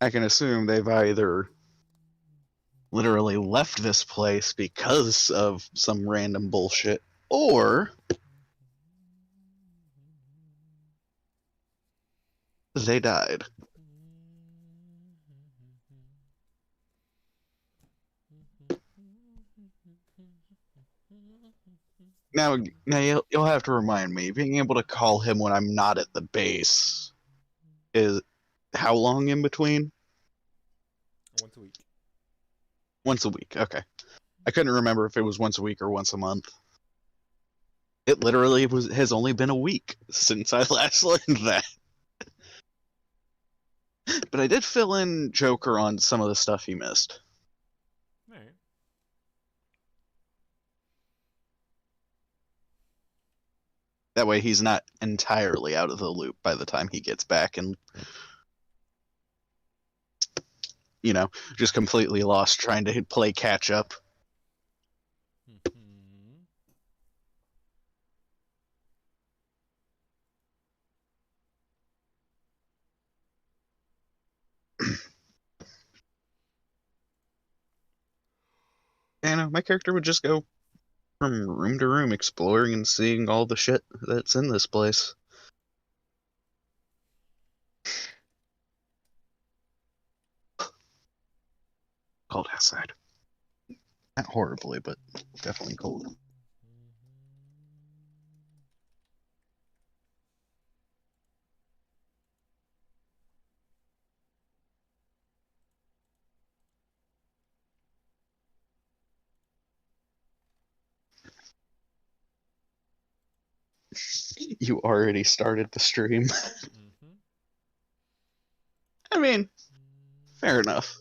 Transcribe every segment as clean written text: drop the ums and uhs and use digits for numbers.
I can assume they've either literally left this place because of some random bullshit, or they died. Now, now you'll have to remind me. Being able to call him when I'm not at the base is how long in between? Once a week. Once a week. Okay. I couldn't remember if it was once a week or once a month. It literally has only been a week since I last learned that. But I did fill in Joker on some of the stuff he missed. All right. That way he's not entirely out of the loop by the time he gets back and, you know, just completely lost trying to play catch up. Mm-hmm. And my character would just go from room to room exploring and seeing all the shit that's in this place. Cold outside. Not horribly, but definitely cold. You already started the stream. Mm-hmm. I mean, fair enough.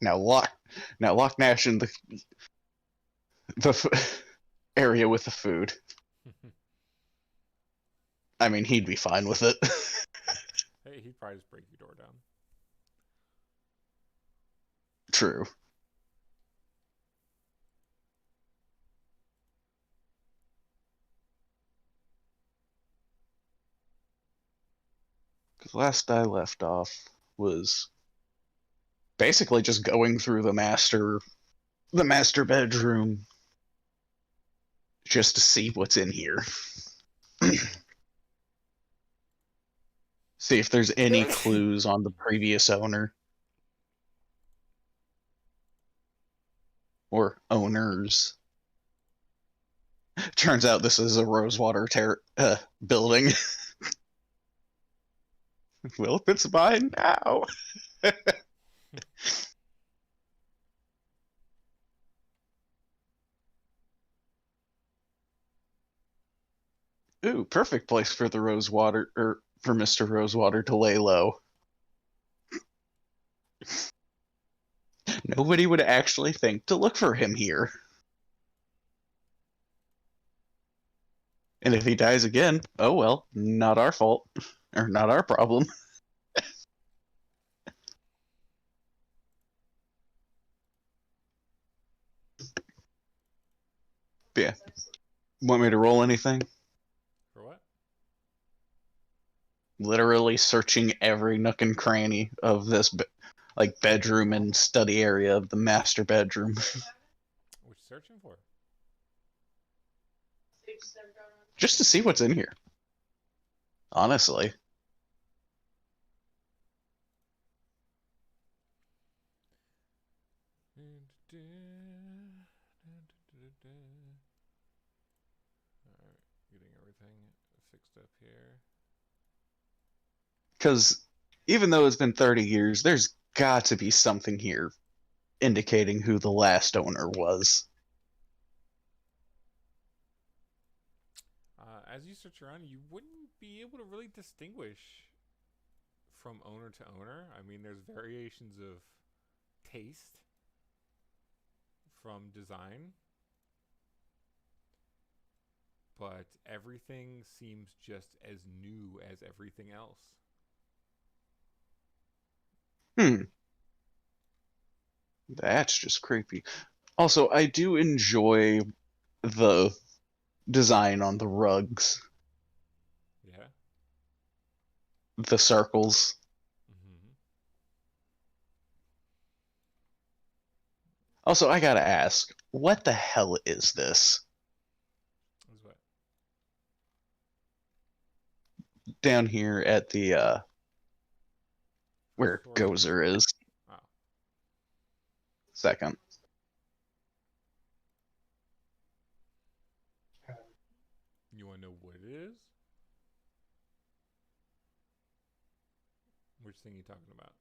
Now lock, now lock Nash in the area with the food. I mean, he'd be fine with it. Hey, he'd probably just break your door down. True. Because last I left off was basically just going through the master bedroom just to see what's in here. See if there's any clues on the previous owner or owners. Turns out this is a Rosewater building. Well, if it's mine now. Ooh, perfect place for the Rosewater, or for Mr. Rosewater to lay low. Nobody would actually think to look for him here. And if he dies again, oh well, not our fault. Or not our problem. But yeah. Want me to roll anything? For what? Literally searching every nook and cranny of this like bedroom and study area of the master bedroom. What you searching for? Just to see what's in here. Honestly. Alright, getting everything fixed up here. Because even though it's been 30 years, there's got to be something here indicating who the last owner was. As you search around, you wouldn't be able to really distinguish from owner to owner. I mean, there's variations of taste from design, but everything seems just as new as everything else. Hmm, that's just creepy. Also, I do enjoy the design on the rugs. Yeah. the circles. Mm-hmm. Also, I gotta ask, what the hell is this Is what? down here at the First where floor, second Gozer floor? is? Oh. Second. You want to know what it is? Which thing are you talking about?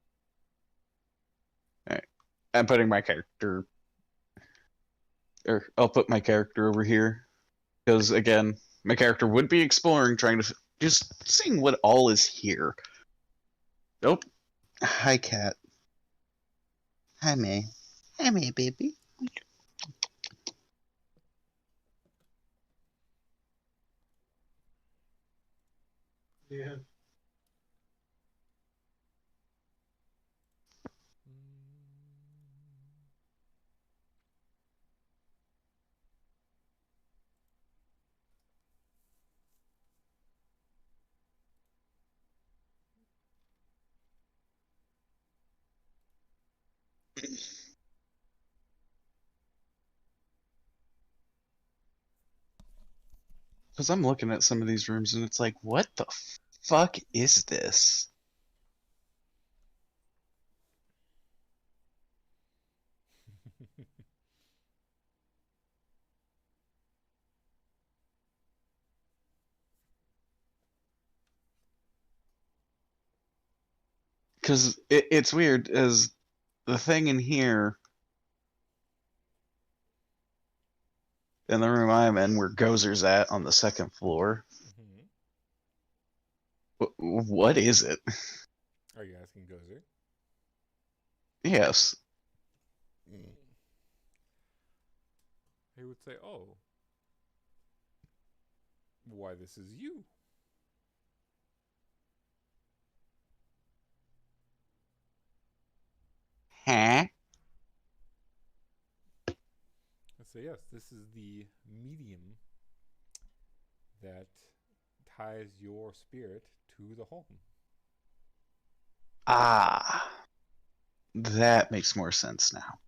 All right. I'm putting my character, or I'll put my character over here because again, my character would be exploring, trying to just seeing what all is here. Nope. Hi, cat. Hi, May. Hi, May, baby. Yeah. Because I'm looking at some of these rooms and it's like, what the fuck is this? Because it's weird, as the thing in here, in the room I'm in, where Gozer's at on the second floor, Mm-hmm. what is it? Are you asking Gozer? Yes. He would say, "Oh, why this is you." Huh? I say, "Yes, this is the medium that ties your spirit to the home." Ah, that makes more sense now.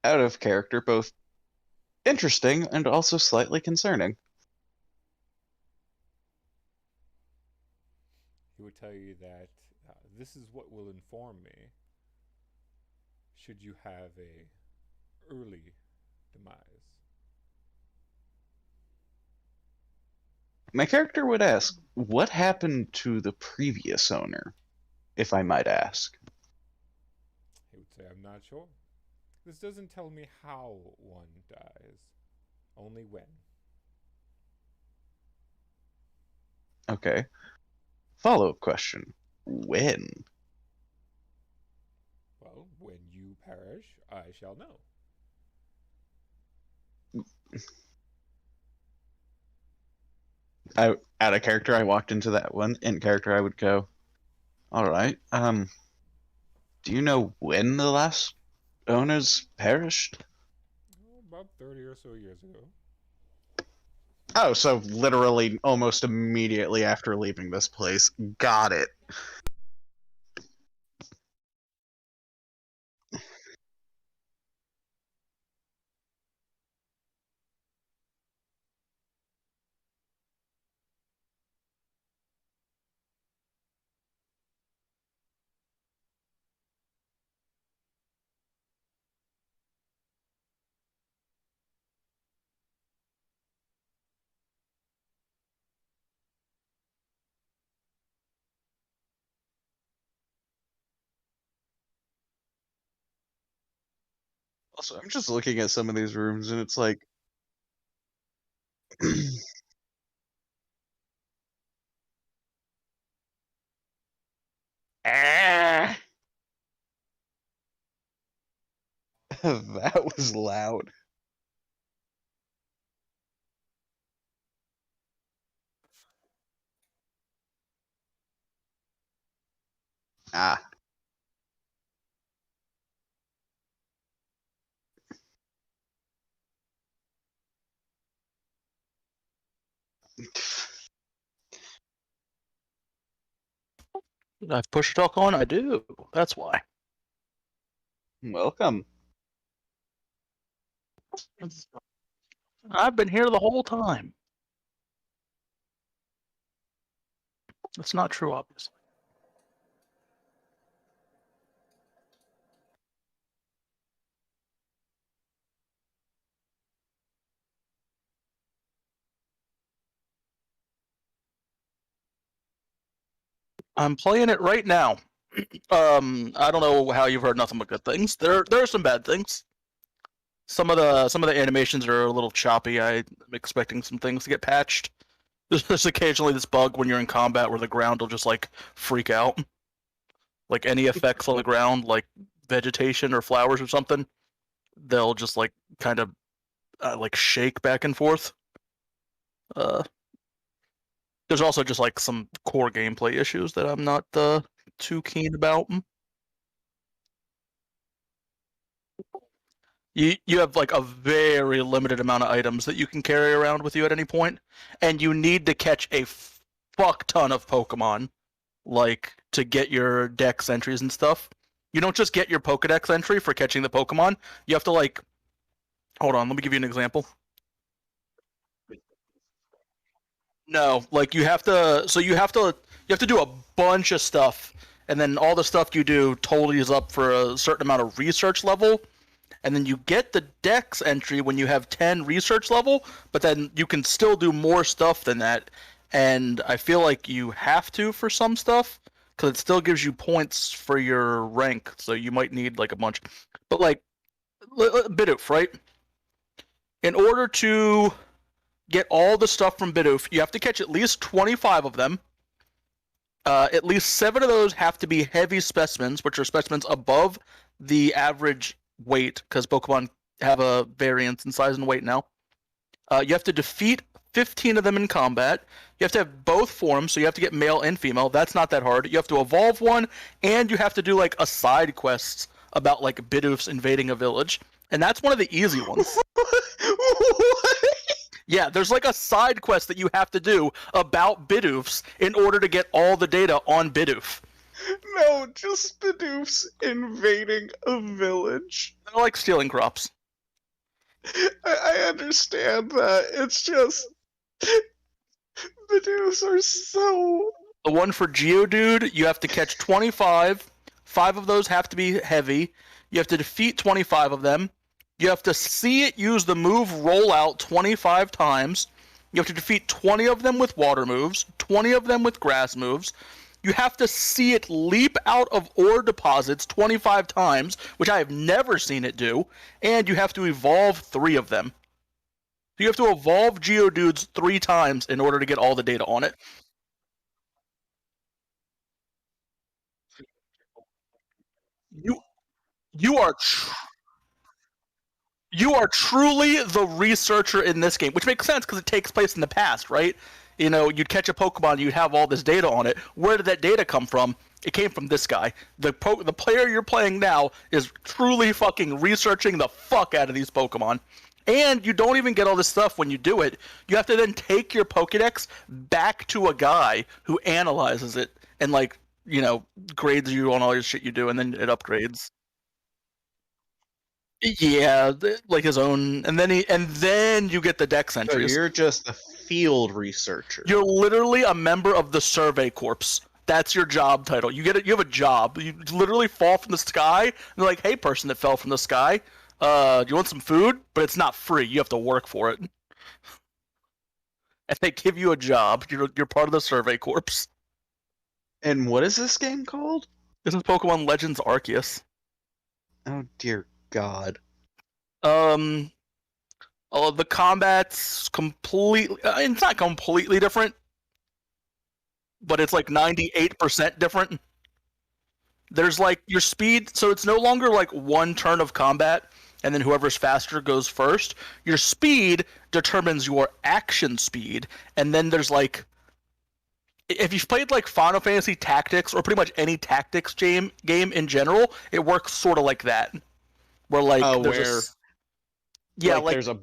Out of character, both interesting and also slightly concerning. He would tell you that this is what will inform me should you have a early demise. My character would ask, what happened to the previous owner, if I might ask? He would say, "I'm not sure. This doesn't tell me how one dies, only when." Okay. Follow-up question. When? Well, when you perish, I shall know. Out of character, I walked into that one. In character, I would go, all right, do you know when the last owners perished? Oh, about 30 or so years ago. Oh, so literally almost immediately after leaving this place. Got it. Also, I'm just looking at some of these rooms and it's like, ah, that was loud. Ah. I've pushed talk on. I do. That's why. Welcome. I've been here the whole time. That's not true, obviously. I'm playing it right now. I don't know how you've heard nothing but good things. There are some bad things. Some of the animations are a little choppy. I'm expecting some things to get patched. There's occasionally this bug when you're in combat where the ground will just like freak out. Like any effects on the ground, like vegetation or flowers or something, they'll just like kind of like shake back and forth. Uh, there's also just like some core gameplay issues that I'm not too keen about. You have like a very limited amount of items that you can carry around with you at any point, and you need to catch a fuck ton of Pokemon, like to get your Dex entries and stuff. You don't just get your Pokedex entry for catching the Pokemon. You have to like, hold on, let me give you an example. No, like you have to. So you have to do a bunch of stuff, and then all the stuff you do totally is up for a certain amount of research level, and then you get the Dex entry when you have 10 research level, but then you can still do more stuff than that. And I feel like you have to for some stuff because it still gives you points for your rank, so you might need like a bunch. But like Bidoof, right? In order to get all the stuff from Bidoof, you have to catch at least 25 of them. At least 7 of those have to be heavy specimens, which are specimens above the average weight, because Pokemon have a variance in size and weight now. You have to defeat 15 of them in combat. You have to have both forms, so you have to get male and female. That's not that hard. You have to evolve one, and you have to do like a side quest about like Bidoofs invading a village, and that's one of the easy ones. Yeah, there's like a side quest that you have to do about Bidoofs in order to get all the data on Bidoof. No, just Bidoofs invading a village. They're like stealing crops. I understand that. It's just Bidoofs are so. The one for Geodude, you have to catch 25. 5 of those have to be heavy. You have to defeat 25 of them. You have to see it use the move Rollout 25 times. You have to defeat 20 of them with water moves, 20 of them with grass moves. You have to see it leap out of ore deposits 25 times, which I have never seen it do. And you have to evolve 3 of them. So you have to evolve Geodudes 3 times in order to get all the data on it. You are you are truly the researcher in this game, which makes sense because it takes place in the past, right? You know, you'd catch a Pokemon, you'd have all this data on it. Where did that data come from? It came from this guy. The player you're playing now is truly fucking researching the fuck out of these Pokemon. And you don't even get all this stuff when you do it. You have to then take your Pokedex back to a guy who analyzes it and like, you know, grades you on all your shit you do, and then it upgrades. Yeah, like his own, and then you get the Dex So entries. you're just a field researcher. You're literally a member of the Survey Corps. That's your job title. You get it. You have a job. You literally fall from the sky. And they're like, "Hey, person that fell from the sky, do you want some food?" But it's not free. You have to work for it. And they give you a job. You're part of the Survey Corps. And what is this game called? This is Pokemon Legends Arceus. Oh dear God. Um, the combat's completely. It's not completely different, but it's like 98% different. There's like your speed, so it's no longer like one turn of combat and then whoever's faster goes first. Your speed determines your action speed, and then there's like if you've played like Final Fantasy Tactics or pretty much any tactics game in general, it works sort of like that, where like there's a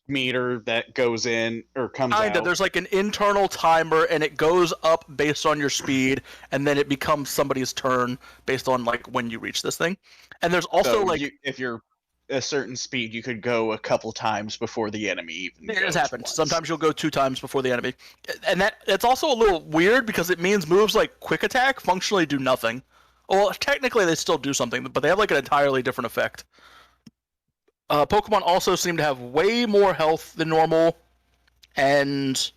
meter that goes in or comes out. There's like an internal timer, and it goes up based on your speed, and then it becomes somebody's turn based on like when you reach this thing. And there's also if you're a certain speed, you could go a couple times before the enemy even. It has happened. Sometimes you'll go 2 times before the enemy, and that's also a little weird because it means moves like quick attack functionally do nothing. Well, technically they still do something, but they have like an entirely different effect. Pokemon also seem to have way more health than normal, and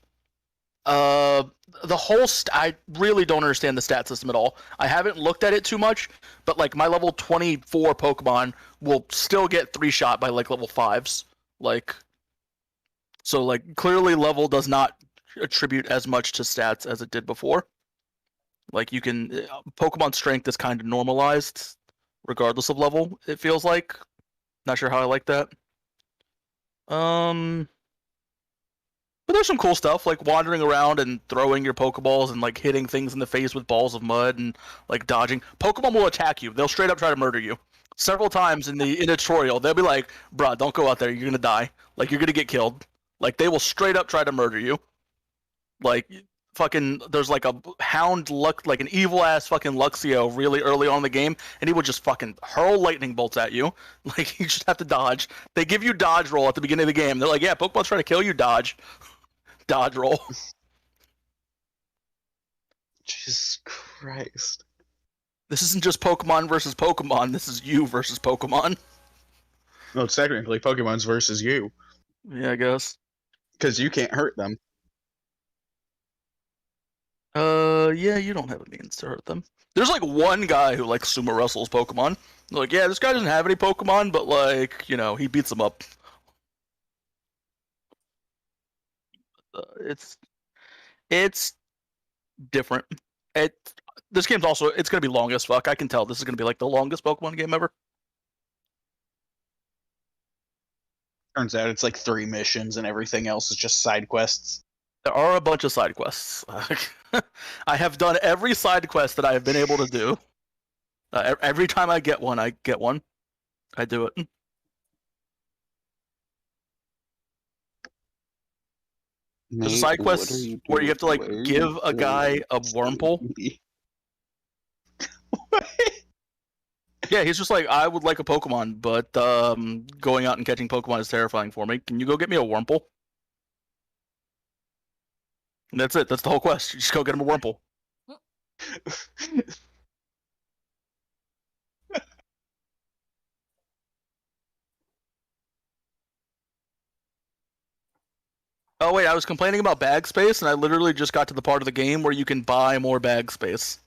the whole I really don't understand the stat system at all. I haven't looked at it too much, but like my level 24 Pokemon will still get 3-shot by like level 5s. Like, so like clearly level does not attribute as much to stats as it did before. Like you can Pokemon strength is kind of normalized regardless of level, it feels like. Not sure how I like that. But there's some cool stuff, like wandering around and throwing your Pokeballs and like hitting things in the face with balls of mud and like dodging. Pokemon will attack you. They'll straight up try to murder you. Several times in the tutorial, they'll be like, "Bruh, don't go out there. You're gonna die. Like you're gonna get killed." Like they will straight up try to murder you. Like fucking, there's like a hound like an evil ass fucking Luxio really early on in the game, and he will just fucking hurl lightning bolts at you. Like you just have to dodge. They give you dodge roll at the beginning of the game. They're like, "Yeah, Pokemon's trying to kill you. Dodge." Dodge roll. Jesus Christ. This isn't just Pokemon versus Pokemon. This is you versus Pokemon. Well, it's technically Pokemon's versus you. Yeah, I guess. Because you can't hurt them. Yeah, you don't have a means to hurt them. There's like one guy who like sumo wrestles Pokemon. They're like, yeah, this guy doesn't have any Pokemon, but like, you know, he beats them up. It's different. This game's also, it's gonna be long as fuck. I can tell this is gonna be like the longest Pokemon game ever. Turns out it's like 3 missions and everything else is just side quests. There are a bunch of side quests. I have done every side quest that I have been able to do. Every time I get one. I do it. There's a side quest where you have to like give a guy a Wurmple. Yeah, he's just like, I would like a Pokemon, but going out and catching Pokemon is terrifying for me. Can you go get me a Wurmple? And that's it. That's the whole quest. You just go get him a Wurmple. Oh wait, I was complaining about bag space, and I literally just got to the part of the game where you can buy more bag space.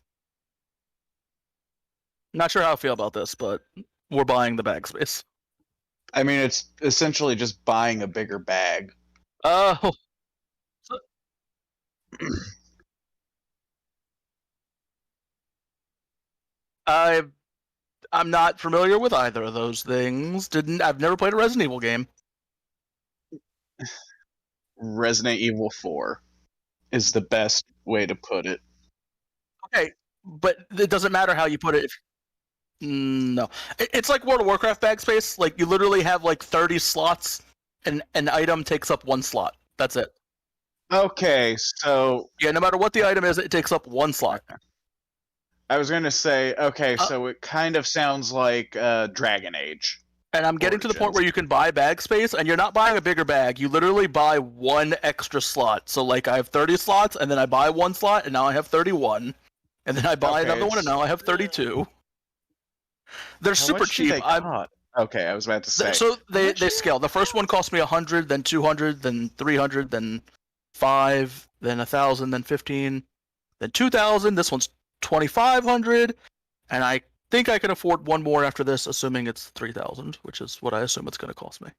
Not sure how I feel about this, but we're buying the bag space. I mean, it's essentially just buying a bigger bag. Oh. I'm not familiar with either of those things. I've never played a Resident Evil game. Resident Evil 4 is the best way to put it. Okay, but it doesn't matter how you put it. No. It's like World of Warcraft bag space. Like, you literally have like 30 slots, and an item takes up 1 slot. That's it. Okay, so... Yeah, no matter what the item is, it takes up 1 slot. I was going to say, okay, so it kind of sounds like Dragon Age. And I'm getting to the point where you can buy bag space, and you're not buying a bigger bag. You literally buy 1 extra slot. So, like, I have 30 slots, and then I buy 1 slot, and now I have 31. And then I buy another one, and now I have 32. They're super cheap. Okay, I was about to say. So they scale. The first one cost me 100, then 200, then 300, then 5, then 1,000, then 15, then 2,000. This one's 2,500, and I think I can afford one more after this, assuming it's 3,000, which is what I assume it's going to cost me.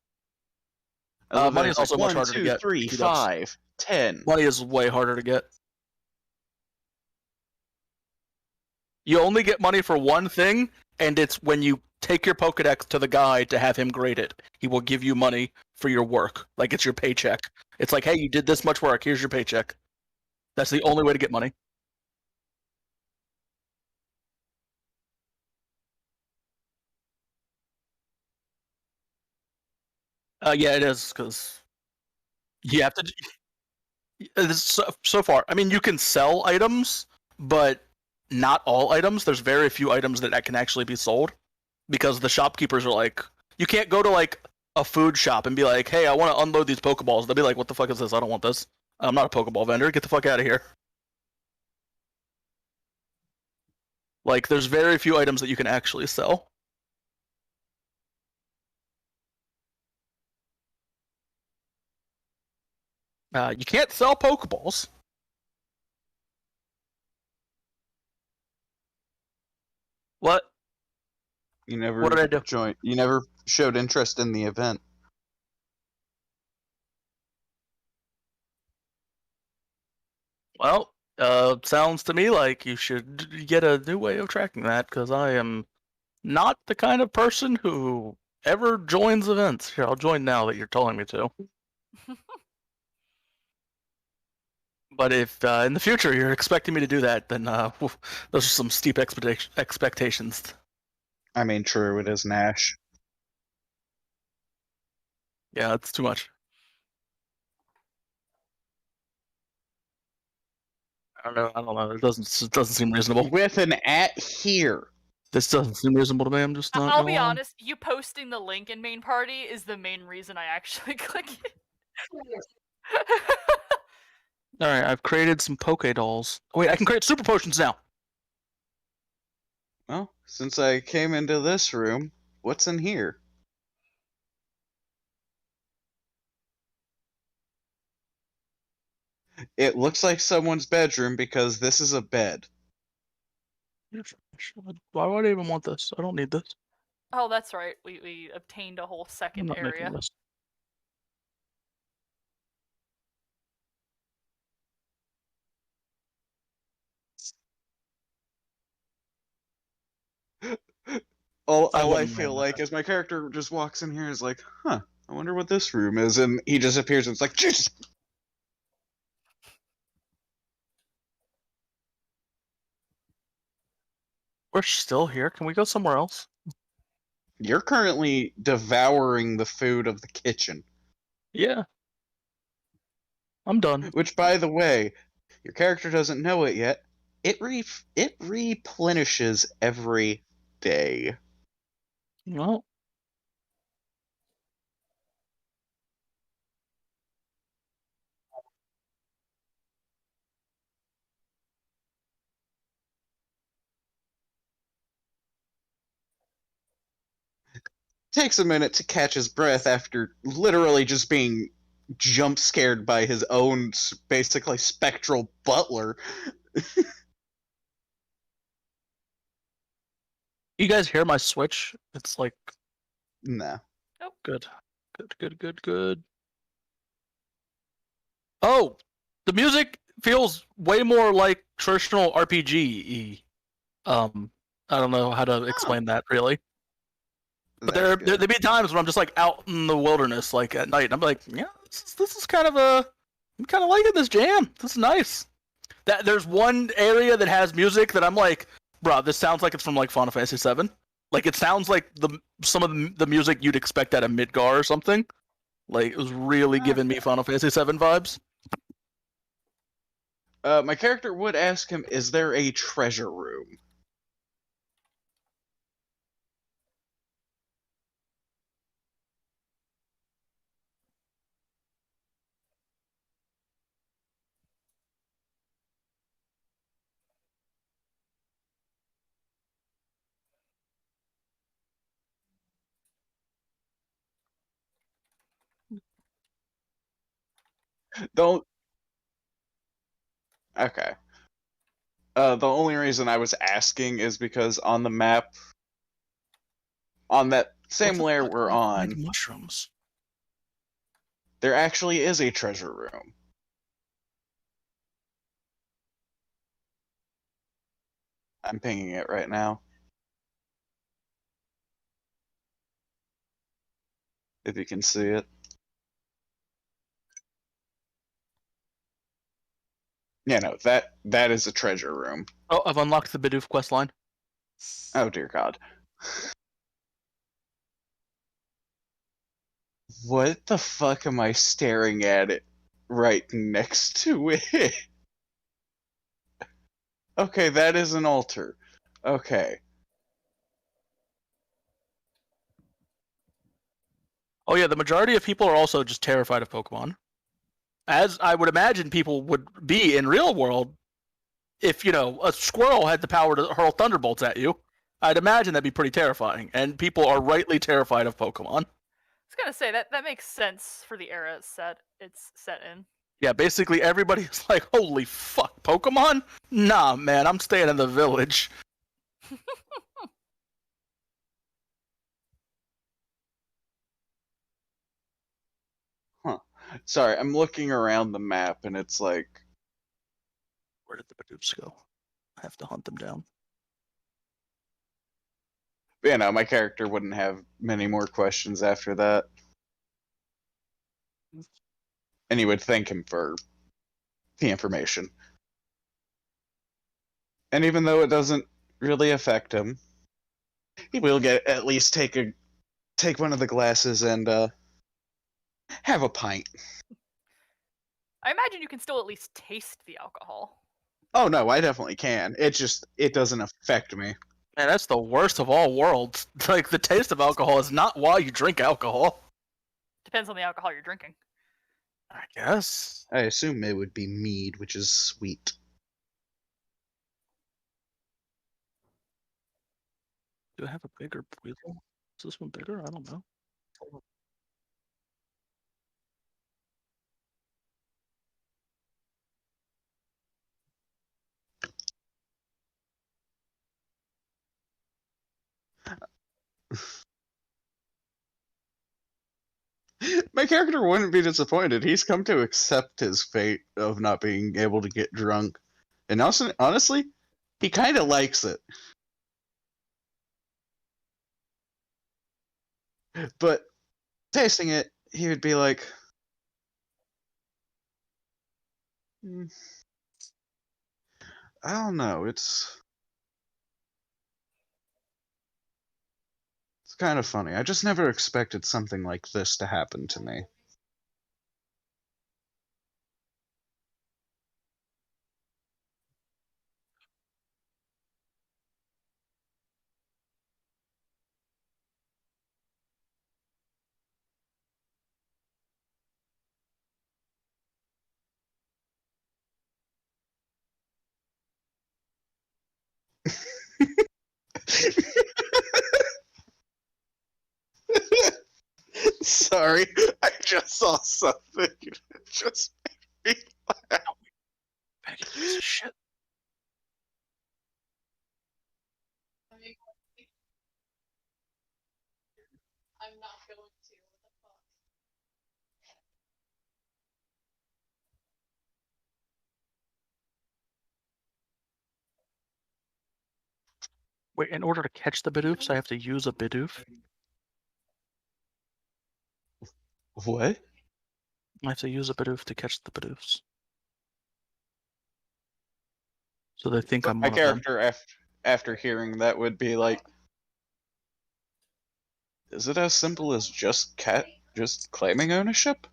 Money is also much harder to get. 3, 5, 10. Money is way harder to get. You only get money for one thing, and it's when you take your Pokedex to the guy to have him grade it. He will give you money for your work. Like, it's your paycheck. It's like, hey, you did this much work. Here's your paycheck. That's the only way to get money. Yeah, it is because you have to. So far, I mean, you can sell items, but not all items. There's very few items that can actually be sold because the shopkeepers are like, you can't go to like a food shop and be like, hey, I want to unload these Pokeballs. They'll be like, what the fuck is this? I don't want this. I'm not a Pokeball vendor. Get the fuck out of here. Like, there's very few items that you can actually sell. You can't sell Pokeballs. What? You never What did I do? joined. You never showed interest in the event. Well, sounds to me like you should get a new way of tracking that because I am not the kind of person who ever joins events. Here, I'll join now that you're telling me to. But if in the future you're expecting me to do that, then those are some steep expectations. I mean, true, it is Nash. Yeah, it's too much. I don't know. It doesn't seem reasonable. With an @ here. This doesn't seem reasonable to me. I'm just not. I'll be honest, you posting the link in main party is the main reason I actually click it. All right, I've created some Poke Dolls. Oh, wait, I can create Super Potions now. Well, since I came into this room, what's in here? It looks like someone's bedroom because this is a bed. Why would I even want this? I don't need this. Oh, that's right. We obtained a whole I'm second not area. making this. All I I wouldn't feel mind like that. is my character just walks in here is like, huh, I wonder what this room is, and he disappears and it's like, Jesus! We're still here. Can we go somewhere else? You're currently devouring the food of the kitchen. Yeah. I'm done. Which, by the way, your character doesn't know it yet. It replenishes every day. Well, Takes a minute to catch his breath after literally just being jump scared by his own basically spectral butler. you guys hear my Switch? It's like No. good. Good. Oh, the music feels way more like traditional RPG. I don't know how to explain that really. But there be times when I'm just like out in the wilderness, like at night, and I'm like, yeah, this is kind of I'm kind of liking this jam. This is nice. That there's one area that has music that I'm like, bro, this sounds like it's from like Final Fantasy VII. Like it sounds like some of the music you'd expect at a Midgar or something. Like it was really giving me Final Fantasy VII vibes. My character would ask him, is there a treasure room? Don't. Okay. The only reason I was asking is because on the map, on that same layer we're on, Mushrooms. there actually is a treasure room. I'm pinging it right now. If you can see it. Yeah, no, that is a treasure room. Oh, I've unlocked the Bidoof quest line. Oh dear God. What the fuck am I staring at it right next to it? Okay, that is an altar. Okay. Oh yeah, the majority of people are also just terrified of Pokemon, as I would imagine people would be in real world. If a squirrel had the power to hurl thunderbolts at you, I'd imagine that'd be pretty terrifying. And people are rightly terrified of Pokemon. I was gonna say that makes sense for the era it's set in. Yeah, basically everybody's like, "Holy fuck, Pokemon? Nah, man, I'm staying in the village." Sorry, I'm looking around the map and it's like, Where did the Badoofs go? I have to hunt them down. my character wouldn't have many more questions after that. And he would thank him for the information. And even though it doesn't really affect him, he will at least take one of the glasses and have a pint. I imagine you can still at least taste the alcohol. Oh no, I definitely can. It doesn't affect me. Man, that's the worst of all worlds. Like, the taste of alcohol is not why you drink alcohol. Depends on the alcohol you're drinking. I guess. I assume it would be mead, which is sweet. Do I have a bigger weasel? Is this one bigger? I don't know. My character wouldn't be disappointed. He's come to accept his fate of not being able to get drunk. And also, honestly, he kind of likes it. But tasting it, he would be like, I don't know. It's kind of funny. I just never expected something like this to happen to me. Sorry, I just saw something. It just made me laugh. Maggie, piece of shit. I'm not going to. What the fuck? Wait, in order to catch the Bidoofs, I have to use a Bidoof? What? I have to use a Bidoof to catch the Bidoofs. So they think I'm My one of them. character, after hearing that, would be like, is it as simple as just claiming ownership?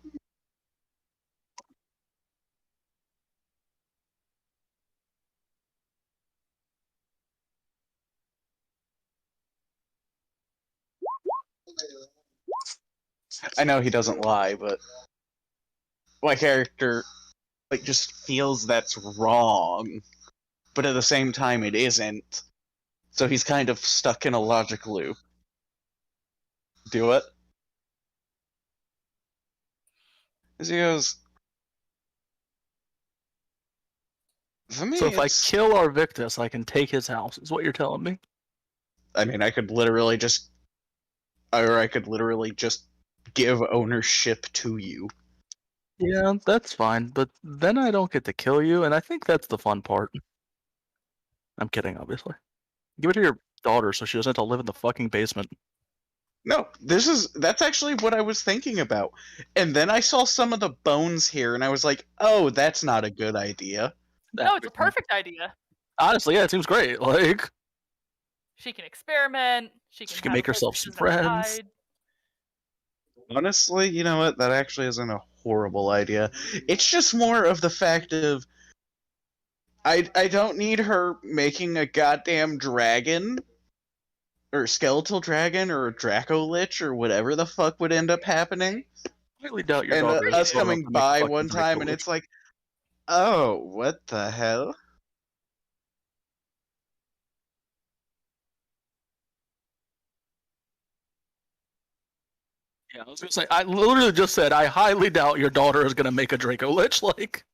I know he doesn't lie, but my character just feels that's wrong, but at the same time it isn't. So he's kind of stuck in a logic loop. Do it. As he goes, for me, So if I kill Arvictus, I can take his house, is what you're telling me? I mean, I could literally just give ownership to you. Yeah, that's fine, but then I don't get to kill you, and I think that's the fun part. I'm kidding, obviously. Give it to your daughter so she doesn't have to live in the fucking basement. No, that's actually what I was thinking about. And then I saw some of the bones here and I was like, "Oh, that's not a good idea." No, it's a perfect idea. Honestly, yeah, it seems great. Like, She can experiment. She can make herself some friends. Honestly, you know what? That actually isn't a horrible idea. It's just more of the fact of I don't need her making a goddamn dragon or skeletal dragon or a Draco Lich or whatever the fuck would end up happening. I highly doubt your And daughter is us grown up coming to make a by fucking one Draco time and Lich. it's like, oh, what the hell? Yeah, I was gonna say, I literally just said I highly doubt your daughter is gonna make a Draco Lich. Like,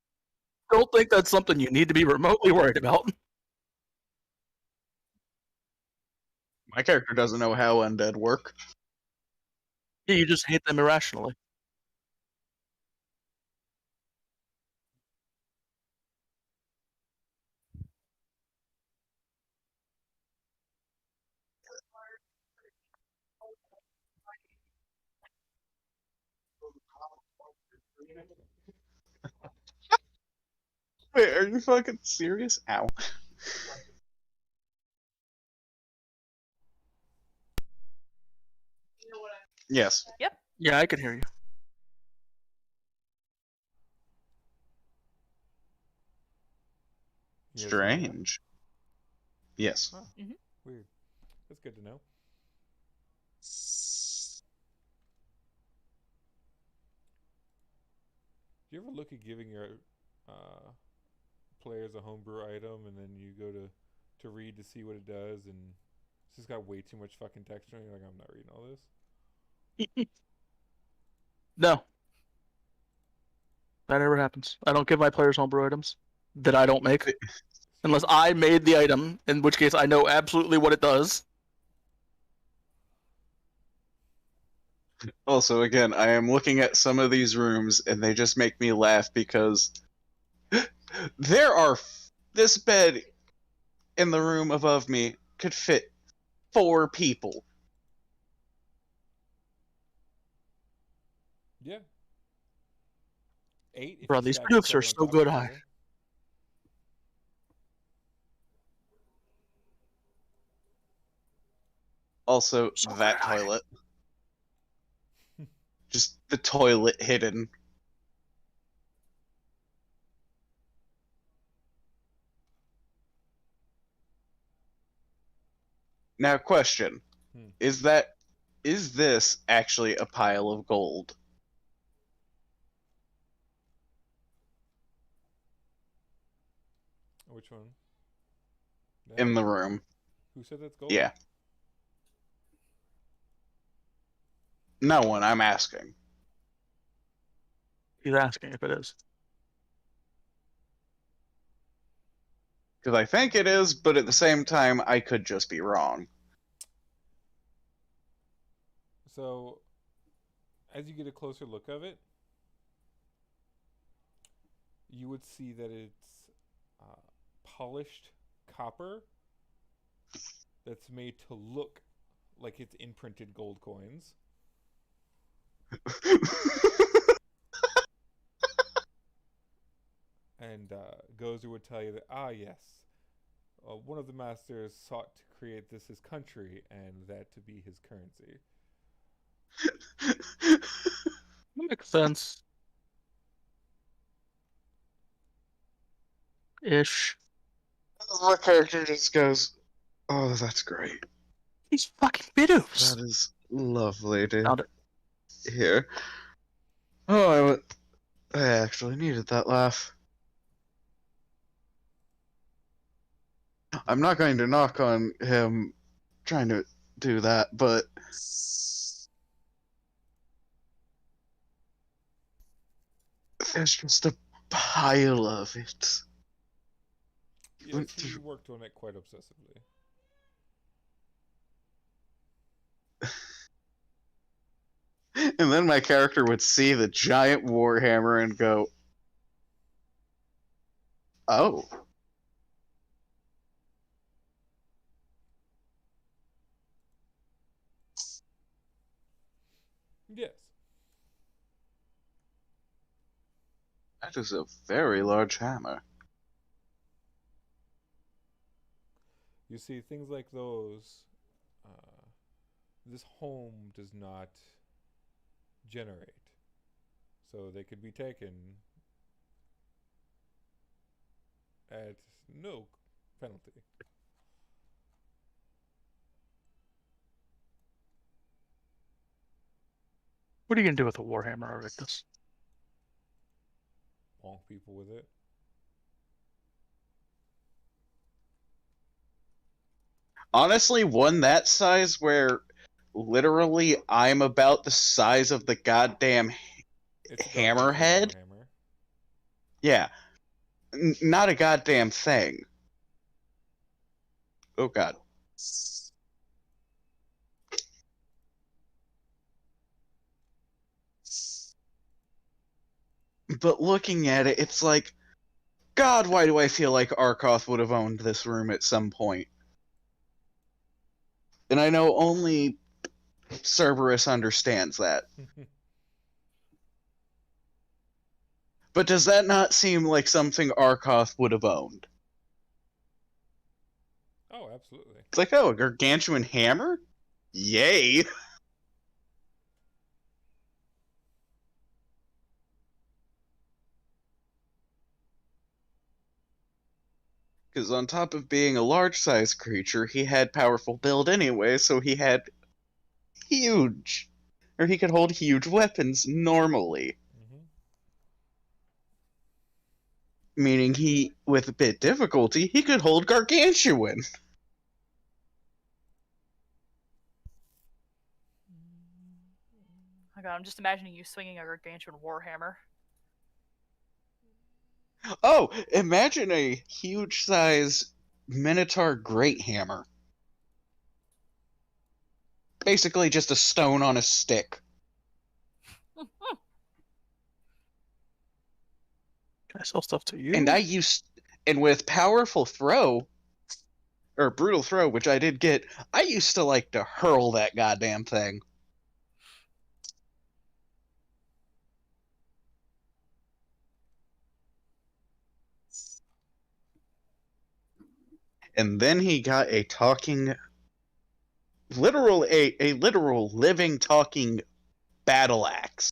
don't think that's something you need to be remotely worried about. My character doesn't know how undead work. Yeah, you just hate them irrationally. Wait, are you fucking serious? Ow. Yes. Yeah, I can hear you. You guys hear me now? Strange. Yes. Huh. Weird. That's good to know. Do you ever look at giving your uh, players a homebrew item and then you go to read to see what it does and it's just got way too much fucking texture and you're like, I'm not reading all this? No, that never happens. I don't give my players homebrew items that I don't make, unless I made the item, in which case I know absolutely what it does. Also, again, I am looking at some of these rooms and they just make me laugh because there are. This bed in the room above me could fit 4 people. Yeah. 8 if Bro, you these stack proofs each are other on so top good. of each other. Also, So that good. toilet. Just the toilet hidden. Now, question. Hmm. Is this actually a pile of gold? Which one? In That? the room? Who said that's gold? Yeah. No one, I'm asking. He's asking if it is. Because I think it is, but at the same time, I could just be wrong. So, as you get a closer look of it, you would see that it's polished copper that's made to look like it's imprinted gold coins. And Gozer would tell you that, yes, one of the masters sought to create this as country and that to be his currency. That makes sense. Ish. My character just goes, oh, that's great. These fucking bidoofs. That is lovely to Found it. hear. Oh, I actually needed that laugh. I'm not going to knock on him trying to do that, but there's just a pile of it. Yes, he worked on it quite obsessively. And then my character would see the giant warhammer and go, oh. Yes. That is a very large hammer. You see, things like those, this home does not generate. So they could be taken at no penalty. What are you gonna do with a Warhammer, Arvictus? Bonk people with it. Honestly, one that size where literally I'm about the size of the goddamn It's a hammerhead. Warhammer. Yeah. Not a goddamn thing. Oh god. But looking at it, it's like, God, why do I feel like Arkoth would have owned this room at some point? And I know only Cerberus understands that. But does that not seem like something Arkoth would have owned? Oh, absolutely. It's like, oh, a gargantuan hammer? Yay! Because on top of being a large-sized creature, he had powerful build anyway, so he had huge... Or he could hold huge weapons normally. Mm-hmm. Meaning he, with a bit difficulty, he could hold gargantuan. Oh god, I'm just imagining you swinging a gargantuan warhammer. Oh, imagine a huge-size Minotaur Great Hammer. Basically just a stone on a stick. Can I sell stuff to you? And with powerful throw, or brutal throw, which I did get, I used to like to hurl that goddamn thing. And then he got a talking, a literal living talking battle axe.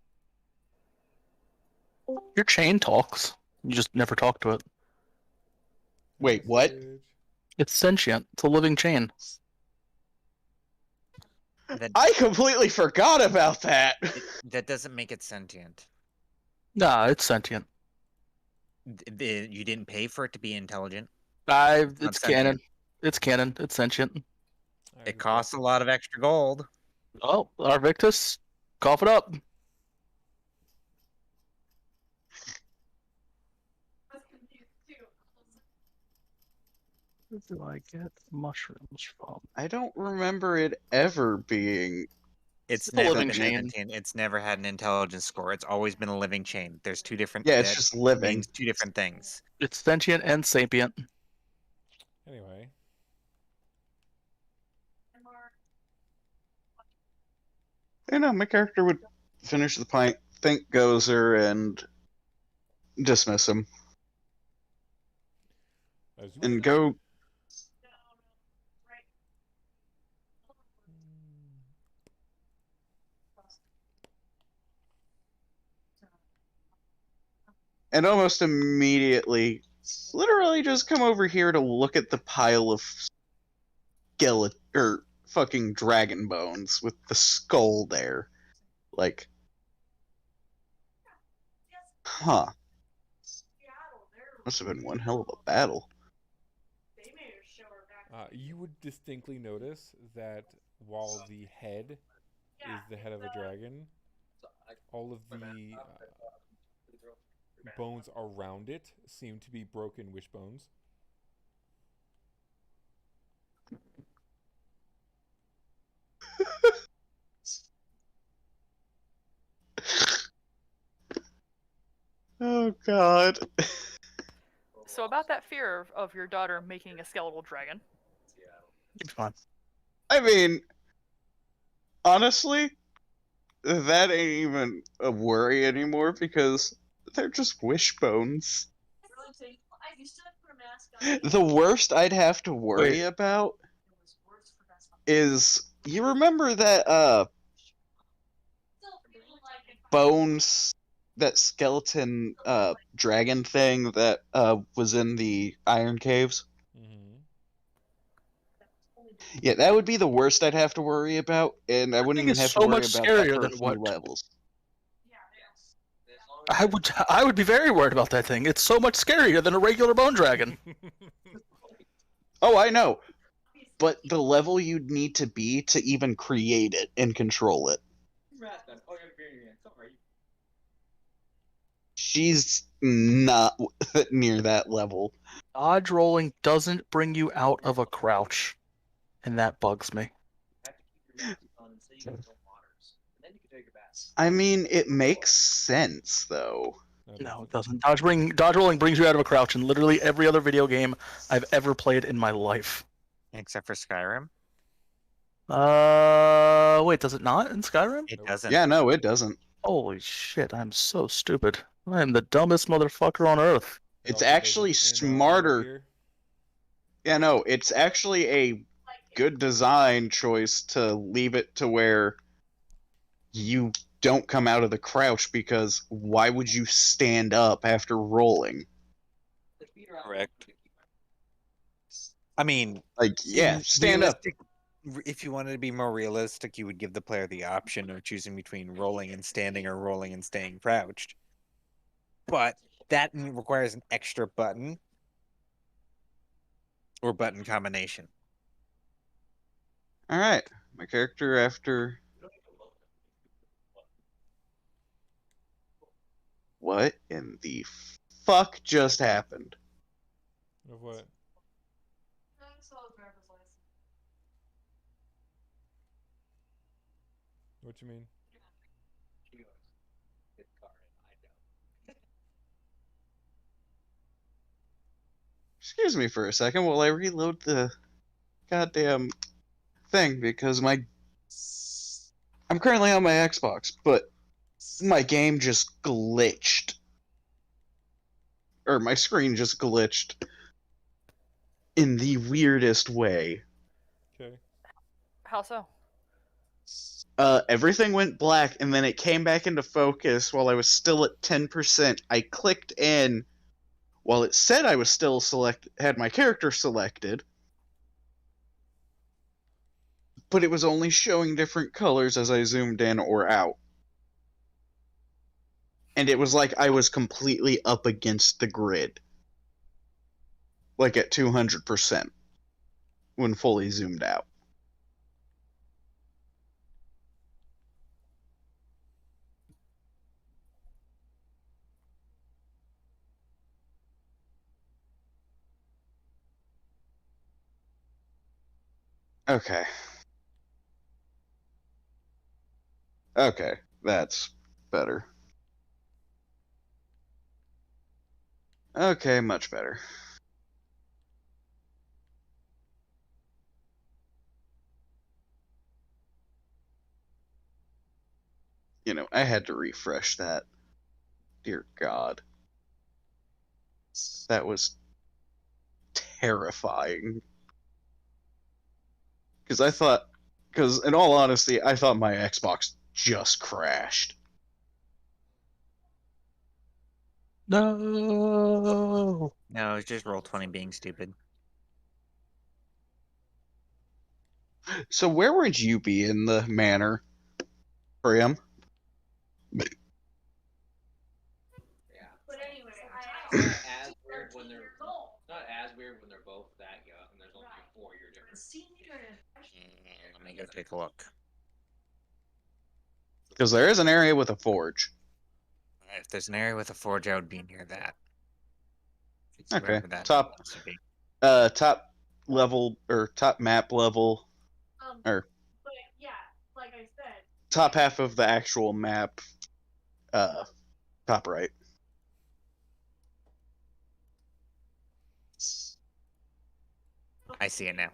Your chain talks. You just never talk to it. Wait, what? Message. It's sentient. It's a living chain. I completely forgot about that. That doesn't make it sentient. Nah, it's sentient. You didn't pay for it to be intelligent. It's Not canon. sentient. It's canon. It's sentient. It costs a lot of extra gold. Oh, Arvictus, cough it up. Where do I get mushrooms from? I don't remember it ever being... It's a never living been chain. sentient. It's never had an intelligence score. It's always been a living chain. There's two different. Yeah, it's that just living. means two different things. It's sentient and sapient. Anyway. You know, my character would finish the pint, thank Gozer, and dismiss him. And go... And almost immediately, literally just come over here to look at the pile of skeleton, or fucking dragon bones with the skull there. Like, huh. Must have been one hell of a battle. You would distinctly notice that while the head is the head of a dragon, all of the bones around it seem to be broken wishbones. Oh god. So about that fear of your daughter making a skeletal dragon. It's fine. I mean, honestly, that ain't even a worry anymore because they're just wishbones. The worst I'd have to worry about is, you remember that bones, that skeleton dragon thing that was in the Iron Caves. Mm-hmm. Yeah, that would be the worst I'd have to worry about, and I That wouldn't thing even is have to so worry much about that scarier for a than few what levels. I would be very worried about that thing. It's so much scarier than a regular bone dragon. Oh, I know. But the level you'd need to be to even create it and control it. She's not near that level. Dodge rolling doesn't bring you out of a crouch, and that bugs me. I mean, it makes sense, though. No, it doesn't. Dodge rolling brings you out of a crouch in literally every other video game I've ever played in my life. Except for Skyrim. Wait, does it not in Skyrim? It Nope. doesn't. Yeah, no, it doesn't. Holy shit, I'm so stupid. I am the dumbest motherfucker on earth. It It's also does actually it in, Metal smarter. Gear. Yeah, no, it's actually a good design choice to leave it to where you don't come out of the crouch, because why would you stand up after rolling? Correct. I mean, Like, yeah, stand up. If you wanted to be more realistic, you would give the player the option of choosing between rolling and standing or rolling and staying crouched. But that requires an extra button or button combination. Alright, my character after... What in the fuck just happened? Of what? What you mean? Excuse me for a second while I reload the goddamn thing, because I'm currently on my Xbox, but my game just glitched. Or my screen just glitched in the weirdest way. Okay. How so? Everything went black, and then it came back into focus while I was still at 10%. I clicked in while it said I was still had my character selected, but it was only showing different colors as I zoomed in or out. And it was like I was completely up against the grid. Like at 200% when fully zoomed out. Okay. Okay, that's better. Okay, much better. You know, I had to refresh that. Dear God. That was terrifying. Because in all honesty, I thought my Xbox just crashed. No. No, it's just Roll20 being stupid. So where would you be in the manor, Priam? But anyway, it's not as weird when they're both that young, and there's only a 4-year difference. Let me go take a look. Because there is an area with a forge. If there's an area with a forge, I would be near that. It's Okay, wherever that top. happens to be. Top level, or top map level, or But yeah, like I said, top half of the actual map, top right. I see it now.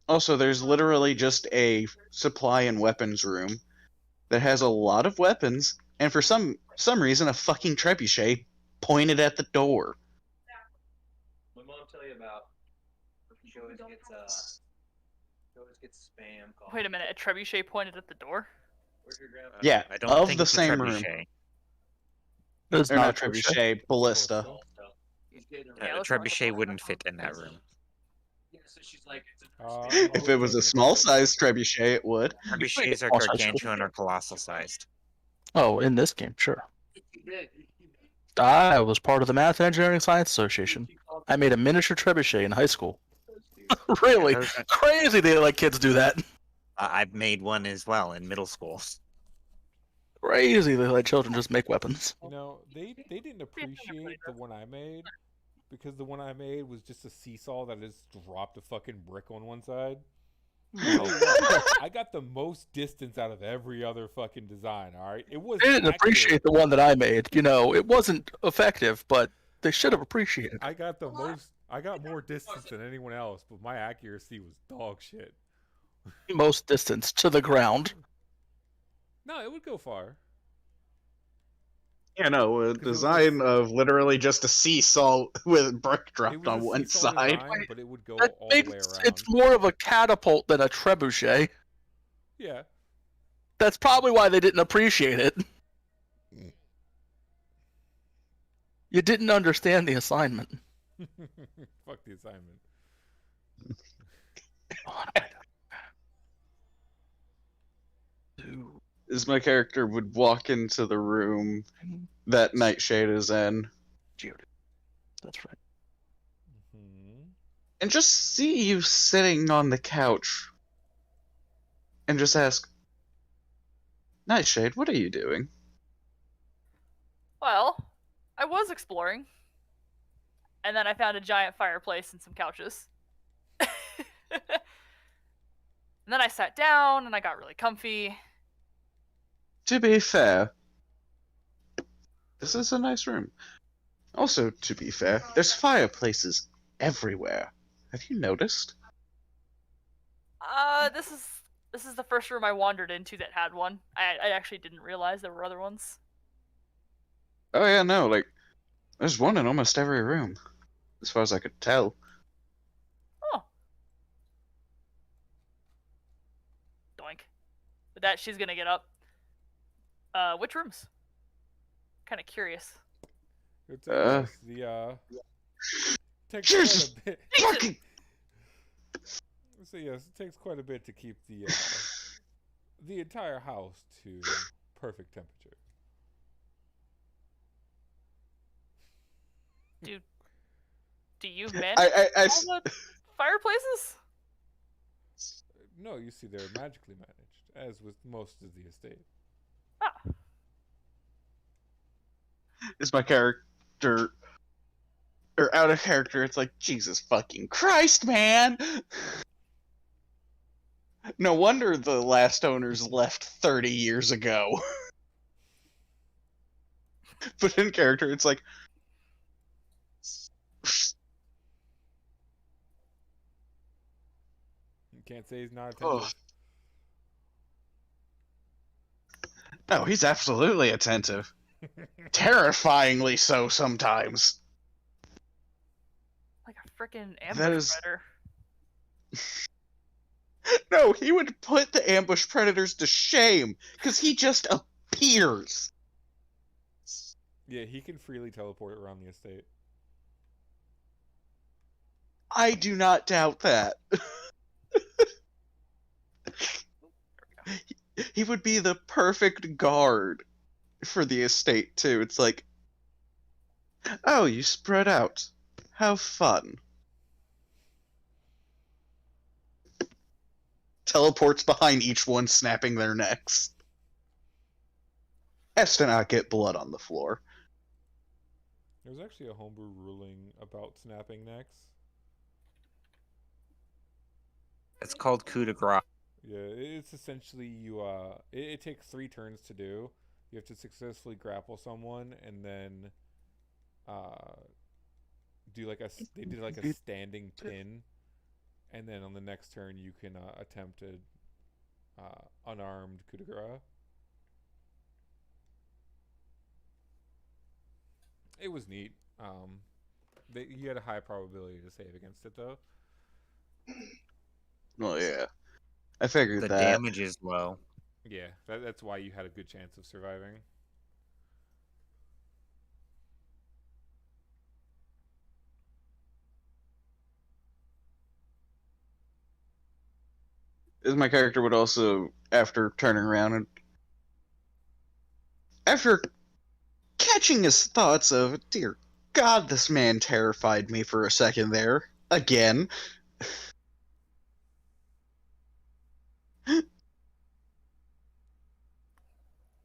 Also, there's literally just a supply and weapons room that has a lot of weapons, and for some reason, a fucking trebuchet pointed at the door. my mom tell you about she always gets always get spam calls. Wait a minute, a trebuchet pointed at the door? Where's your grandpa? Yeah, I don't of think the it's a same room. trebuchet. It's Or not not trebuchet, ballista. Ballista? He's getting Yeah, A let's run with trebuchet the wouldn't fit in that room. Yeah, so she's like, it's a I'm If it was a joking small about it. size trebuchet, it would. Trebuchets are Small size gargantuan or colossal sized. Oh, in this game, sure. He did. I was part of the Math and Engineering Science Association. I made a miniature trebuchet in high school. Really? Yeah, those are- Crazy they let kids do that. I've made one as well in middle school. Crazy they let children just make weapons. You know, they didn't appreciate the one I made because the one I made was just a seesaw that just dropped a fucking brick on one side. I got the most distance out of every other fucking design. All right, it was. They didn't appreciate the one that I made. You know, it wasn't effective, but they should have appreciated. I got the most. I got more distance than anyone else, but my accuracy was dog shit. Most distance to the ground. No, it would go far. Yeah, no, a 'Cause it was design just- of literally just a seesaw with brick It dropped was on a one seesaw side. design, but it would go That all the way makes around. it's more of a catapult than a trebuchet. Yeah. That's probably why they didn't appreciate it. You didn't understand the assignment. Fuck the assignment. Is my character would walk into the room that Nightshade is in That's right. Hmm. and just see you sitting on the couch and just ask, Nightshade, what are you doing? Well, I was exploring. And then I found a giant fireplace and some couches. And then I sat down and I got really comfy. To be fair, this is a nice room. Also, to be fair, there's fireplaces everywhere. Have you noticed? This is the first room I wandered into that had one. I actually didn't realize there were other ones. Oh yeah, no, like, there's one in almost every room, as far as I could tell. Oh. Doink. With that, she's gonna get up. Which rooms? Kind of curious. It's Uh, the takes Jesus quite a bit. Fucking So yes, it takes quite a bit to keep the entire house to perfect temperature. Do you manage I all the fireplaces? No, you see, they're magically managed, as with most of the estate. Ah. is my character or out of character? It's like, Jesus fucking Christ, man! No wonder the last owners left 30 years ago. But in character, it's like, You can't say he's not oh, attentive. no, he's absolutely attentive. Terrifyingly so sometimes. Like a freaking That ambush is- predator. No, he would put the ambush predators to shame, because he just appears. Yeah, he can freely teleport around the estate. I do not doubt that. He would be the perfect guard for the estate, too. It's like, oh, you spread out. How fun. Teleports behind each one, snapping their necks. Has to not get blood on the floor. There's actually a homebrew ruling about snapping necks. It's called coup de grace. Yeah, it's essentially it takes 3 turns to do. You have to successfully grapple someone and then do they did like a standing pin, and then on the next turn you can attempt a unarmed coup de grace. It was neat. You had a high probability to save against it though. Well, yeah. I figured The that. damage is low. Yeah, that's why you had a good chance of surviving. Is my character would also, after turning around and after catching his thoughts of, dear God, this man terrified me for a second there. Again.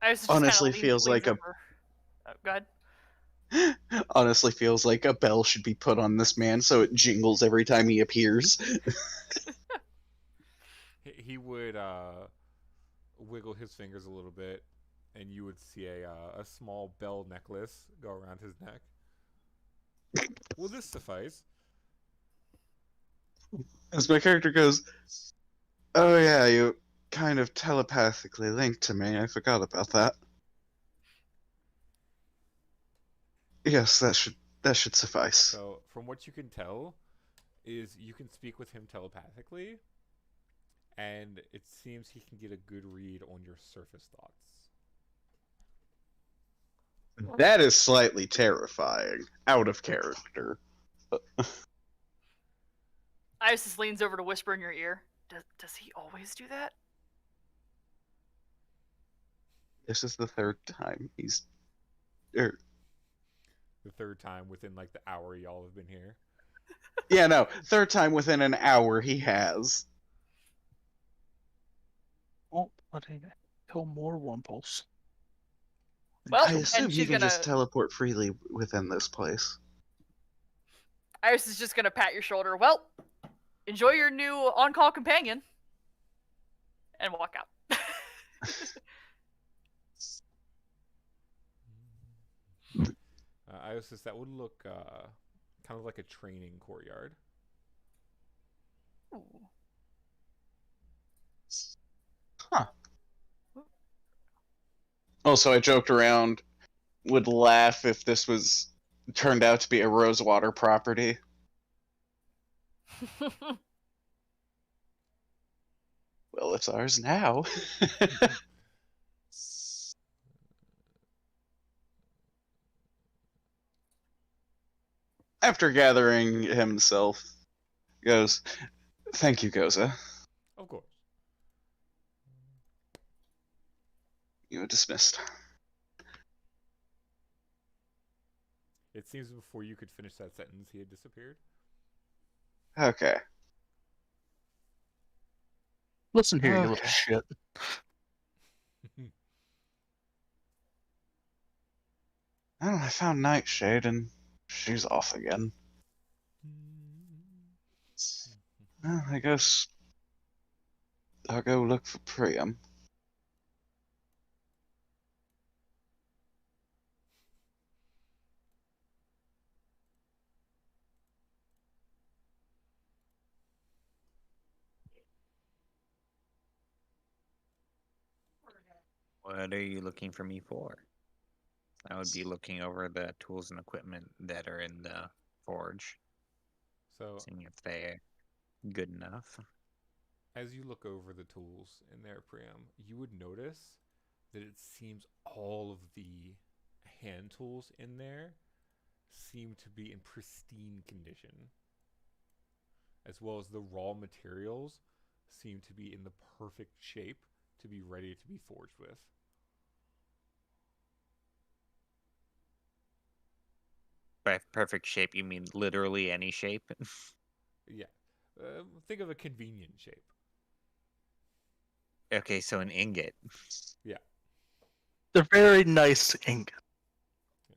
I was just Honestly kind of feels like a over. Go ahead. honestly feels like a bell should be put on this man so it jingles every time he appears. He would wiggle his fingers a little bit, and you would see a small bell necklace go around his neck. Will this suffice? As my character goes, oh yeah, you kind of telepathically linked to me. I forgot about that. Yes, that should suffice. So, from what you can tell, is you can speak with him telepathically, and it seems he can get a good read on your surface thoughts. That is slightly terrifying. Out of character. Isis leans over to whisper in your ear. Does he always do that? This is the third time he's The third time within like the hour y'all have been here. yeah, no, third time within an hour he has. Oh, but I kill more Wumples. Well, I assume and he she's can gonna. just teleport freely within this place. Iris is just gonna pat your shoulder. Well, enjoy your new on-call companion, and walk out. Iosis, that would look kind of like a training courtyard. Ooh. Huh. Also, I joked around, would laugh if this was turned out to be a Rosewater property. Well, it's ours now. After gathering himself, goes, thank you, Goza. Of course. You are dismissed. It seems before you could finish that sentence, he had disappeared. Okay. Listen here, you little Okay. shit. Well, I found Nightshade and she's off again. Well, I guess I'll go look for Priam. What are you looking for me for? I would be looking over the tools and equipment that are in the forge, So, seeing if they're good enough. as you look over the tools in there, Priam, you would notice that it seems all of the hand tools in there seem to be in pristine condition, as well as the raw materials seem to be in the perfect shape to be ready to be forged with. By perfect shape, you mean literally any shape? Yeah. Think of a convenient shape. Okay, so an ingot. Yeah. They're very nice ink.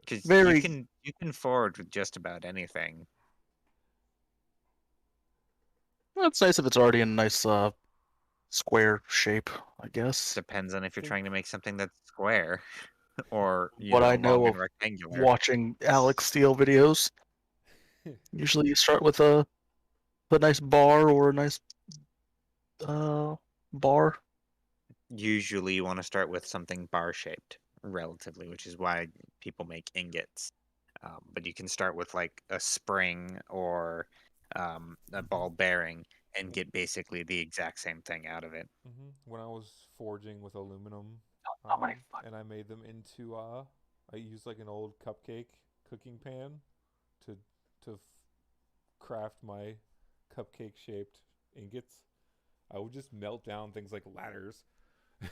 Because Very- you can forge with just about anything. Well, it's nice if it's already in a nice square shape, I guess. Depends on if you're trying to make something that's square or What I know long and of rectangular. Watching Alex Steele videos, usually you start with a nice bar or a nice bar. Usually you want to start with something bar shaped, relatively, which is why people make ingots. But you can start with like a spring or a ball bearing, and get basically the exact same thing out of it. When I was forging with aluminum, How many and I made them into I used like an old cupcake cooking pan to craft my cupcake shaped ingots. I would just melt down things like ladders and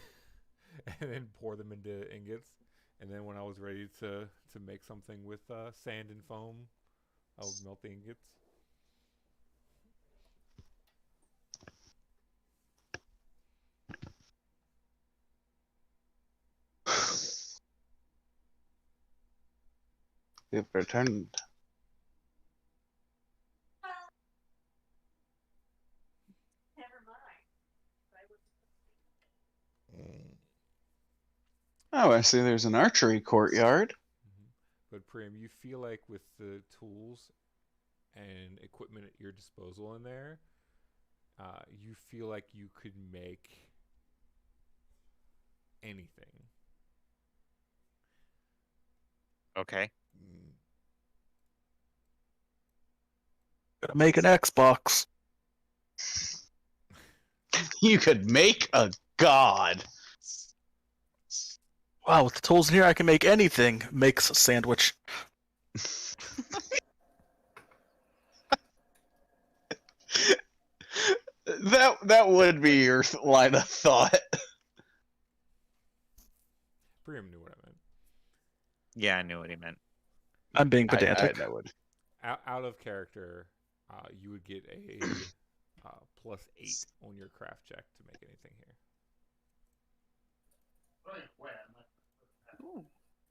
then pour them into ingots. And then when I was ready to make something with sand and foam, I would melt the ingots. You've returned. Oh, I see there's an archery courtyard. But Priam, you feel like with the tools and equipment at your disposal in there, you feel like you could make anything. Okay. Gotta make an Xbox. You could make a god. Wow, with the tools in here, I can make anything. Makes a sandwich. That would be your line of thought. Priam knew what I meant. Yeah, I knew what he meant. I'm being pedantic. That would. Out of character, you would get a +8 on your craft check to make anything here. Ooh,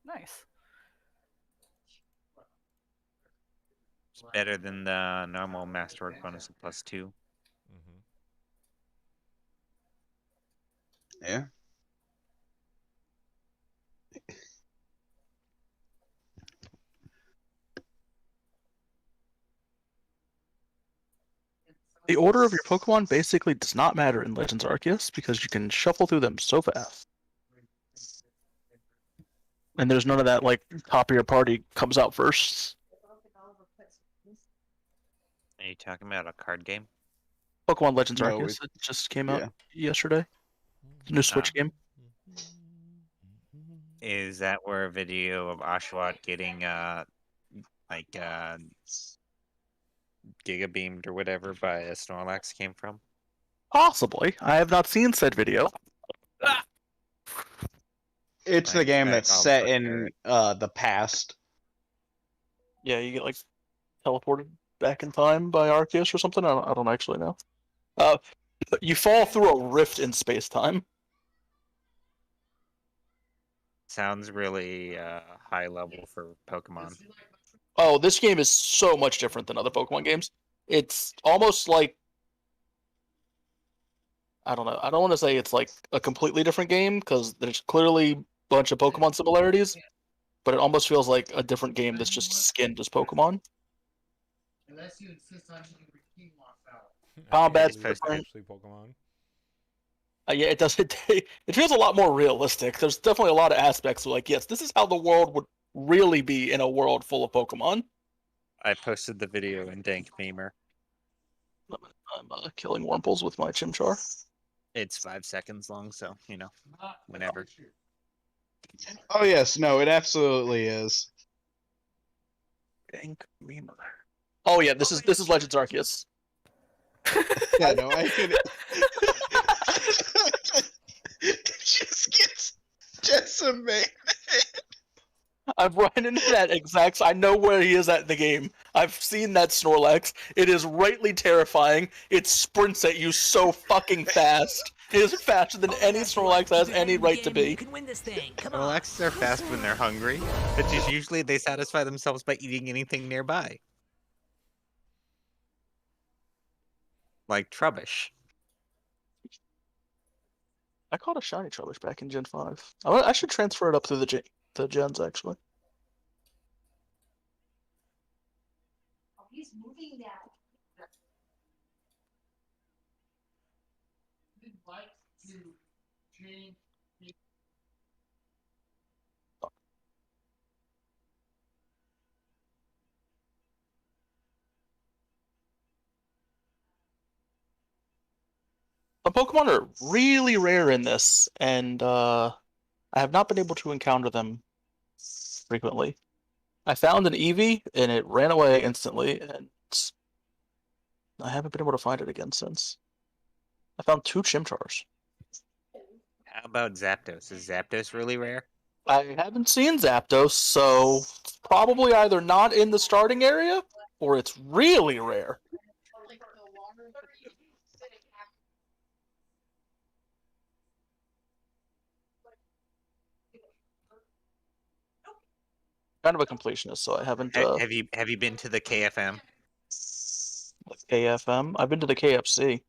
nice. It's better than the normal masterwork bonus of +2. Yeah. The order of your Pokemon basically does not matter in Legends Arceus because you can shuffle through them so fast. And there's none of that, like, top of your party comes out first. Are you talking about a card game? Pokemon Legends No, Arceus it just came yeah. out yesterday. The new Switch game. Is that where a video of Oshawott getting giga beamed or whatever by a Snorlax came from? Possibly. I have not seen said video. It's the Like, game that's I'll set look in at the past. Yeah, you get like teleported back in time by Arceus or something. I don't actually know. You fall through a rift in space time. Sounds really high level for Pokemon. Oh, this game is so much different than other Pokemon games. It's almost like I don't know. I don't want to say it's like a completely different game because there's clearly a bunch of Pokemon similarities, but it almost feels like a different game that's just skinned as Pokemon. Unless you insist on eating your quinoa salad. Combat's It's different. actually Pokemon. Yeah, it does. It feels a lot more realistic. There's definitely a lot of aspects of like, yes, this is how the world would really be in a world full of Pokemon. I posted the video in Dank Memer. I'm killing Wurmples with my Chimchar. It's 5 seconds long, so whenever. Oh yes, no, it absolutely is. Dank Memer. Oh yeah, this is Legends Arceus. Yeah, no, I could. It just gets decimated. I've run into that exact. I know where he is at in the game. I've seen that Snorlax. It is rightly terrifying. It sprints at you so fucking fast. It is faster than any Snorlax has any right to be. You can win this thing. Come on. Snorlaxes are fast when they're hungry. It's just usually they satisfy themselves by eating anything nearby. Like Trubbish. I caught a shiny Trubbish back in Gen 5. I should transfer it up through the gens actually. Oh, he's moving that. You'd like to change Pokemon are really rare in this, and I have not been able to encounter them frequently. I found an Eevee, and it ran away instantly, and I haven't been able to find it again since. I found 2 Chimchars. How about Zapdos? Is Zapdos really rare? I haven't seen Zapdos, so it's probably either not in the starting area, or it's really rare. Kind of a completionist, so I haven't Have you been to the KFM? KFM. I've been to the KFC.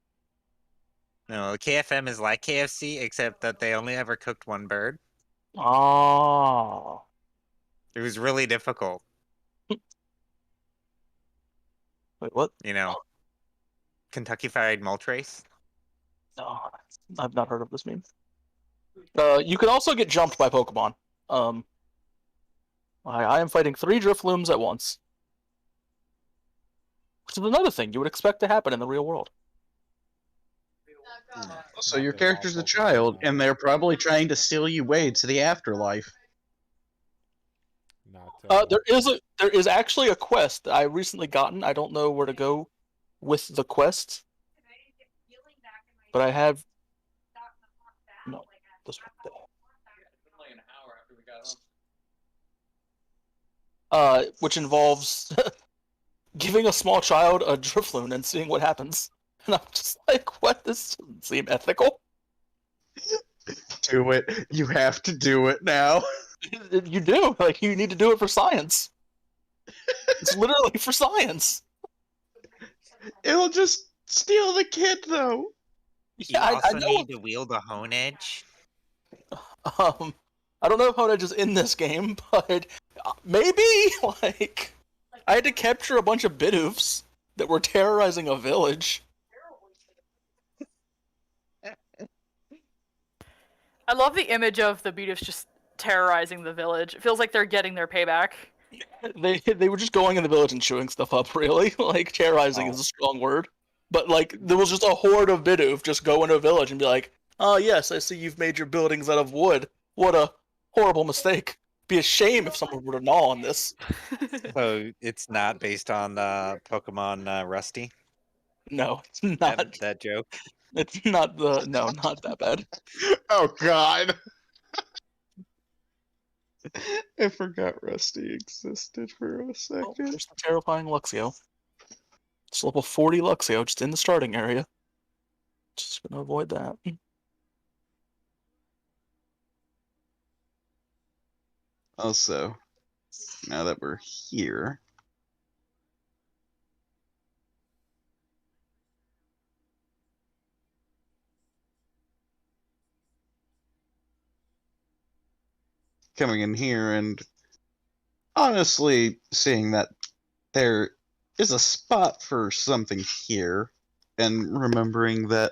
No, the KFM is like KFC, except that they only ever cooked one bird. Ah. It was really difficult, Wait, what? you know. Kentucky Fried Moltres. No, I've not heard of this meme. You can also get jumped by Pokemon. I am fighting 3 Driflooms at once. Which is another thing you would expect to happen in the real world. So Not your that all character's a Pokemon child, are- and they're probably trying to steal you away to the afterlife. Not. There is actually a quest that I recently gotten. I don't know where to go with the quest, but I have no this one. Like an hour after we got home. Which involves giving a small child a Drifloon and seeing what happens. And I'm just like, what? This doesn't seem ethical. Do it. You have to do it now. You do. Like, you need to do it for science. It's literally for science. It'll just steal the kid, though. Yeah, You I also know. need to wield a hone edge. I don't know if Honedge is in this game, but maybe, like, I had to capture a bunch of Bidoofs that were terrorizing a village. I love the image of the Beatles just terrorizing the village. It feels like they're getting their payback. They were just going in the village and chewing stuff up, really. Like, terrorizing is a strong word. But, like, there was just a horde of Bidoof just go into a village and be like, oh, yes, I see you've made your buildings out of wood. What a horrible mistake. Be a shame if someone were to gnaw on this. So it's not based on Pokemon Rusty. No, it's not. That joke. It's not no, not that bad. Oh, God. I forgot Rusty existed for a Oh, second. there's the terrifying Luxio. It's level 40 Luxio, just in the starting area. Just gonna avoid that. Also, now that we're here, coming in here and honestly seeing that there is a spot for something here, and remembering that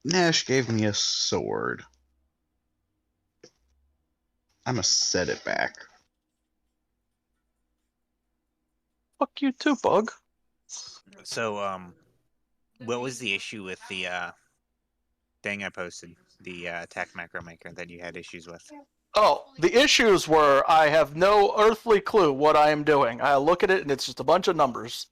Nash gave me a sword. I'm gonna set it back. Fuck you too, Bug. So, what was the issue with the thing I posted? The attack macro maker that you had issues with? Oh, the issues were I have no earthly clue what I am doing. I look at it and it's just a bunch of numbers.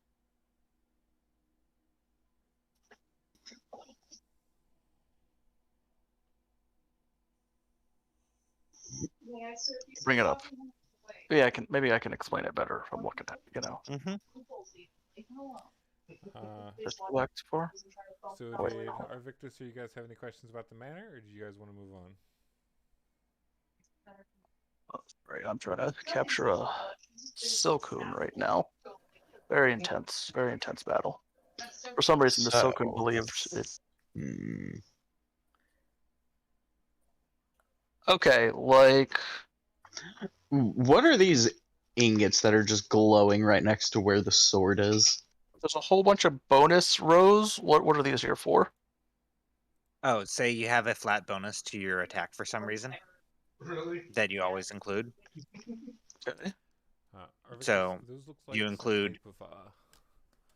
Bring it up. Maybe I can explain it better if I'm looking at it, you know. Mm-hmm. Just select for. So, Dave, or Victor, so you guys have any questions about the manor, or do you guys want to move on? Right, I'm trying to capture a Silcoon right now. Very intense battle. For some reason, the Silcoon believes it. Okay, like, What are these ingots that are just glowing right next to where the sword is? there's a whole bunch of bonus rows. What are these here for? Oh, say you have a flat bonus to your attack for some reason. Really? That you always include. Okay. Or Victor, So, those look you some include- type of,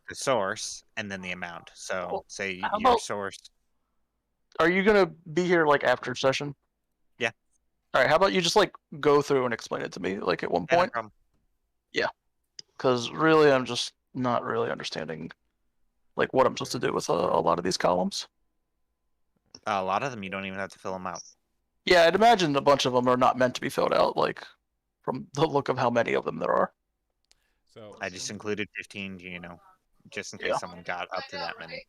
The source and then the amount. So Well, say how your about- source. Are you gonna be here like after session? Yeah. All right. How about you just like go through and explain it to me like at one Yeah, no point? problem. Because really, I'm just not really understanding like what I'm supposed to do with a lot of these columns. A lot of them you don't even have to fill them out. Yeah, I'd imagine a bunch of them are not meant to be filled out, like from the look of how many of them there are. So I just included 15, you know, just in case Yeah. someone got up to that many.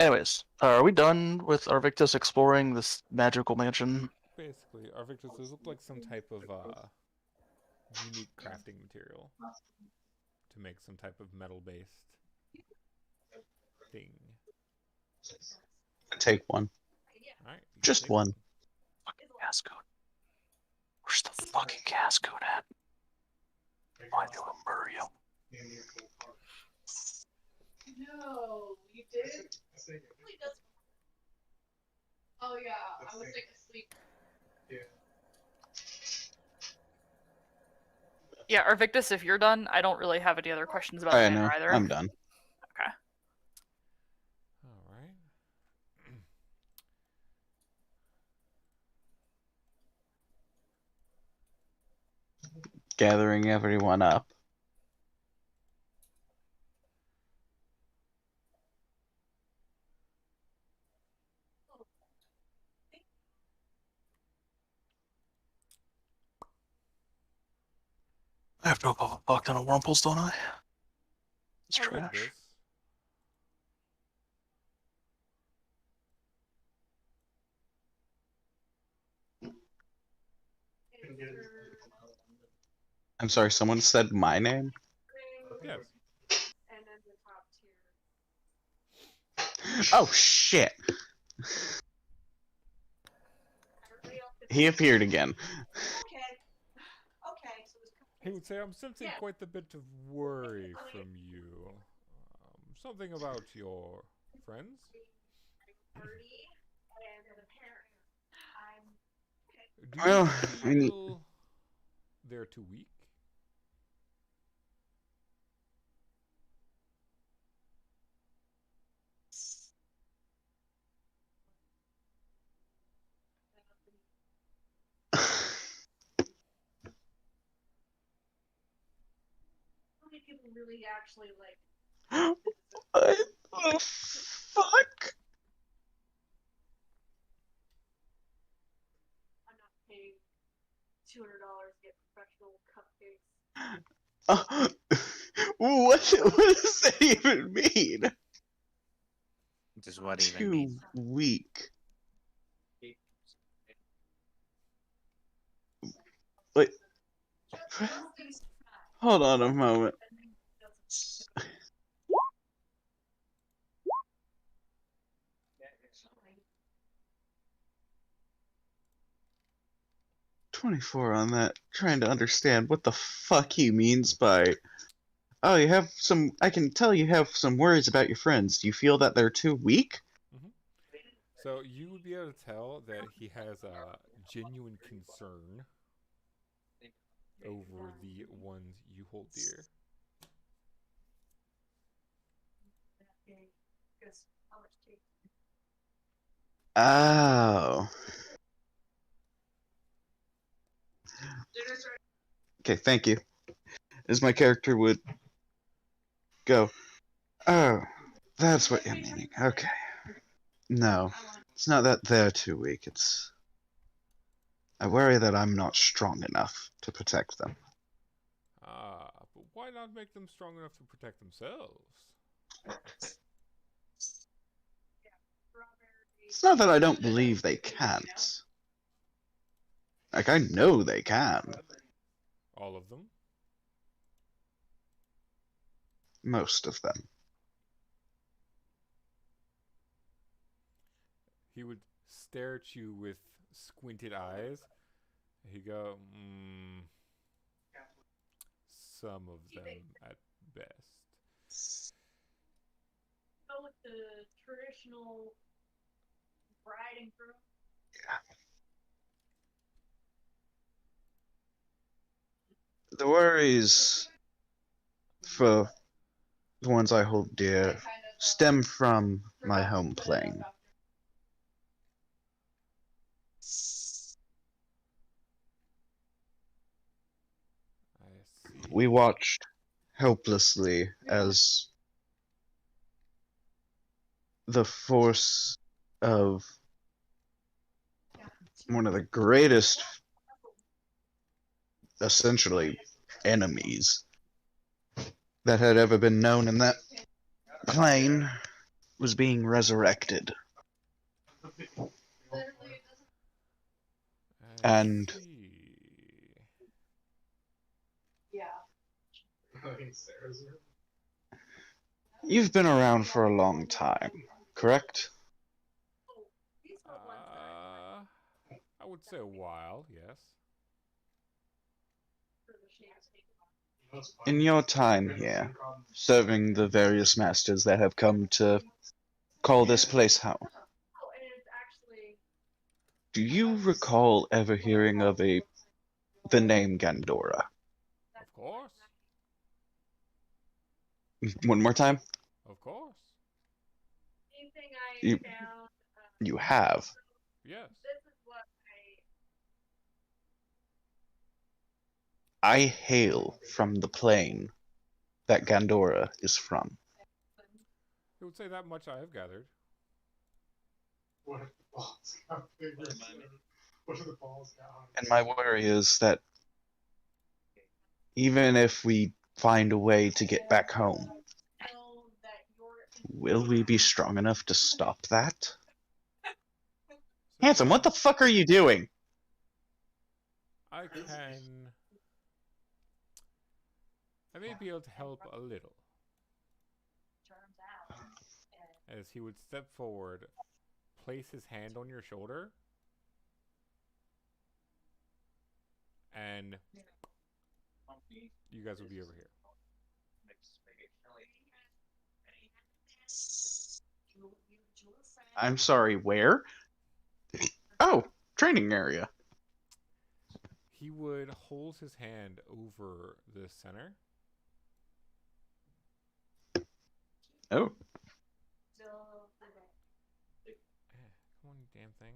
Anyways, are we done with Arvictus exploring this magical mansion? basically, Arvictus, those look like some type of unique crafting material to make some type of metal-based thing. Take one. All right, you can Just take one. Fucking gas code. Where's the fucking gas code at? I knew I'll murder you. No, you did? Really does. Oh yeah, I was like asleep. Yeah, Arvictus, if you're done, I don't really have any other questions about the I manor know. either. I'm done. Okay. All right. Gathering everyone up. I have to go pop a buck ton of Wurmples, don't I? It's I'll read trash. this. I'm sorry, someone said my name? Yes. And then the top tier. Oh, shit. Everybody else gets He appeared again. okay. Okay, so this He would say, I'm sensing Yeah. quite a bit of worry from you. Something about your friends? party and an apparent. I'm Do Well, you I need- feel they're too weak? how many people really actually like What the fuck? I'm not paying $200 to get professional cupcakes. What does that even mean? Just what even Too mean? weak. Wait. Hold on a moment. $24 on that. Trying to understand what the fuck he means by. Oh, you have some. I can tell you have some worries about your friends. Do you feel that they're too weak? So you would be able to tell that he has a genuine concern over the ones you hold dear. Because how much cake? Oh. Okay, thank you. As my character would go, oh, that's what you're meaning. Okay. No, it's not that they're too weak. It's. I worry that I'm not strong enough to protect them. But why not make them strong enough to protect themselves? It's not that I don't believe they can't. Like, I know they can. All of them? Most of them. He would stare at you with squinted eyes. He'd go, some of them at best. Go with the traditional bride and groom. The worries for the ones I hold dear stem from my home plane. we watched helplessly as the force of one of the greatest, essentially, enemies that had ever been known in that plane was being resurrected. I And see. you've been around for a long time, correct? I would say a while, yes. In your time here, serving the various masters that have come to call this place home, do you recall ever hearing of the name Gandora? Of course. One more time? Of course. You, you have. Yes. I hail from the plane that Gandora is from. I would say that much I have gathered. And my worry is that even if we find a way to get back home, will we be strong enough to stop that? So Handsome, what the fuck are you doing? I may be able to help a little. As he would step forward, place his hand on your shoulder, and you guys will be over here. I'm sorry, where? Oh, training area. He would hold his hand over the center. Oh. Come on, you damn thing.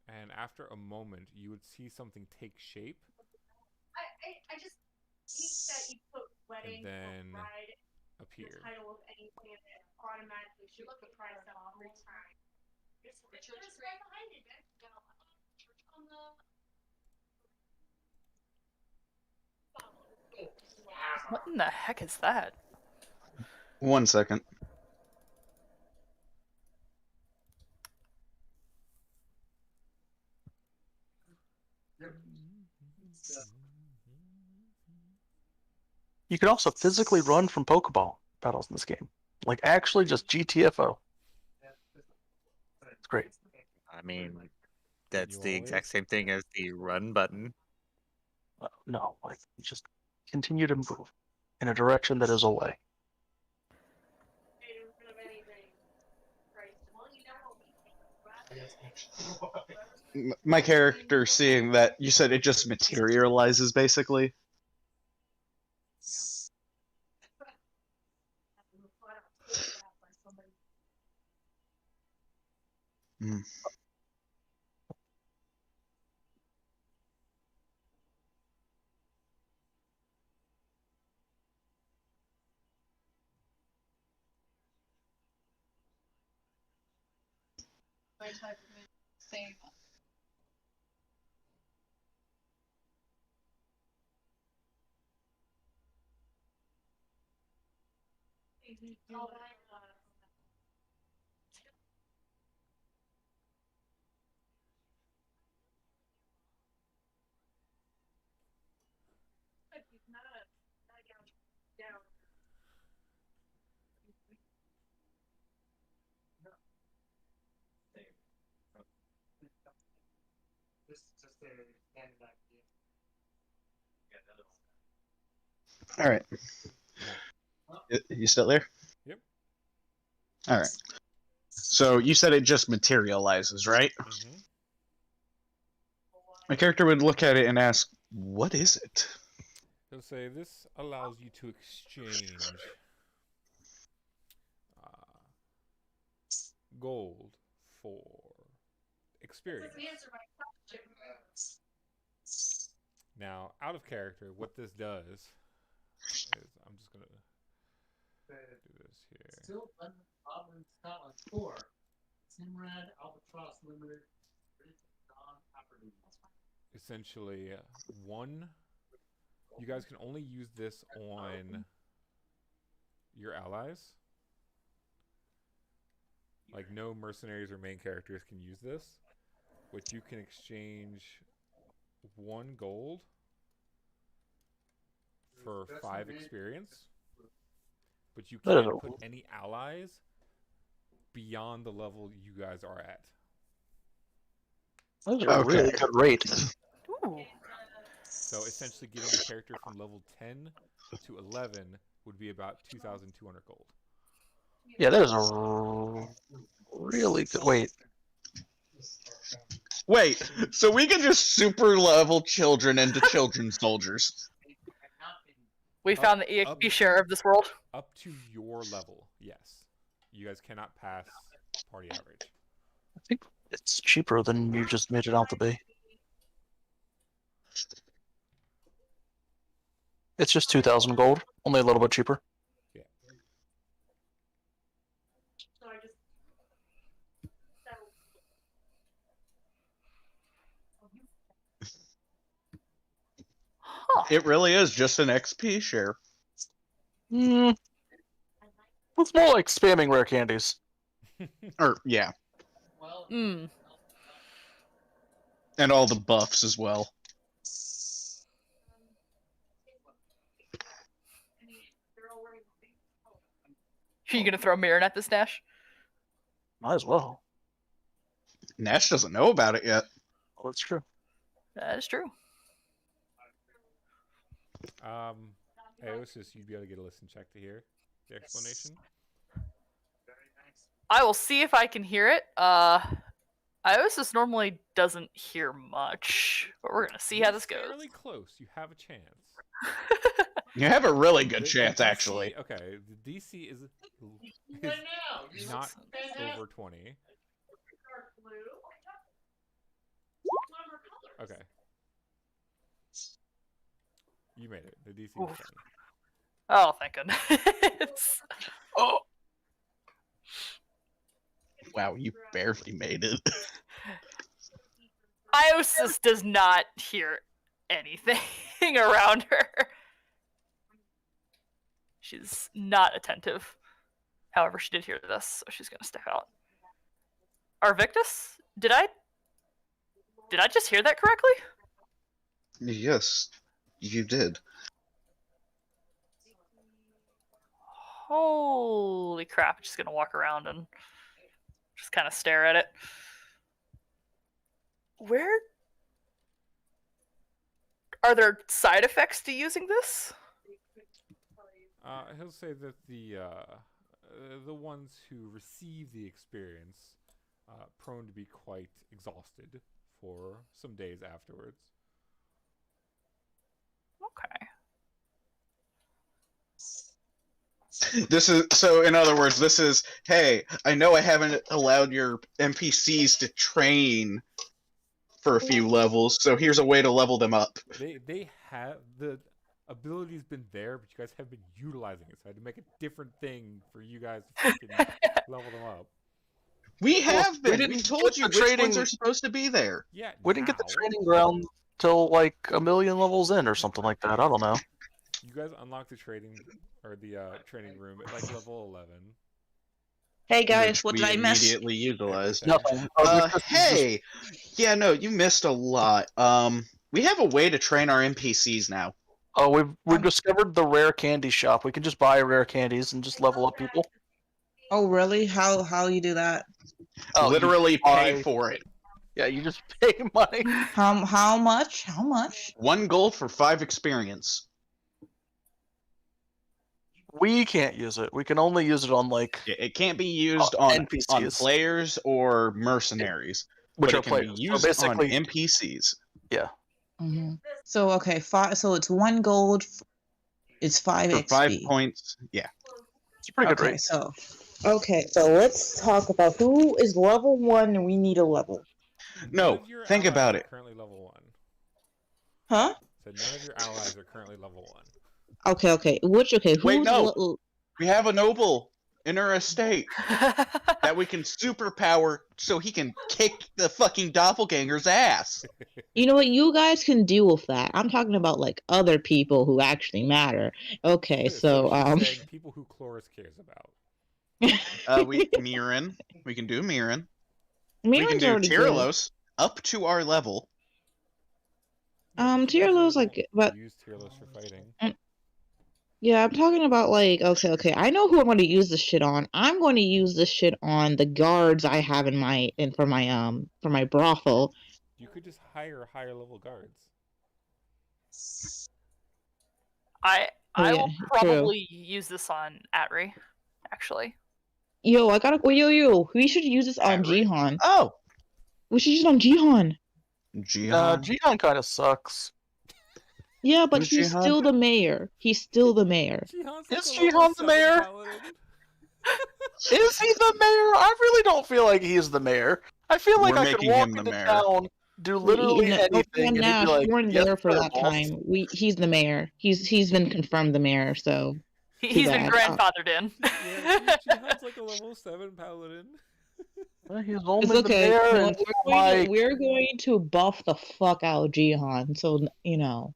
And after a moment, you would see something take shape. I just hate that you put wedding And then or bride appear. the title of anything and it automatically shoots the price up every time. It's the church right behind it, man. Church on the What in the heck is that? 1 second. You can also physically run from Pokeball battles in this game. Like, actually just GTFO. It's great. I mean, that's You the always- exact same thing as the run button. No, like, you just continue to move in a direction that is away. My character seeing that, you said it just materializes, basically? Hmm. same. Alright. You still there? Yep. Alright. So, you said it just materializes, right? Mm-hmm. My character would look at it and ask, what is it? It Let's say this allows you to exchange gold for experience. Now, out of character, what this does is I'm just gonna do this here. Still London, Scotland 4. Simrad Albatross Limited. Essentially, you guys can only use this on your allies. Like, no mercenaries or main characters can use this, but you can exchange 1 gold for 5 experience, but you can't put any allies beyond the level you guys are at. That's a really good rate. Ooh. So essentially getting a character from level 10 to 11 would be about 2,200 gold. Yeah, that is a really good. Wait, so we can just super level children into children soldiers? We found the EXP share of this world. Up to your level, yes. You guys cannot pass party average. I think it's cheaper than you just made it out to be. It's just 2,000 gold, only a little bit cheaper. Yeah. Huh. It really is just an XP share. It's more like spamming rare candies. Or, yeah. Mm. And all the buffs as well. Are you gonna throw Mirren at this, Nash? Might as well. Nash doesn't know about it yet. Well, that's true. That is true. Aosis, you'd be able to get a listen check to hear the explanation. I will see if I can hear it. Iosis normally doesn't hear much, but we're gonna see how this goes. Fairly close. You have a chance. You have a really good The chance, DC actually. Okay, the DC is not over 20. Okay. You made it. The DC was 20. Oh, thank goodness. Oh, Wow, you barely made it. Iosis does not hear anything around her. She's not attentive. However, she did hear this, so she's gonna step out. Arvictus? Did I just hear that correctly? Yes, you did. Holy crap, I'm just gonna walk around and just kind of stare at it. Where are there side effects to using this? He'll say that the ones who receive the experience prone to be quite exhausted for some days afterwards. Okay. This is so. In other words, this is. Hey, I know I haven't allowed your NPCs to train for a few levels, so here's a way to level them up. They have the ability's been there, but you guys have been utilizing it. So I had to make a different thing for you guys to freaking level them up. We have been. We didn't told get you the which ones training- are supposed to be there. Yeah, we didn't get the now. training ground till like 1,000,000 levels in or something like that. I don't know. You guys unlocked the training room at like level 11. Hey guys, which what we did I miss? immediately utilized. Nothing. Hey, yeah, no, you missed a lot. We have a way to train our NPCs now. Oh, we've discovered the rare candy shop. We can just buy rare candies and just level up people. Oh really? How you do that? Oh, you Literally buy- pay for it. Yeah, you just pay money. How much? How much? 1 gold for 5 experience. We can't use it. We can only use it on like It can't be used Oh, on NPCs. players or mercenaries, which but are it can players. be used so basically, on NPCs. yeah. So okay, so it's 1 gold. It's 5 For 5 XP. points, yeah. It's a pretty good Okay, rate. so let's talk about who is level 1 and we need a level. None No, of your think allies about are it. Currently level 1. Huh? So none of your allies are currently level 1. Okay. Wait, Who's no. We have a noble in our estate that we can superpower so he can kick the fucking doppelganger's ass. You know what? You guys can deal with that. I'm talking about like other people who actually matter. Okay, so she's saying people who Chloris cares about. Mirren. We can do Mirren. We can Mirren's do already good. Tyralos up to our level. Tyralos like, but use Tyralos for fighting. yeah, I'm talking about like, okay. I know who I'm going to use this shit on. I'm going to use this shit on the guards I have for my brothel. You could just hire higher level guards. I yeah, will probably use this on Atri, actually. Yo, we should use this on Atri? Jihan. Oh, We should use it on Jihan. Jihan. Jihan kind of sucks. Yeah, but Who's he's Jihan? still the mayor. He's still the mayor. Is Jihan the mayor? Is he the mayor? I really don't feel like he's the mayor. I feel like We're I could making walk him the into mayor. town, do literally anything, and he'd Nash, be like, you weren't yes, there for sir, that boss. time. He's the mayor. He's been confirmed the mayor, so He's been grandfathered in. Jihan's like a level 7 paladin. Well, he's only it's the okay. mayor, No, and we're going to buff the fuck out of Jihan, so you know.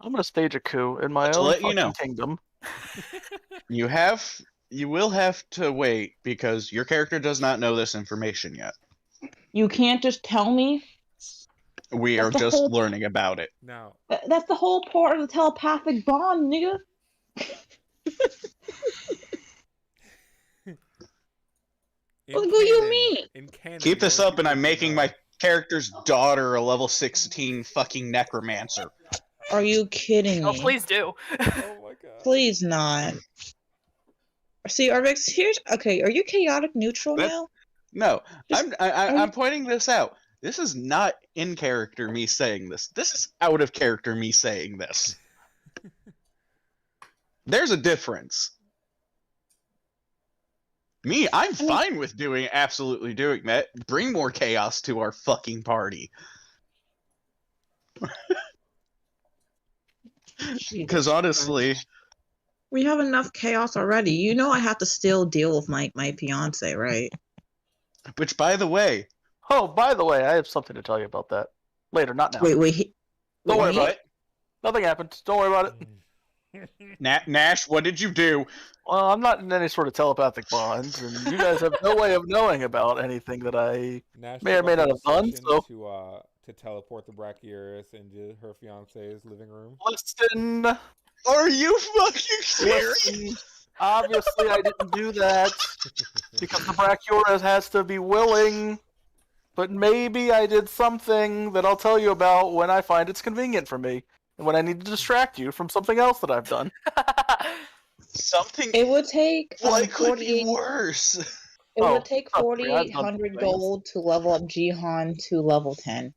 I'm gonna stage a coup in my To own let fucking you know. kingdom. You will have to wait because your character does not know this information yet. You can't just tell me. We That's are the just whole- learning about it. Now, That's the whole part of the telepathic bond, nigga. What do you mean? In canon, Keep this more up, and people I'm making can, my character's daughter a level 16 fucking necromancer. Are you kidding me? Oh, please do. Oh my god. Please not. See, Arvix, here's okay. Are you chaotic neutral That- now? No, Just- I'm pointing this out. This is not in character me saying this. This is out of character me saying this. There's a difference. Me, I'm fine with absolutely doing that. Bring more chaos to our fucking party. Because honestly, We have enough chaos already. You know I have to still deal with my fiance, right? which by the way, Oh, by the way, I have something to tell you about that. Later, not now. Wait. Don't worry about what? it. Nothing happened. Don't worry about it. Nash, what did you do? Well, I'm not in any sort of telepathic bond, and you guys have no way of knowing about anything that I Nash may or took may a not whole have done, session so- to teleport the Brachiosaurus into her fiance's living room. Listen, Are you fucking serious? listen. Obviously, I didn't do that because the Brachiosaurus has to be willing. But maybe I did something that I'll tell you about when I find it's convenient for me, and when I need to distract you from something else that I've done. Something It would take what could be 48. worse? It Oh, would take trust me, I've done 4,800 things. gold to level up Jihan to level 10.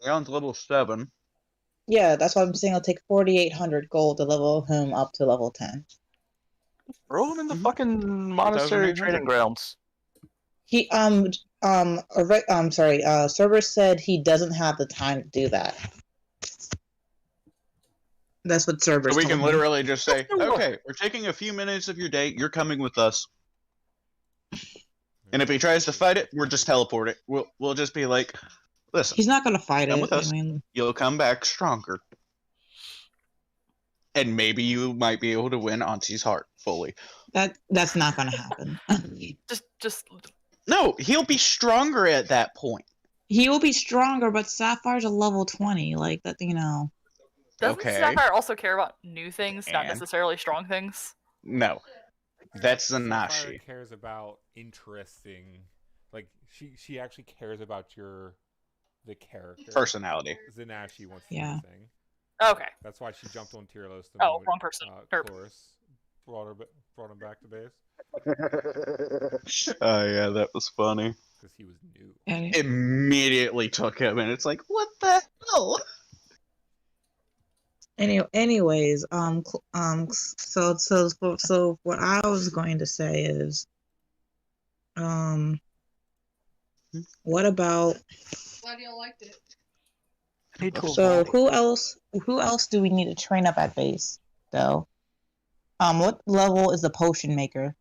Leon's level 7. Yeah, that's why I'm saying it'll take 4,800 gold to level him up to level 10. Throw him in the Mhm. fucking monastery 2,800. training grounds. He Cerberus said he doesn't have the time to do that. That's what Cerberus So we told can me. literally just say, That's no okay, we're taking a few minutes of your day, you're coming with us. And if he tries to fight it, we'll just teleport it. We'll just be like, listen, He's not gonna fight Come it. with us. I mean, you'll come back stronger. And maybe you might be able to win Auntie's heart fully. that's not gonna happen. just No, he'll be stronger at that point. He will be stronger, but Sapphire's a level 20. Like that, you know. doesn't Okay. Sapphire also care about new things, not And? necessarily strong things? No. That's Sapphire Zanashi. cares about interesting, like she actually cares about the character. Personality. Zanashi wants Yeah. anything. Okay. That's why she jumped on Tyralos. Oh, wrong person. Chorus brought him back to base. Oh yeah, that was funny. because he was new. Immediately took him, and it's like, what the hell? Anyways, so what I was going to say is, what about? Glad y'all liked it. I need to So evolve. who else do we need to train up at base, though? What level is the potion maker?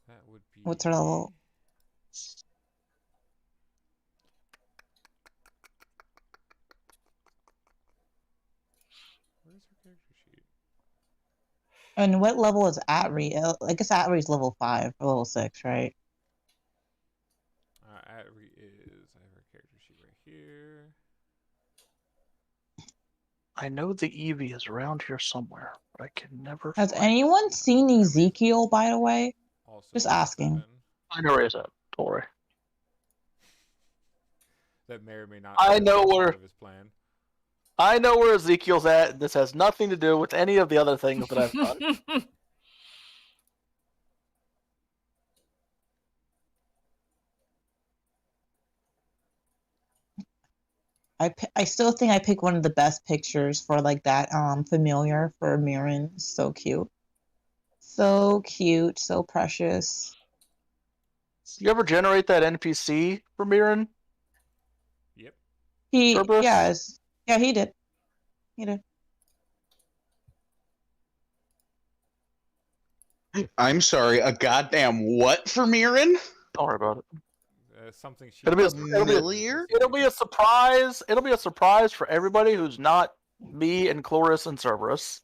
That would be. What's her level? Where's her character sheet? And what level is Atri? I guess Atri's level 5 or level 6, right? Atri is. I have her character sheet right here. I know the Eevee is around here somewhere, but I can never Has find anyone seen Ezekiel, by the way? Also, Just level asking. 7. I know where he's at. Don't worry. That may or may not. I be know part where- of his plan. I know where Ezekiel's at, and this has nothing to do with any of the other things that I've done. I still think I picked one of the best pictures for like that familiar for Mirren. So cute. So cute, so precious. You ever generate that NPC for Mirren? Yep. Cerberus? Yeah, he did. He did. I'm sorry, a goddamn what for Mirren? Don't worry about it. Something she. It'll be a Familiar? It'll be a surprise. It'll be a surprise for everybody who's not me and Chloris and Cerberus.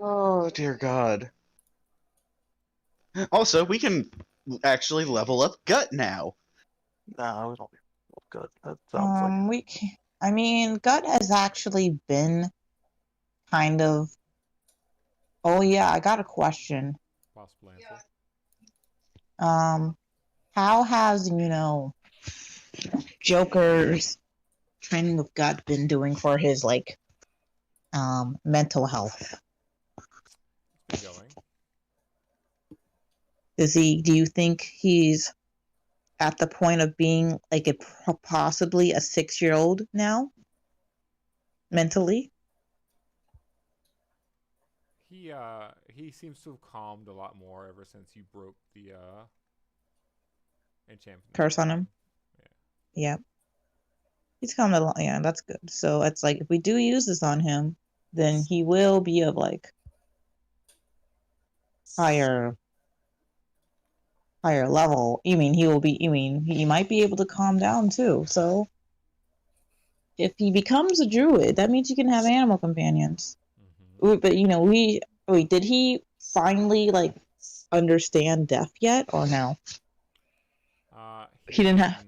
Oh, dear God. Also, we can actually level up Gut now. Nah, we don't. Good. That sounds like. I mean, Gut has actually been kind of. Oh yeah, I got a question. Possible answer. How has Joker's training of Gut been doing for his like mental health? It's been going. Do you think he's at the point of being like possibly a 6-year-old now? Mentally? He seems to have calmed a lot more ever since you broke the enchantment Curse on him? Yeah. Yep. He's calmed a lot. Yeah, that's good. So it's like if we do use this on him, then he will be of like higher level. He might be able to calm down too. So if he becomes a druid, that means he can have animal companions. Mm-hmm. But did he finally like understand death yet or no? He didn't have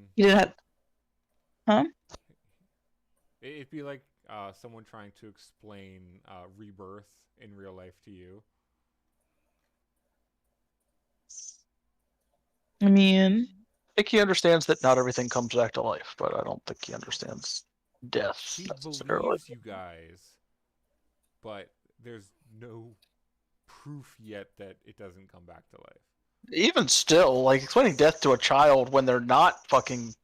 huh? It'd be like someone trying to explain rebirth in real life to you. I mean, I think he understands that not everything comes back to life, but I don't think he understands death He necessarily. believes you guys, but there's no proof yet that it doesn't come back to life. Even still, like explaining death to a child when they're not fucking,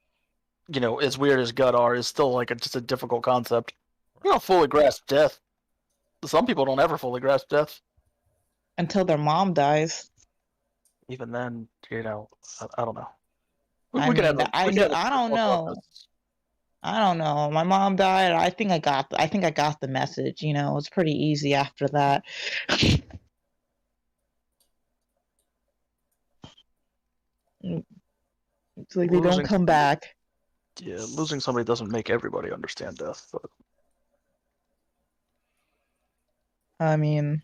as weird as Gut are, is still like just a difficult concept. You don't fully grasp death. Some people don't ever fully grasp death. until their mom dies. Even then, I don't know. I don't know. I don't know. My mom died. I think I got the message. It's pretty easy after that. It's like they don't come back. Yeah, losing somebody doesn't make everybody understand death, but I mean,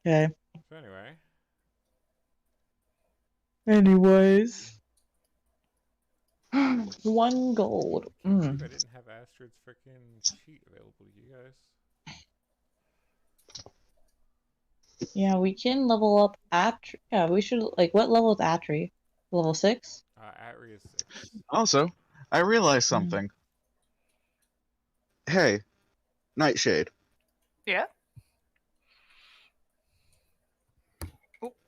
okay. So anyway. Anyways, 1 gold. Can't believe I didn't have Astrid's freaking cheat available to you guys. Yeah, we can level up Atri. Yeah, we should what level is Atri? Level 6? Atri is 6. Also, I realized something. Hey, Nightshade. Yeah.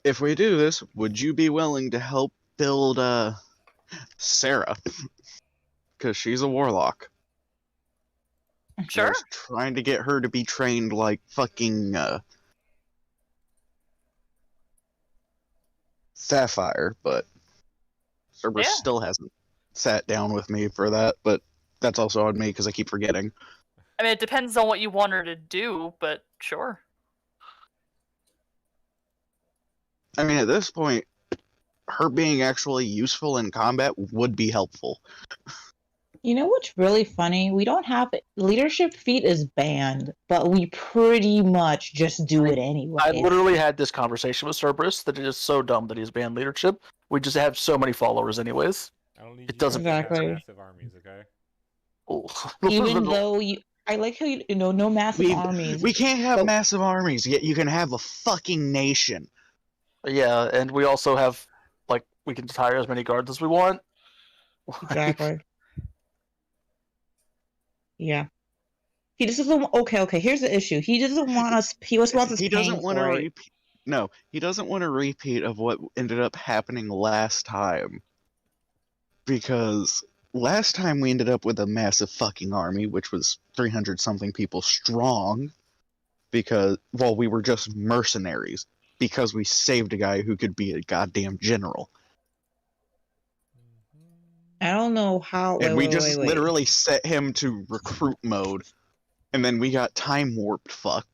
if we do this, would you be willing to help build Sarah? Because she's a warlock. Sure. There's trying to get her to be trained like fucking Sapphire, but Cerberus Yeah. still hasn't sat down with me for that, but that's also on me because I keep forgetting. I mean, it depends on what you want her to do, but sure. I mean, at this point, her being actually useful in combat would be helpful. You know what's really funny? We don't have leadership feat is banned, but we pretty much just do it anyway. I literally had this conversation with Cerberus that it is so dumb that he's banned leadership. We just have so many followers anyways. I don't need It you doesn't- guys to have Exactly. massive armies, okay? Even though I like how no massive armies. We can't have but- massive armies, yet you can have a fucking nation. Yeah, and we also have, like, we can just hire as many guards as we want. Exactly. Yeah. He just doesn't. Okay. Here's the issue. He doesn't want us. He just wants us He paying doesn't want for to it. repeat. No, he doesn't want a repeat of what ended up happening last time. Because last time we ended up with a massive fucking army, which was 300 something people strong. Because, well, we were just mercenaries. Because we saved a guy who could be a goddamn general. I don't know how. And we just wait. literally set him to recruit mode. And then we got time warped fucked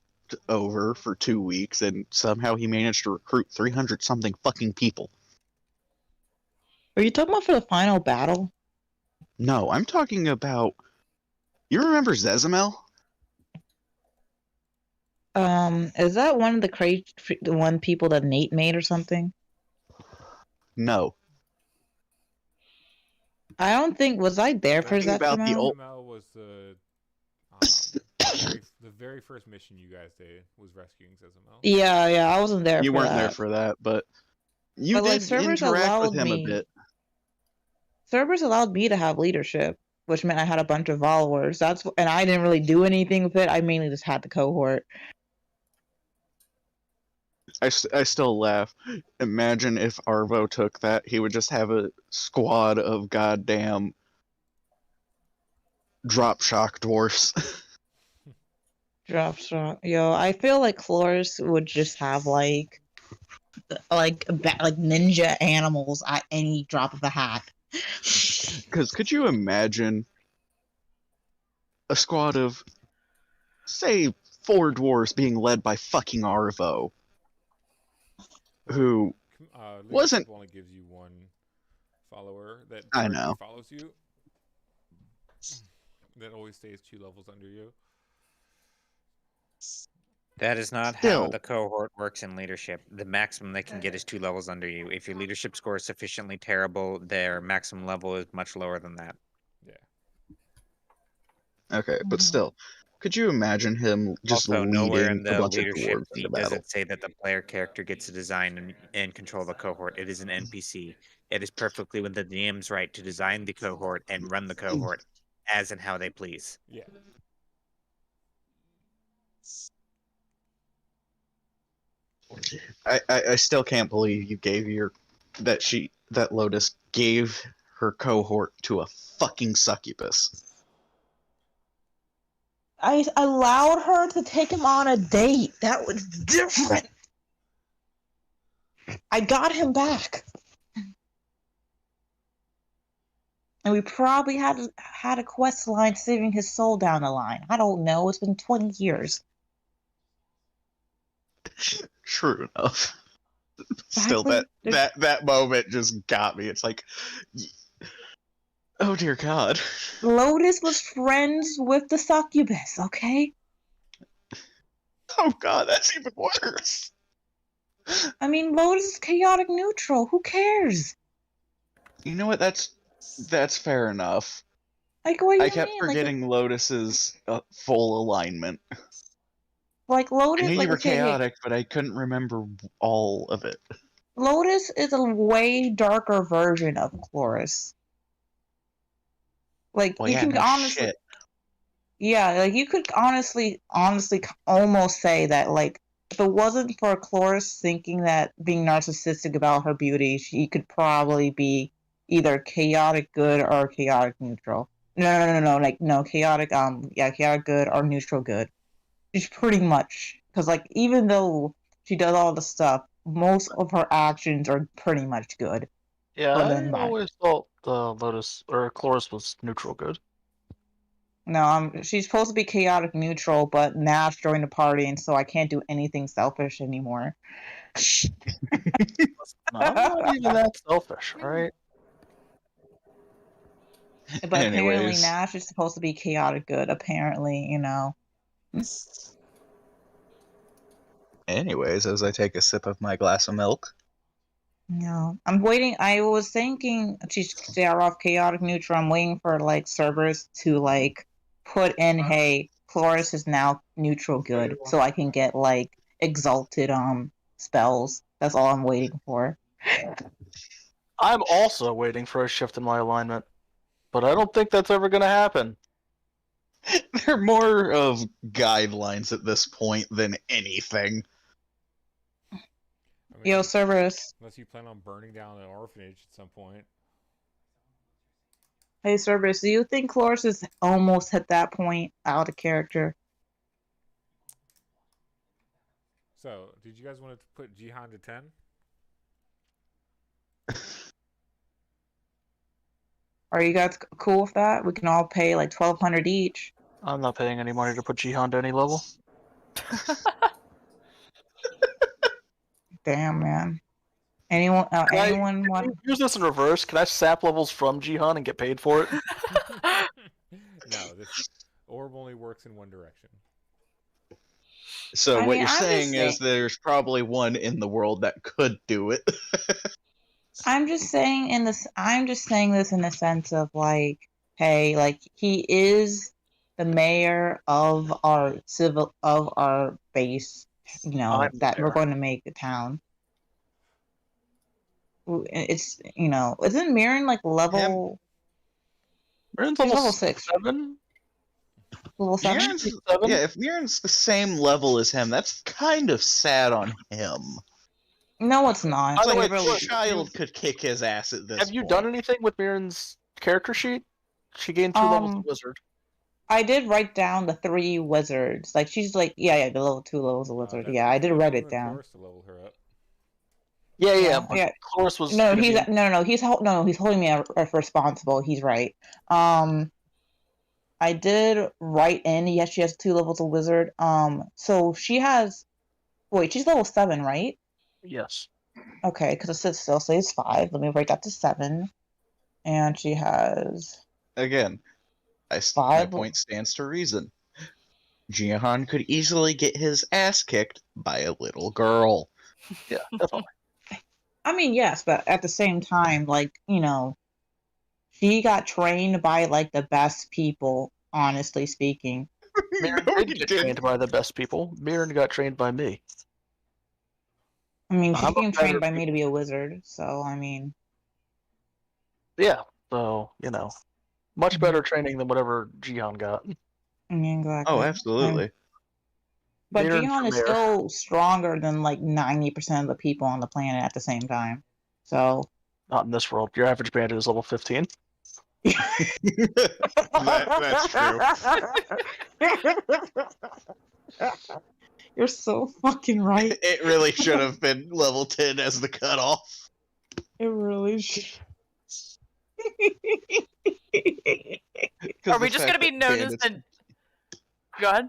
over for 2 weeks, and somehow he managed to recruit 300 something fucking people. Are you talking about for the final battle? No, I'm talking about. You remember Zezimel? Is that one of the one people that Nate made or something? No. I don't think was I there for Talking about the Zezimel? old- XML was the very first mission you guys did was rescuing Zezimel. Yeah, I wasn't there. You for weren't that. there for that, but you But, like, did Cerberus interact with allowed him me- a bit. Cerberus allowed me to have leadership, which meant I had a bunch of followers. And I didn't really do anything with it. I mainly just had the cohort. I still laugh. Imagine if Arvo took that, he would just have a squad of goddamn drop shock dwarfs. Drop shot. Yo, I feel like Chloris would just have like ninja animals at any drop of a hat. Because could you imagine a squad of, say, 4 dwarves being led by fucking Arvo? Who Leadership wasn't- only gives you one follower that I directly know. follows you. That always stays 2 levels under you. That is not how Still. the cohort works in leadership. The maximum they can get is 2 levels under you. If your leadership score is sufficiently terrible, their maximum level is much lower than that. Yeah. Okay, but still, could you imagine him just Also, nowhere leading in a the bunch of leadership dwarves into feat battle? does it say that the player character gets to design and control the cohort. It is an NPC. It is perfectly within the DM's right to design the cohort and run the cohort as and how they please. Yeah. I still can't believe you gave that Lotus gave her cohort to a fucking succubus. I allowed her to take him on a date. That was different. I got him back. And we probably had a quest line saving his soul down the line. I don't know. It's been 20 years. True enough. Still, that moment just got me. It's like, oh dear God. Lotus was friends with the succubus, okay? Oh God, that's even worse. I mean, Lotus is chaotic neutral. Who cares? You know what? That's fair enough. Like, what do I you kept mean? forgetting Lotus's full alignment. Like Lotus, I knew like, you were okay, chaotic, but I couldn't remember all of it. Lotus is a way darker version of Chloris. Like, Well, you yeah, can no honestly, shit. yeah, like you could honestly almost say that like if it wasn't for Cloris thinking that being narcissistic about her beauty, she could probably be either chaotic good or chaotic neutral. No, like no chaotic chaotic good or neutral good. She's pretty much because like even though she does all the stuff, most of her actions are pretty much good. Yeah, But I then always thought Lotus or Chloris was neutral good. no, she's supposed to be chaotic neutral, but Nash joined the party, and so I can't do anything selfish anymore. I'm not even that selfish, right? But apparently Anyways, Nash is supposed to be chaotic good. Apparently, you know. as I take a sip of my glass of milk. No, I'm waiting. I was thinking she's start off chaotic neutral. I'm waiting for like Cerberus to like put in, hey, Chloris is now neutral good, so I can get like exalted spells. That's all I'm waiting for. I'm also waiting for a shift in my alignment, but I don't think that's ever going to happen. They're more of guidelines at this point than anything. I mean, Yo, Cerberus. unless you plan on burning down an orphanage at some point. Hey, Cerberus, do you think Chloris is almost at that point out of character? So, did you guys want to put Jihan to 10? Are you guys cool with that? We can all pay like 1,200 each. I'm not paying any money to put Jihan to any level. Damn, man. Anyone want? Use this in reverse. Can I sap levels from Jihan and get paid for it? No, this orb only works in one direction. So I what mean, you're I'm just saying is saying- there's probably one in the world that could do it. I'm just saying this in the sense of like, hey, like he is the mayor of our base, you know, I'm the that we're mayor. going to make the town. It's isn't Mirren like level? Mirren's She's level level 6. 7? Level 7? Mirren's, 7? yeah, if Mirren's the same level as him, that's kind of sad on him. No, it's not. By the Like way, a look, child could kick his ass at this Have you point. done anything with Mirren's character sheet? She gained 2 levels of wizard. I did write down the 3 wizards. Like she's like, yeah, the level 2 levels of wizard. Yeah, I did write it down. To level her up. Yeah, but Chloris was No, gonna he's be... no, he's holding me as responsible. He's right. I did write in. Yes, she has 2 levels of wizard. So she has. Wait, she's level 7, right? Yes. Okay, because it still says 5. Let me write that to 7. And she has. Again, my 5. point stands to reason. Jihan could easily get his ass kicked by a little girl. Yeah, definitely. I mean, yes, but at the same time, like, she got trained by, like, the best people, honestly speaking. Mirren did get trained by the best people. Mirren got trained by me. I mean, she I'm a became better trained by me to be a wizard, so, I mean... Yeah, so, much better training than whatever Jihan got. I mean, exactly. Oh, absolutely. But Mirren Jihan for is mayor. still stronger than, like, 90% of the people on the planet at the same time. So... Not in this world. Your average bandit is level 15. That's true. You're so fucking right. It really should have been level 10 as the cutoff. It really should. Are we just gonna be known as the? Go ahead.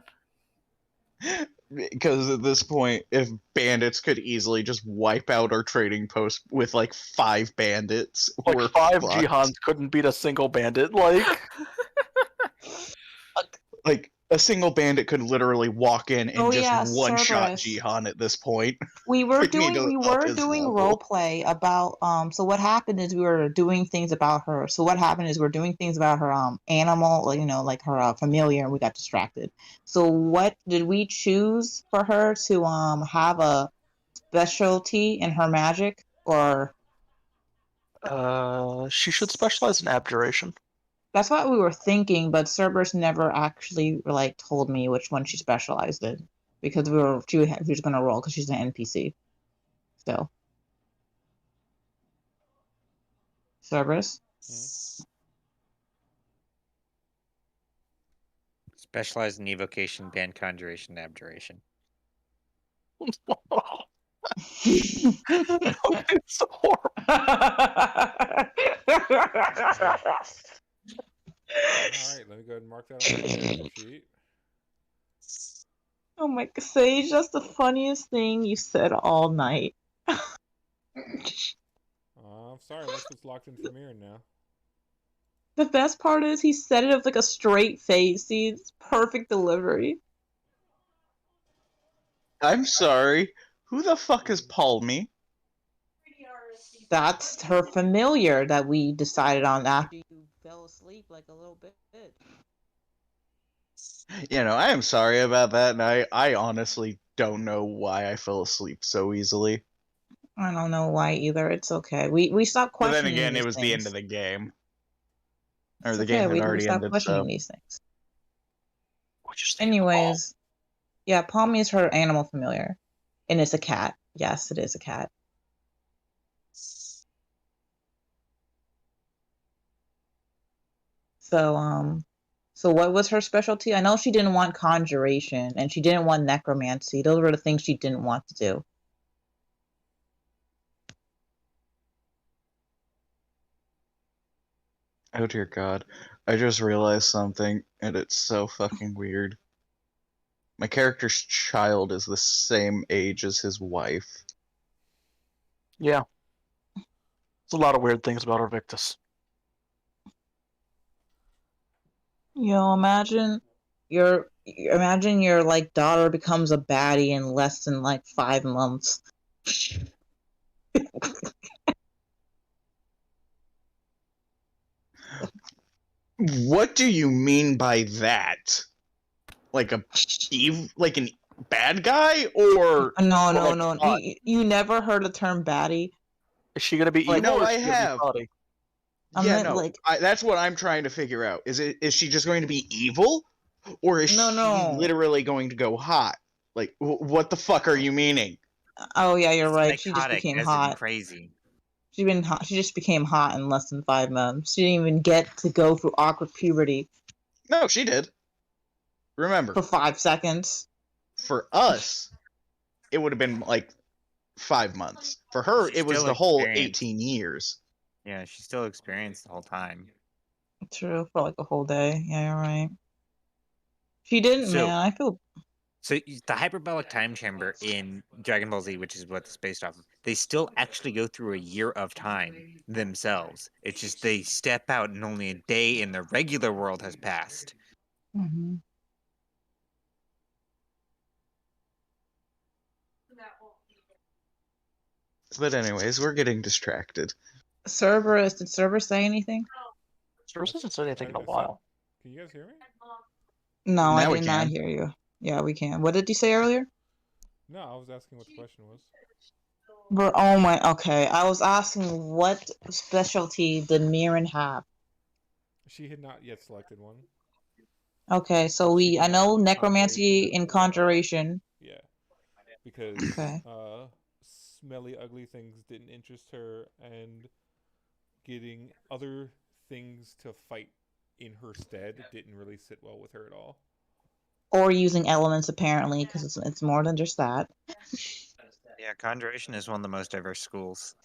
Because at this point, if bandits could easily just wipe out our trading post with like 5 bandits, Like we're 5 fucked. Jihans couldn't beat a single bandit. Like a single bandit could literally walk in and one shot Cerberus. Jihan at this point. We were We doing need to up his level. role play about so what happened is we were doing things about her. So what happened is we're doing things about her animal, like her familiar, and we got distracted. So what did we choose for her to have a specialty in her magic, or She should specialize in abjuration. that's what we were thinking, but Cerberus never actually like told me which one she specialized in. because she was gonna roll because she's an NPC. So, Cerberus. Specialized in evocation, band conjuration, abjuration. It's horrible. Alright, let me go ahead and mark that on my character sheet. Oh my god, Sage, that's the funniest thing you said all night. I'm sorry, that's what's locked in for Mirren now. The best part is he said it with like a straight face. See, it's perfect delivery. I'm sorry. Who the fuck is Palmy? That's her familiar that we decided on after you fell asleep like a little bit. You know, I am sorry about that, and I honestly don't know why I fell asleep so easily. I don't know why either. It's okay. We stopped But then questioning again, these it was things. the end of the game. Or It's the okay. game had We already stopped ended, questioning so... these things. What'd you say? Oh, Anyways, yeah, Palmy is her animal familiar, and it's a cat. Yes, it is a cat. So what was her specialty? I know she didn't want conjuration and she didn't want necromancy. Those were the things she didn't want to do. Oh dear god. I just realized something, and it's so fucking weird. My character's child is the same age as his wife. yeah. There's a lot of weird things about Invictus. You know, imagine your like daughter becomes a baddie in less than like 5 months. What do you mean by that? Like an bad guy, or No, Well, no, no. You never heard the term baddie? Is she gonna be Like- evil? No, or I is she gonna be have. naughty? I Yeah, meant no. like That's what I'm trying to figure out. Is she just going to be evil, or is No, she no. literally going to go hot? Like, what the fuck are you meaning? oh yeah, you're right. She just Psychotic, became as in hot. crazy. She just became hot in less than 5 months. She didn't even get to go through awkward puberty No, she did. Remember, for 5 seconds. for us, it would have been like 5 months. For her, She's it was still the whole experienced. 18 years. Yeah, she's still experienced the whole time. True, for like a whole day. Yeah, you're right. She didn't, So- man. I feel So the hyperbolic time chamber in Dragon Ball Z, which is what it's based off of, they still actually go through a year of time themselves. It's just they step out and only a day in the regular world has passed. hmm But anyways, we're getting distracted. Cerberus. Did Cerberus say anything? Service hasn't said anything in a I said- while. Can you guys hear me? No, I Now we did not can. hear you. Yeah, we can. What did you say earlier? No, I was asking what the question was. Bro, oh my. Okay, I was asking what specialty did Mirren have? She had not yet selected one. Okay, so But she I did know have necromancy and or, conjuration. yeah, because Okay. smelly, ugly things didn't interest her, and getting other things to fight in her stead didn't really sit well with her at all. Or using elements apparently, because it's more than just that. Yeah, Conjuration is one of the most diverse schools,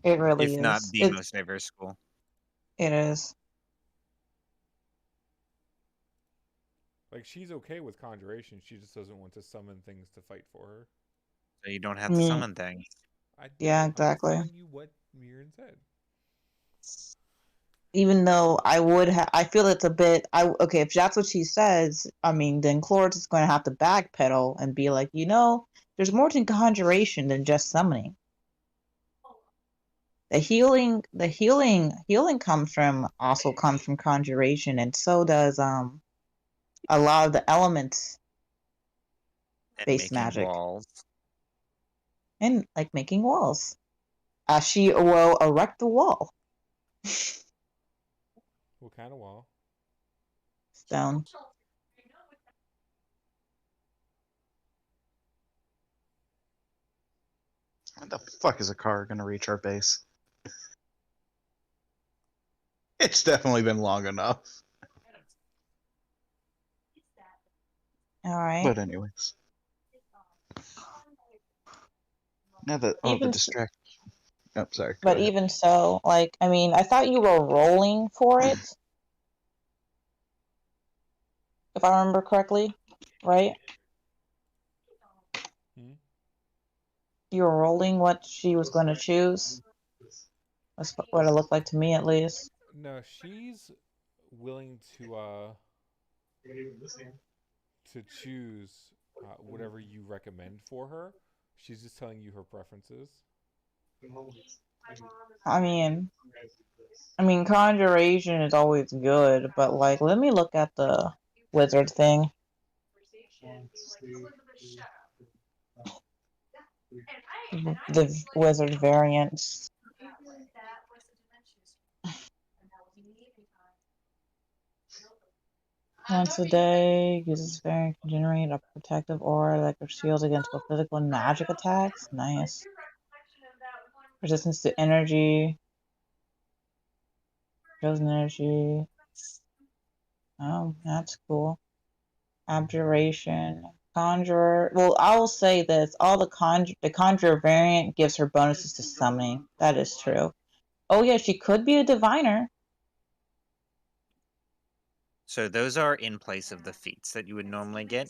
It really if is. not the most diverse school. It is. Like, she's okay with conjuration, she just doesn't want to summon things to fight for her. So you don't have to Me- summon things. I Yeah, don't. exactly. I'm just telling you what Mirren said. Even though I feel it's a bit. Okay, if that's what she says, I mean, then Cloris is going to have to backpedal and be like, there's more to conjuration than just summoning. The healing comes from conjuration, and so does a lot of the elements And based making magic walls. and like making walls. She will erect the wall. What kind of wall? Stone. When the fuck is a car gonna reach our base? It's definitely been long enough. All right. But anyways. Now that all the Even distract. Oh, sorry. Go But ahead. even so, like, I mean, I thought you were rolling for it, if I remember correctly, right? Hmm? You were rolling what she was going to choose. That's what it looked like to me, at least. No, she's willing to choose whatever you recommend for her. She's just telling you her preferences. I mean, conjuration is always good, but like, let me look at the wizard thing. The wizard variants. Once a day, uses variant can generate a protective aura that shields against both physical and magic attacks. Nice. Resistance to energy. Chosen energy. Oh, that's cool. Abjuration. Conjurer. Well, I will say this: all the conjurer variant gives her bonuses to summoning. That is true. Oh yeah, she could be a diviner. So those are in place of the feats that you would normally get.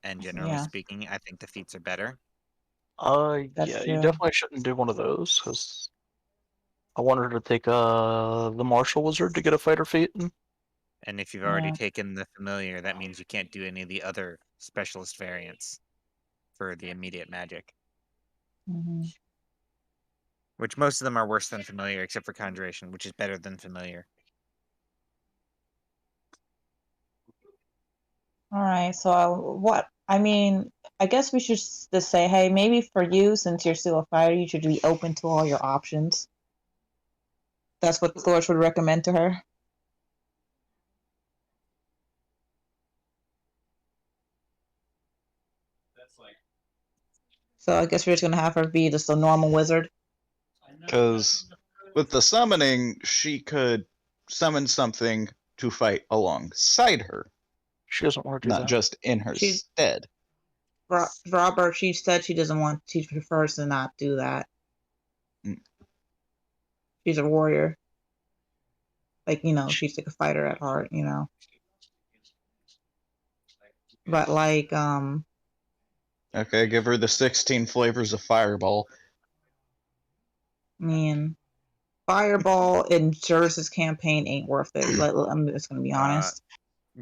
And generally Yeah. speaking, I think the feats are better. That's Yeah, true. you definitely shouldn't do one of those because I wanted her to take the martial wizard to get a fighter feat. And if you've already Yeah. taken the familiar, that means you can't do any of the other specialist variants for the immediate magic. hmm Which most of them are worse than familiar, except for conjuration, which is better than familiar. All right. So I guess we should just say, hey, maybe for you, since you're still a fighter, you should be open to all your options. That's what Thorch would recommend to her. So I guess we're just gonna have her be just a normal wizard. Because with the summoning, she could summon something to fight alongside her, She doesn't want to do not that. just in her She- stead. Robert, she said she doesn't want. She prefers to not do that. Mm. She's a warrior. Like, she's like a fighter at heart. But like, Okay, give her the 16 flavors of Fireball. man, Fireball in Jervis's campaign ain't worth it. I'm just gonna be honest.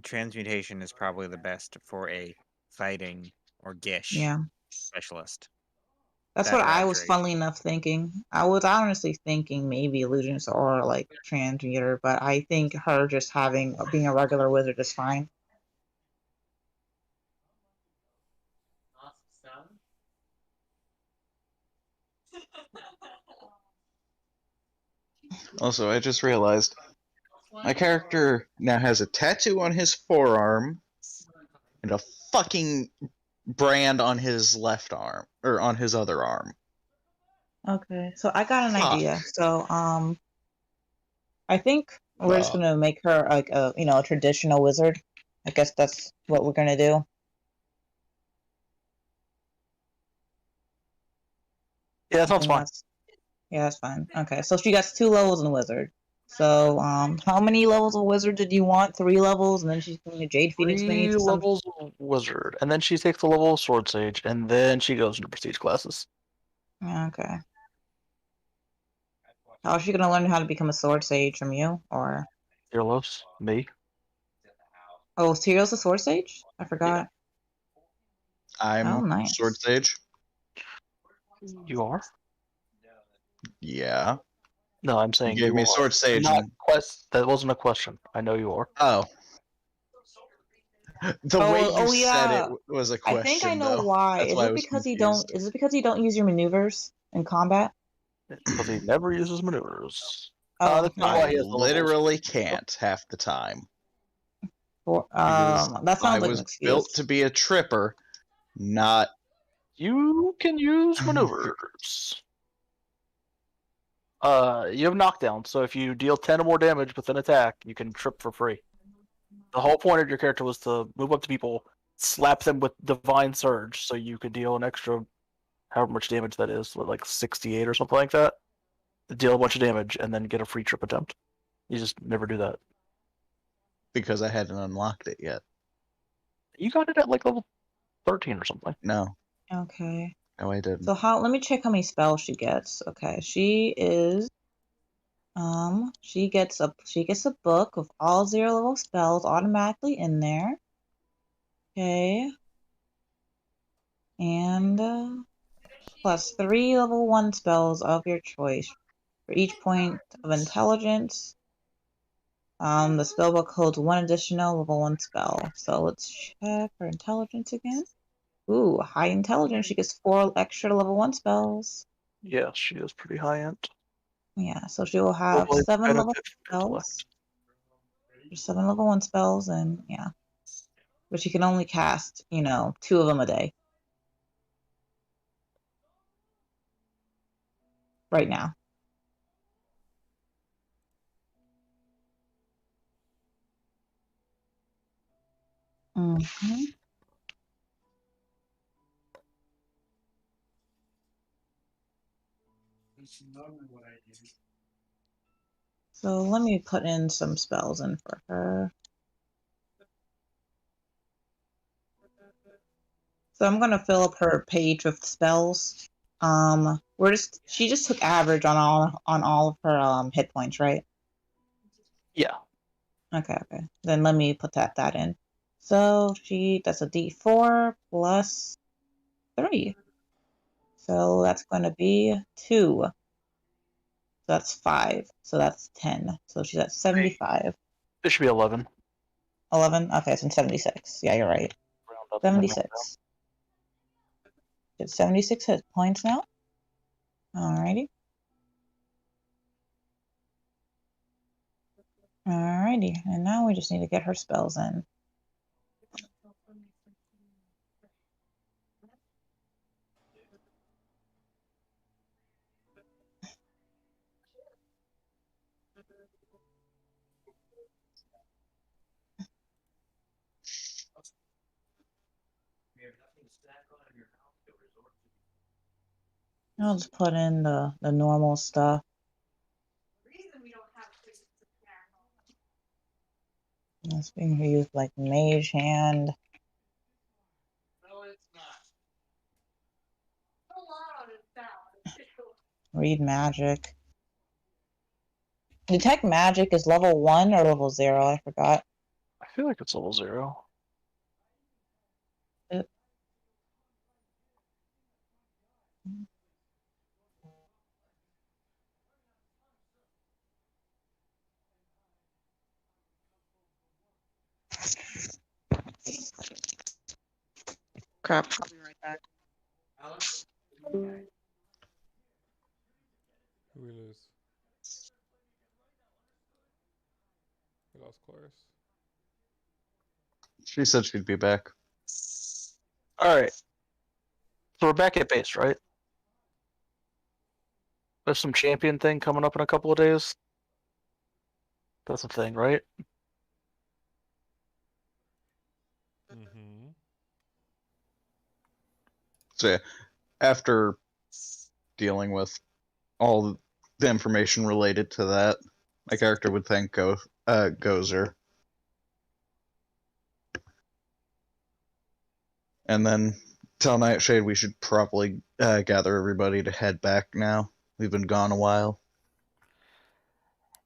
Transmutation is probably the best for a fighting or gish Yeah. specialist. That's That what or I was abjuration. funnily enough thinking. I was honestly thinking maybe illusionist or like transmuter, but I think her just being a regular wizard is fine. Also, I just realized my character now has a tattoo on his forearm and a fucking brand on his left arm, or on his other arm. Okay, so I got an Fuck. idea. So I think we're just gonna make her like a traditional wizard. I guess that's what we're gonna do. Yeah, that sounds And fine. Yeah, that's fine. Okay, so she got 2 levels in wizard. So how many levels of wizard did you want? 3 levels, and then she's going to Jade Phoenix Three Mage or something. levels of wizard, and then she takes the level of sword sage, and then she goes into prestige classes. Yeah, okay. How is she gonna learn how to become a sword sage from you, or? Earlobes, me. Oh, Tyrion's a sword sage? I forgot. I'm Oh, nice. Sword Sage. You are? Yeah. No, I'm saying You gave me are. Sword Sage. Not And... That wasn't a question. I know you are. Oh. The way you said yeah. it was a I question, think I know though. why. That's Is why I it was because confused. Is it because you don't use your maneuvers in combat? Because he never uses maneuvers. Oh, That's I why he has the levels. literally can't half the time. That I sounds like an was excuse. built to be a tripper, not You can use maneuvers. You have knockdown, so if you deal 10 or more damage with an attack, you can trip for free. The whole point of your character was to move up to people, slap them with Divine Surge, so you could deal an extra, however much damage that is, like 68 or something like that. Deal a bunch of damage and then get a free trip attempt. You just never do that. Because I hadn't unlocked it yet. You got it at like level 13 or something. No. Okay. No, I didn't. So let me check how many spells she gets. Okay, she gets a book with all 0 level spells automatically in there. Okay. And plus 3 level 1 spells of your choice. For each point of intelligence, the spellbook holds 1 additional level 1 spell. So let's check her intelligence again. Ooh, high intelligence. She gets 4 extra level 1 spells. Yeah, she is pretty high end. Yeah, so she will have Probably 7 level benefit from intellect. spells. There's 7 level 1 spells, and yeah. But she can only cast, 2 of them a day. Right now. Mm-hmm. So let me put in some spells in for her. So I'm gonna fill up her page with spells. She just took average on all of her hit points, right? Yeah. Okay. Then let me put that in. So that's a D4 plus 3. So that's gonna be 2. So that's 5. So that's 10. So she's at 75. It should be 11. 11? Okay, it's in 76. Yeah, you're right. Round up and then round down. 76. It's 76 hit points now. Alrighty. And now we just need to get her spells in. I'll just put in the normal stuff. That's being used like Mage Hand. No, it's not. Read Magic. Detect Magic is level 1 or level 0? I forgot. I feel like it's level 0. Crap. I'll be right back. Alex? Who we lose? We lost Chloris. She said she'd be back. Alright. So we're back at base, right? There's some champion thing coming up in a couple of days. That's a thing, right? Mm-hmm. So yeah, after dealing with all the information related to that, my character would thank Gozer. And then tell Nightshade we should probably gather everybody to head back now. We've been gone a while.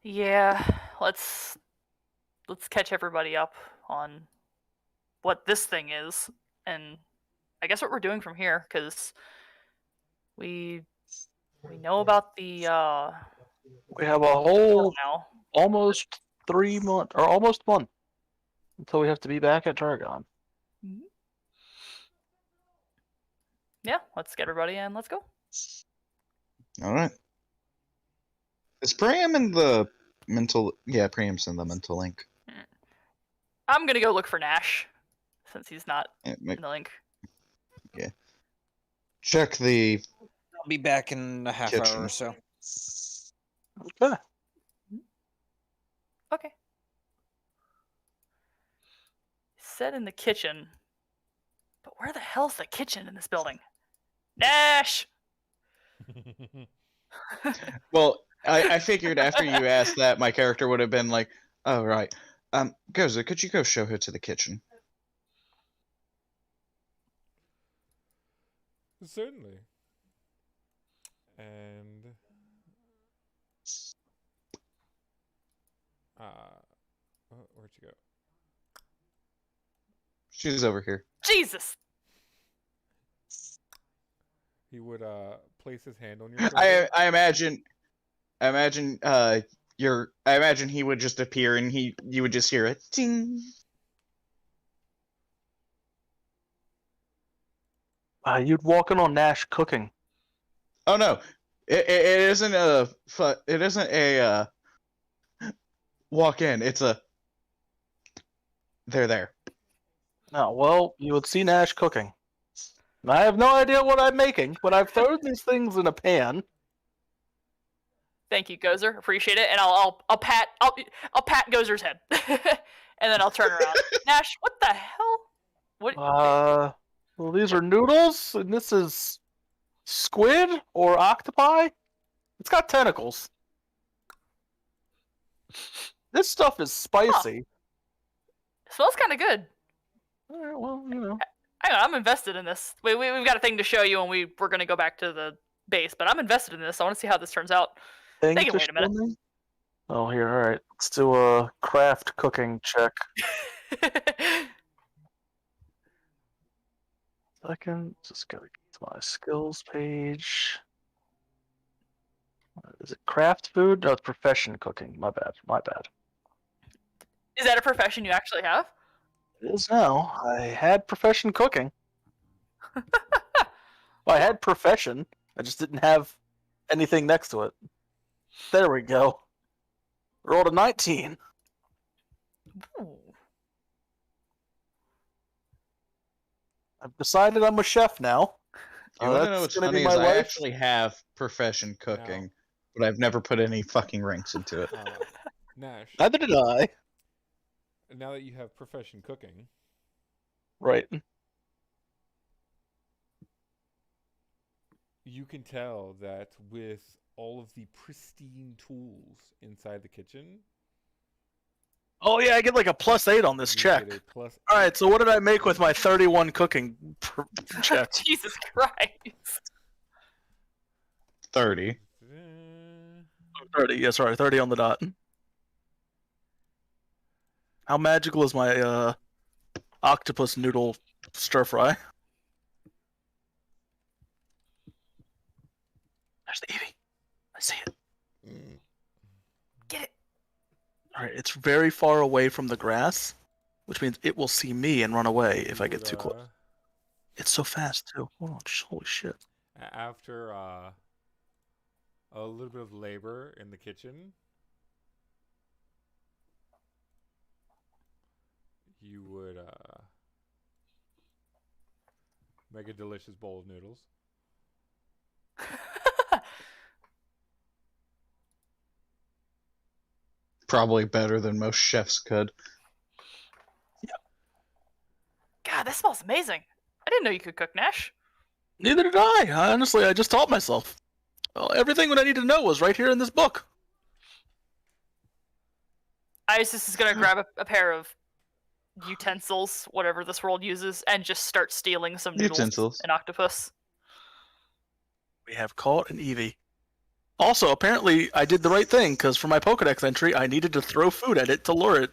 Yeah, let's catch everybody up on what this thing is, and I guess what we're doing from here, because we know about the We have a whole now. almost 3 month or almost month until we have to be back at Targon. Mm-hmm. Yeah, let's get everybody in. Let's go. All right. Is Priam in the mental? Yeah, Priam's in the mental link. I'm gonna go look for Nash, since he's not Yeah, in the link. Yeah. check the I'll be back in a half kitchen. hour or so. Okay. Okay. Set in the kitchen. But where the hell's the kitchen in this building? Nash! Well, I figured after you asked that, my character would have been like, "Oh right, Goza, could you go show her to the kitchen?" Certainly. And where'd you go? She's over here. Jesus! He would place his hand on your shoulder. I imagine I imagine he would just appear and you would just hear it ting. You'd walk in on Nash cooking. Oh no. It isn't a walk in. It's a they're there. Oh, well, you would see Nash cooking. I have no idea what I'm making, but I've thrown these things in a pan. Thank you, Gozer. Appreciate it. And I'll pat Gozer's head. And then I'll turn around. Nash, what the hell? What Well, these are noodles, and this is squid or octopi. It's got tentacles. This stuff is spicy. smells kinda good. Alright, well, you know. Hang on, I'm invested in this. We've got a thing to show you, and we're gonna go back to the base. But I'm invested in this. I want to see how this turns out. Thing They can to wait a minute. show me? Oh, here, alright. Let's do a craft cooking check. Second, just go to my skills page. Is it craft food? No, it's profession cooking. My bad. Is that a profession you actually have? It is now. I had profession cooking. Well, I had profession. I just didn't have anything next to it. There we go. Rolled a 19. Ooh. I've decided I'm a chef now. You want to know That's what's gonna funny be is my I life. actually have profession cooking, but I've never put any fucking ranks into it. Nash, Neither did I. now that you have profession cooking, Right. you can tell that with all of the pristine tools inside the kitchen, Oh yeah, I get like a +8 on this you check. get a plus All right, so what did I make with my 31 cooking check? Jesus Christ. 30. 30. Yeah, sorry, 30 on the dot. How magical is my octopus noodle stir fry? There's the Eevee. I see it. Get it. All right, it's very far away from the grass, which means it will see me and run away if I get too close. It's so fast too. Oh, holy shit! After a little bit of labor in the kitchen, you would make a delicious bowl of noodles. Probably better than most chefs could. God, that smells amazing. I didn't know you could cook, Nash. Neither did I. Honestly, I just taught myself. Well, everything that I need to know was right here in this book. Isis is gonna grab a pair of utensils, whatever this world uses, and just start stealing some noodles Utensils. and octopus. We have caught an Eevee. Also, apparently, I did the right thing, because for my Pokedex entry, I needed to throw food at it to lure it.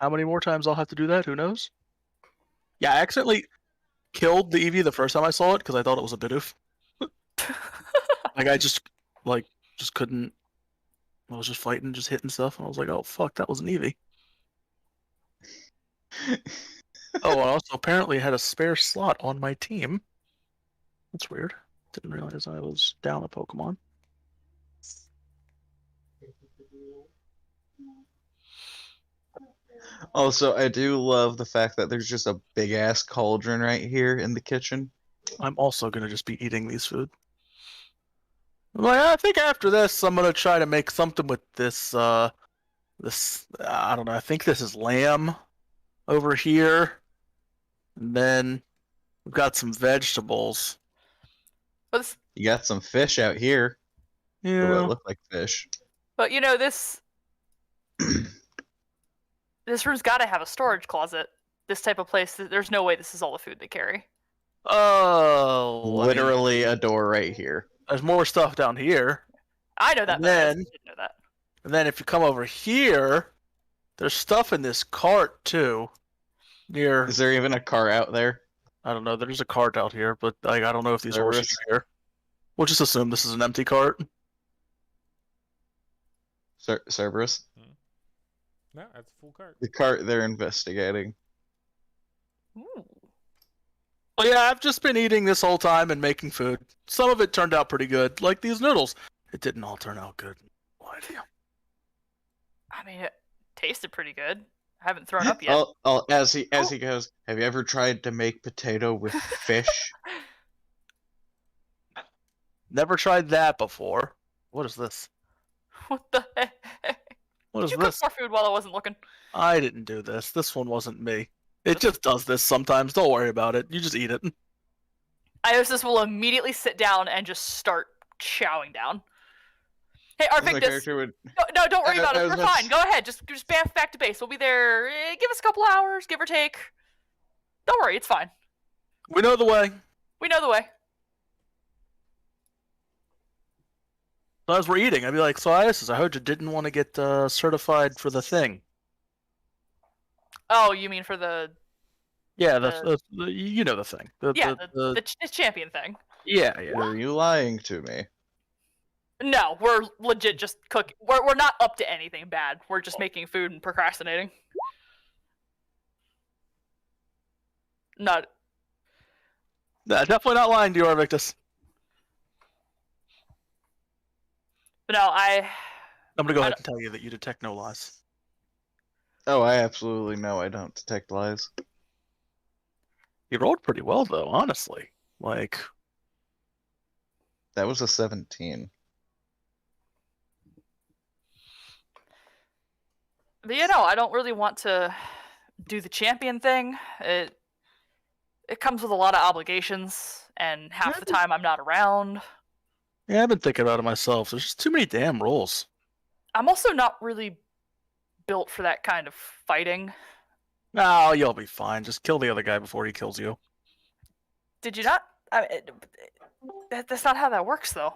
How many more times I'll have to do that? Who knows? Yeah, I accidentally killed the Eevee the first time I saw it, because I thought it was a Bidoof. Like, I just couldn't... I was just fighting, just hitting stuff, and I was like, oh, fuck, that was an Eevee. Oh, I also apparently had a spare slot on my team. That's weird. Didn't realize I was down a Pokemon. Also, I do love the fact that there's just a big ass cauldron right here in the kitchen. I'm also gonna just be eating these food. Like, I think after this, I'm gonna try to make something with this. This I don't know. I think this is lamb over here, and then we've got some vegetables. But You got some fish out here. Or what Yeah. look like fish. you know this room's got to have a storage closet. This type of place, there's no way this is all the food they carry. Oh, I mean, Literally a door right here. there's more stuff down here. I know that, And but I then- didn't know that. And then if you come over here, there's stuff in this cart too. Near, Is there even a car out there? I don't know. There's a cart out here, but like I don't know if these horses Cerberus? are here. We'll just assume this is an empty cart. Cerberus? No, that's a full cart. The cart they're investigating. Ooh. Well, yeah, I've just been eating this whole time and making food. Some of it turned out pretty good, like these noodles. It didn't all turn out good. No idea. I mean, it tasted pretty good. I haven't thrown up yet. As he goes, have you ever tried to make potato with fish? Never tried that before. What is this? What the heck? What Did is you cook this? more food while I wasn't looking? I didn't do this. This one wasn't me. It just does this sometimes. Don't worry about it. You just eat it. Iosis will immediately sit down and just start chowing down. Hey, My Arvictus. character would. No, don't worry about I it. was We're about to fine. Go ahead. Just back to base. We'll be there. Give us a couple hours, give or take. Don't worry, it's fine. We know the way. We know the way. So as we're eating, I'd be like, so Isis, I heard you didn't want to get certified for the thing. Oh, you mean for the Yeah, the you know the thing. the champion thing? Yeah. Are you lying to me? No, we're legit just cooking. We're not up to anything bad. We're just making food and procrastinating. Not. Nah, definitely not lying to you, Arvictus. But no, I'm gonna go I ahead and tell you that you detect no lies. Oh, I absolutely know I don't detect lies. You rolled pretty well, though, honestly. Like, That was a 17. But you know, I don't really want to do the champion thing. It comes with a lot of obligations, and half the time I'm not around. yeah, I've been thinking about it myself. There's just too many damn rules. I'm also not really built for that kind of fighting. No, you'll be fine. Just kill the other guy before he kills you. Did you not? That's not how that works, though.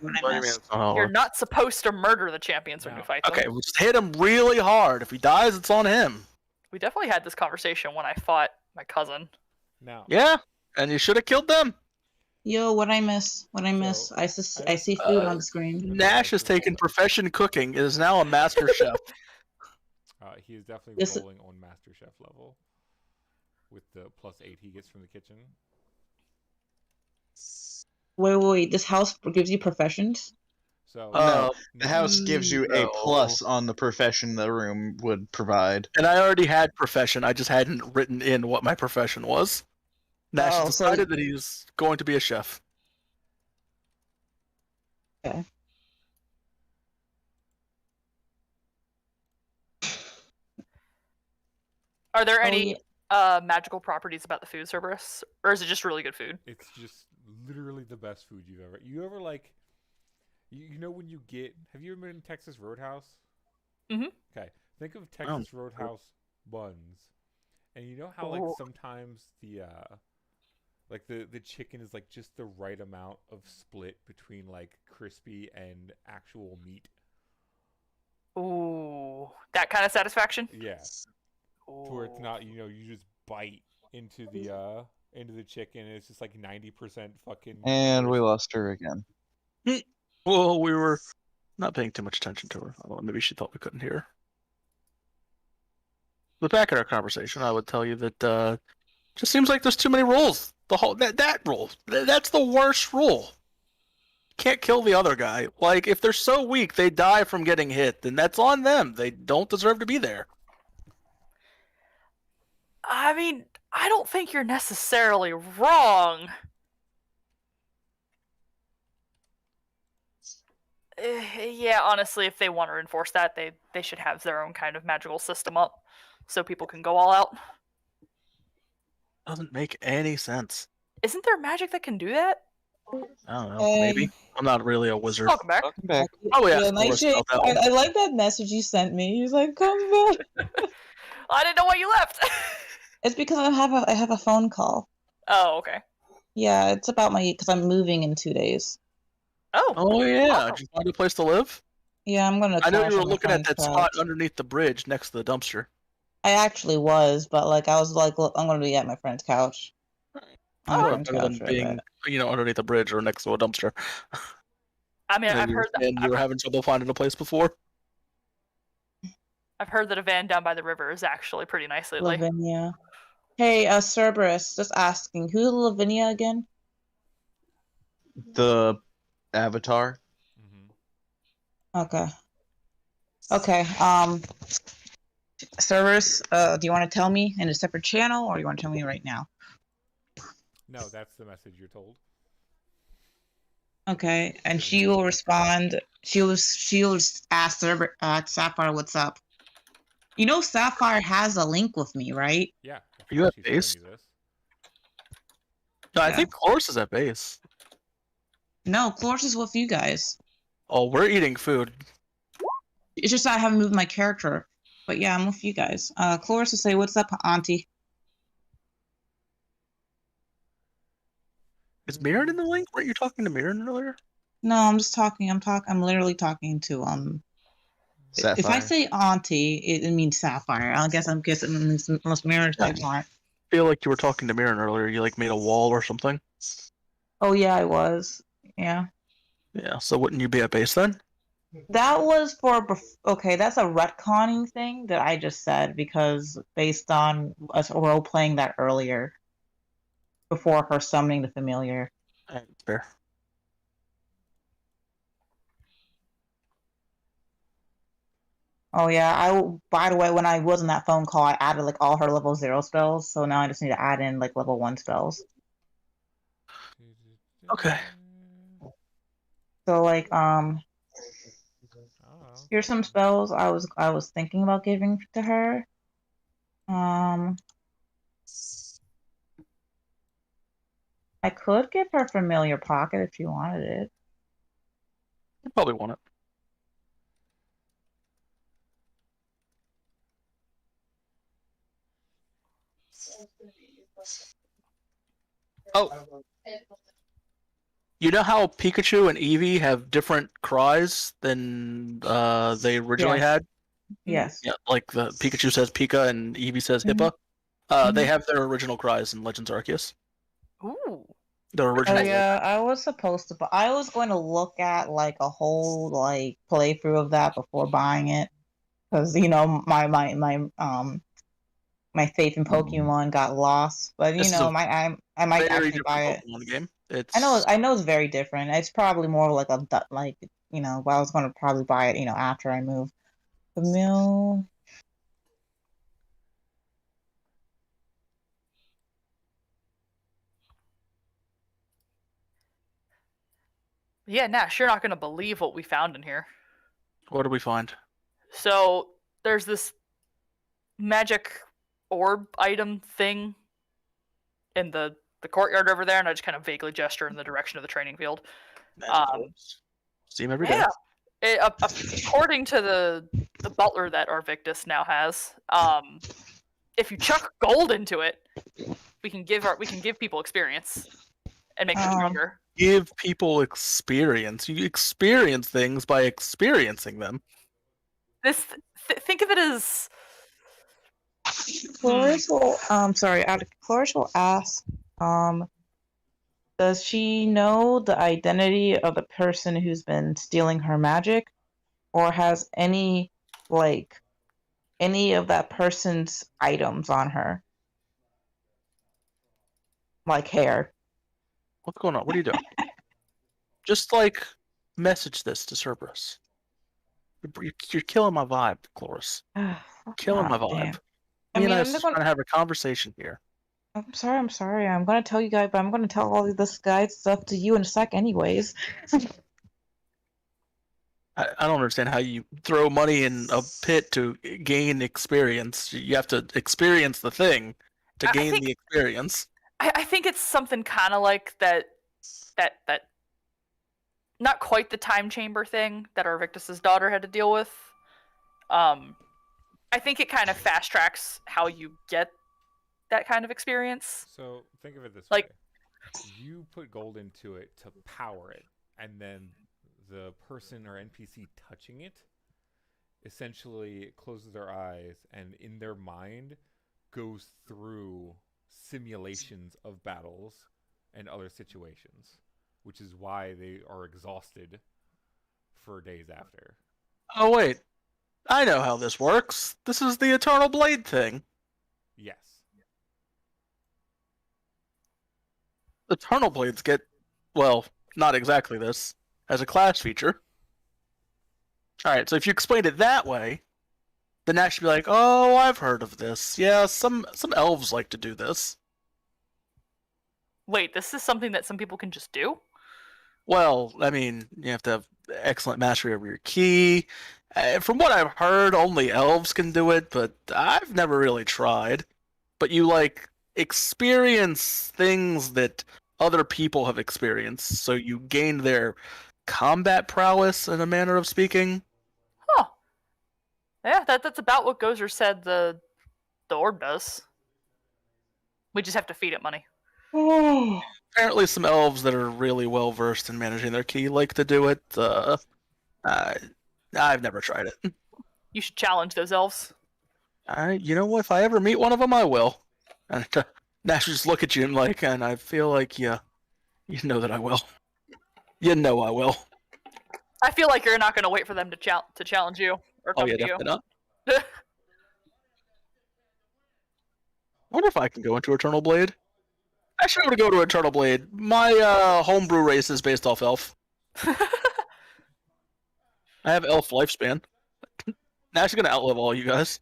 You're not supposed to murder the champions when you fight them. Okay, we'll just hit him really hard. If he dies, it's on him. We definitely had this conversation when I fought my cousin. Now, Yeah, and you should have killed them. Yo, what I miss? What I miss? So, I see food on the screen. Nash has taken profession cooking. Is now a master chef. he is definitely This- rolling on Master Chef level with the +8 he gets from the kitchen. Wait. This house gives you professions? So No, The house gives you a No. plus on the profession the room would provide. And I already had profession. I just hadn't written in what my profession was. Nash Oh, so- decided that he's going to be a chef. Okay. Are there Oh, any yeah. magical properties about the food, Cerberus, or is it just really good food? it's just literally the best food you ever like. You know when you get? Have you ever been in Texas Roadhouse? Mhm. Okay, think of Texas Roadhouse buns, and you know how like Oh. sometimes the chicken is like just the right amount of split between like crispy and actual meat. Ooh, that kind of satisfaction. Yeah, to where it's not you just bite into the chicken and it's just like 90% fucking. And we crisp. lost her again. Well, we were not paying too much attention to her. I don't know, maybe she thought we couldn't hear her. But back in our conversation, I would tell you that just seems like there's too many rules. The whole that rule, that's the worst rule. Can't kill the other guy. Like if they're so weak they die from getting hit, then that's on them. They don't deserve to be there. I mean, I don't think you're necessarily wrong. Yeah, honestly, if they want to enforce that, they should have their own kind of magical system up, so people can go all out. Doesn't make any sense. Isn't there magic that can do that? I don't know. Maybe. I'm not really a wizard. Welcome back. Welcome back. Probably Yeah, ask Boris Nightshade, about that one. I like that message you sent me. He's like, come back. I didn't know why you left. It's because I have a phone call. Oh, okay. Yeah, it's about because I'm moving in 2 days. Oh. Oh yeah, Awesome. just find a place to live. Yeah, I'm gonna. I know crash you were on my looking at friend's that spot couch. underneath the bridge next to the dumpster. I actually was, but like I was like, look, I'm gonna be at my friend's couch. On my Well, friend's better than couch, right being, underneath a bridge or next to a dumpster. I mean, I've you were heard that. saying you were having trouble finding a place before. I've heard that a van down by the river is actually pretty nice lately. Lavinia. Hey, Cerberus, just asking, who's Lavinia again? The Avatar. Okay. Okay. Cerberus, do you want to tell me in a separate channel, or do you want to tell me right now? No, that's the message you're told. Okay, and she will respond. She'll ask Sapphire what's up. You know, Sapphire has a link with me, right? Yeah. You at she's telling base? you this. No, I Yeah. think Cloris is at base. No, Cloris is with you guys. Oh, we're eating food. It's just I haven't moved my character. But yeah, I'm with you guys. Cloris will say, "What's up, Auntie?" Is Mirren in the link? Weren't you talking to Mirren earlier? No, I'm just talking. I'm literally talking to Sapphire. If I say Auntie, it means Sapphire. I guess I'm guessing unless Mirror types on it. I feel like you were talking to Mirren earlier. You like made a wall or something. Oh yeah, I was. Yeah. Yeah. So wouldn't you be at base then? That was for okay. That's a retconning thing that I just said because based on us role playing that earlier, before her summoning the familiar. Fair. Oh yeah, by the way, when I was in that phone call, I added like all her level 0 spells, so now I just need to add in like level 1 spells. Okay. So like here's some spells I was thinking about giving to her. I could give her Familiar Pocket if you wanted it. You probably want it. Oh. You know how Pikachu and Eevee have different cries than they originally Yes. had? Yes. Yeah, like the Pikachu says Pika and Eevee says Hippa. They have their original cries in Legends Arceus. Ooh. Their original. Oh yeah, I was supposed to, but I was going to look at like a whole like playthrough of that before buying it, because you know my faith in Pokemon got lost. But you This is know, a I might very actually buy it. different Pokemon game. It's I know it's very different. It's probably more like you know, but I was going to probably buy it, you know, after I move. The mill. Yeah, Nash, you're not gonna believe what we found in here. What do we find? So there's this magic orb item thing in the courtyard over there, and I just kind of vaguely gesture in the direction of the training field. See him every day. Yeah. According to the butler that Arvictus now has, if you chuck gold into it, we can give people experience and make them stronger. Give people experience. You experience things by experiencing them. Think of it as Cloris will Cloris will ask, does she know the identity of the person who's been stealing her magic? Or has any of that person's items on her? Like hair. What's going on? What are you doing? Just like message this to Cerberus. You're killing my vibe, Cloris. Killing my vibe. I mean, I I'm was not just gonna. trying to have a conversation here. I'm sorry. I'm gonna tell you guys, but I'm gonna tell all of this guide stuff to you in a sec, anyways. I don't understand how you throw money in a pit to gain experience. You have to experience the thing to I gain think the experience. I think it's something kind of like that not quite the time chamber thing that our Victus's daughter had to deal with. I think it kind of fast tracks how you get that kind of experience. So think of it this Like- way: you put gold into it to power it, and then the person or NPC touching it essentially closes their eyes and in their mind goes through simulations of battles and other situations, which is why they are exhausted for days after. Oh wait, I know how this works. This is the Eternal Blade thing. Yes. Eternal Blades get, well, not exactly this, as a class feature. Alright, so if you explained it that way, then that should be like, oh, I've heard of this. Yeah, some elves like to do this. Wait, this is something that some people can just do? Well, I mean, you have to have excellent mastery over your key. From what I've heard, only elves can do it, but I've never really tried. But you, like, experience things that other people have experienced, so you gain their combat prowess, in a manner of speaking. Huh. Yeah, that's about what Gozer said the orb does. We just have to feed it money. Apparently, some elves that are really well versed in managing their key like to do it. I've never tried it. You should challenge those elves. You know what? If I ever meet one of them, I will. And Nash will just look at you and and I feel like, yeah, you know that I will. You know I will. I feel like you're not going to wait for them to challenge you or Oh come yeah, to you. definitely not. I wonder if I can go into Eternal Blade. Actually, I'm gonna go to Eternal Blade. My homebrew race is based off elf. I have elf lifespan. Nash is gonna outlive all you guys.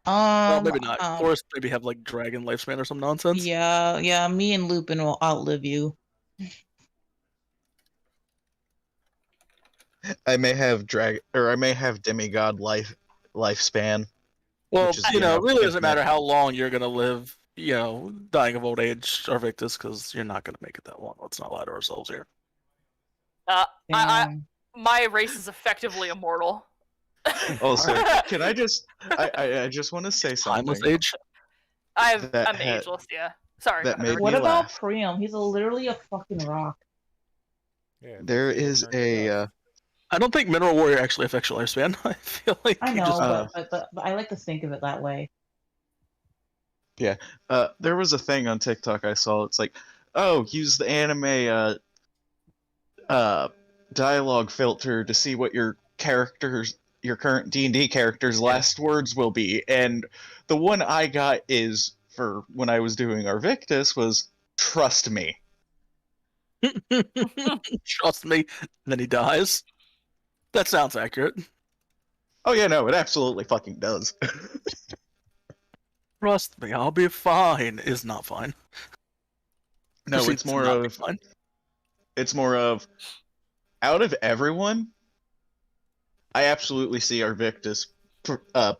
Well, maybe not. Forest maybe have like dragon lifespan or some nonsense. Yeah. Me and Lupin will outlive you. I may have I may have demigod lifespan. Well, which is, you know, it really doesn't infinite. matter how long you're gonna live. You know, dying of old age, Arvictus, because you're not gonna make it that long. Let's not lie to ourselves here. My race is effectively immortal. Also, Alright. can I just? I just want to say something. Timeless age. I'm That had- ageless, yeah. Sorry. that go ahead, made Eric. me What about laugh. Priam? He's literally a fucking rock. Yeah. There people is turn to a dust. I don't think Mineral Warrior actually affects your lifespan. I feel like I you know, just but I like to think of it that way. there was a thing on TikTok I saw. It's like, oh, use the anime dialogue filter to see what your current D&D character's last words will be. And the one I got is for when I was doing Arvictus was trust me. trust me. Then he dies. That sounds accurate. Oh yeah, no, it absolutely fucking does. Trust me, I'll be fine. Is not fine. No, Proceeds it's to more not be of fine. out of everyone, I absolutely see Arvictus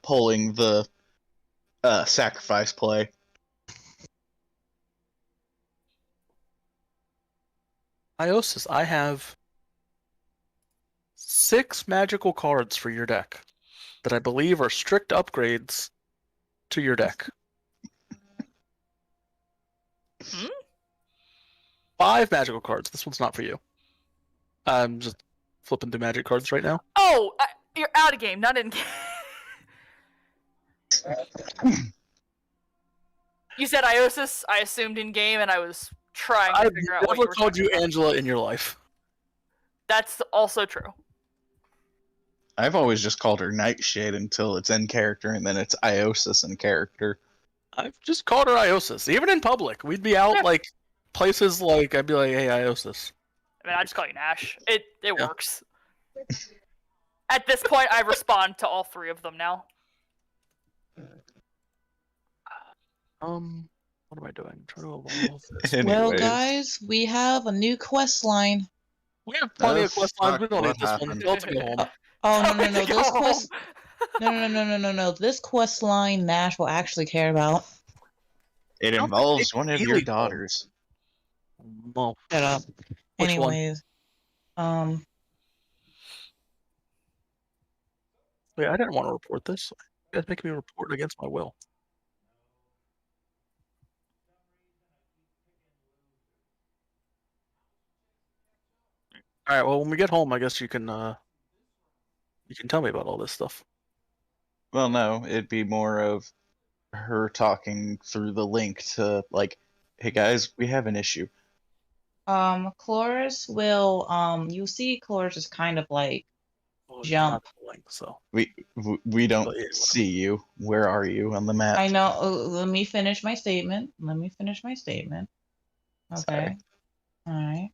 pulling the sacrifice play. Iosis, I have 6 magical cards for your deck that I believe are strict upgrades to your deck. Hmm? 5 magical cards. This one's not for you. I'm just flipping through magic cards right now. Oh, you're out of game, not in game. You said Iosis, I assumed in game, and I was trying to I've figure out what you never were called talking you about. Angela in your life. That's also true. I've always just called her Nightshade until it's in character, and then it's Iosis in character. I've just called her Iosis. Even in public, we'd be out Yeah. like places like I'd be like, "Hey, Iosis." I mean, I just call you Nash. It Yeah. works. At this point, I respond to all 3 of them now. What am I doing? Try to evolve. Well, Anyways. guys, we have a new quest line. We have plenty Oh, of quest lines. We fuck, don't need what this one. happened? Tell us to go home. Oh Tell me no! to go This home. quest. No! This quest line Nash will actually care about. It don't involves think one of Haley your told. daughters. No. Shut up. Which one? Anyways, Wait, I didn't want to report this. You guys making me report against my will. All right. Well, when we get home, I guess you can tell me about all this stuff. Well, no, it'd be more of her talking through the link to, like, hey guys, we have an issue. Chloris will you see Chloris is kind of like Well, it's jump. not the link, so. We don't Oh, yeah, see you. Where are you on the map? I know. Let me finish my statement. Okay. Sorry. All right.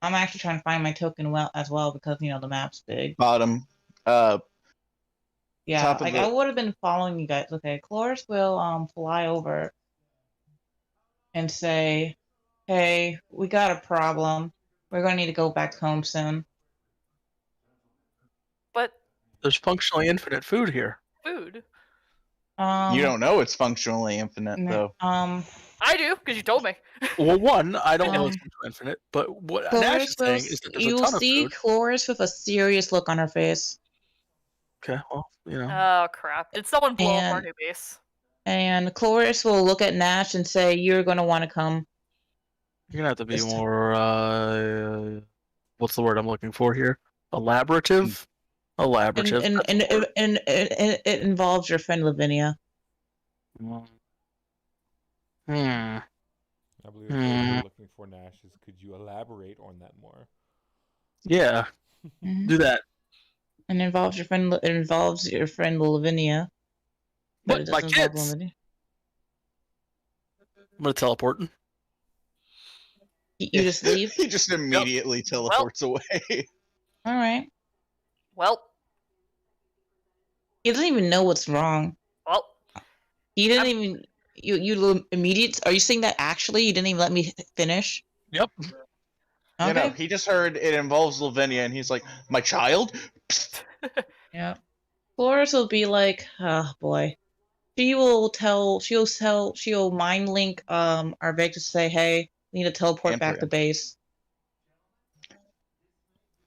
I'm actually trying to find my token as well because the map's big. Bottom. Yeah, top of I the- would have been following you guys. Okay, Chloris will fly over and say, "Hey, we got a problem. We're gonna need to go back home soon." But There's functionally infinite food here. food. You don't know it's functionally infinite, though. I do, because you told me. Well, one, I don't know it's functionally infinite, but what Nash is saying is that there's a you'll ton of see food. Chloris with a serious look on her face. Okay, well, Oh crap! Did someone blow up our And- new base? And Chloris will look at Nash and say, "You're gonna want to come." You're gonna have to be This time. more. What's the word I'm looking for here? Elaborative. Elaborative. And that's the word. it involves your friend Lavinia. I believe the word you're looking for, Nash, is could you elaborate on that more? Yeah. Mhm. Do that. And it involves your friend. It involves your friend Lavinia. But What? it My doesn't involve kids? Lavinia. I'm gonna teleport. You just leave. He just immediately teleports away. All right. Well, He doesn't even know what's wrong. well, He didn't even. You immediate. Are you saying that actually you didn't even let me finish? Yep. Okay. You know, he just heard it involves Lavinia, and he's like, "My child." Yeah. Chloris will be like, oh boy. She'll mind link Arveg to say, hey, we need to teleport And back to Priam. base.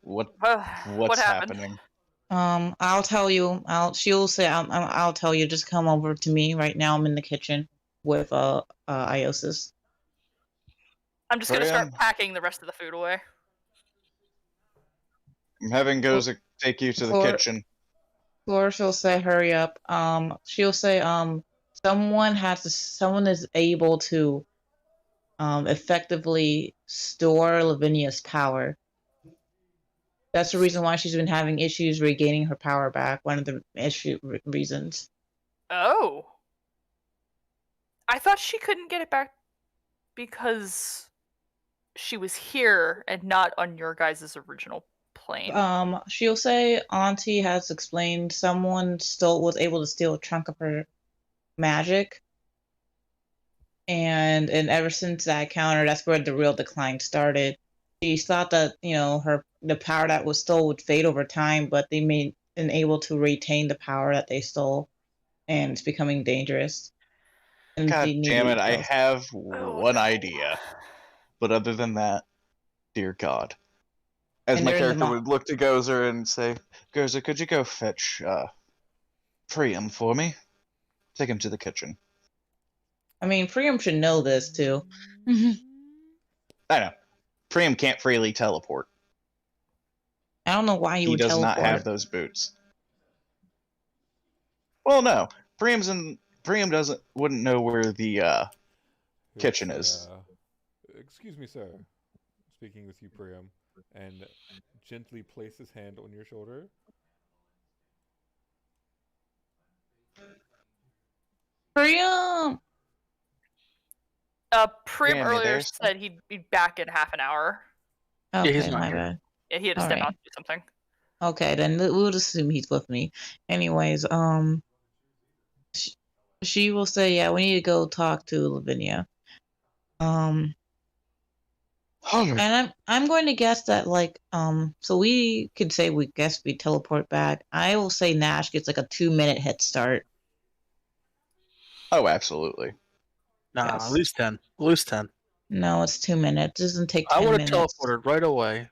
What's what happened? happening? I'll tell you. She'll say, I'll tell you. Just come over to me right now. I'm in the kitchen with Iosis. I'm just gonna start Priam? packing the rest of the food away. I'm having Goza take you to the Chlor- kitchen. Chloris will say, hurry up. She'll say, someone is able to effectively store Lavinia's power. That's the reason why she's been having issues regaining her power back. One of the reasons. Oh. I thought she couldn't get it back because she was here and not on your guys' original plane. She'll say Auntie has explained someone was able to steal a chunk of her magic. And ever since that encounter, that's where the real decline started. She thought that, the power that was stole would fade over time, but they been able to retain the power that they stole, and it's becoming dangerous. And God they need damn to it, I go. have Oh, one no. idea. But other than that, dear God. As And my they're in the character mo- would look to Gozer and say, Gozer, could you go fetch Priam for me? Take him to the kitchen. I mean, Priam should know this too. I know. Priam can't freely teleport. I don't know why you He would does teleport. not have those boots. Well, no. Priam wouldn't know where the He'll kitchen say, is. Excuse me, sir. Speaking with you, Priam, and gently place his hand on your shoulder. Priam! Prim Priam, you earlier there, sir? said he'd be back in half an hour. Okay, he's not my here. bad. Yeah, he had to All step right. out to do something. Okay, then we'll assume he's with me. Anyways, She will say, "Yeah, we need to go talk to Lavinia." And I'm going to guess that so we could say we guess we teleport back. I will say Nash gets like a 2-minute head start. Oh, absolutely. Nah, Yes. at least 10. At least 10. No, it's 2 minutes. It doesn't take 10 I would have minutes. teleported right away.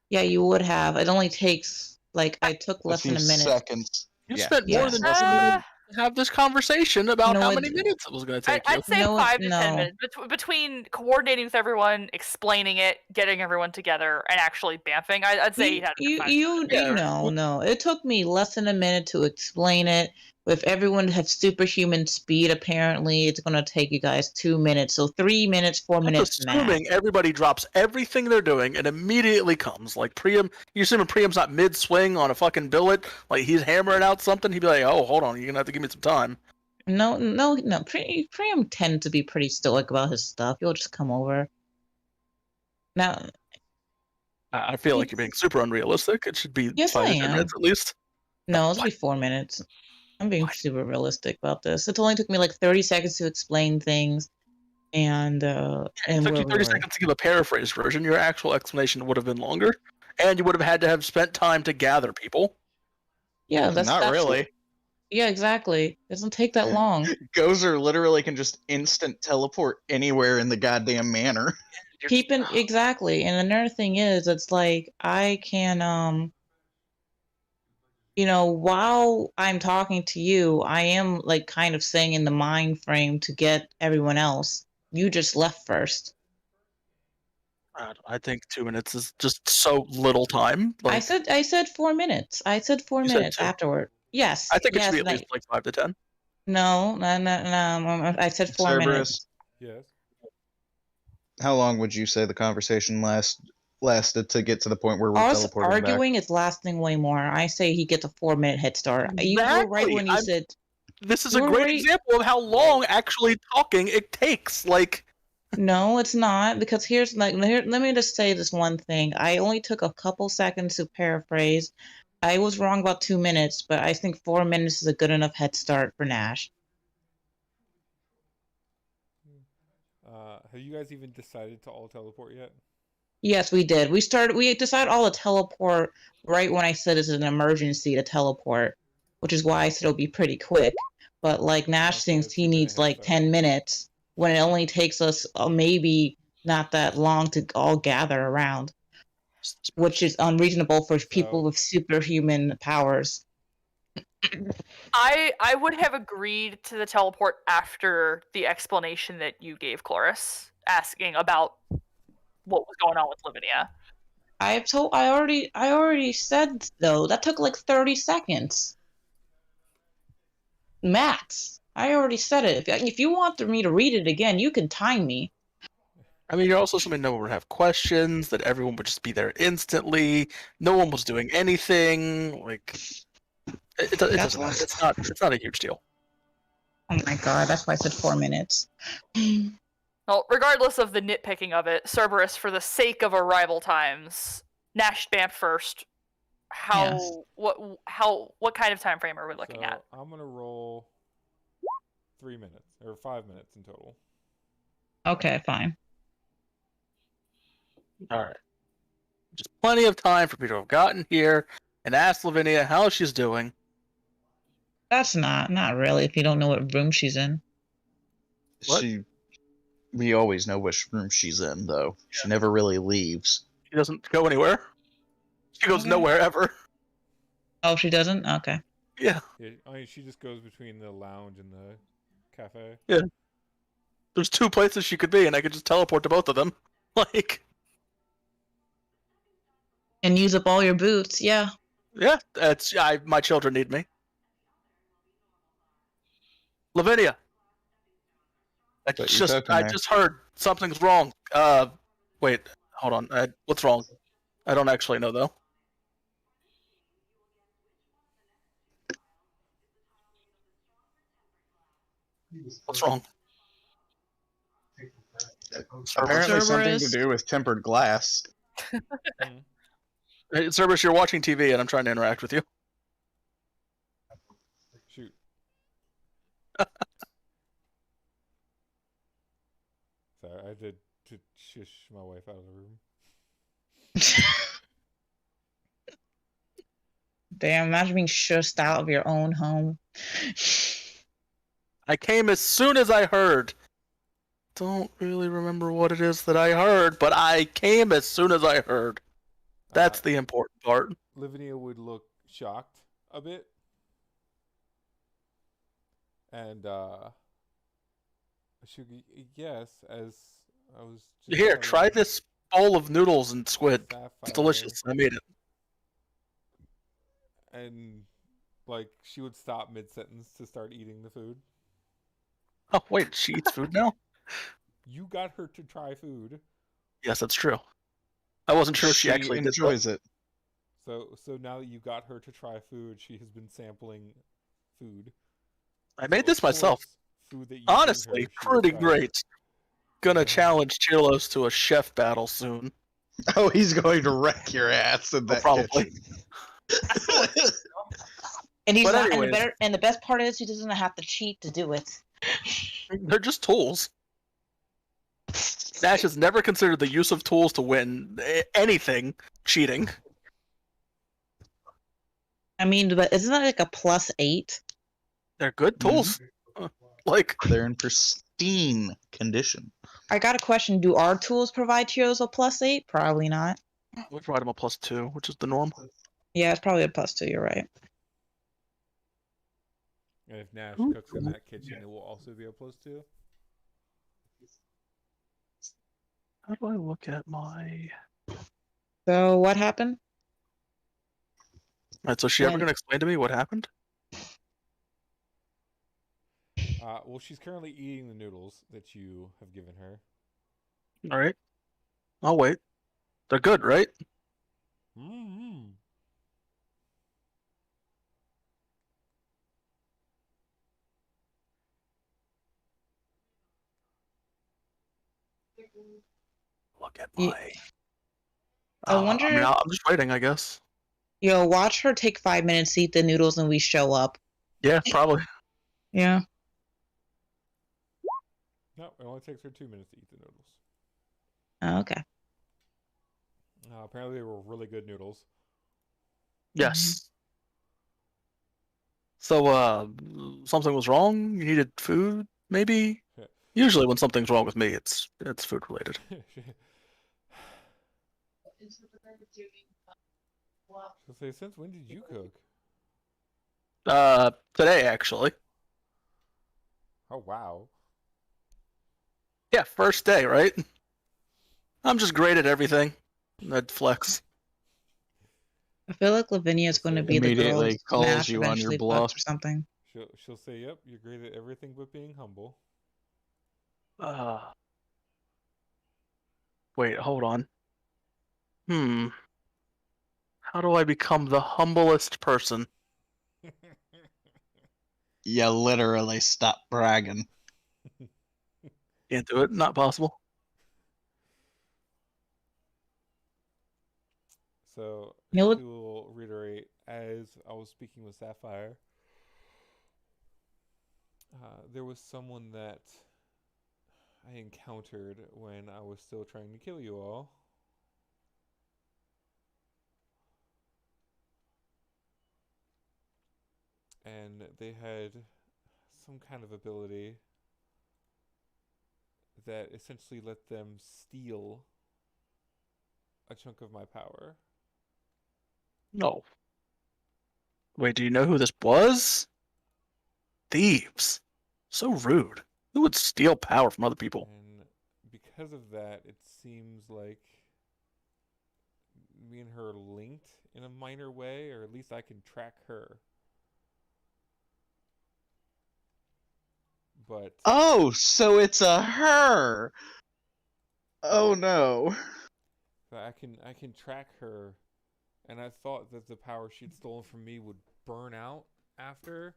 Yeah, you would have. It only takes I took A less few than a minute. seconds. You Yeah, spent more than less 2 than a minutes minute. to have this conversation about No, how it- many minutes it was going to take you. I'd say No, 5 to 10 no. minutes between coordinating with everyone, explaining it, getting everyone together, and actually bamfing. I'd say You, had you, 5 you, Yeah, you know, no. It took me less than a minute to explain it. If everyone had superhuman speed, apparently it's going to take you guys 2 minutes. So 3 minutes, 4 minutes That's max. assuming everybody drops everything they're doing and immediately comes. Like Priam, you assuming Priam's not mid-swing on a fucking billet, like he's hammering out something, he'd be like, oh, hold on, you're going to have to give me some time. No. Priam tends to be pretty stoic about his stuff. He'll just come over. Now, I feel like you're being super unrealistic. It should be Yes, 5 I to 10 am. minutes at least. No, it'll be 4 minutes. I'm being super realistic about this. It only took me like 30 seconds to explain things, and It took where you we 30 were. seconds to give a paraphrased version. Your actual explanation would have been longer, and you would have had to have spent time to gather people. Yeah, that's Not really. Yeah, exactly. It doesn't take that long. Gozer literally can just instant teleport anywhere in the goddamn manor. Exactly. And another thing is, it's like I can while I'm talking to you, I am like kind of saying in the mind frame to get everyone else. You just left first. I think 2 minutes is just so little time. Like, I said 4 minutes. I said 4 You said minutes 2. afterward. Yes. I think it should yes, be at least like 5 to 10. No. I said 4 minutes. Yes. How long would you say the conversation lasted to get to the point where we're Us teleporting arguing back? is lasting way more. I say he gets a 4-minute head start. You were right Exactly. when you said This is You a were great right- example of how long actually talking it takes. Like, no, it's not, because here's let me just say this one thing. I only took a couple seconds to paraphrase. I was wrong about 2 minutes, but I think 4 minutes is a good enough head start for Nash. Have you guys even decided to all teleport yet? Yes, we did. We decided all to teleport right when I said it's an emergency to teleport, which is why I said it'll be pretty quick. But like Nash Also, thinks a he 2-minute needs head like start. 10 minutes when it only takes us maybe not that long to all gather around, which is unreasonable for people with superhuman powers. I would have agreed to the teleport after the explanation that you gave, Chloris, asking about what was going on with Lavinia. I already said though that took like 30 seconds max. I already said it. If you want me to read it again, you can time me. I mean, you're also assuming no one would have questions, that everyone would just be there instantly, no one was doing anything. Like, it doesn't matter. It's not a huge deal. Oh my god, that's why I said 4 minutes. Well, regardless of the nitpicking of it, Cerberus, for the sake of arrival times, Nash Bamp first. Yes. What kind of time frame are we looking at? I'm gonna roll 3 minutes or 5 minutes in total. Okay, fine. All right. Just plenty of time for people to have gotten here and asked Lavinia how she's doing. That's not really if you don't know what room she's in. What? We always know which room she's in, though. She never really leaves. She doesn't go anywhere. She goes Okay. nowhere ever. Oh, she doesn't? Okay. Yeah. I mean, she just goes between the lounge and the cafe. Yeah. There's 2 places she could be, and I could just teleport to both of them. Like, And use up all your boots, yeah. yeah, my children need me. Lavinia. I What you cooking there? just heard something's wrong. Wait, hold on. What's wrong? I don't actually know though. What's wrong? Apparently something to Cerberus. do with tempered glass. Hey, Cerberus, you're watching TV and I'm trying to interact with you. Shoot. to shush my wife out of the room. Damn, imagine being shushed out of your own home. I came as soon as I heard. Don't really remember what it is that I heard, but I came as soon as I heard. That's the important part. Lavinia would look shocked a bit. And she would yes, as I was just Here, telling try this bowl of noodles and squid. It's Sapphire, delicious. I made it. and like she would stop mid-sentence to start eating the food. Oh, wait, she eats food now? You got her to try food. Yes, that's true. I wasn't sure if she actually enjoys did it. So now that you got her to try food, she has been sampling food. I made So, this of course, myself. food that you bring Honestly, her, she will pretty try. great. Gonna challenge Chirlos to a chef battle soon. Oh, he's going to wreck your ass in that probably. kitchen. And he's But not. anyways. And the best part is he doesn't have to cheat to do it. They're just tools. Nash has never considered the use of tools to win anything cheating. I mean, but isn't that like a +8? They're good tools. Like, They're in pristine condition. I got a question. Do our tools provide Cheetos a +8? Probably not. we provide them a +2, which is the norm. Yeah, it's probably a +2. You're right. And if Nash cooks in that kitchen, it will also be a +2. How do I look at my... So what happened? Alright, so is she ever going to explain to me what happened? Well, she's currently eating the noodles that you have given her. Alright. I'll wait. They're good, right? Mm-hmm. Look at my... I wonder. I mean, I'm just waiting, I guess. Yo, watch her take 5 minutes to eat the noodles and we show up. Yeah, probably. Yeah. No, it only takes her 2 minutes to eat the noodles. Oh, okay. Apparently, they were really good noodles. Yes. So, something was wrong? You needed food, maybe? Yeah. Usually when something's wrong with me, it's food related. She'll say, since when did you cook? Today, actually. Oh, wow. Yeah, first day, right? I'm just great at everything. I'd flex. I feel like Lavinia's going to be the girl Immediately calls Nash you on your eventually bluff. fucks or something. She'll say, yep, you're great at everything but being humble. Wait, hold on. How do I become the humblest person? You literally stop bragging. Can't do it. Not possible. So You know she will reiterate, as I was speaking with Sapphire, there was someone that I encountered when I was still trying to kill you all. And they had some kind of ability that essentially let them steal a chunk of my power. No. Wait, do you know who this was? Thieves. So rude. Who would steal power from other people? And because of that, it seems like me and her are linked in a minor way, or at least I can track her. But Oh, so it's a her. Oh no. I can track her, and I thought that the power she'd stolen from me would burn out after.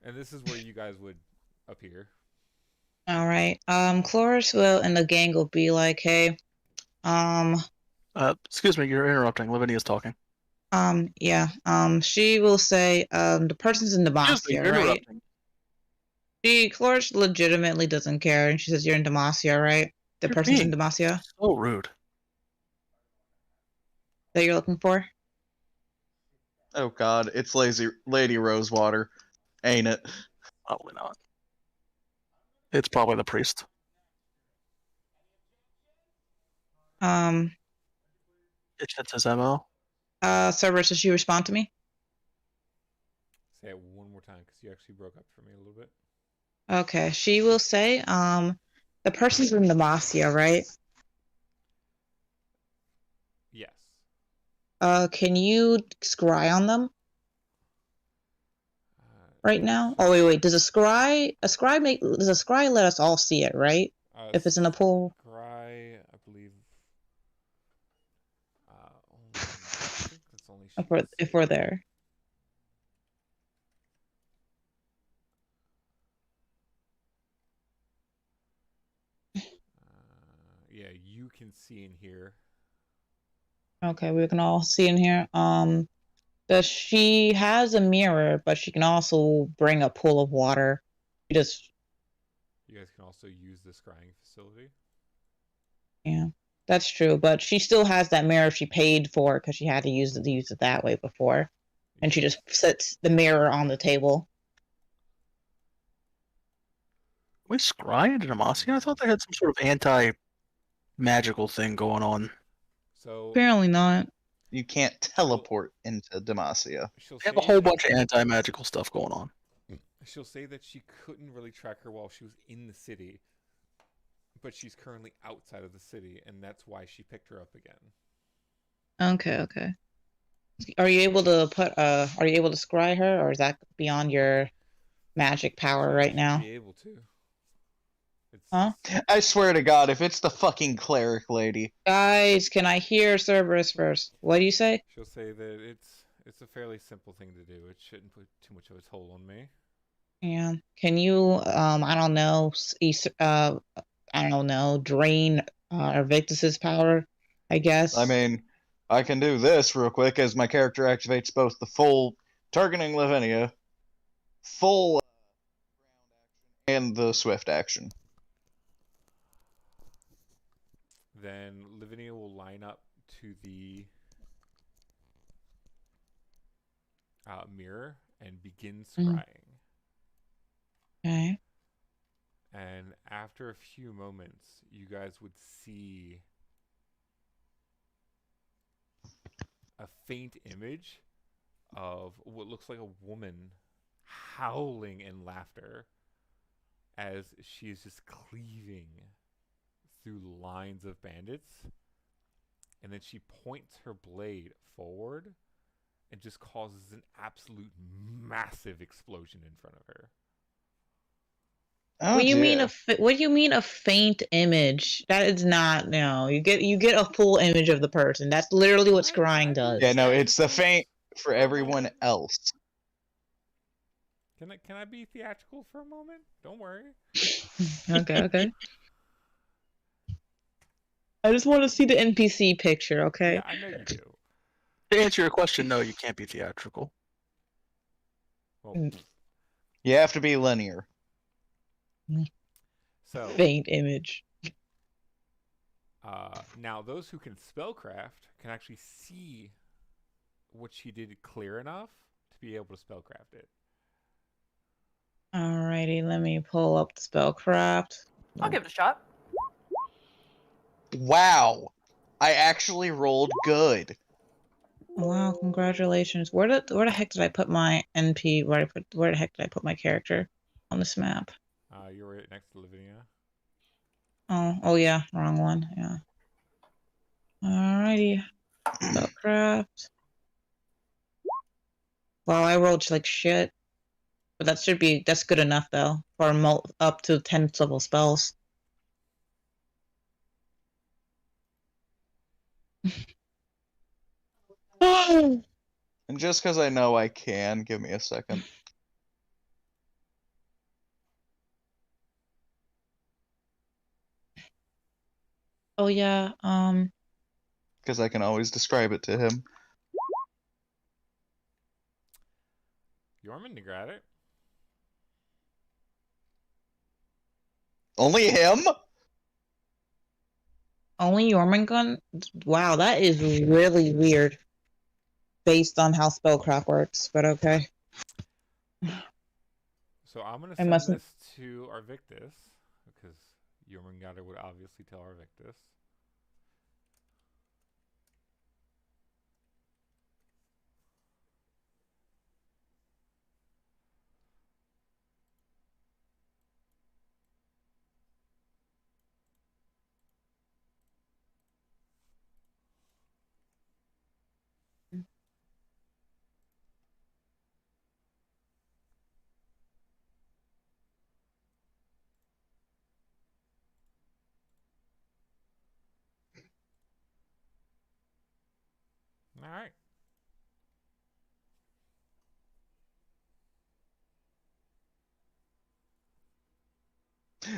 And this is where you guys would appear. All right. Cloris will and the gang will be like, hey, Excuse me, you're interrupting. Lavinia's talking. yeah. She will say, the person's in the Excuse box me, here, you're right? interrupting. Cloris legitimately doesn't care, and she says you're in Demacia, right? The You're person's in being Demacia so rude. that you're looking for. Oh God, it's Lady Rosewater, ain't it? Probably not. It's probably the priest. It's his MO. Cerberus, does she respond to me? Say it one more time, because you actually broke up for me a little bit. Okay, she will say, the person's in Demacia, right? Yes. Can you scry on them right now? Sure. Oh wait, does a scry let us all see it, right? If it's in a pool. Scry, I believe. I think that's only she If we're, can if see we're it. there. Yeah, you can see in here. Okay, we can all see in here. Does she has a mirror, but she can also bring a pool of water. She just, You guys can also use the scrying facility. yeah, that's true. But she still has that mirror she paid for because she had to use it that way before, and she just sets the mirror on the table. We scry into Demacia? I thought they had some sort of anti-magical thing going on. So Apparently not. You can't teleport into Demacia. she'll They have a say whole bunch of anti-magical stuff going on. she'll say that she couldn't really track her while she was in the city, but she's currently outside of the city, and that's why she picked her up again. Okay. Are you able to scry her, or is that beyond your magic power right now? Be able to. Huh? I swear to God, if it's the fucking cleric lady. Guys, can I hear Cerberus first? What do you say? She'll say that it's a fairly simple thing to do. It shouldn't put too much of a toll on me. Yeah. Can you, I don't know, drain Invictus's power, I guess? I mean, I can do this real quick as my character activates both the full targeting Lavinia, full and the swift action. Then Lavinia will line up to the mirror and begin scrying. Okay. And after a few moments, you guys would see a faint image of what looks like a woman howling in laughter as she is just cleaving through lines of bandits. And then she points her blade forward and just causes an absolute massive explosion in front of her. Oh, What do you dear. mean what do you mean a faint image? That is not, no. You get a full image of the person. That's literally what scrying does. Yeah, no, it's the faint for everyone else. Can I be theatrical for a moment? Don't worry. Okay. I just want to see the NPC picture, okay? Yeah, I know you do. To answer your question, no, you can't be theatrical. Well, You have to be linear. so Faint image. now those who can spellcraft can actually see what she did clear enough to be able to spellcraft it. Alrighty, let me pull up the spellcraft. I'll give it a shot. Wow. I actually rolled good. Wow, congratulations. Where the heck did I put my NP? Where the heck did I put my character on this map? You're right next to Lavinia. Oh yeah, wrong one. Yeah. Alrighty. Spellcraft. Wow, I rolled like shit. But that's good enough though for up to 10th level spells. And just because I know I can, give me a second. Oh yeah, Because I can always describe it to him. Jormungandr got it. Only him? Only Jormungand? Wow, that is really weird. Based on how spellcraft works, but okay. So I'm gonna I send mustn't. this to Arvictus because Jormungandr would obviously tell Arvictus. All right.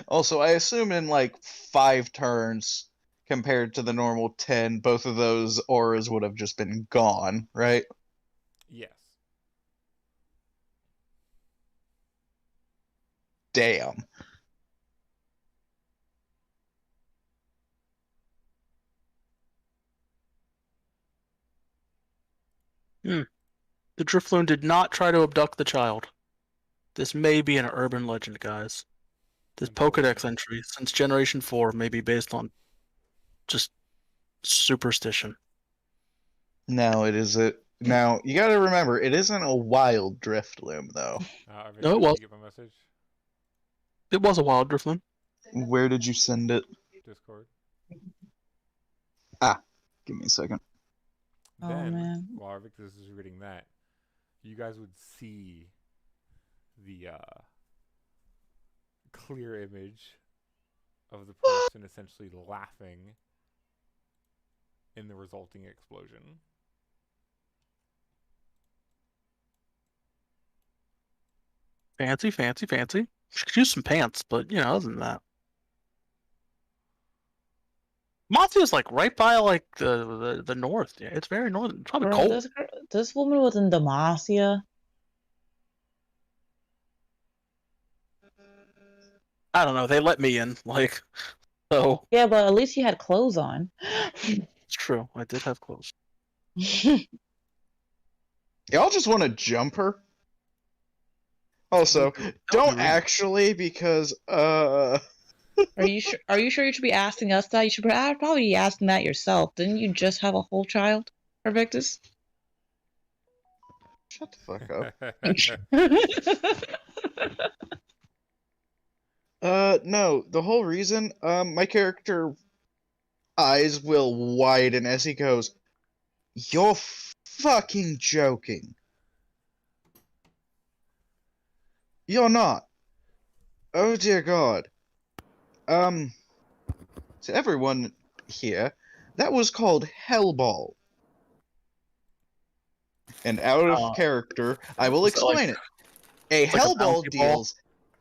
Also, I assume in like 5 turns compared to the normal 10, both of those auras would have just been gone, right? Yes. Damn. The Drifloon did not try to abduct the child. This may be an urban legend, guys. This Pokedex entry, since Generation 4, may be based on just superstition. Now it is a now you gotta remember it isn't a wild Drifloon though. Arvictus, No, it did was. you get my message? It was a wild Drifloon. Where did you send it? Discord. Give me a second. Oh, Then, man. while Arvictus is reading that, you guys would see the clear image of the person essentially laughing in the resulting explosion. Fancy, fancy, fancy. She could use some pants, but, you know, other than that. Matsu's like right by like the north. Yeah, it's very northern. It's probably Bro, cold. this woman was in Demacia. I don't know. They let me in, like, so Yeah, but at least you had clothes on. it's true. I did have clothes. Y'all just want to jump her? Also, don't actually because Are you sure? Are you sure you should be asking us that? You should probably be asking that yourself. Didn't you just have a whole child, Arvictus? Shut the fuck up. No, the whole reason, my character eyes will widen as he goes, "You're fucking joking. You're not. Oh dear God. To everyone here, that was called Hellball. And out of character, I will explain it. A Hellball deals...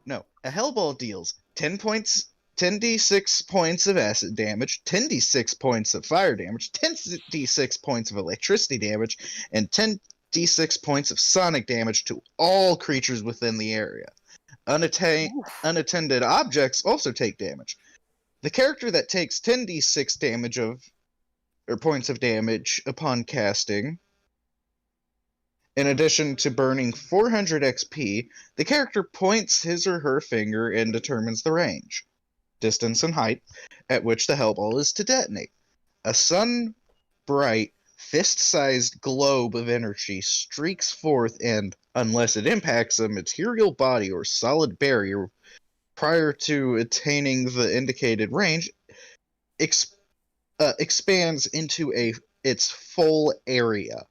No, a Hellball deals 10 points, 10d6 points of acid damage, 10d6 points of fire damage, 10d6 points of electricity damage, and 10d6 points of sonic damage to all creatures within the area. Unattended objects also take damage. The character that takes 10d6 damage points of damage upon casting, in addition to burning 400 XP, the character points his or her finger and determines the range, distance, and height at which the Hellball is to detonate. A sun-bright, fist-sized globe of energy streaks forth and, unless it impacts a material body or solid barrier prior to attaining the indicated range, expands into its full area.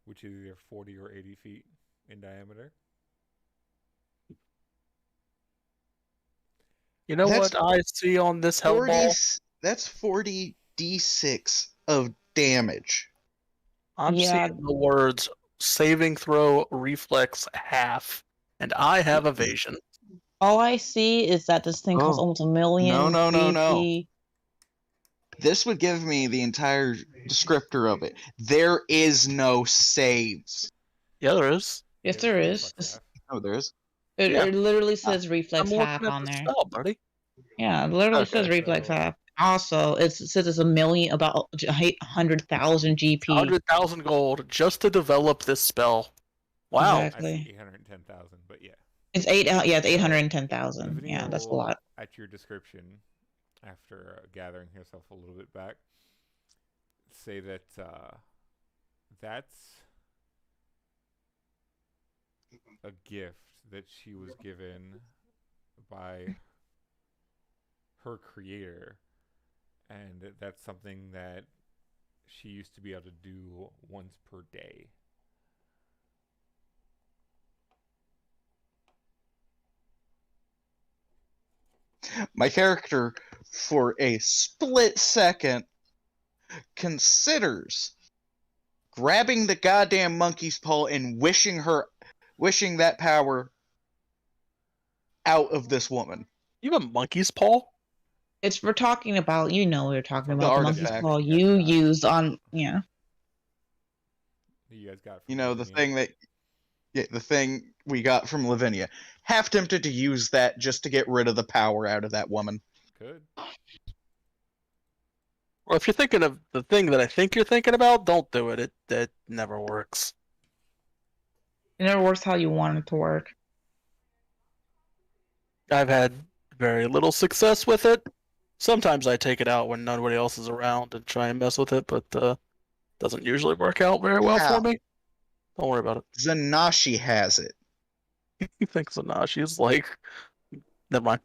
Which is either 40 or 80 feet in diameter. You know what I see on this Hellball? That's 40 d6 of damage. I'm seeing the words saving throw reflex half, and I have evasion. All I see is that this thing costs almost 1 million. No. This would give me the entire descriptor of it. There is no saves. Yeah, there is. Yes, there is. Oh, there is. It literally says I'm reflex looking half at on the there. spell, buddy. Yeah, it literally Okay, says reflex so- half. Also, it says it's about 800,000 GP. 100,000 gold just to develop this spell. Wow. I Exactly. see 810,000, but yeah. It's it's So, 810,000. Lavinia Yeah, that's a will, lot. at your description, after gathering herself a little bit back, say that that's a gift that she was given by her creator, and that's something that she used to be able to do once per day. My character, for a split second, considers grabbing the goddamn monkey's paw and wishing that power out of this woman. You have a monkey's paw? We're talking about, we're talking From about the monkey's artifact. paw Yeah, you got it. used on, yeah. You guys got from You know, the Lavinia. thing that, yeah, the thing we got from Lavinia. Half tempted to use that just to get rid of the power out of that woman. Could. Well, if you're thinking of the thing that I think you're thinking about, don't do it. It never works. It never works how you want it to work. I've had very little success with it. Sometimes I take it out when nobody else is around and try and mess with it, but doesn't usually work out very well How? for me. Don't worry about it. Zanashi has it. You think Zanashi's like... Never mind.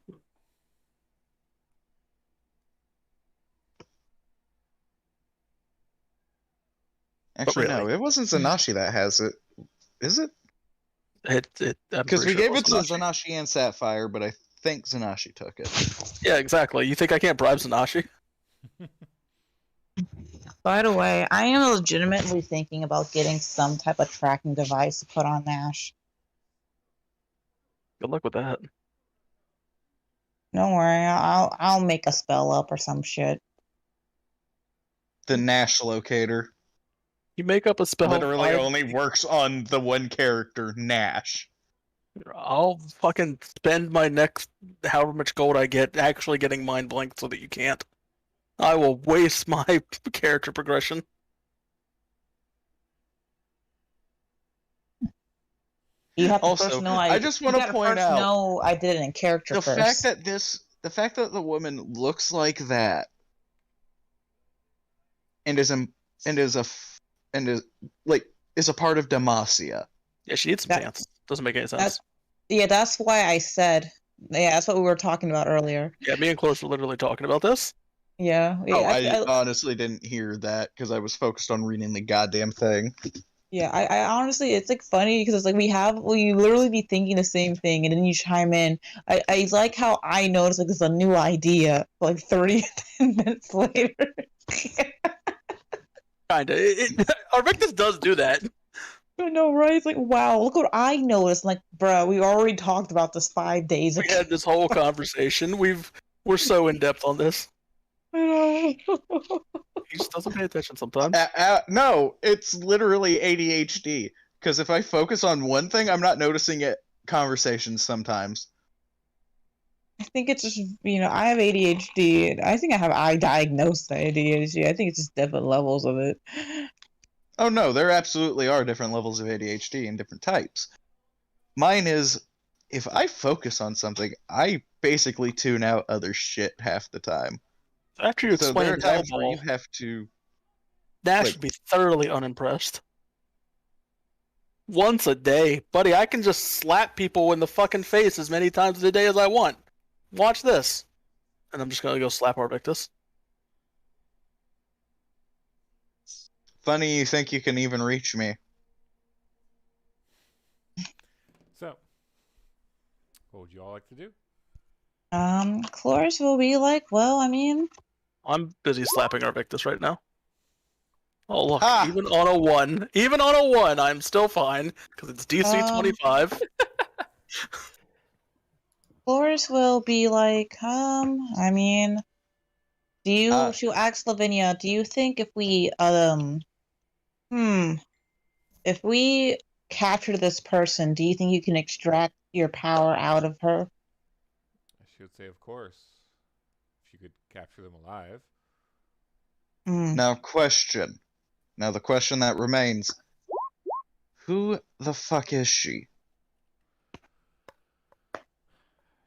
Actually, no, really. it wasn't Zanashi that has it. Is it? I'm Because we pretty gave sure it to Zanashi and Sapphire, but I think Zanashi took it. Yeah, exactly. You think I can't bribe Zanashi? By the way, I am legitimately thinking about getting some type of tracking device to put on Nash. Good luck with that. Don't worry, I'll make a spell up or some shit. The Nash locator You make up a spell. literally five- only works on the one character, Nash. I'll fucking spend my next however much gold I get actually getting mind blank so that you can't. I will waste my character progression. You have to Also, first know I just want to point out know I did it in character the first. the fact that the woman looks like that and is a part of Demacia. Yeah, she needs some pants. Doesn't make any sense. That's why I said. Yeah, that's what we were talking about earlier. Yeah, me and Close were literally talking about this. Yeah. Oh, I honestly didn't hear that because I was focused on reading the goddamn thing. Yeah, I honestly, it's like funny because it's like we literally be thinking the same thing, and then you chime in. I like how I noticed like it's a new idea like 30 minutes later. Kinda. Arvictus does do that. I know, right? It's like, wow, look what I noticed. I'm like, bro, we already talked about this 5 days We ago. had this whole conversation. We're so in depth on this. I know. He just doesn't pay attention sometimes. No, it's literally ADHD. Because if I focus on one thing, I'm not noticing it. Conversations sometimes. I think it's just, I have ADHD. And I think I diagnosed ADHD. I think it's just different levels of it. Oh no, there absolutely are different levels of ADHD and different types. Mine is, if I focus on something, I basically tune out other shit half the time. After you So explain there are times where you Hellball, have to. Nash like- would be thoroughly unimpressed. Once a day, buddy, I can just slap people in the fucking face as many times a day as I want. Watch this. And I'm just gonna go slap Arvictus. Funny you think you can even reach me. So, what would you all like to do? Cloris will be like, well, I mean, I'm busy slapping Arvictus right now. Oh look, Ha! even on a 1, I'm still fine because it's DC 25. Cloris will be like, I mean, she'll ask Lavinia, do you think if we, if we capture this person, do you think you can extract your power out of her? She would say, of course, if you could capture them alive. Mm. Now, question. Now, the question that remains: who the fuck is she?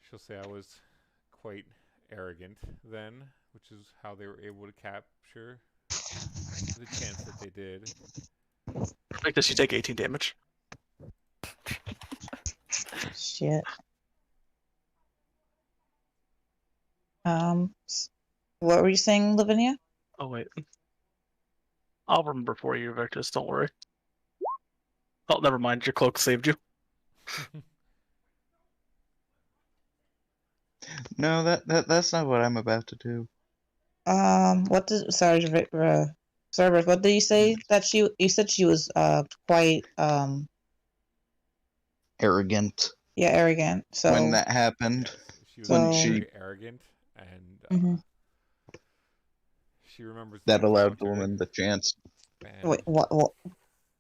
She'll say I was quite arrogant then, which is how they were able to capture the chance that they did. Like this, you take 18 damage. Shit. What were you saying, Lavinia? Oh wait, I'll remember for you, Victus. Don't worry. Oh, never mind. Your cloak saved you. No, that's not what I'm about to do. What did Cerberus, what did you say that you said she was quite Arrogant. yeah, arrogant. So When that happened, She was when very arrogant, and Mhm. she remembers the that allowed the encounter woman the chance. and wait, what?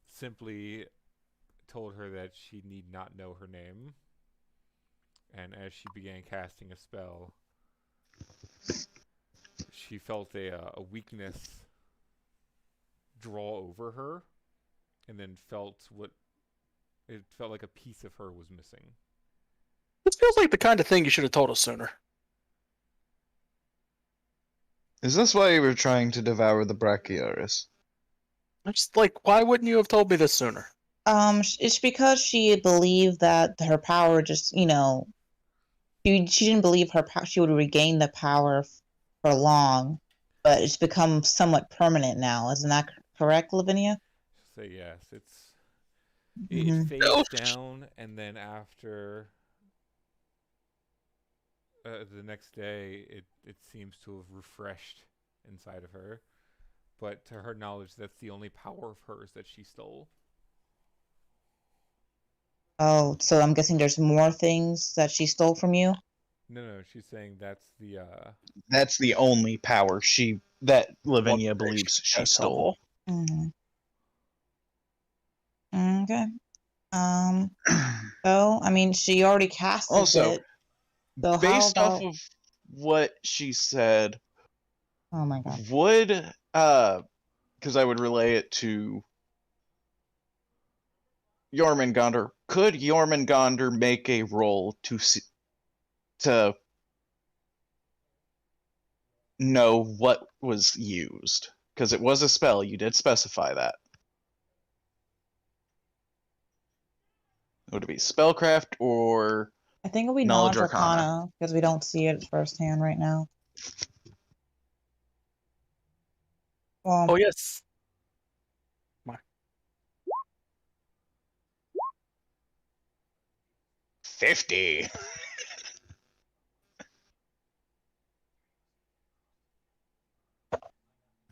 simply told her that she need not know her name. And as she began casting a spell, she felt a weakness draw over her, and then felt like a piece of her was missing. This feels like the kind of thing you should have told us sooner. Is this why you were trying to devour the Brachiosaurus? It's like, why wouldn't you have told me this sooner? It's because she believed that her power just, she didn't believe she would regain the power for long, but it's become somewhat permanent now. Isn't that correct, Lavinia? She'll say yes. It Mhm. fades down, and then after the next day, it seems to have refreshed inside of her. But to her knowledge, that's the only power of hers that she stole. Oh, so I'm guessing there's more things that she stole from you? No, she's saying that's the That's the only power that Lavinia One believes she That's stole. helpful. Okay. So, I mean, she already casted Also, it. So how based off about... of what she said, Oh my god. would because I would relay it to Jormungandr. Could Jormungandr make a roll to know what was used? Because it was a spell. You did specify that. Would it be spellcraft or I think it'll be knowledge Knowledge arcana? Arcana, because we don't see it firsthand right now. Well, Oh yes. 50.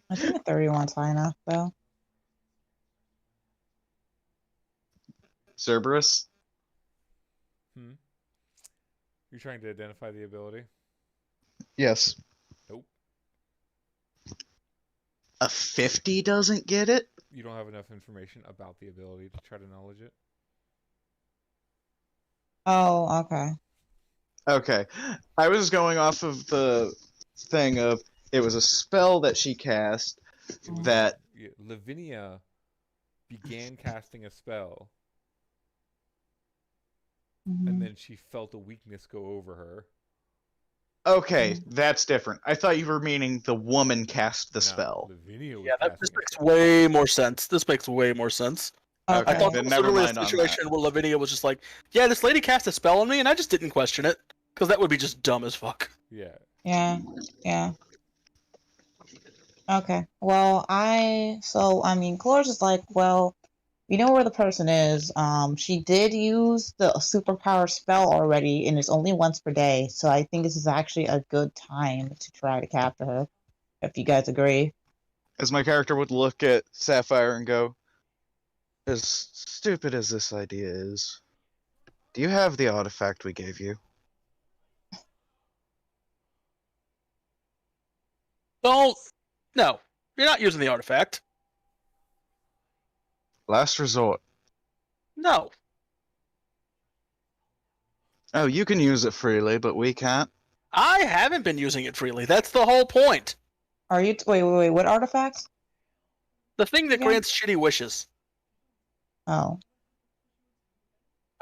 I think a 31's high enough, though. Cerberus? You're trying to identify the ability? Yes. Nope. A 50 doesn't get it? You don't have enough information about the ability to try to knowledge it. Oh, okay. Okay. I was going off of the thing of it was a spell that she cast that Lavinia began casting a spell, and then she felt a weakness go over her. Okay, that's different. I thought you were meaning the woman cast the spell. Lavinia was Yeah, this casting makes a spell. way more sense. This makes way more sense. Okay, I thought then it was never literally mind a on situation that. where Lavinia was just like, "Yeah, this lady cast a spell on me," and I just didn't question it because that would be just dumb as fuck. Yeah. Yeah. Okay. Well, I mean, Cloris is like, well, you know where the person is. She did use the superpower spell already, and it's only once per day. So I think this is actually a good time to try to capture her, if you guys agree. As my character would look at Sapphire and go, as stupid as this idea is, do you have the artifact we gave you? Don't. No, you're not using the artifact. Last resort. No. Oh, you can use it freely, but we can't. I haven't been using it freely. That's the whole point. Are you? Wait. What artifacts? The thing that Yeah. grants shitty wishes. Oh.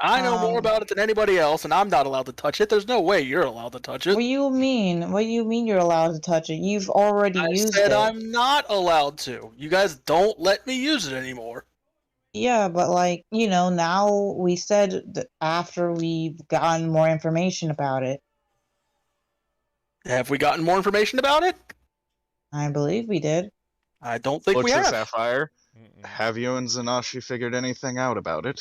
I know more about it than anybody else, and I'm not allowed to touch it. There's no way you're allowed to touch it. What do you mean? What do you mean you're allowed to touch it? You've already I used said it. I'm not allowed to. You guys don't let me use it anymore. Yeah, but like, now we said that after we've gotten more information about it. Have we gotten more information about it? I believe we did. I don't think we Looks at have. Sapphire. Mm-mm. Have you and Zanashi figured anything out about it?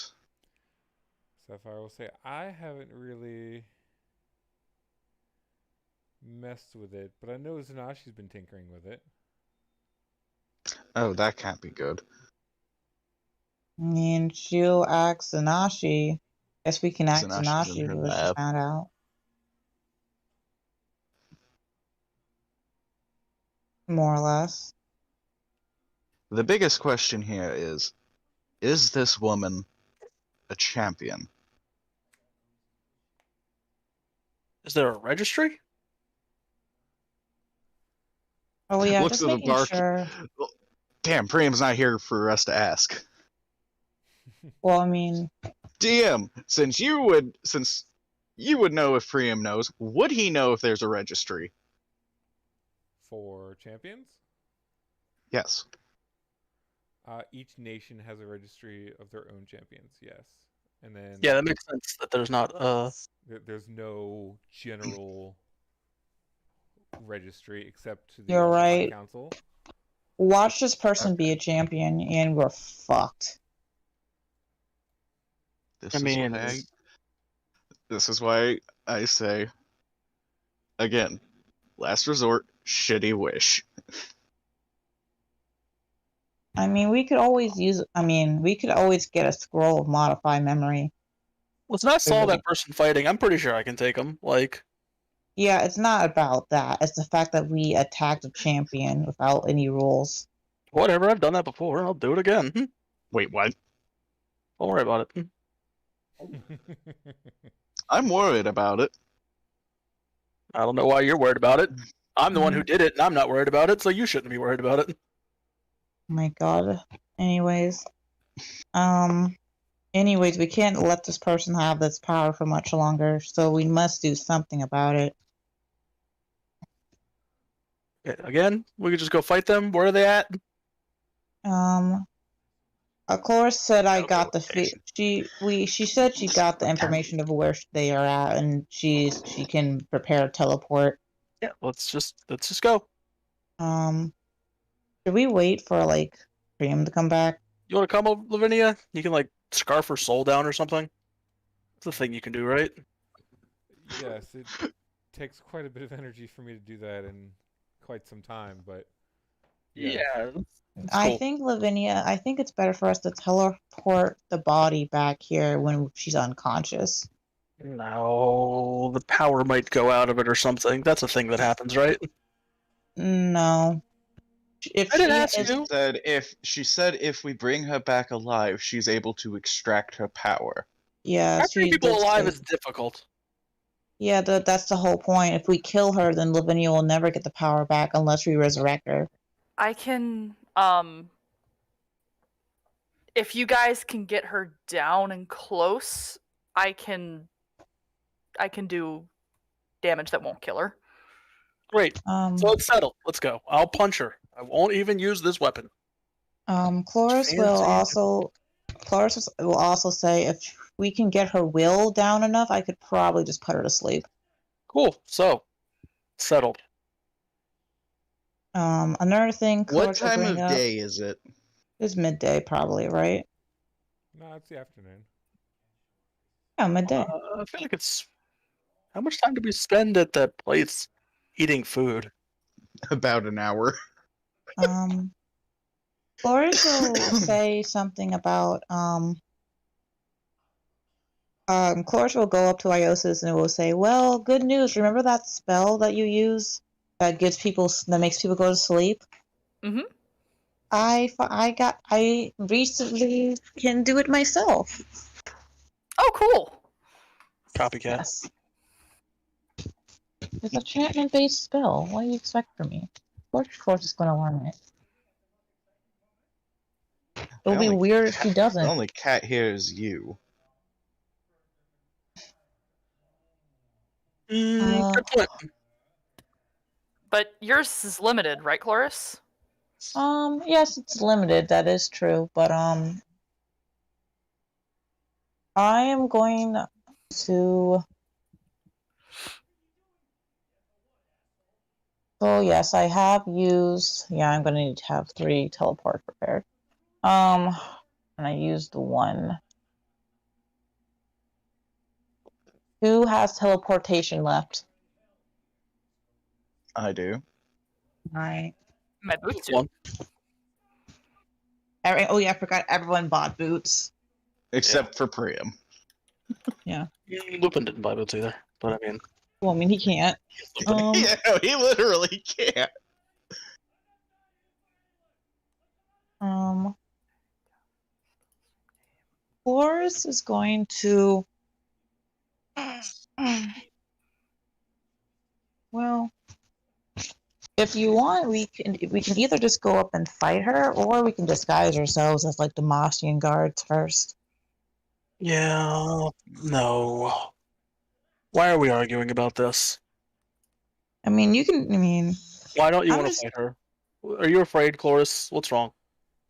Sapphire will say, I haven't really messed with it, but I know Zanashi's been tinkering with it. Oh, that can't be good. I mean, she'll ask Zanashi. Guess we can ask Zanashi's in Zanashi her what she lab. found out. More or less. The biggest question here is this woman a champion? Is there a registry? Oh yeah, Looks just at the making bark. sure. Damn, Priam's not here for us to ask. Well, I mean, DM, since you would know if Priam knows, would he know if there's a registry? For champions, Yes. each nation has a registry of their own champions, yes. And then Yeah, that makes sense that there's not there's no general registry except to the You're Ultra High right. Council. watch this person be a champion, and we're fucked. This I is mean, why this is why I say again, last resort, shitty wish. I mean, we could always get a scroll of modify memory. listen, I saw that person fighting. I'm pretty sure I can take him. Like, Yeah, it's not about that. It's the fact that we attacked a champion without any rules. whatever. I've done that before. I'll do it again. Wait, what? Don't worry about it. I'm worried about it. I don't know why you're worried about it. I'm the one who did it, and I'm not worried about it, so you shouldn't be worried about it. Oh my god. Anyways, we can't let this person have this power for much longer, so we must do something about it. Again, we could just go fight them. Where are they at? Of course, said I Okay, got the location. she said she got the information of where they are at, and she can prepare a teleport. Yeah, let's just go. Should we wait for like Priam to come back? You want to come over, Lavinia? You can like scarf her soul down or something. It's a thing you can do, right? Yes, it takes quite a bit of energy for me to do that in quite some time, but yes. Yeah. That's I cool. think Lavinia. I think it's better for us to teleport the body back here when she's unconscious. No, the power might go out of it or something. That's a thing that happens, right? No. If I didn't she ask is- you. She said if we bring her back alive, she's able to extract her power. Yeah, Capturing she people did alive say- is difficult. Yeah, that's the whole point. If we kill her, then Lavinia will never get the power back unless we resurrect her. I can if you guys can get her down and close, I can do damage that won't kill her. Great. So it's settled. Let's go. I'll punch her. I won't even use this weapon. Chloris will also say if we can get her will down enough, I could probably just put her to sleep. Cool. So, settled. Another thing What Chloris will time bring of up day is it? is midday, probably, right? No, it's the afternoon. Yeah, midday. I feel like it's. How much time do we spend at that place eating food? About an hour. Chloris will say something about Chloris will go up to Iosis and will say, "Well, good news. Remember that spell that you use that makes people go to sleep? Mhm. I recently can do it myself." Oh, cool. Copycat. Yes. It's a enchantment-based spell. What do you expect from me? Of course, is going to learn it. It'll be weird if he The doesn't. only cat here is you. Good point. But yours is limited, right, Cloris? Yes, it's limited. That is true, but I am going to. So yes, I have used. Yeah, I'm going to need to have 3 teleports prepared. And I used 1. Who has teleportation left? I do. Alright. My boots do. One. Oh yeah, I forgot everyone bought boots. Except for Priam. Lupin didn't buy boots either, but I mean, Well, I mean, he can't. Yeah, he literally can't. Boris is going to. Well, if you want, we can either just go up and fight her, or we can disguise ourselves as like the Mossian guards first. yeah, no. Why are we arguing about this? I mean, you can. I mean, Why don't you I'm want to just- fight her? Are you afraid, Cloris? What's wrong?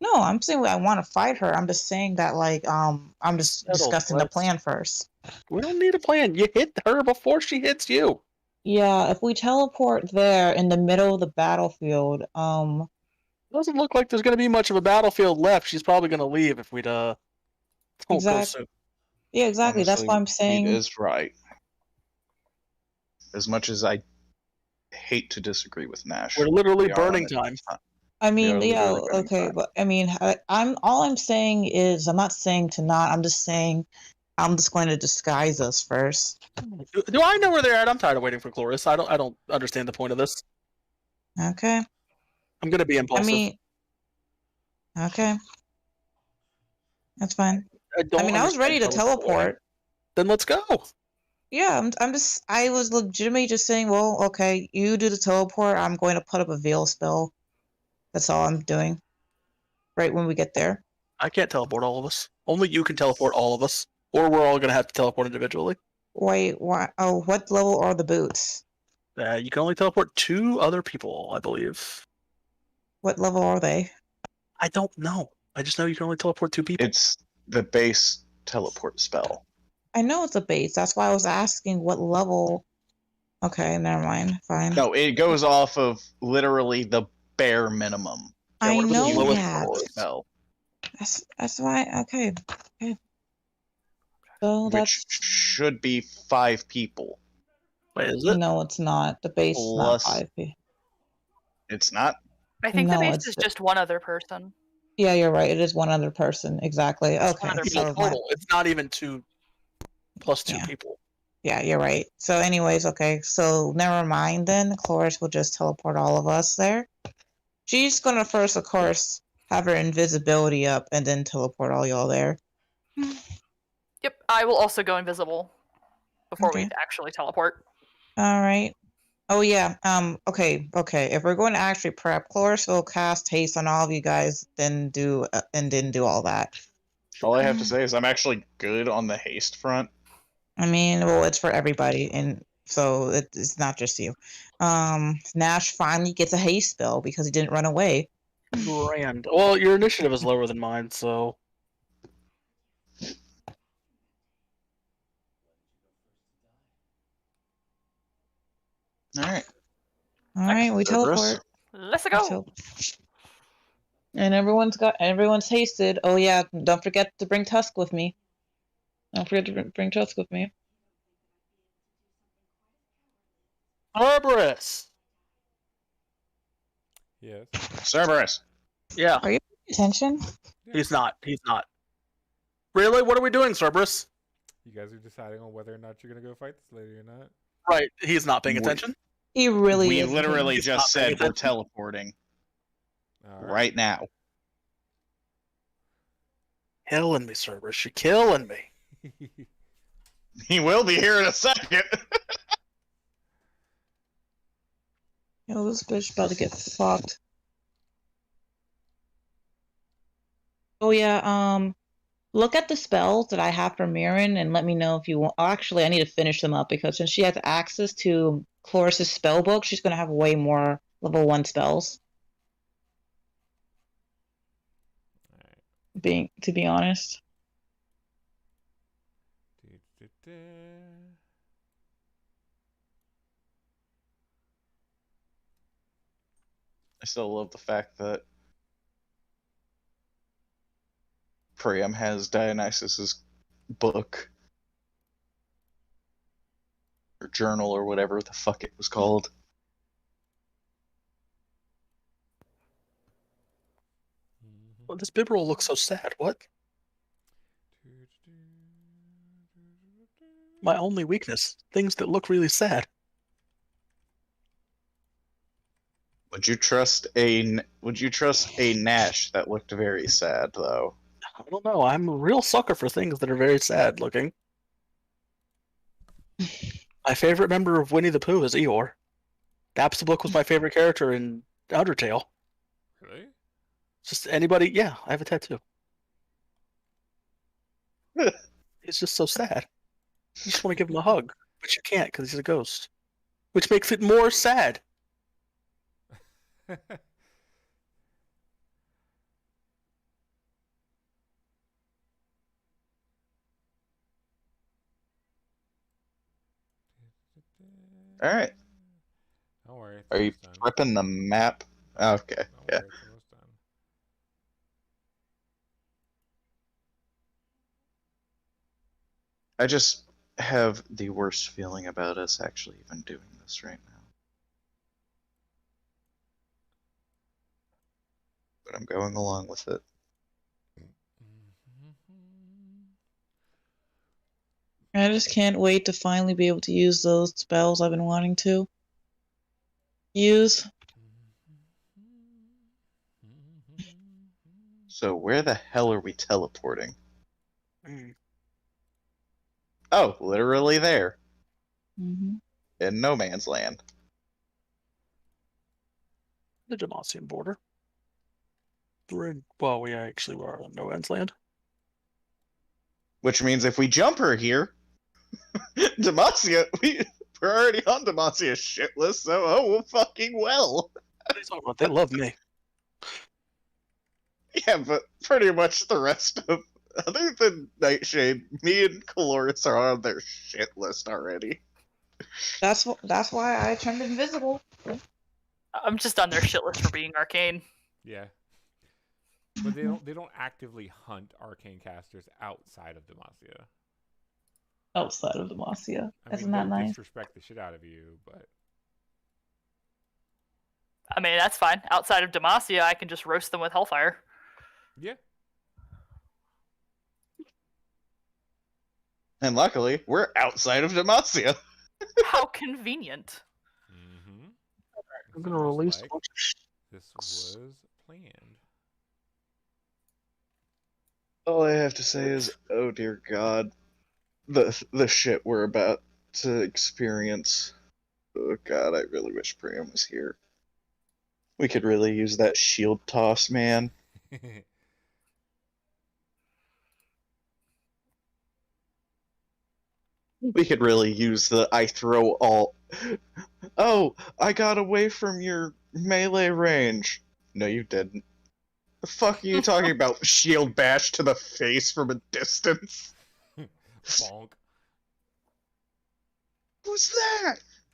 no, I'm saying I want to fight her. I'm just saying that like I'm just Settled, discussing the let's- plan first. We don't need a plan. You hit her before she hits you. Yeah, if we teleport there in the middle of the battlefield, Doesn't look like there's going to be much of a battlefield left. She's probably going to leave if we'd don't go Exactly. soon. Yeah, exactly. That's Honestly, why I'm saying. He is right. As much as I hate to disagree with Nash. We're literally we are on burning it. time. I We mean, are yeah, literally burning okay, time. but I mean, I'm all I'm saying is I'm not saying to not. I'm just saying I'm just going to disguise us first. Do I know where they're at? I'm tired of waiting for Cloris. I don't understand the point of this. Okay. I'm going to be I impulsive. mean, okay, that's fine. don't I mean, I was understand ready to teleporting. teleport. Then let's go. Yeah, I was legitimately just saying, well, okay, you do the teleport. I'm going to put up a veil spell. That's all I'm doing. Right when we get there. I can't teleport all of us. Only you can teleport all of us. Or we're all going to have to teleport individually. Wait, why? Oh, what level are the boots? You can only teleport 2 other people, I believe. What level are they? I don't know. I just know you can only teleport 2 people. It's the base teleport spell. I know it's a base. That's why I was asking what level. Okay, never mind. Fine. No, it goes off of literally the bare minimum. I what are the know lowest that. levels? Spell, That's why. Okay. So which that's should be 5 people. Wait, is it? no, it's not. The base is not Plus- 5P. It's not. I think No, the base it's is the- just one other person. Yeah, you're right. It is one other person. Exactly. It's Okay. one other People So total. It's not even 2 plus 2 Yeah. people. yeah, you're right. So, anyways, okay. So never mind then. Chloris will just teleport all of us there. She's gonna first, of course, have her invisibility up and then teleport all y'all there. Yep, I will also go invisible before we Okay. actually teleport. All right. Oh yeah. Okay. If we're going to actually prep, Chloris will cast haste on all of you guys, then do all that. All I have to say is I'm actually good on the haste front. I mean, well, it's for everybody, and so it's not just you. Nash finally gets a haste spell because he didn't run away. Grand. Well, your initiative is lower than mine, so All right. All right, we Cerberus. teleport. Let's We go. tel- And everyone's hasted. Oh yeah, don't forget to bring Tusk with me. Don't forget to bring Tusk with me. Cerberus. Yes. Cerberus. Yeah, Attention. he's not. He's not. Really? What are we doing, Cerberus? You guys are deciding on whether or not you're gonna go fight this lady or not. Right. He's not paying We- attention. He really We is. literally He's not just paying said we're attention. teleporting All right now. Killing me, Cerberus. You're killing me. He will be here in a second. Yo, this bitch about to get fucked. Oh yeah, look at the spells that I have for Mirren and let me know if you want. Oh, actually, I need to finish them up because since she has access to Cloris's spell book, she's gonna have way more level 1 spells. To be honest. I still love the fact that Priam has Dionysus's book or journal or whatever the fuck it was called. Well, this bib roll looks so sad. What? My only weakness: things that look really sad. Would you trust a Nash that looked very sad though? I don't know. I'm a real sucker for things that are very sad looking. My favorite member of Winnie the Pooh is Eeyore. Dapstablook was my favorite character in Undertale. Really? Just anybody, yeah, I have a tattoo. He's just so sad. You just want to give him a hug, but you can't because he's a ghost. Which makes it more sad. Alright. Don't worry. It's Are you almost done. prepping the map? Okay, Don't yeah. worry, it's almost done. I just have the worst feeling about us actually even doing this right now. But I'm going along with it. I just can't wait to finally be able to use those spells I've been wanting to use. So where the hell are we teleporting? Mm. Oh, literally there. Mm-hmm. In no man's land. The Demacian border. We're in, well, we actually were on No Man's Land. Which means if we jump her here, Demacia, we're already on Demacia's shit list, so well fucking well. What are you talking about? They love me. Yeah, but pretty much the rest of, other than Nightshade, me and Caloris are on their shit list already. That's why I turned invisible. I'm just on their shit list for being arcane. Yeah. But they don't actively hunt arcane casters outside of Demacia. Outside of Demacia. I Isn't mean, that they'll nice? disrespect the shit out of you, but I mean, that's fine. Outside of Demacia, I can just roast them with Hellfire. yeah. And luckily, we're outside of Demacia. How convenient. Mm-hmm. I'm gonna release a bunch of This was planned. All I have to say is, oh dear God, the shit we're about to experience. Oh God, I really wish Priam was here. We could really use that shield toss, man. We could really use the I throw all. Oh, I got away from your melee range. No, you didn't. The fuck are you talking about? Shield bash to the face from a distance? Bonk. Who's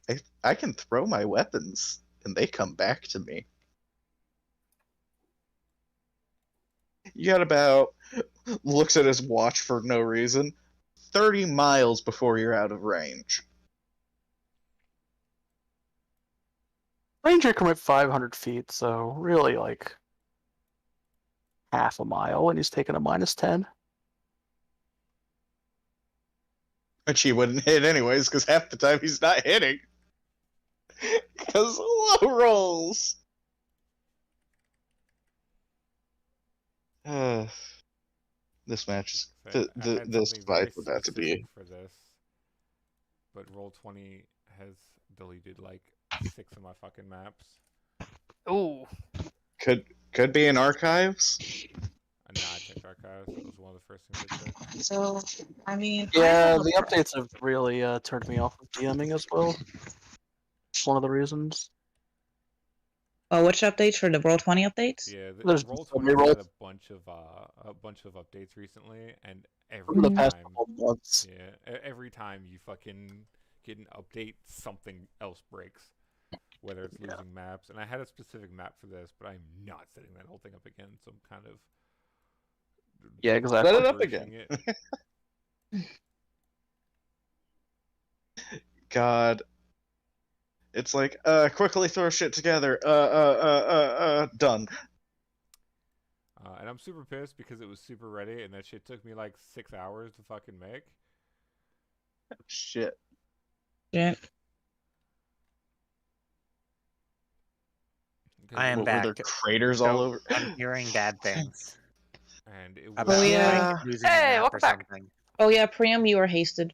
that? I can throw my weapons, and they come back to me. You got about, looks at his watch for no reason, 30 miles before you're out of range. Ranger can rip 500 feet, so really like half a mile, and he's taking a -10. Which he wouldn't hit anyways, because half the time he's not hitting. Because low rolls. This match is So I had this something fight very was about to specific be. for this. but Roll20 has deleted like 6 of my fucking maps. Ooh. Could be in archives. Nah, I checked archives. That was one of the first things I checked. So, I mean, I Yeah, have a the pro- updates have really turned me off of DMing as well. One of the reasons. Oh, which updates for the Roll20 updates? Yeah, There's so Roll20 many has had rolls a bunch of updates recently, and over every the past time, couple of months. yeah, every time you fucking get an update, something else breaks. Whether it's losing maps, and I had a specific map for this, but I'm not setting that whole thing up again. So I'm kind of Yeah, exactly. Set it up reversing again. it. God. It's like, quickly throw shit together. Done. And I'm super pissed because it was super ready, and that shit took me like 6 hours to fucking make. Shit. Yeah. I am What, back. were there craters all So over? I'm hearing bad things And it was about yeah. like losing Hey, a map welcome or back. something. Oh yeah, Priam, you were hasted.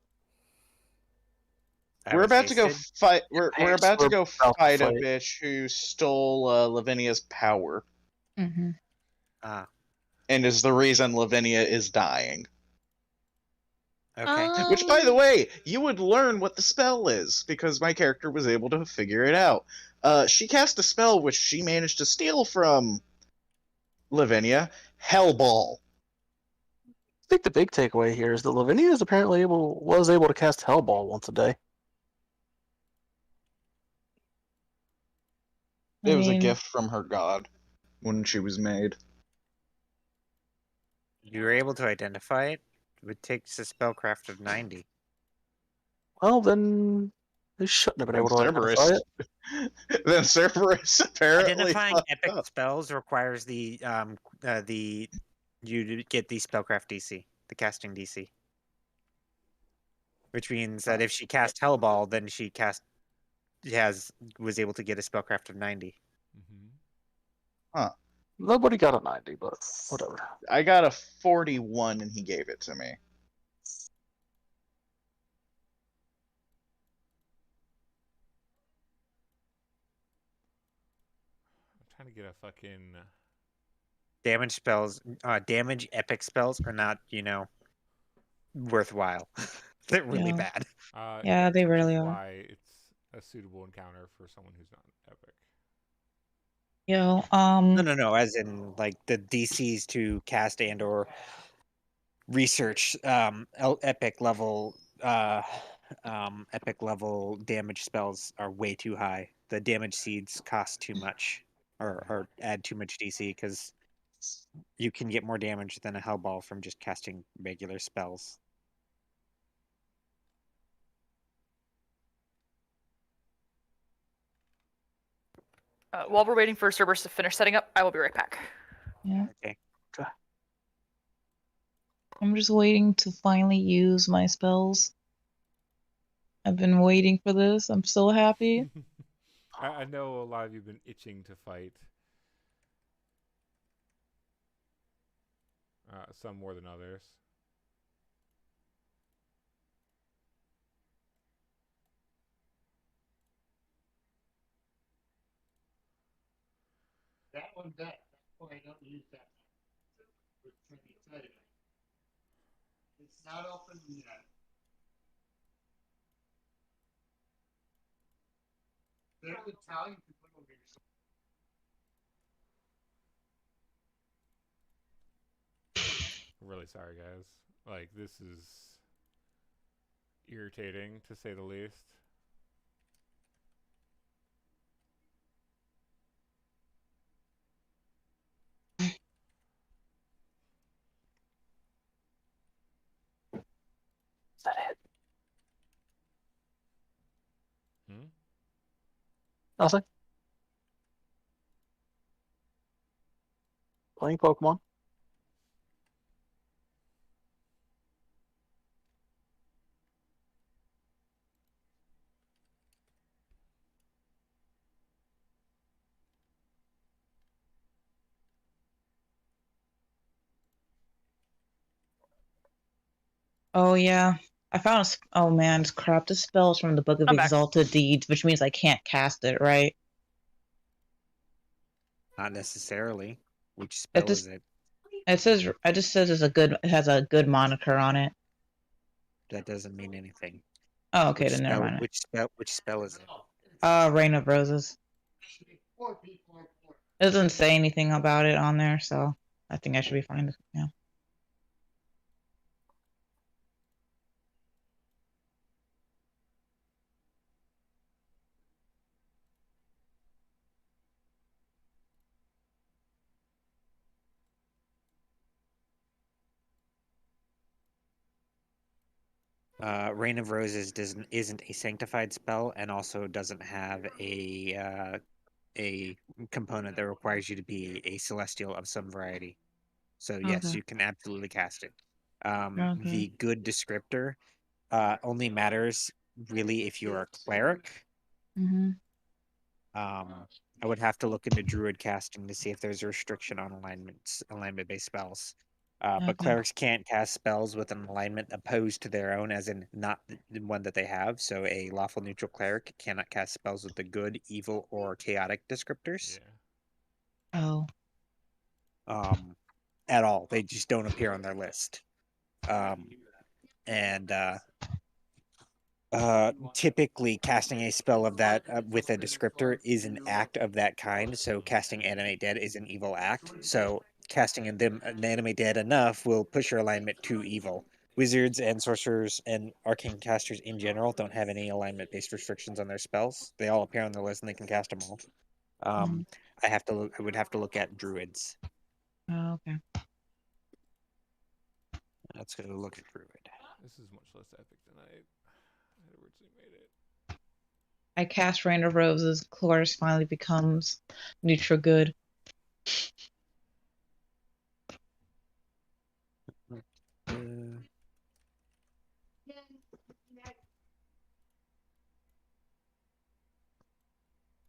I We're was about to go hasted. fight. We're about to go about to fight a fight. bitch who stole Lavinia's power, Mm-hmm. Ah, and is the reason Lavinia is dying. okay. Which, by the way, you would learn what the spell is because my character was able to figure it out. She cast a spell which she managed to steal from Lavinia, Hellball. I think the big takeaway here is that Lavinia is apparently was able to cast Hellball once a day. It was a gift from her god when she was made. You were able to identify it. It takes a spellcraft of 90. Well, then they shouldn't have been Then able to identify Cerberus. it. Then Cerberus apparently Identifying fucked epic up. spells requires the you to get the spellcraft DC, the casting DC. Which means that if she cast Hellball, then she was able to get a spellcraft of 90. Mm-hmm. Nobody got a 90, but whatever. I got a 41 and he gave it to me. I'm trying to get a fucking. Damage spells, damage epic spells are not, worthwhile. They're really Yeah. bad. Yeah, they which is really are. why it's a suitable encounter for someone who's not epic. Yo, No. As in, like the DCs to cast and or research epic level damage spells are way too high. The damage seeds cost too much, or add too much DC because you can get more damage than a Hellball from just casting regular spells. While we're waiting for Cerberus to finish setting up, I will be right back. yeah. Okay. I'm just waiting to finally use my spells. I've been waiting for this. I'm so happy. I know a lot of you've been itching to fight. Some more than others. That one does. That's why I don't use that. Let me tell you. It's not open yet. There's a towel you can put over your shoulder. I'm really sorry, guys. Like, this is irritating, to say the least. Is that it? Hmm? Nothing. Playing Pokemon. Oh yeah. I found oh man, it's crap. This spell's from the Book of I'm back. Exalted Deeds, which means I can't cast it, right? Not necessarily. Which spell just- is it? It says it just says it has a good moniker on it. That doesn't mean anything. Oh, okay, Which then never spell? mind. Which spell is it? Rain of Roses. It doesn't say anything about it on there, so I think I should be fine. Yeah. Rain of Roses isn't a sanctified spell, and also doesn't have a component that requires you to be a celestial of some variety. So yes, Okay. you can absolutely cast it. Okay. The good descriptor only matters really if you're a cleric. Mm-hmm. I would have to look into druid casting to see if there's a restriction on alignment-based spells. But Okay. clerics can't cast spells with an alignment opposed to their own, as in not the one that they have. So a lawful neutral cleric cannot cast spells with the good, evil, or chaotic descriptors. Yeah. Oh. At all. They just don't appear on their list. And typically casting a spell of that with a descriptor is an act of that kind. So casting Animate Dead is an evil act. So casting them Animate Dead enough will push your alignment to evil. Wizards and sorcerers and arcane casters in general don't have any alignment-based restrictions on their spells. They all appear on the list and they can cast them all. I would have to look at druids. Oh, okay. Let's go look at druid. This is much less epic than I had originally made it. I cast Rain of Roses. Chloris finally becomes neutral good.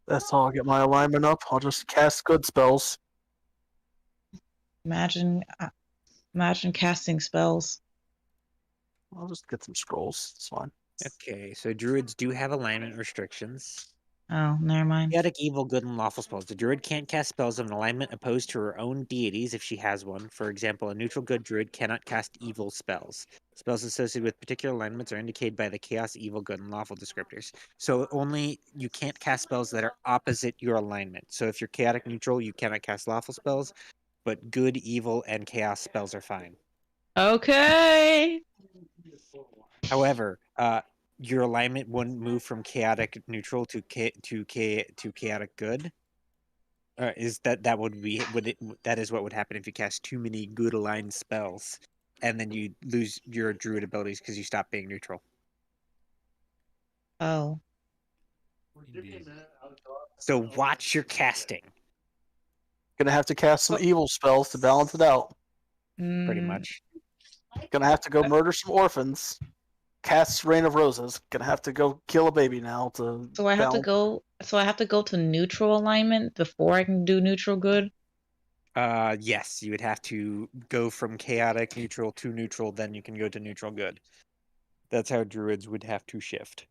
That's how I'll get my alignment up. I'll just cast good spells. Imagine casting spells. I'll just get some scrolls. It's fine. Okay, so druids do have alignment restrictions. Oh, never mind. Chaotic, evil, good, and lawful spells. The druid can't cast spells of an alignment opposed to her own deities if she has one. For example, a neutral good druid cannot cast evil spells. Spells associated with particular alignments are indicated by the chaos, evil, good, and lawful descriptors. So only you can't cast spells that are opposite your alignment. So if you're chaotic neutral, you cannot cast lawful spells, but good, evil, and chaos spells are fine. Okay. However, your alignment wouldn't move from chaotic neutral to chaotic good. Is that would be that is what would happen if you cast too many good aligned spells, and then you lose your druid abilities because you stop being neutral. Oh. Indeed. So watch your casting, Gonna have to cast some evil spells to balance it out. pretty Mm, much. Gonna have to go murder some orphans. Cast Rain of Roses. Gonna have to go kill a baby now to. So I have to balance. go. So I have to go to neutral alignment before I can do neutral good. Yes, you would have to go from chaotic neutral to neutral, then you can go to neutral good. That's how druids would have to shift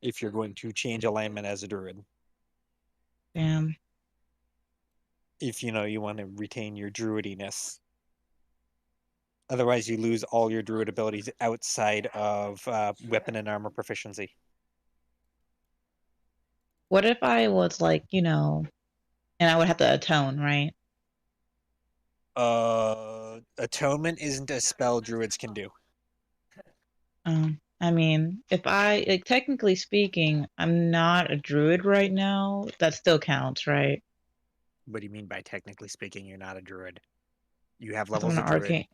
if you're going to change alignment as a druid. Damn. If you want to retain your druidiness. Otherwise, you lose all your druid abilities outside of weapon and armor proficiency. What if I was like, and I would have to atone, right? Atonement isn't a spell druids can do. I mean, if I technically speaking, I'm not a druid right now. That still counts, right? What do you mean by technically speaking, you're not a druid? You have 'Cause I'm levels an of druid. arcane.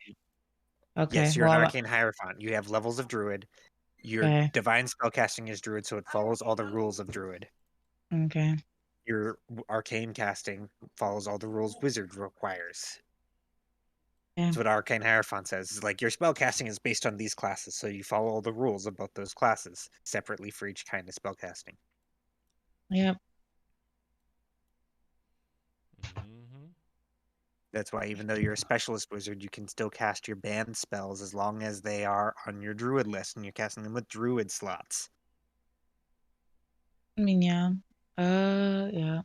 Okay. Yes, you're Well, an arcane hierophant. You have levels of druid. Your okay. divine spellcasting is druid, so it follows all the rules of druid. Okay. Your arcane casting follows all the rules wizard requires. Yeah. That's what arcane hierophant says. It's like your spellcasting is based on these classes, so you follow all the rules of both those classes separately for each kind of spellcasting. Yep. Mm-hmm. That's why even though you're a specialist wizard, you can still cast your banned spells as long as they are on your druid list and you're casting them with druid slots. I mean, yeah. Yeah.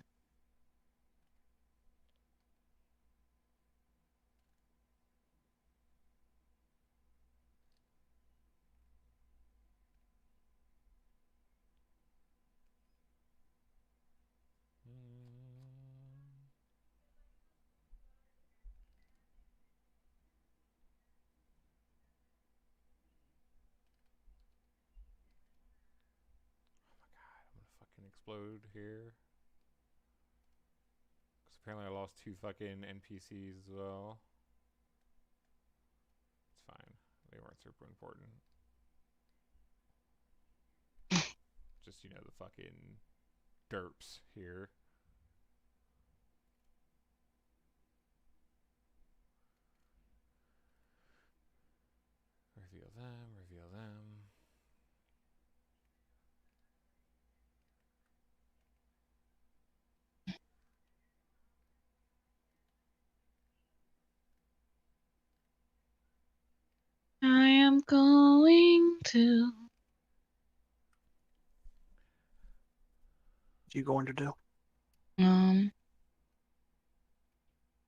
I'm gonna fucking explode here. Because apparently I lost 2 fucking NPCs as well. It's fine. They weren't super important. Just, you know, the fucking derps here. Reveal them, reveal them. I am going to. What are you going to do?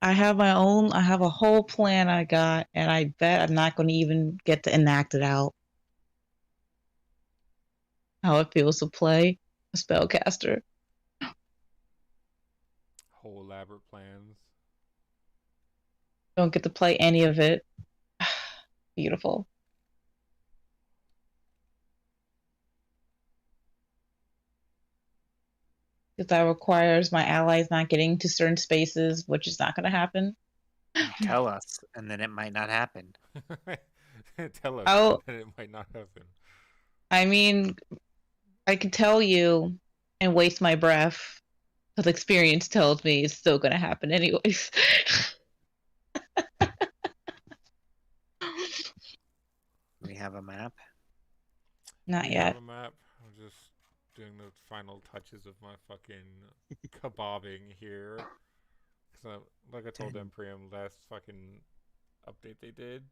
I have my own. I have a whole plan I got, and I bet I'm not going to even get to enact it out. How it feels to play a spellcaster. Whole elaborate plans. Don't get to play any of it. Beautiful. Because that requires my allies not getting to certain spaces, which is not going to happen. Tell us, and then it might not happen. Tell us, Oh, and it might not happen. I mean, I can tell you and waste my breath, because experience tells me it's still going to happen anyways. We have a map. Not We yet. have a map. I'm just doing the final touches of my fucking kebabbing here. Cause like I told them, Priam, last fucking update they did,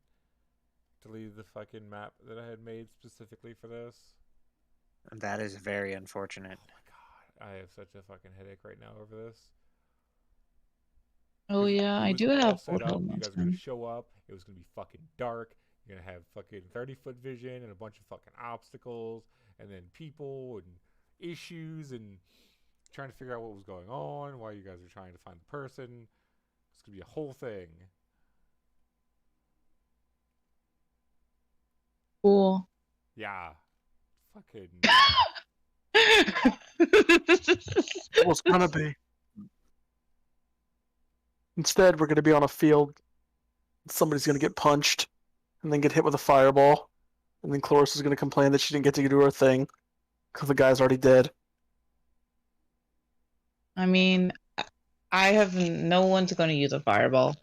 deleted the fucking map that I had made specifically for this. That is very unfortunate. Oh my god, I have such a fucking headache right now over this. Oh 'Cause yeah, it I was do all have set up. Bloodhound You guys Monster. are gonna show up. It was gonna be fucking dark. You're gonna have fucking 30-foot vision and a bunch of fucking obstacles, and then people and issues and trying to figure out what was going on, why you guys are trying to find the person. It's gonna be a whole thing. Cool. Yeah. Fucking. Well, it's gonna be. Instead, we're gonna be on a field. Somebody's gonna get punched, and then get hit with a fireball, and then Cloris is gonna complain that she didn't get to do her thing because the guy's already dead. I mean, I have no one's going to use a fireball.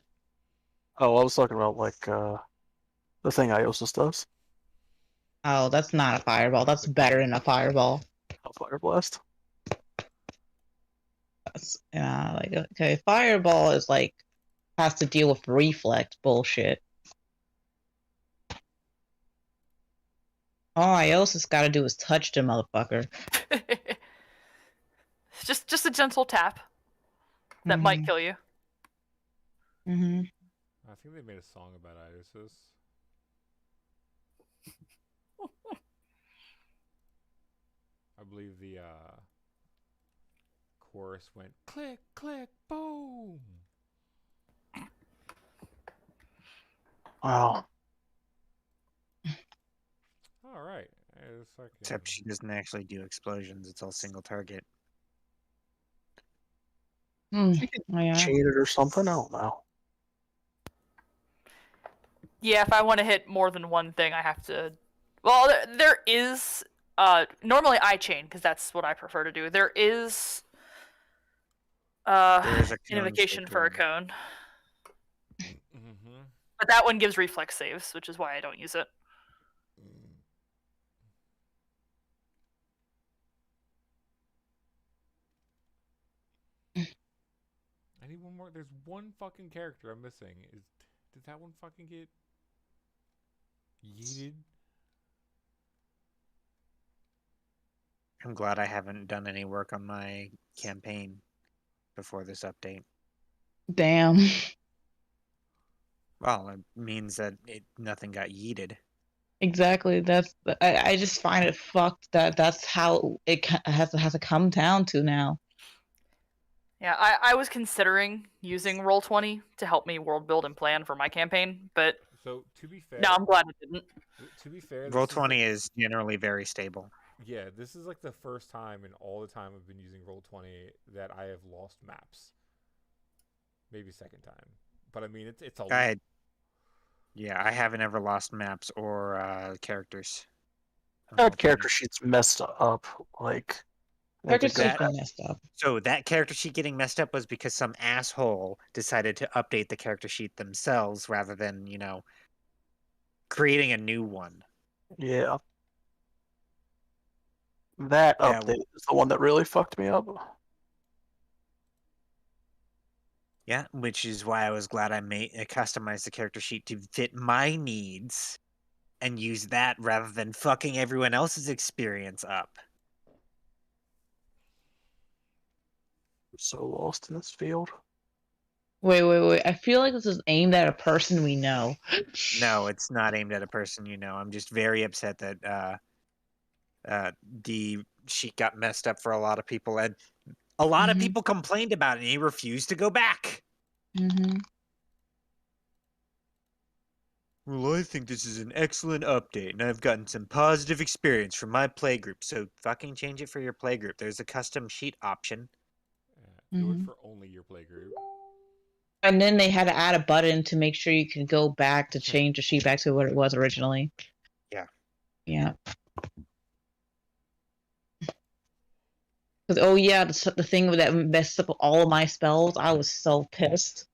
Oh, I was talking about like the thing Iosis does. Oh, that's not a fireball. That's better than a fireball. A fire blast. That's, like, okay, fireball is like has to deal with reflex bullshit. All Iosis got to do is touch the motherfucker. just a gentle tap that might kill you. Mm-hmm. I think they made a song about Iosis. I believe the chorus went click, click, boom. Wow. All right. Except she doesn't actually do explosions. It's all single target. She could Oh, yeah. chain it or something. I don't know. Yeah, if I want to hit more than one thing, I have to. Well, there is. Normally I chain because that's what I prefer to do. There is. There is a An invocation for a cone, Mm-hmm. but that one gives reflex saves, which is why I don't use it. I need need one more. There's one fucking character I'm missing. Did that one fucking get yeeted? I'm glad I haven't done any work on my campaign before this update. Damn. Well, it means that nothing got yeeted. Exactly. I just find it fucked that that's how it has to come down to now. Yeah, I was considering using Roll20 to help me world build and plan for my campaign, but So to be fair, no, I'm glad it didn't. To be fair, Roll20 is generally very stable. Yeah, this is like the first time in all the time I've been using Roll20 that I have lost maps. Maybe second time, but I mean it's a. I haven't ever lost maps or characters. That character sheet's messed up. Like, Character that's a sheet's good- been messed up. So that character sheet getting messed up was because some asshole decided to update the character sheet themselves rather than, creating a new one. Yeah. That Yeah, update is the one that really fucked me up. Yeah, which is why I was glad I customized the character sheet to fit my needs and use that rather than fucking everyone else's experience up. I'm so lost in this field. Wait. I feel like this is aimed at a person we know. No, it's not aimed at a person you know. I'm just very upset that the sheet got messed up for a lot of people, and a lot of people complained about it, and he refused to go back. Mm-hmm. Well, I think this is an excellent update, and I've gotten some positive experience from my playgroup, so fucking change it for your playgroup. There's a custom sheet option. Do it for only your playgroup. And then they had to add a button to make sure you can go back to change the sheet back to what it was originally. Yeah. Yeah. Because, oh yeah, the thing that messed up all of my spells, I was so pissed.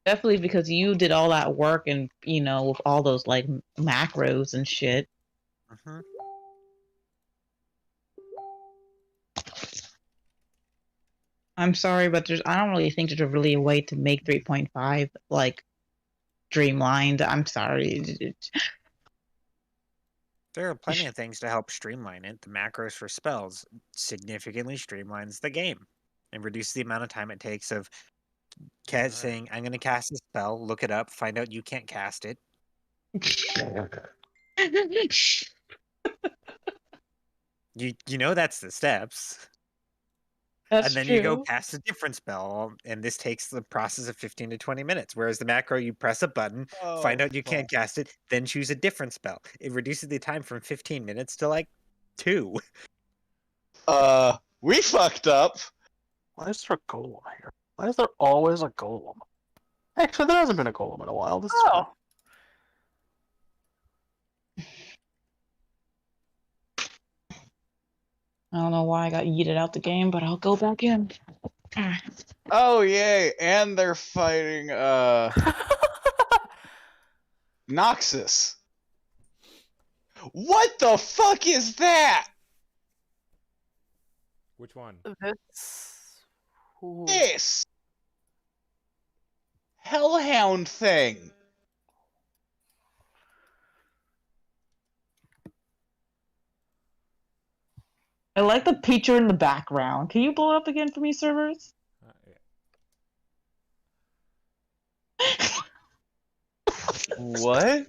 Definitely because you did all that work and, with all those, like, macros and shit. Mm-hmm. I'm sorry, but I don't really think there's really a way to make 3.5, like, streamlined. I'm sorry. There are plenty of things to help streamline it. The macros for spells significantly streamlines the game and reduces the amount of time it takes of saying, I'm going to cast a spell, look it up, find out you can't cast it. You know that's the steps. That's and then true. you go cast a different spell, and this takes the process of 15 to 20 minutes. Whereas the macro, you press a button, find out you can't cast it, then choose a different spell. It reduces the time from 15 minutes to like 2. We fucked up. Why is there a golem here? Why is there always a golem? Actually, there hasn't been a golem in a while. This is fine. I don't know why I got yeeted out the game, but I'll go back in. Oh yay! And they're fighting Noxus. What the fuck is that? Which one? This Hellhound thing. I like the picture in the background. Can you blow it up again for me, servers? What?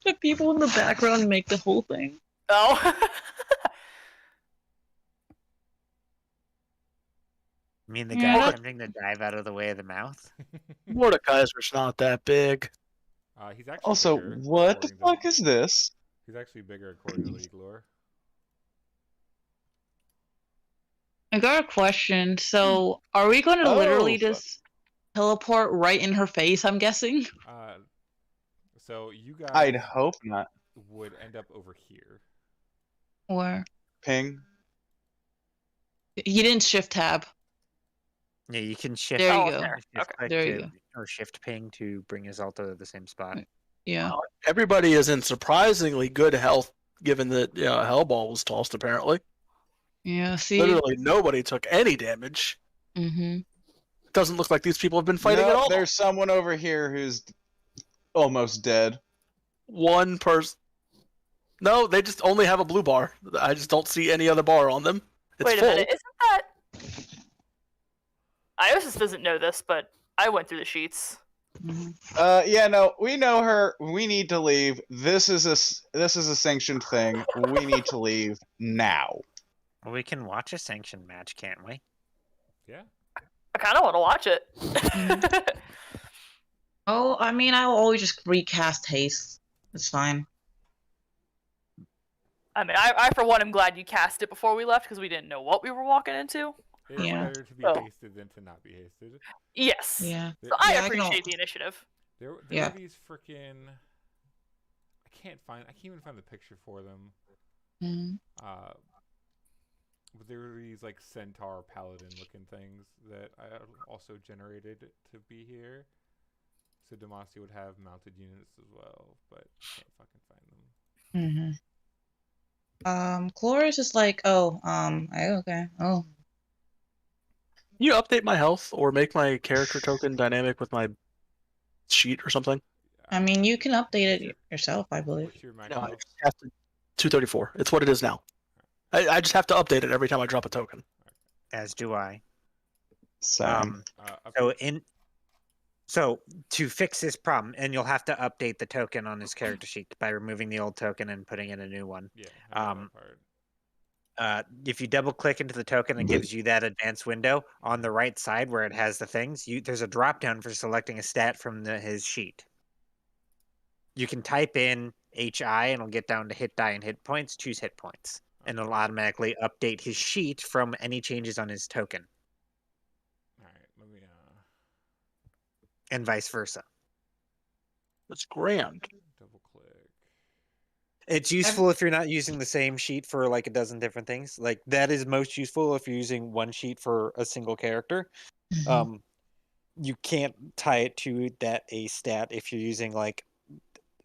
The people in the background make the whole thing. Oh. You mean the guy attempting to dive out of the way of the mouth? Mordekaiser's not that big. He's actually Also, bigger, what the according fuck is this? He's actually bigger according to League lore. I got a question. So, are we going to literally fuck. just teleport right in her face, I'm guessing? So you guys I'd hope not. would end up over here. Or Ping. he didn't shift tab. Yeah, you can shift. There you Oh, go. there. Shift click There you to- go. Or shift ping to bring us all to the same spot. Yeah. Wow, everybody is in surprisingly good health, given that Hellball was tossed. Apparently, Yeah. See. literally nobody took any damage. Mm-hmm. Doesn't look like these people have been fighting at No, all. there's someone over here who's almost dead. One person. No, they just only have a blue bar. I just don't see any other bar on them. It's Wait a full. minute, isn't that... Iosis doesn't know this, but I went through the sheets. Yeah, no, we know her. We need to leave. This is a sanctioned thing. We need to leave now. Well, we can watch a sanctioned match, can't we? Yeah. I kind of want to watch it. Oh, I mean, I will always just recast Haste. It's fine. I mean, I for one am glad you cast it before we left because we didn't know what we were walking into. It's Yeah. better to be Oh. hasted than to not be hasted. Yes. Yeah. There, So I Yeah, I can appreciate al- the initiative. there Yeah. are these freaking. I can't even find the picture for them. Mhm. But there were these like centaur paladin looking things that I also generated to be here. So Demacia would have mounted units as well, but I can't fucking find them. Chloris is like, okay. Oh. You update my health or make my character token dynamic with my sheet or something? I mean, you can update What's it your- yourself, I believe. What's your max No, I health? just have to 234. It's what it is now. I just have to update it every time I drop a token. As do I. Sam. So to fix this problem, and you'll have to update the token on his character sheet by removing the old token and putting in a new one. Yeah. I know that part. If you double click into the token, it gives you that advanced window on the right side where it has the things. There's a drop down for selecting a stat from his sheet. You can type in HI and it'll get down to hit die and hit points. Choose hit points, and it'll automatically update his sheet from any changes on his token, All right. Let me. and vice versa. That's grand. Double click. It's useful if you're not using the same sheet for like a dozen different things. Like that is most useful if you're using one sheet for a single character. You can't tie it to a stat if you're using like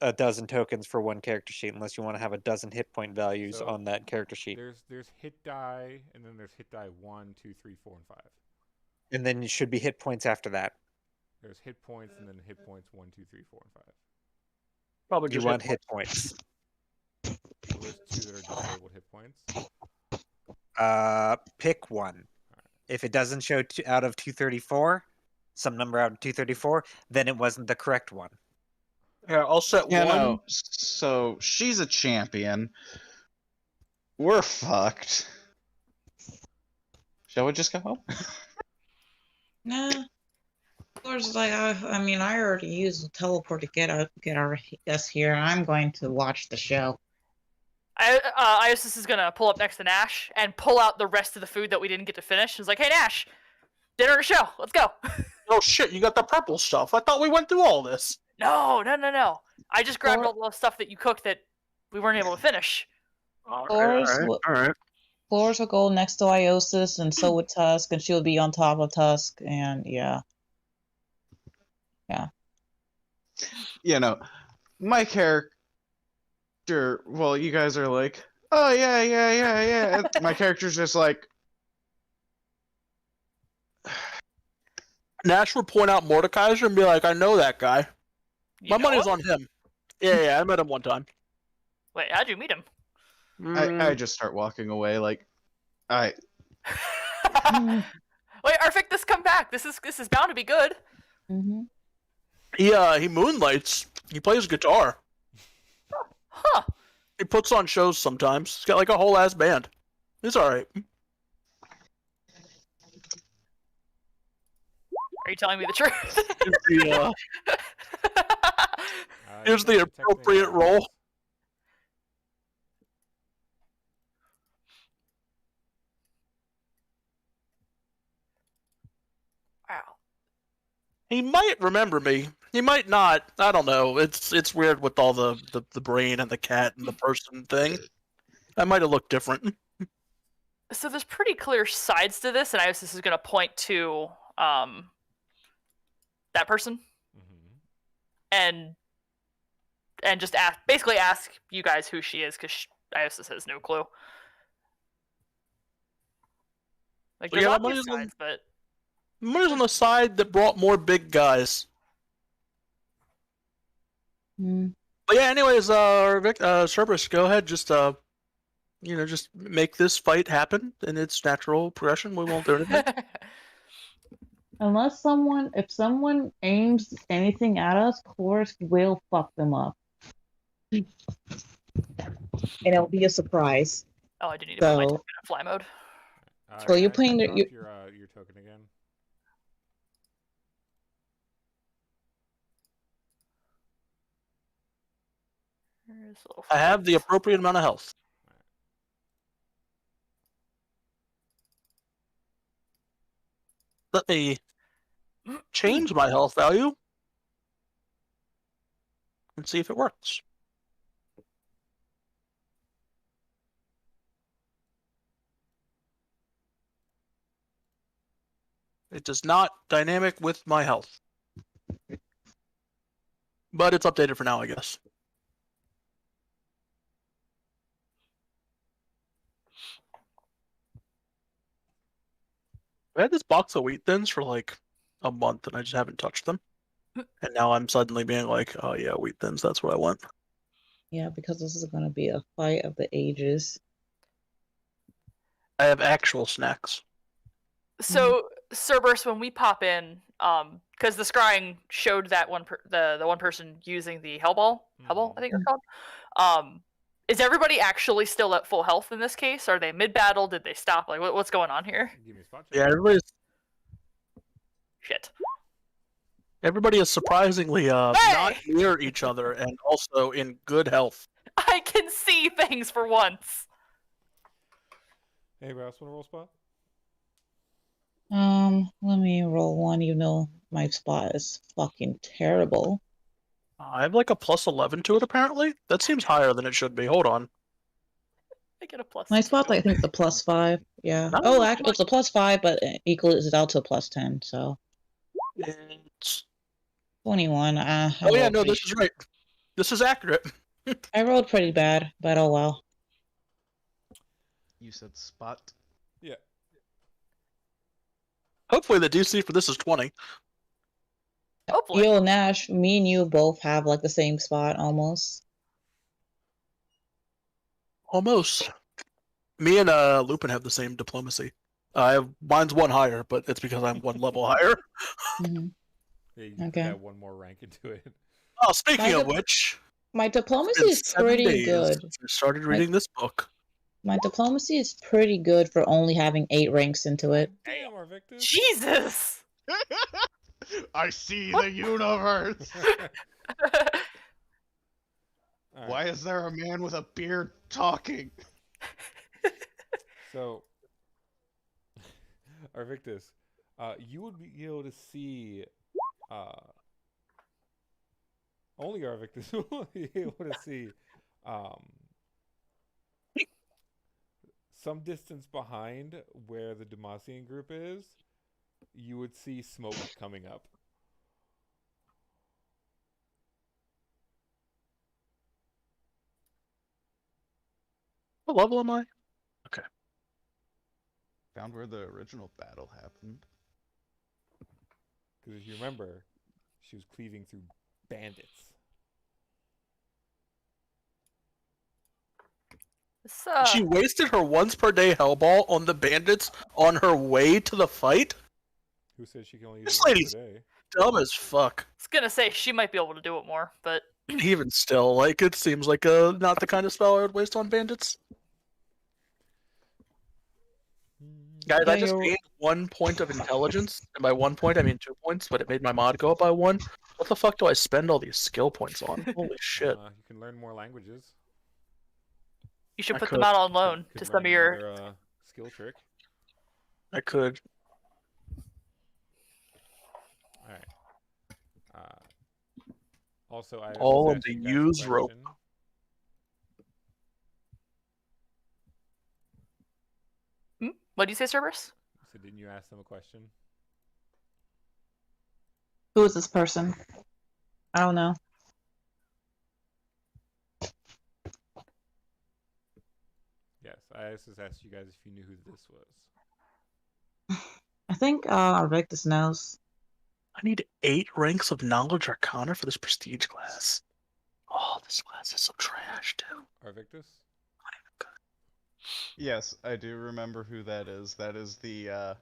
a dozen tokens for one character sheet, unless you want to have a dozen hit point values So, on that character sheet. There's hit die, and then there's hit die 1, 2, 3, 4, and 5. And then it should be hit points after that. There's hit points, and then hit points 1, 2, 3, 4, and 5. Probably You just want hit points. So there's 2 that are disabled hit points. Pick one. If it doesn't show out of 234, some number out of 234, then it wasn't the correct one. Yeah, I'll set Yeah, one. no. So she's a champion. We're fucked. Shall we just go home? Nah. Chloris is like, I mean, I already used the teleport to get us here, and I'm going to watch the show. Iosis is gonna pull up next to Nash and pull out the rest of the food that we didn't get to finish. He's like, "Hey Nash, dinner and a show. Let's go." Oh shit, you got the purple stuff. I thought we went through all this. No. I just grabbed all the stuff that you cooked that we weren't able to finish. Chloris Alright. Chloris will go next to Iosis, and so would Tusk, and she'll be on top of Tusk, and yeah. You know, my character. Well, you guys are like, oh yeah. And my character's just like, Nash would point out Mordekaiser and be like, I know that guy. You My know money's him? on him. Yeah, I met him one time. Wait, how'd you meet him? I just start walking away. Like, Wait, Arfik, this come back. This is bound to be good. Mm-hmm. He moonlights. He plays guitar. Huh. He puts on shows sometimes. He's got like a whole ass band. It's alright. Are you telling me the truth? Here's the appropriate role. Wow. He might remember me. He might not. I don't know. It's weird with all the brain and the cat and the person thing. I might have looked different. So there's pretty clear sides to this, and Iosis is going to point to that person and just basically ask you guys who she is, because Iosis has no clue. Like, Well, there's yeah, obvious money's on- sides, but Money's on the side that brought more big guys. Mm. But yeah, anyways, Cerberus, go ahead. Just just make this fight happen in its natural progression. We won't do anything. Unless if someone aims anything at us, Chorus will fuck them up. And it'll be a surprise. Oh, I do need to put my So, token in fly mode. Well, you're Can I playing drop the- your token again. Here's a little I have the flight. appropriate amount of health. Let me change my health value and see if it works. It does not dynamic with my health. But it's updated for now, I guess. I had this box of wheat thins for like a month and I just haven't touched them. And now I'm suddenly being like, oh yeah, wheat thins, that's what I want. Yeah, because this is going to be a fight of the ages. I have actual snacks. So Cerberus, when we pop in, because the scrying showed that the one person using the hellball, I think it's called. Is everybody actually still at full health in this case? Are they mid battle? Did they stop? Like, what's going on here? Give me a spot check. Yeah, Shit. everybody is surprisingly not Hey! near each other and also in good health. I can see things for once. Anybody else want to roll spot? Let me roll one, even though my spot is fucking terrible. I have like a plus 11 to it, apparently. That seems higher than it should be. Hold on. I get a plus. My 2. spot, I think, is a +5. Yeah. No. Oh, actually, it's a +5, but it equals it out to a +10. So It's... 21. Oh yeah, no, this is right. This is accurate. I rolled pretty bad, but oh well. You said spot. Yeah. Hopefully the DC for this is 20. Hopefully. Yo, Nash, me and you both have like the same spot almost. Almost. Me and Lupin have the same diplomacy. Mine's one higher, but it's because I'm one level higher. Mm-hmm. Yeah, you Okay. got one more rank into it. Oh, speaking of which, My it's diplomacy been is 7 pretty days good. since I started reading this book. My diplomacy is pretty good for only having 8 ranks into it. Damn, Arvictus. Jesus. I see the universe. All right. Why is there a man with a beard talking? So, Arvictus, you would be able to see, only Arvictus will be able to see, some distance behind where the Demacian group is, you would see smoke coming up. What level am I? Found where the original battle happened. Because if you remember, she was cleaving through bandits. So, She wasted her once per day hellball on the bandits on her way to the fight? Who said she can only This use it once lady's- per day? Dumb as fuck. I was gonna say she might be able to do it more, but Even still, like, it seems like not the kind of spell I would waste on bandits. Guys, I just gained 1 point of intelligence, and by 1 point I mean 2 points, but it made my mod go up by 1. What the fuck do I spend all these skill points on? Holy shit. You can learn more languages. you should I put could. them out on loan Could to learn some of your. another, skill trick. I could. All right. Also, I All was of the asking you guys a use rope. question. What do you say, Cerberus? So didn't you ask them a question? Who is this person? I don't know. Yes, I just asked you guys if you knew who this was. I think Arvictus knows. I need 8 ranks of Knowledge Arcana for this prestige class. Oh, this class is so trash, too. Arvictus? Yes, I do remember who that is. That is the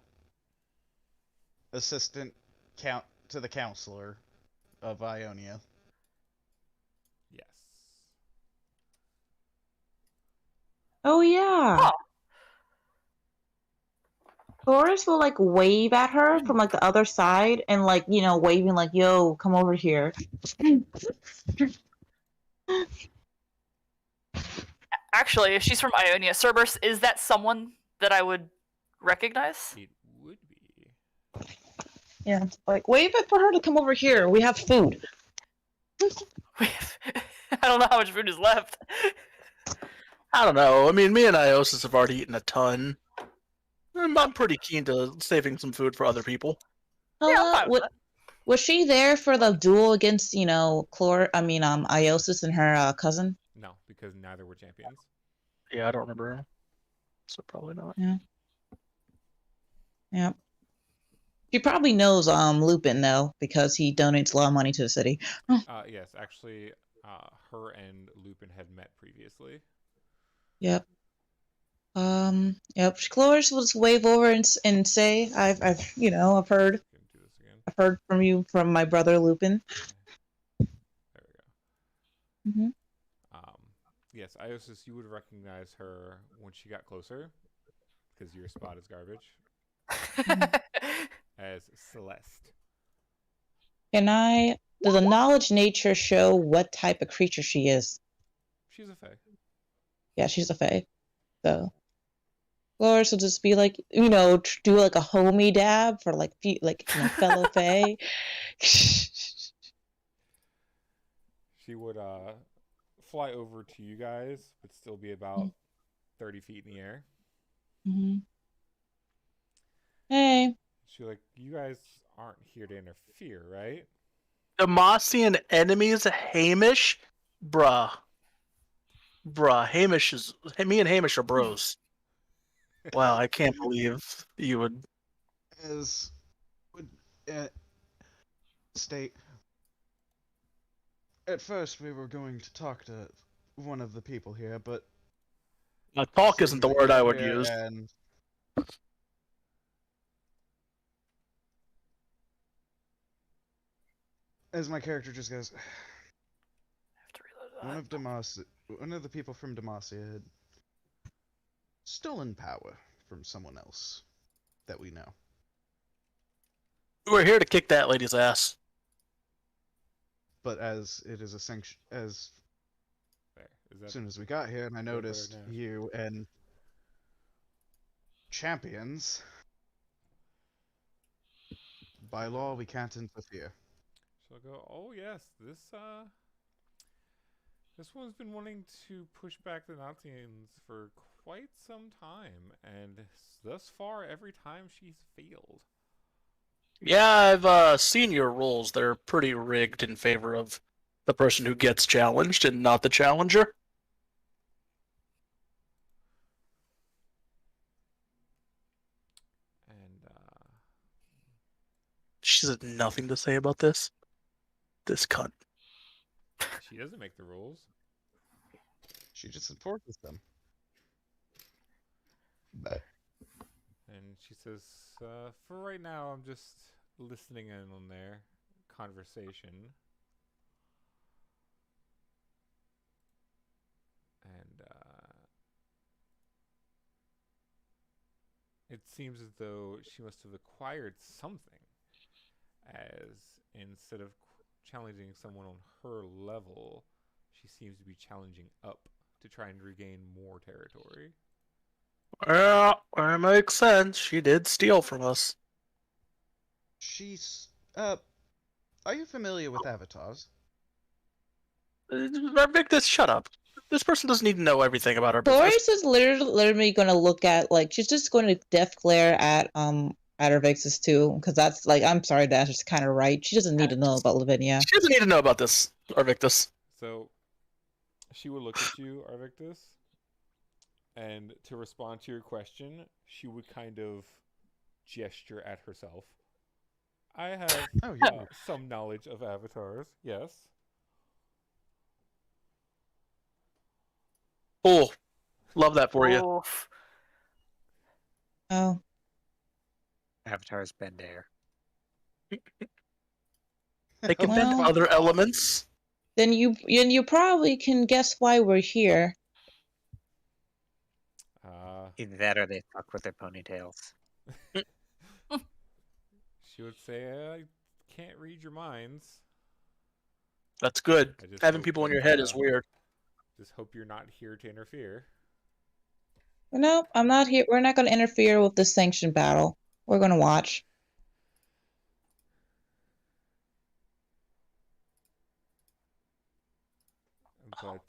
assistant count to the counselor of Ionia. Yes. Oh yeah. Huh. Taurus will like wave at her from like the other side and like, you know, waving like, yo, come over here. Actually, if she's from Ionia, Cerberus, is that someone that I would recognize? It would be. Yeah. Like wave it for her to come over here. We have food. I don't know how much food is left. I don't know. I mean, me and Iosis have already eaten a ton. I'm pretty keen to saving some food for other people. Yeah, I'm fine with that. Was she there for the duel against, you know, Iosis and her cousin? No, because neither were champions. Yeah, I don't remember. So probably not. Yeah. She probably knows Lupin though, because he donates a lot of money to the city. Yes, actually, her and Lupin had met previously. Yep. Yep. Cloris will just wave over and say, I've heard, Can do this again. I've heard from you from my brother Lupin. There we go. Mm-hmm. Yes, Iosis, you would recognize her when she got closer, because your spot is garbage, as Celeste. Does the knowledge nature show what type of creature she is? She's a fae. Yeah, she's a fae. So, Cloris will just be like, do like a homie dab for like fellow fae. She would fly over to you guys, but still be about 30 feet in the air. Mm-hmm. Hey. She's like, you guys aren't here to interfere, right? Demacian enemies, Hamish? Bruh, Hamish is... Me and Hamish are bros. Wow, I can't believe you would... As would state, at first we were going to talk to one of the people here, but talk isn't the word I would use. And as my character just goes, one of the people from Demacia had stolen power from someone else that we know. We're here to kick that lady's ass. But as it is a sanction, as soon as we got here, and I noticed you and champions, by law we can't interfere. She'll go, oh yes, this one's been wanting to push back the Nazians for quite some time, and thus far, every time she's failed. Yeah, I've seen your rules. They're pretty rigged in favor of the person who gets challenged and not the challenger. And she has nothing to say about this. This cunt. She doesn't make the rules. She just enforces them. But and she says, for right now, I'm just listening in on their conversation. And it seems as though she must have acquired something, as instead of challenging someone on her level, she seems to be challenging up to try and regain more territory. Well, that makes sense. She did steal from us. she's are you familiar with avatars? Victus, shut up. This person doesn't need to know everything about our business. Cloris is literally going to look at, like, she's just going to death glare at her Vixus too, because that's like, I'm sorry, that's just kind of right. She doesn't need to know about Lavinia. She doesn't need to know about this, Arvictus. So she would look at you, Arvictus, and to respond to your question, she would kind of gesture at herself. I have Oh, yeah. some knowledge of avatars, yes. Cool. Love that for you. Oof. Oh, Avatars bend air. They can bend Well- other elements. then you probably can guess why we're here. Either that or they fuck with their ponytails. She would say, I can't read your minds. That's good. I just Having hope people in that, your head is weird. Just hope you're not here to interfere. No, I'm not here. We're not going to interfere with the sanctioned battle. We're going to watch. But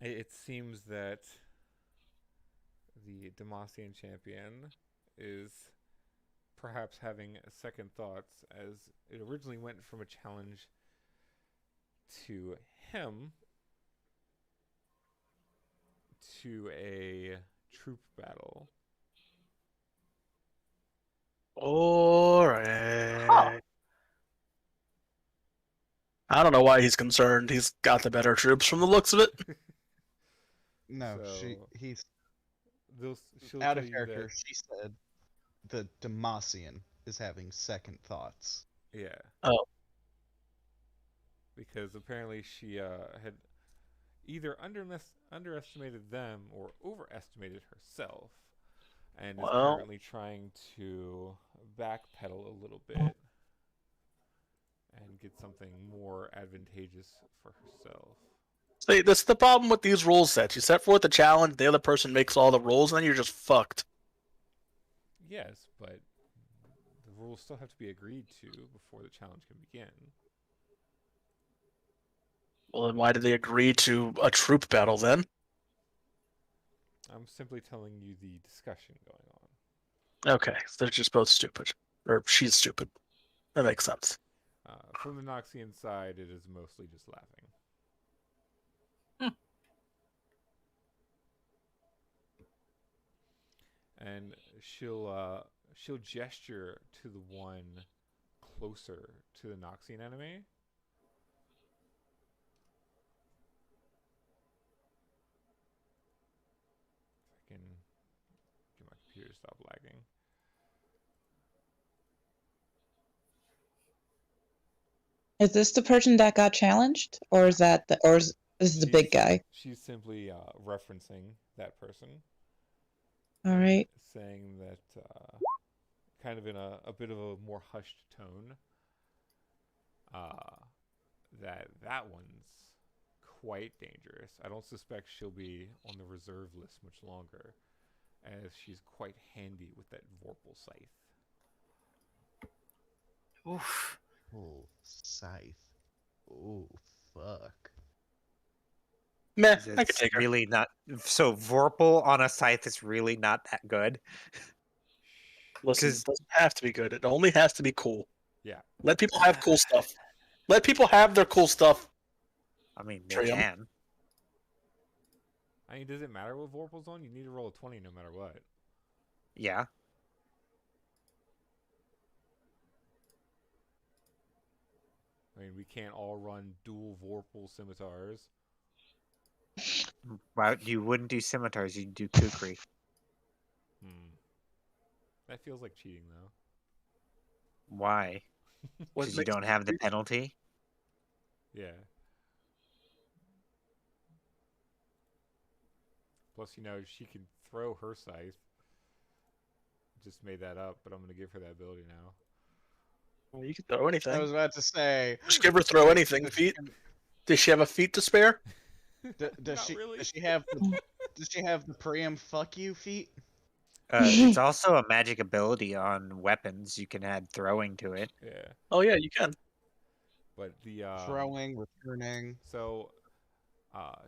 it seems that the Demacian champion is perhaps having second thoughts, as it originally went from a challenge to him to a troop battle. Alright. Huh. I don't know why he's concerned. He's got the better troops from the looks of it. No, So, he's she'll out tell of you character. that- She said the Demacian is having second thoughts. yeah. Oh. Because apparently she had either underestimated them or overestimated herself, and is Well. currently trying to backpedal a little bit and get something more advantageous for herself. See, that's the problem with these rule sets. You set forth the challenge, the other person makes all the rules, and then you're just fucked. Yes, but the rules still have to be agreed to before the challenge can begin. Well, then why did they agree to a troop battle then? I'm simply telling you the discussion going on. Okay, so they're just both stupid. Or she's stupid. That makes sense. From the Noxian side, it is mostly just laughing. And she'll gesture to the one closer to the Noxian enemy. If I can get my computer to stop lagging. Is this the person that got challenged, or is that this is the big guy? She's simply referencing that person. All right. Saying that kind of in a bit of a more hushed tone, that one's quite dangerous. I don't suspect she'll be on the reserve list much longer, as she's quite handy with that Vorpal scythe. Oof. Oh, scythe. Oh, fuck. Meh, I could It's take her. really not. So Vorpal on a scythe is really not that good. Listen, 'cause- it doesn't have to be good. It only has to be cool. Yeah. Let people have cool stuff. Let people have their cool stuff. I mean, they Triumph. can. I mean, does it matter what Vorpal's on? You need to roll a 20 no matter what. Yeah. I mean, we can't all run dual Vorpal scimitars. Well, you wouldn't do scimitars. You'd do kukri. That feels like cheating, though. Why? What Because you makes don't have the penalty. Yeah. Plus, she can throw her scythe. Just made that up, but I'm going to give her that ability now. Well, you can throw anything. I was about to say. Just give her throw anything. Feet. Does she have a feet to spare? Does Not she? really. Does she have? Does she have the Priam fuck you feat? It's also a magic ability on weapons. You can add throwing to it. Yeah. Oh yeah, you can. But the Throwing, returning. So,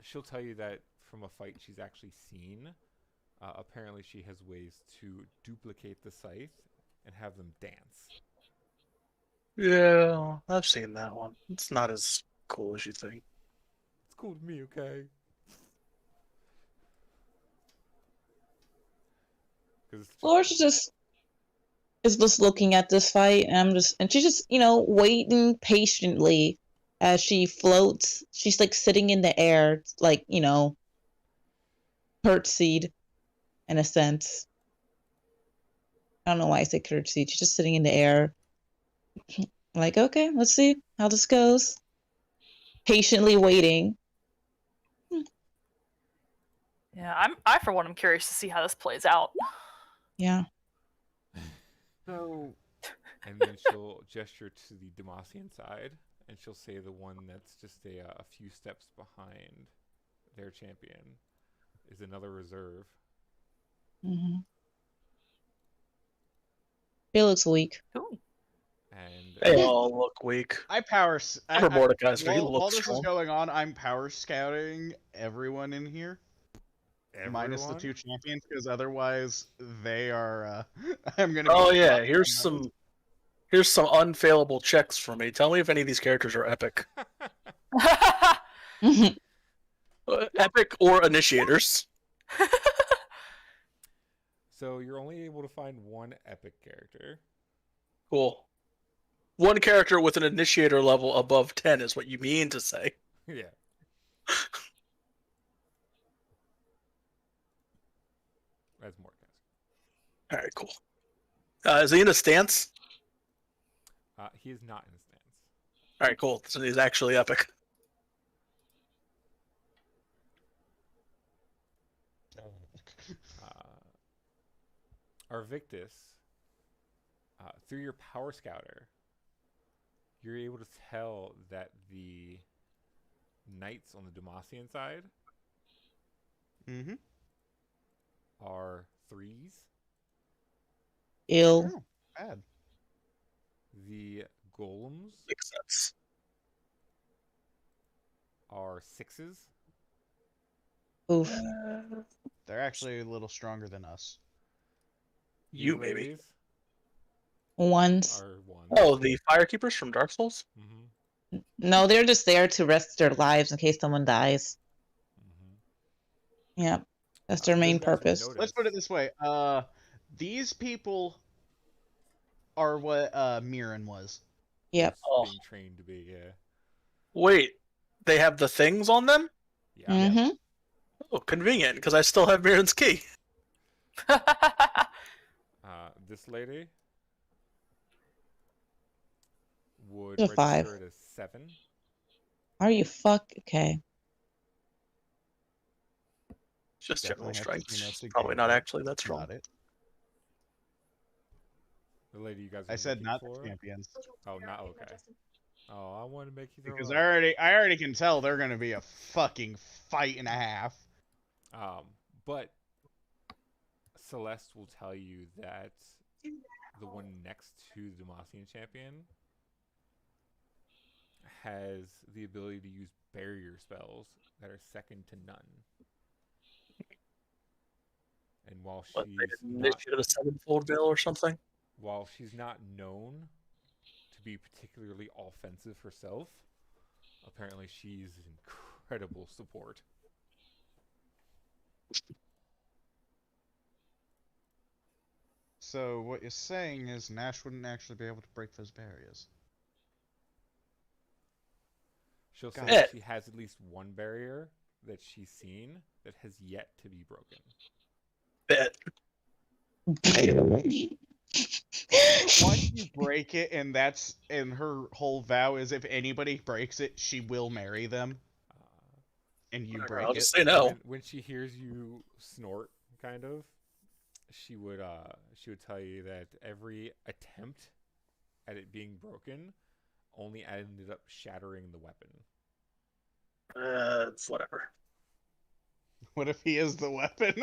she'll tell you that from a fight she's actually seen. Apparently, she has ways to duplicate the scythe and have them dance. Yeah, I've seen that one. It's not as cool as you think. It's cool to me, okay? 'Cause it's Flores is just looking at this fight, and she's just waiting patiently as she floats. She's like sitting in the air, like curtsied in a sense. I don't know why I say curtsied. She's just sitting in the air, like, okay, let's see how this goes. Patiently waiting. Yeah, I for one am curious to see how this plays out. Yeah. So and then she'll gesture to the Demacian side, and she'll say the one that's just a few steps behind their champion is another reserve. Mm-hmm. She looks weak. Ooh. And They all look weak. For Mordecai's he while looks this is strong. going on, I'm power scouting everyone in here. Minus the everyone? 2 champions, because otherwise they are. I'm gonna. Oh be yeah, fucked here's on those. some unfailable checks for me. Tell me if any of these characters are epic. Epic or initiators. So you're only able to find one epic character. Cool. One character with an initiator level above 10 is what you mean to say. Yeah. That's more guys. Alright, cool. Is he in a stance? He is not in stance. Alright, cool. So he's actually epic. Arvictus, through your power scouter, you're able to tell that the knights on the Demacian side Mm-hmm. are 3s. Ill. Oh, bad. The golems Makes sense. are 6s. Oof. They're actually a little stronger than us. You These maybe. ladies Ones. are 1s. Oh, the Firekeepers from Dark Souls? Mm-hmm. No, they're just there to rest their lives in case someone dies. Mm-hmm. Yeah, that's their main purpose. Let's put it this way. These people are what Mirren was. Yep. Oh. Being trained to be, yeah. Wait, they have the things on them? Yeah. Mm-hmm. Oh, convenient, because I still have Mirren's key. This lady would It's a 5. register it as 7. Are you okay? Just Definitely general have to strength. investigate Probably not that. actually that strong. Got it. The lady you guys are I said looking not for? the champions. Oh, not okay. Oh, I want to make you throw Because up. I already can tell they're gonna be a fucking fight and a half. But Celeste will tell you that the one next to the Demacian champion has the ability to use barrier spells that are second to none. And while What, she's they didn't not, initiate a sevenfold veil or something? while she's not known to be particularly offensive herself, apparently she's incredible support. So what you're saying is Nash wouldn't actually be able to break those barriers. She'll say Got it. she has at least one barrier that she's seen that has yet to be broken. Bet. Once you break it, and her whole vow is if anybody breaks it, she will marry them. And you Whatever, break I'll it. just say no. When she hears you snort, kind of, she would tell you that every attempt at it being broken only ended up shattering the weapon. It's whatever. What if he is the weapon?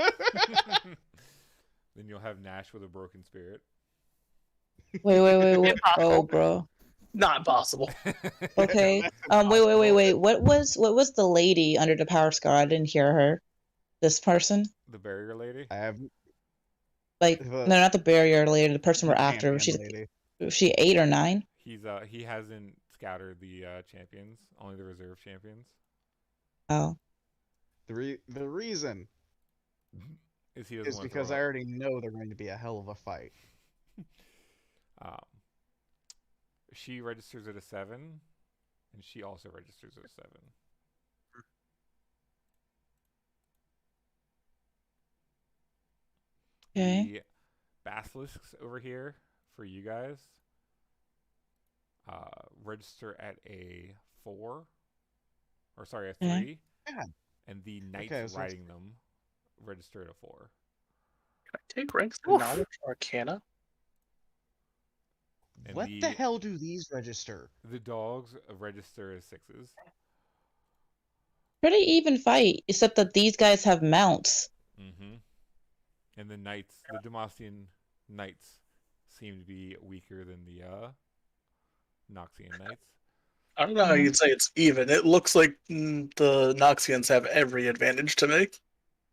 Then you'll have Nash with a broken spirit. Wait. Impossible. Oh, bro. Not possible. Okay. Wait. What was the lady under the power scar? I didn't hear her. This person? The barrier lady? I have Like, The- no, not the barrier lady. The person we're after. champion lady. Was she 8 or 9? He hasn't scouted the champions, only the reserve champions. Oh. The reason is he doesn't is want to because throw I up. already know they're going to be a hell of a fight. Um, she registers at a 7, and she also registers at a 7. Okay. The basilisks over here for you guys register at a 4, or sorry, a 3, Yeah. and the knights Okay, so riding them register at a 4. Can I take ranks in Oof. knowledge or arcana? And what the hell do these register? The dogs register as 6s. Pretty even fight, except that these guys have mounts. Mm-hmm. And the knights, the Demacian knights, seem to be weaker than the Noxian knights. I don't know how you'd say it's even. It looks like the Noxians have every advantage to me.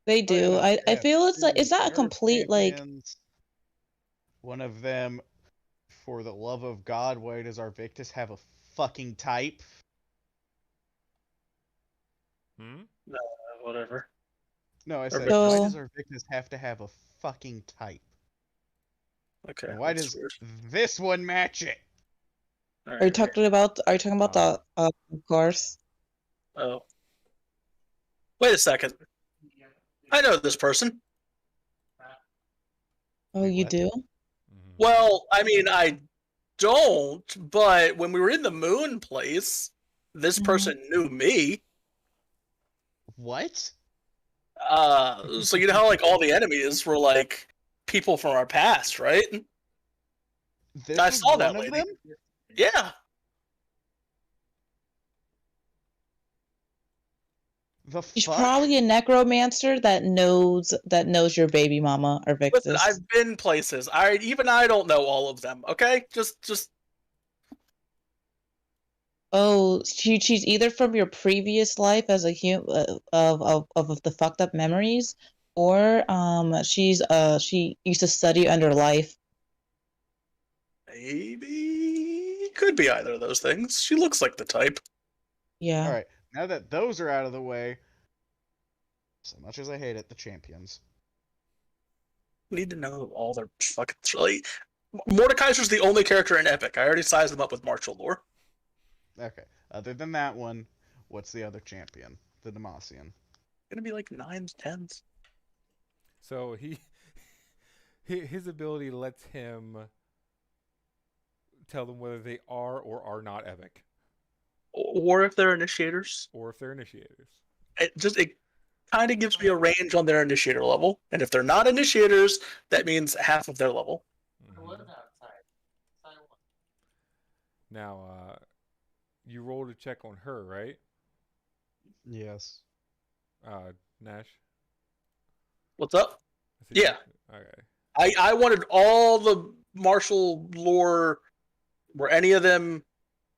They do. I feel it's like, is that a Their complete like? champions, one of them, for the love of God, why does our Victus have a fucking type? Hmm? Whatever. No, I Our said, Victus- why So- does our Victus have to have a fucking type? Okay. And why that's does weird. this one match it? All Are you right, talking about? Are you talking about the of course? Oh. Wait a second. I know this person. Oh, Wait, you what? do? Mm-hmm. Well, I mean, I don't, but when we were in the moon place, this Mhm. person knew me. What? So you know how like all the enemies were like people from our past, right? This I was saw that one of lady. them? Yeah. The She's fuck? probably a necromancer that knows your baby mama or Victus. Listen, I've been places. I don't know all of them. Okay, just Oh, she's either from your previous life as a of the fucked up memories, or she used to study under life. maybe could be either of those things. She looks like the type. Yeah. Alright, now that those are out of the way, so much as I hate it, the champions. Need to know all their fucking like. Mordekaiser's the only character in Epic. I already sized them up with martial lore. Okay, other than that one, what's the other champion? The Demacian. Gonna be like 9s, 10s. So his ability lets him tell them whether they are or are not epic, Or if they're initiators. or if they're initiators. It kind of gives me a range on their initiator level. And if they're not initiators, that means half of their level. Mhm. Now, you rolled a check on her, right? Yes. Nash? What's up? I said Yeah. Okay. I wanted all the martial lore. Were any of them?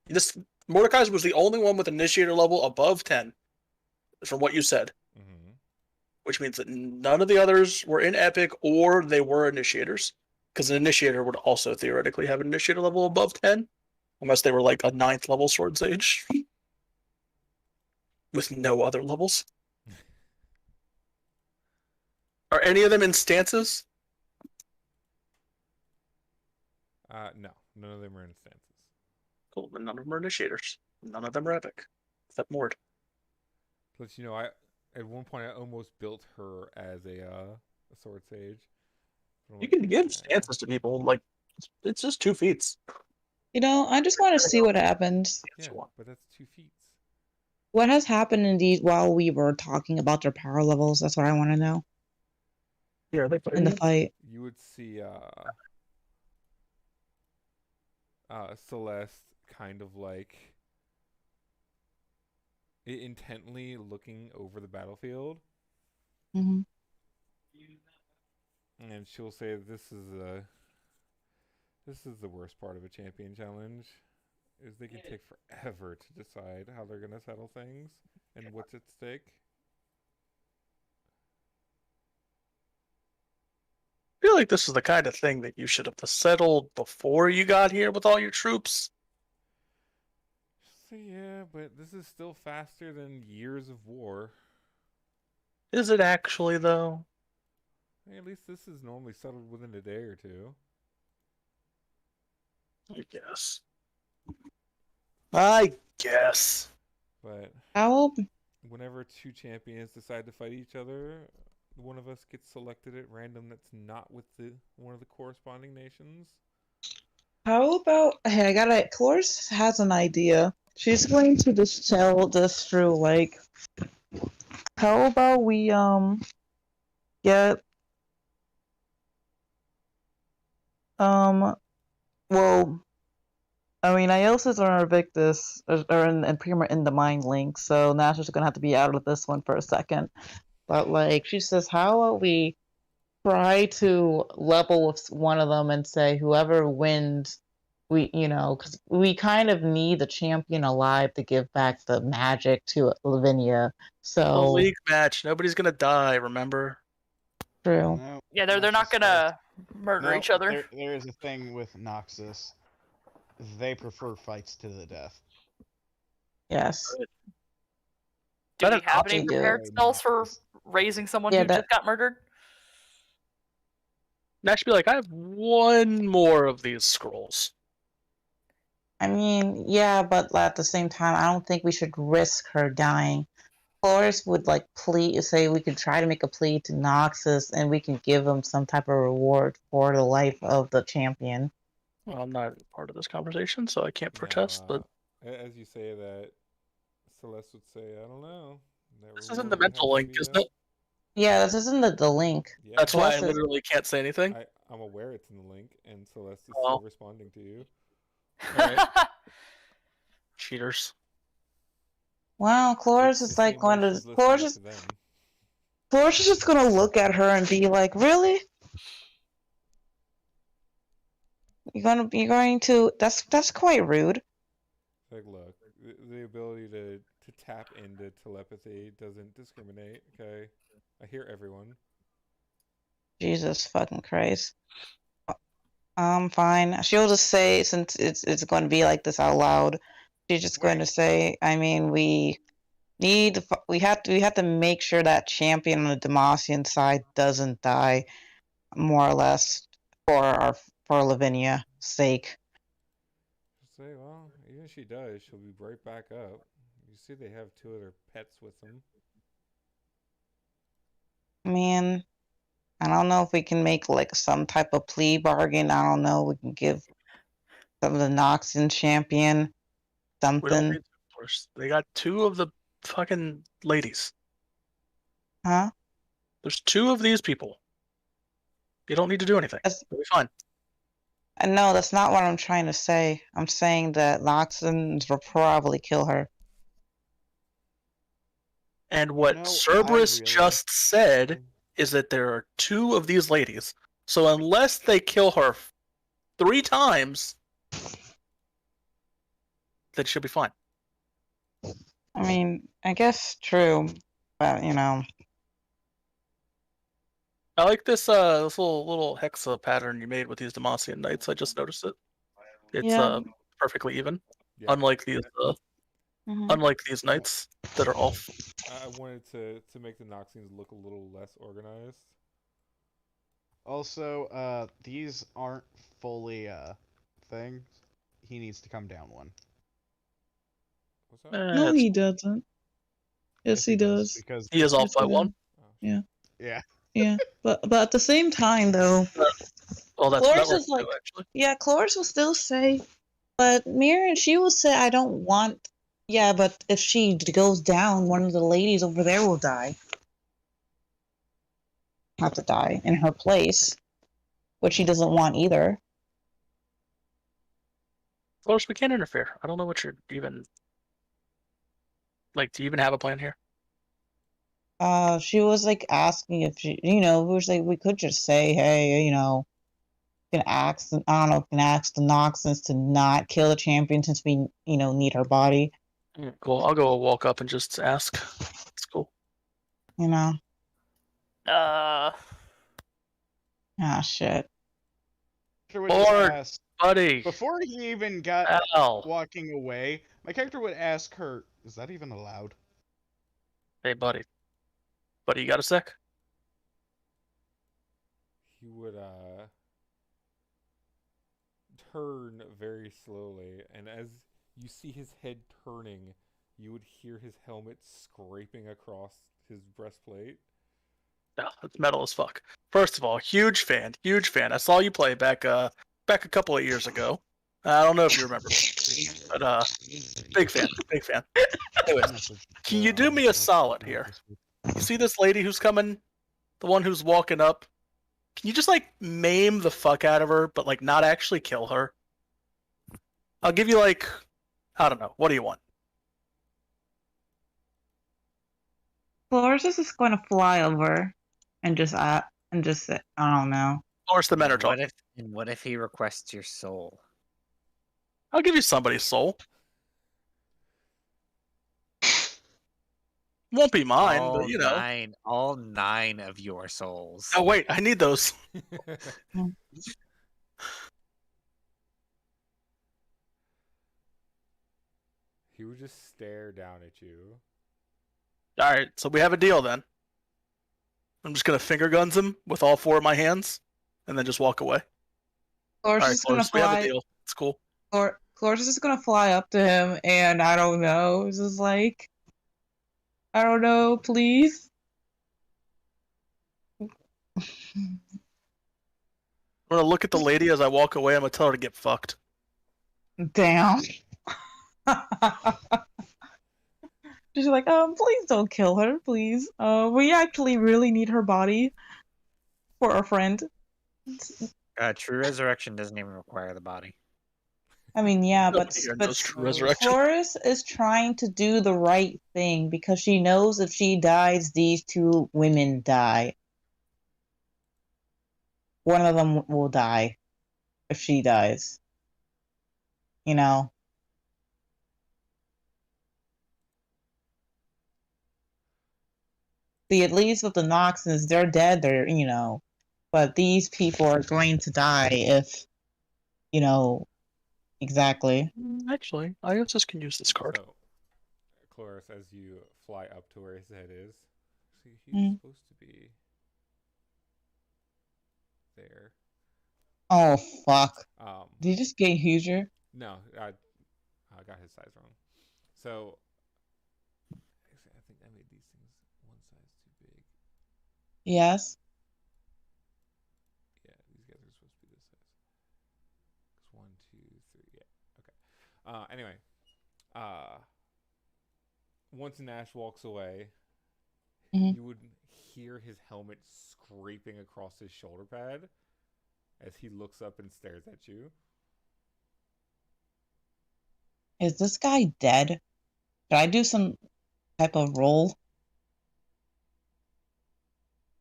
This Mordekaiser was the only one with initiator level above 10, from what you said. Mm-hmm. Which means that none of the others were in Epic or they were initiators. Because an initiator would also theoretically have an initiator level above 10, unless they were like a 9th level Sword Sage with no other levels. Are any of them in stances? No, none of them are in stances. Cool, then none of them are initiators. None of them are Epic, except Mord. Let you know, at one point I almost built her as a sword sage. But I'm You like, can give stances to people, like, it's just 2 feats. You know, I just want to see what happens. Yeah, but that's 2 feats. What has happened in these while we were talking about their power levels? That's what I want to know Yeah, are they in the fight. You would see Celeste kind of like intently looking over the battlefield, Hmm. and she'll say, "This is the worst part of a champion challenge, is they can take forever to decide how they're gonna settle things and what's at stake." I feel like this is the kind of thing that you should have settled before you got here with all your troops. So yeah, but this is still faster than years of war. Is it actually, though? Hey, at least this is normally settled within a day or two. I guess. I guess. But How whenever two champions decide to fight each other, one of us gets selected at random that's not with the one of the corresponding nations. How about hey, I got it. Cloris has an idea. She's going to just tell this through like how about we get well I mean Iosis or Invictus are in pretty much in the mind link, so Nash's gonna have to be out of this one for a second. But like she says, how about we try to level with one of them and say whoever wins we because we kind of need the champion alive to give back the magic to Lavinia. A So league match. Nobody's gonna die. Remember? true. No, Yeah, they're not Noxus gonna murder no, each other. there is a thing with Noxus. They prefer fights to the death. Yes. Do That we an have any option? prepared They spells for Noxus. raising someone Yeah, who that- just got murdered? Nash be like, I have one more of these scrolls. I mean, yeah, but at the same time, I don't think we should risk her dying. Cloris would like say we could try to make a plea to Noxus and we can give him some type of reward for the life of the champion. Well, I'm not part of this conversation, so I can't No, protest. But as you say that, Celeste would say, "I don't know." That this isn't reward the would have mental to link, be, isn't it? Yeah, this isn't the link. Yeah, That's why I Celeste is- literally can't say anything. I'm aware it's in the link, and Celeste is Oh. still responding to you. Alright. Cheaters. Wow, Cloris It's is the like same going way to she's listening Cloris to them. is just gonna look at her and be like, "Really? You're going to? That's quite rude." Like, look, the ability to tap into telepathy doesn't discriminate. Okay, I hear everyone. Jesus fucking Christ. Fine. She'll just say since it's going to be like this out loud. She's just going to say, I mean, we have to make sure that champion on the Demacian side doesn't die, more or less, for Lavinia's sake. Say, well, even if she does, she'll be right back up. You see, they have two of their pets with them. I mean, I don't know if we can make like some type of plea bargain. I don't know. We can give some of the Noxian champion We don't something, need to, of course. They got two of the fucking ladies. huh? There's two of these people. You don't need to do anything. That's- It'll be fine. And no, that's not what I'm trying to say. I'm saying that Noxians will probably kill her. And what No, I Cerberus realize- just said is that there are two of these ladies. So unless they kill her 3 times, then she'll be fine. I mean, I guess true, but I like this this little hexa pattern you made with these Demacian knights. I just noticed it. It's Yeah. perfectly even. Yeah, Unlike these Mhm. unlike these knights that are off. I wanted to make the Noxians look a little less organized. Also, these aren't fully things. He needs to come down one. What's that? No, he doesn't. Yes, he does. Because He is off Yes, by he one. Oh, Yeah. yeah, Yeah, but at the same time, though, Oh, that Cloris works is like, too, actually. yeah, Cloris will still say, but Mirren, she will say, I don't want. Yeah, but if she goes down, one of the ladies over there will die. Have to die in her place, which she doesn't want either. Of course, we can't interfere. I don't know what you're even like. Do you even have a plan here? She was like asking if we was like, we could just say, hey, can ask, I don't know, can ask the Noxans to not kill the champion since we, need her body, Cool. I'll go walk up and just ask. It's cool. Ah, shit. character would just Lord. ask Buddy. before he even got Al. walking away. My character would ask her, "Is that even allowed?" Hey, buddy. Buddy, you got a sec? he would turn very slowly, and as you see his head turning, you would hear his helmet scraping across his breastplate. No, it's metal as fuck. First of all, huge fan, huge fan. I saw you play back a couple of years ago. I don't know if you remember me, but big fan, big fan. Anyways, can you do me a solid here? You see this lady who's coming, the one who's walking up? Can you just like maim the fuck out of her, but like not actually kill her? I'll give you like, I don't know. What do you want? Flores is just going to fly over and just say, I don't know. Or it's the men are What talking. what if he requests your soul? I'll give you somebody's soul. Won't be mine, but you know. All 9 of your souls. Oh wait, I need those. He would just stare down at you. All right, so we have a deal then. I'm just gonna finger guns him with all 4 of my hands, and then just walk away. Flores All right, is going to Cloris, we have a fly. deal. It's cool. Flores is just going to fly up to him, and I don't know. It's just like, I don't know, please. I'm gonna look at the lady as I walk away. I'm gonna tell her to get fucked. Damn. She's like, please don't kill her, please. We actually really need her body for our friend. True resurrection doesn't even require the body. I mean, yeah, Nobody here knows true resurrection. Flores is trying to do the right thing because she knows if she dies, these 2 women die. One of them will die if she dies. You know? See, at least with the Noxons, they're dead, but these people are going to die if, exactly. Actually, I just can use this card. So, Cloris, as you fly up to where his head is, see, he's supposed to be there. Oh, fuck. Did you just get huger? No, I got his size wrong. So, actually, I think I made these things one size too big. Yes. Yeah, these guys are supposed to be this size. 1, 2, 3. Yeah. Okay. Anyway, once Nash walks away, you would hear his helmet scraping across his shoulder pad as he looks up and stares at you. Is this guy dead? Should I do some type of roll?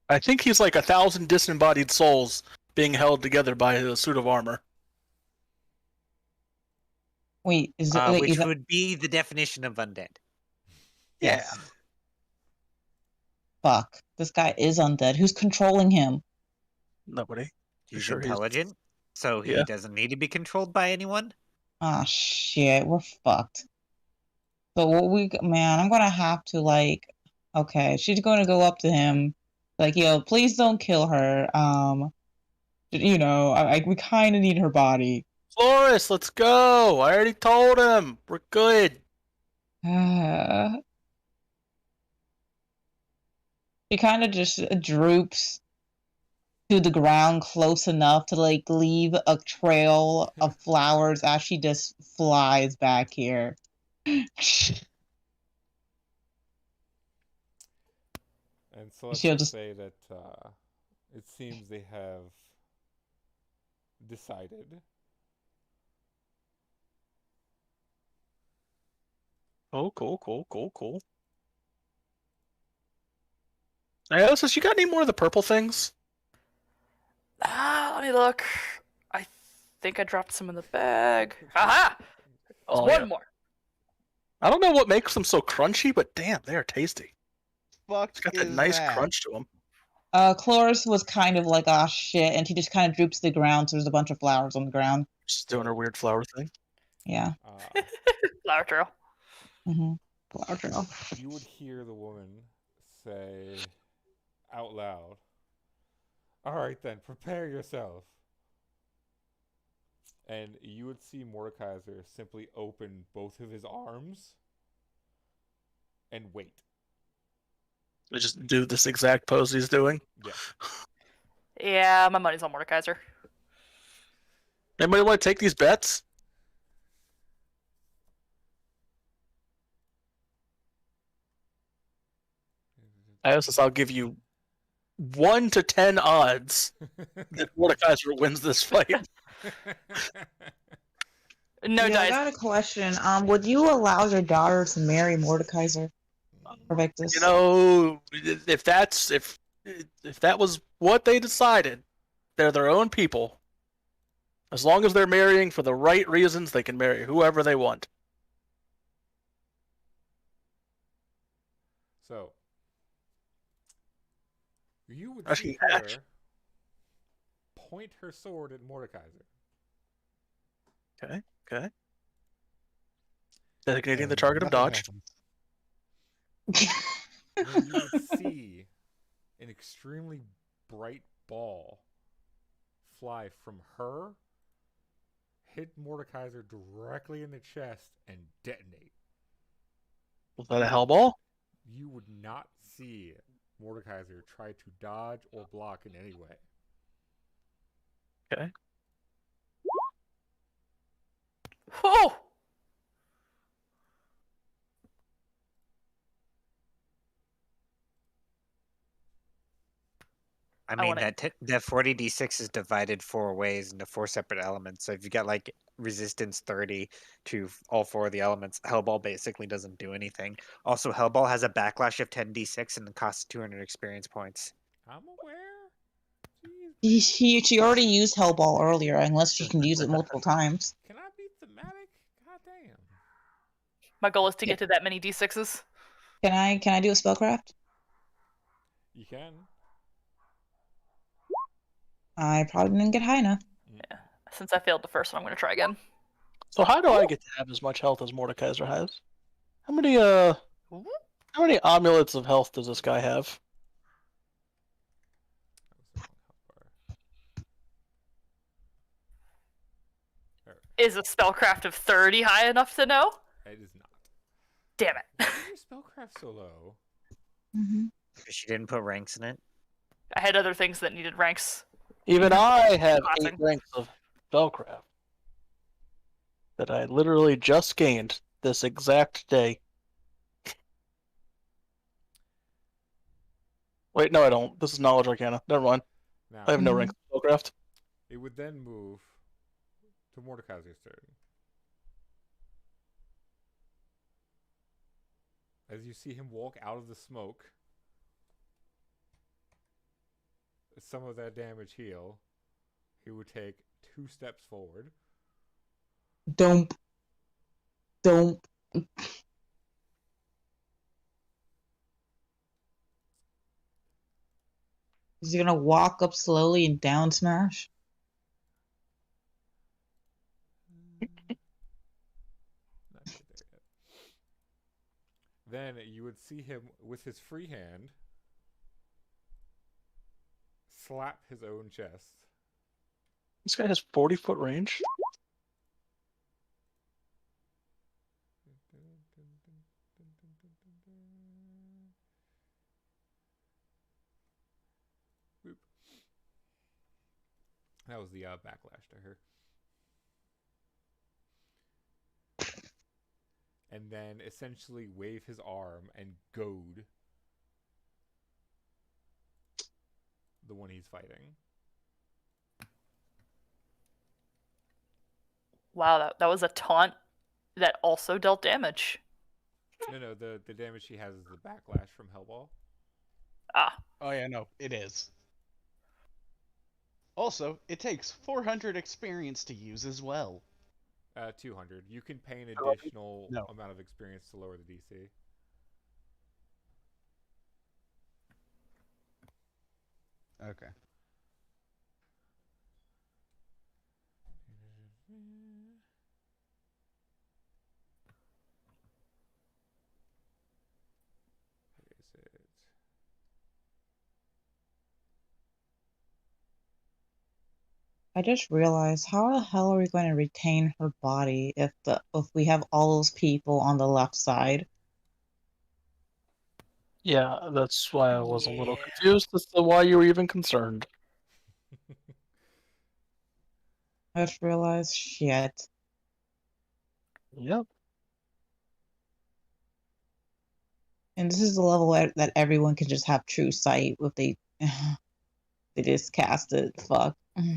I think he's like 1,000 disembodied souls being held together by a suit of armor. Wait, Which would be the definition of undead. Yeah. Fuck. This guy is undead. Who's controlling him? Nobody. He's intelligent, so he doesn't need to be controlled by anyone. Ah, shit. We're fucked. So man, I'm gonna have to okay, she's gonna go up to him, like, yo, please don't kill her. We kind of need her body. Flores, let's go. I already told him. We're good. She kind of just droops to the ground close enough to leave a trail of flowers as she just flies back here. And so let's She'll just say that it seems they have decided. Oh, cool. Hey, Elsa, you got any more of the purple things? Let me look. I think I dropped some in the bag. Aha! There's one more. I don't know what makes them so crunchy, but damn, they are tasty. Fuck, It's got that nice crunch to them. Cloris was kind of like, ah, shit, and she just kind of droops to the ground, so there's a bunch of flowers on the ground. Just doing her weird flower thing. Yeah. Flower trail. Flower trail. You would hear the woman say out loud, All right then, prepare yourself. And you would see Mordekaiser simply open both of his arms and wait. We just do this exact pose he's doing. Yeah. Yeah, my money's on Mordekaiser. Anybody want to take these bets? I'll give you 1 to 10 odds that Mordekaiser wins this fight. No yeah, I dice. got a question. Would you allow your daughter to marry Mordekaiser or Victus? You know, if that was what they decided, they're their own people. As long as they're marrying for the right reasons, they can marry whoever they want. So, you would Actually, see her point her sword at Mordekaiser. Okay. Designating the target of Nothing dodge. happens. Then you would see an extremely bright ball fly from her, hit Mordekaiser directly in the chest, and detonate. Was that a hellball? You would not see Mordekaiser try to dodge or block in any way. Okay. Oh! I mean, wanna- that 40d6 is divided 4 ways into 4 separate elements. So if you got like resistance 30 to all 4 of the elements, Hellball basically doesn't do anything. Also, Hellball has a backlash of 10d6 and it costs 200 experience points. I'm aware. Jeez, She already used Hellball earlier, unless she can use it multiple times. can I be thematic? God damn. My goal is to get to that many d6s. Can I do a spellcraft? You can. I probably didn't get high enough. Yeah. Since I failed the first one, I'm going to try again. So how do I get to have as much health as Mordekaiser has? How many amulets of health does this guy have? Is a spellcraft of 30 high enough to know? It is not. Damn it. Why is your spellcraft so low? Mm-hmm. Because she didn't put ranks in it. I had other things that needed ranks. Even I have 8 Classing. ranks of spellcraft that I literally just gained this exact day. Wait, no, I don't. This is knowledge arcana. Never mind. Now, I have no rank of spellcraft. it would then move to Mordekaiser's turn. As you see him walk out of the smoke, some of that damage heal, he would take 2 steps forward. Don't. Is he gonna walk up slowly and down smash? Not quite there yet. Then you would see him with his free hand slap his own chest. This guy has 40-foot range. Boop. That was the backlash to her. And then essentially wave his arm and goad the one he's fighting. Wow, that was a taunt that also dealt damage. No, the damage he has is the backlash from Hellball. Ah. Oh yeah, no, it is. Also, it takes 400 experience to use as well. 200. You can pay an additional No. amount of experience to lower the DC. Okay. Where is it? I just realized, how the hell are we going to retain her body if we have all those people on the left side? Yeah, that's why I was a little Yeah. confused as to why you were even concerned. I just realized, shit. Yep. And this is the level that everyone can just have true sight if they they just cast it. Fuck. Is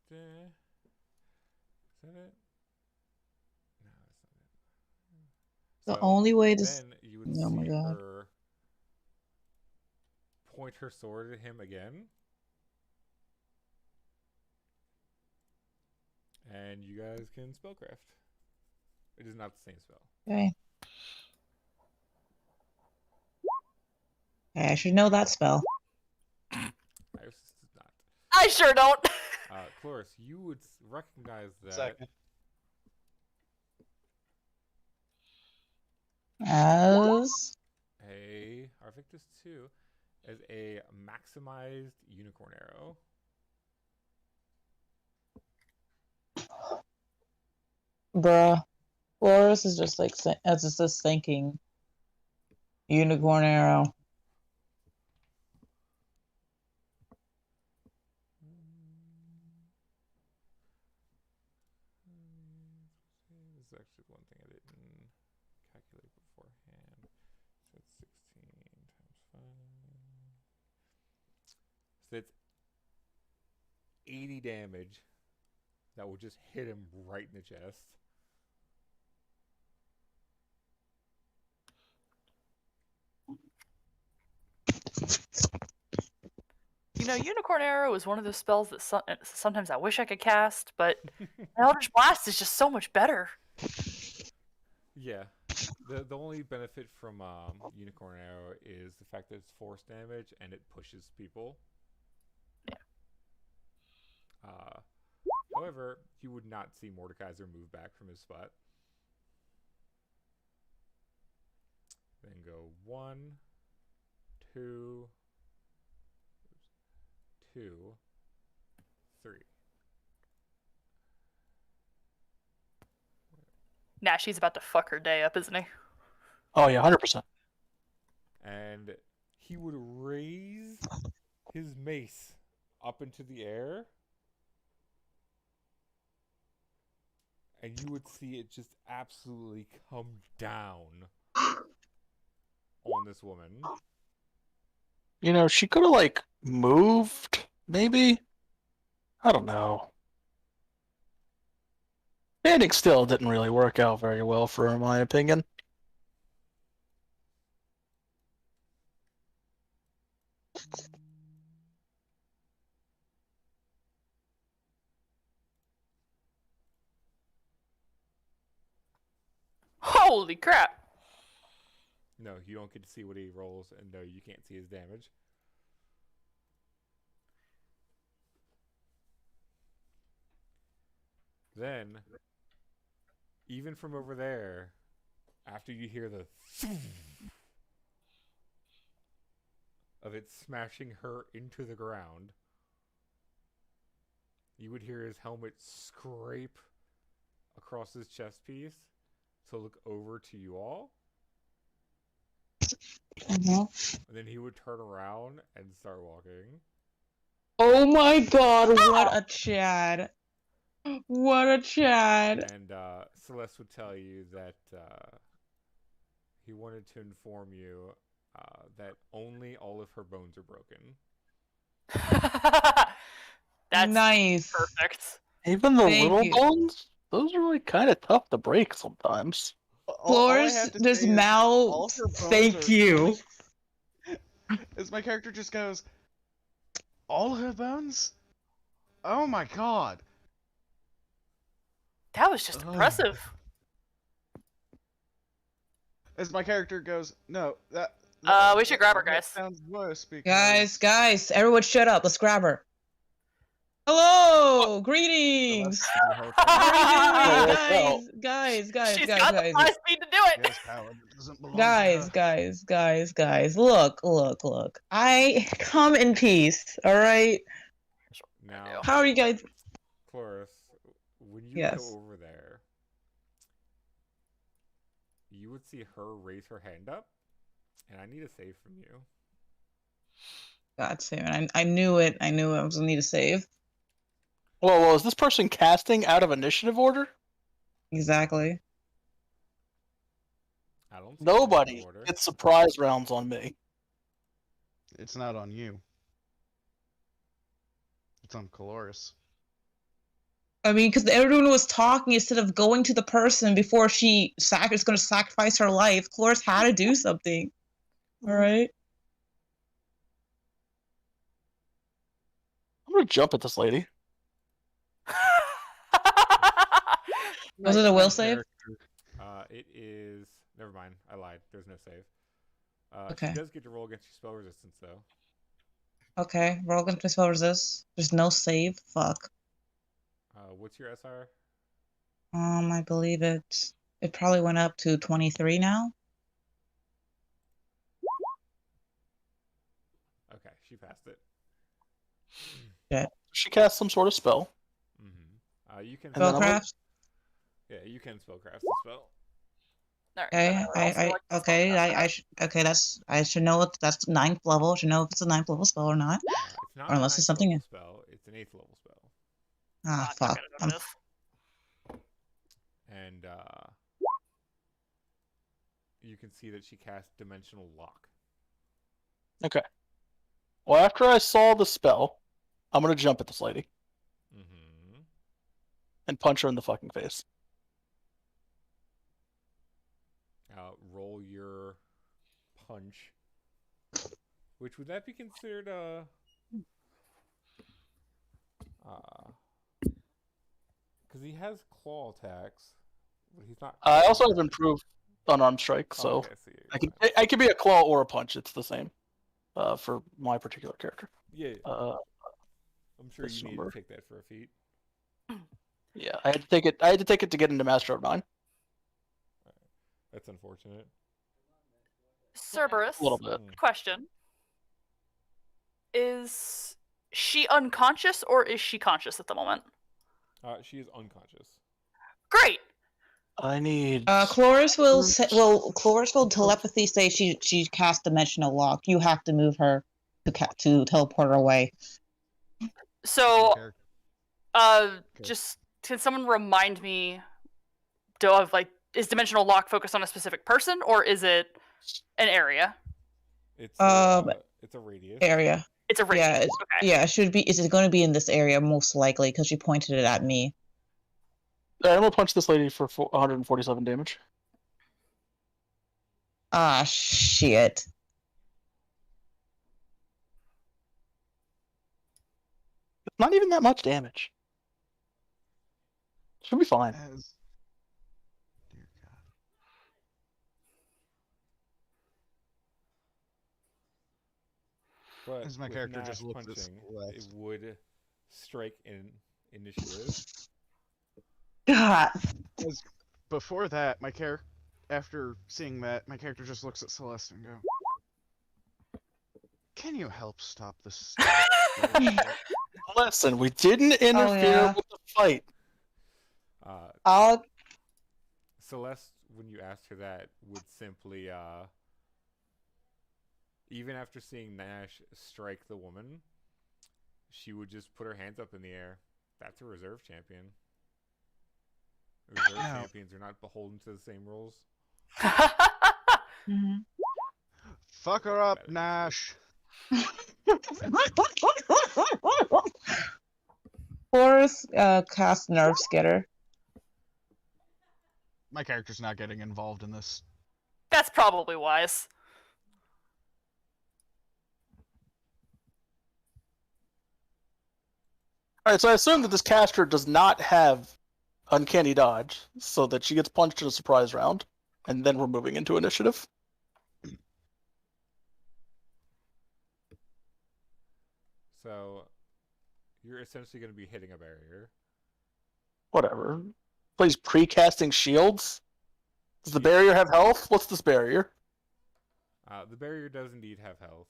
that it? No, that's not it. The only way to. Then you would Oh my see god. her point her sword at him again. And you guys can spellcraft. It is not the same spell. Okay. I should know that spell. Iris does not. I sure don't. Cloris, you would recognize that Second. As a Arvictus 2 as a maximized unicorn arrow. bruh, Boris is just like as it's just thinking. Unicorn arrow. This is actually one thing I didn't calculate beforehand. So it's 16 times 5. So that's 80 damage that will just hit him right in the chest. You know, Unicorn Arrow is one of those spells that sometimes I wish I could cast, but Eldritch Blast is just so much better. Yeah. The only benefit from Unicorn Arrow is the fact that it's force damage and it pushes people. Yeah. However, you would not see Mordekaiser move back from his spot. Then go 1, 2, 2, 3. Nah, she's about to fuck her day up, isn't he? Oh yeah, 100%. And he would raise his mace up into the air. And you would see it just absolutely come down on this woman. You know, she could have like moved, maybe. I don't know. Standing still didn't really work out very well for her, in my opinion. Holy crap! No, you don't get to see what he rolls, and no, you can't see his damage. Then, even from over there, after you hear the of it smashing her into the ground, you would hear his helmet scrape across his chest piece to look over to you all. Mm-hmm. And then he would turn around and start walking. Oh my god, what a Chad. What a Chad. And Celeste would tell you that he wanted to inform you that only all of her bones are broken. That's nice. perfect. Even the Thank little you. bones, those are like kind of tough to break sometimes. Floors, this mouth. Thank you. As my character just goes, all her bones? Oh my god. That was just impressive. As my character goes, no, that we should grab her, guys. Sounds worse because Guys, everyone shut up. Let's grab her. Hello! Greetings! Celeste, can you help us? How are you doing, guys? Guys. She's got the fly speed to do it! Yes, Paladin doesn't belong Guys, there. guys. Look. I come in peace, alright? Now, How are you guys? Chloris, when you Yes. go over there, you would see her raise her hand up, and I need a save from you. God save it. I knew it. I was gonna need a save. Well, is this person casting out of initiative order? Exactly. I don't see Nobody initiative order. gets surprise rounds on me. It's not on you. It's on Caloris. I mean, because everyone was talking instead of going to the person before she is going to sacrifice her life. Cloris had to do something. All right. I'm gonna jump at this lady. Was it a will save? It is. Never mind. I lied. There's no save. Okay. She does get to roll against your spell resistance, though. Okay, roll against my spell resist. There's no save. Fuck. What's your SR? I believe it probably went up to 23 now. Okay, she passed it. She casts some sort of spell. Mm-hmm. You can And then I'm gonna- Spellcraft. Yeah, you can spellcraft the spell. Okay, I should know what that's 9th level. I should know if it's a 9th level spell or not. It's not Or unless a it's 9th something. level spell. It's an 8th level spell. Ah, Not fuck. gonna know this. And you can see that she casts Dimensional Lock. Okay. Well, after I saw the spell, I'm gonna jump at this lady Mm-hmm. and punch her in the fucking face. Roll your punch. Which would that be considered because he has claw attacks, but he's not. I also have improved unarmed strike, so Okay, see, I can be a claw or a punch. It's the same for my particular character. Yeah. I'm sure this you need number. to take that for a feat. Yeah, I had to take it. I had to take it to get into Master of Nine. That's unfortunate. Cerberus, A little bit. question. Is she unconscious or is she conscious at the moment? She is unconscious. Great. I need. Cloris will telepathy say she cast dimensional lock. You have to move her to teleport her away. So, Okay. just can someone remind me of is dimensional lock focused on a specific person or is it an area? It's a radius. Area. It's a radius. Yeah, Okay. yeah. It should be. Is it going to be in this area most likely because she pointed it at me? I'm gonna punch this lady for 147 damage. Ah, shit. It's not even that much damage. She'll be fine. Dear God. But As my with character Nash just looks at punching, Celeste. it would strike in initiative. God. Because before that, after seeing that, my character just looks at Celeste and go, "Can you help stop this?" Listen, we didn't interfere with the fight. I'll. Celeste, when you asked her that, would simply, even after seeing Nash strike the woman, she would just put her hands up in the air. That's a reserve champion. Reserve champions are not beholden to the same rules. Fuck her up, Nash. Cloris cast Nerve Skitter. My character's not getting involved in this. That's probably wise. Alright, so I assume that this caster does not have Uncanny Dodge, so that she gets punched in a surprise round, and then we're moving into initiative. So, you're essentially going to be hitting a barrier. Whatever. Plays pre-casting shields? Does the barrier have health? What's this barrier? The barrier does indeed have health,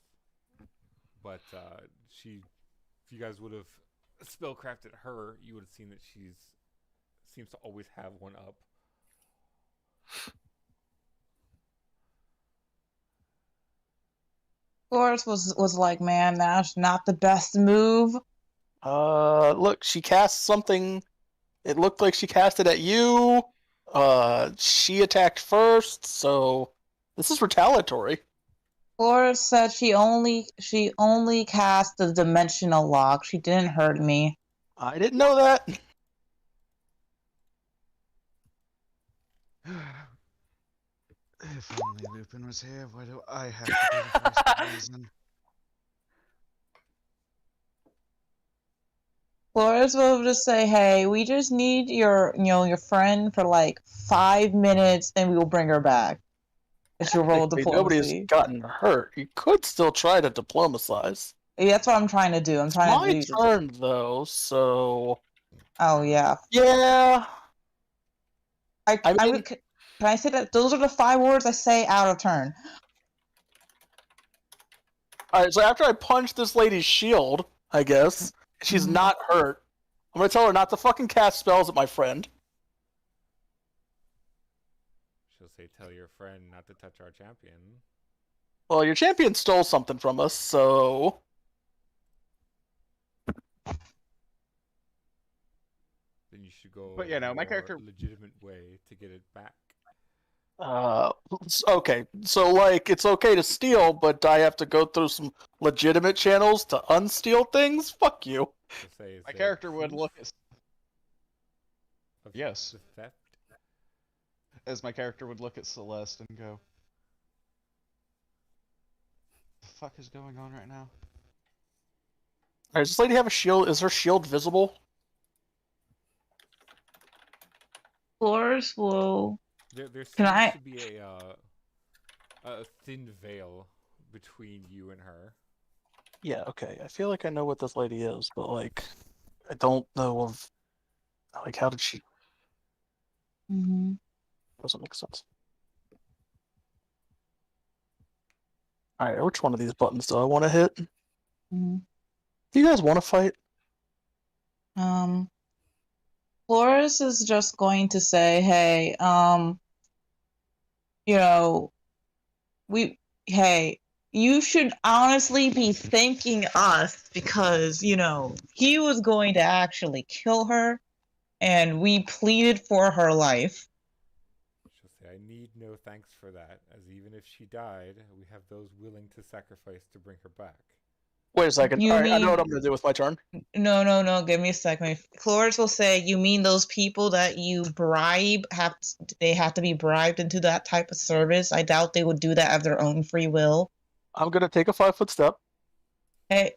but if you guys would have spellcrafted her, you would have seen that seems to always have one up. Flores was like, man, that's not the best move. Look, she cast something. It looked like she cast it at you. She attacked first, so this is retaliatory. Flores said she only cast the dimensional lock. She didn't hurt me. I didn't know that. If only Lupin was here, why do I have to be the voice of reason? Flores will just say, "Hey, we just need your friend for like 5 minutes, and we will bring her back." And she'll roll Technically, nobody's diplomacy. gotten hurt. You could still try to diplomatize. Yeah, that's what I'm trying to do. I'm trying My to do. turn, though, so... Oh yeah. Yeah. I mean, can I say that those are the 5 words I say out of turn? Alright, so after I punch this lady's shield, I guess, she's Mhm. not hurt. I'm gonna tell her not to fucking cast spells at my friend. She'll say, "Tell your friend not to touch our champion." Well, your champion stole something from us, so... Then you should go. But, you know, my a character- legitimate way to get it back. Okay, so, like, it's okay to steal, but I have to go through some legitimate channels to unsteal things? Fuck you. She'll say, "Is My there character would proof look at of yes. the theft?" as my character would look at Celeste and go, "The fuck is going on right now?" Alright, does this lady have a shield? Is her shield visible? Flores will. There seems Can I- to be a thin veil between you and her. Yeah, okay. I feel like I know what this lady is, but, like, I don't know of... Like, how did she... Mm-hmm. Doesn't make sense. Alright, which one of these buttons do I want to hit? Mm-hmm. Do you guys want to fight? Flores is just going to say, "Hey, hey, you should honestly be thanking us because, he was going to actually kill her, and we pleaded for her life." She'll say, "I need no thanks for that, as even if she died, we have those willing to sacrifice to bring her back." Wait a second. You Alright, I know mean- what I'm going to do with my turn. No, give me a second. Flores will say, "You mean those people that you bribe they have to be bribed into that type of service? I doubt they would do that of their own free will." I'm going to take a 5-foot step. Hey,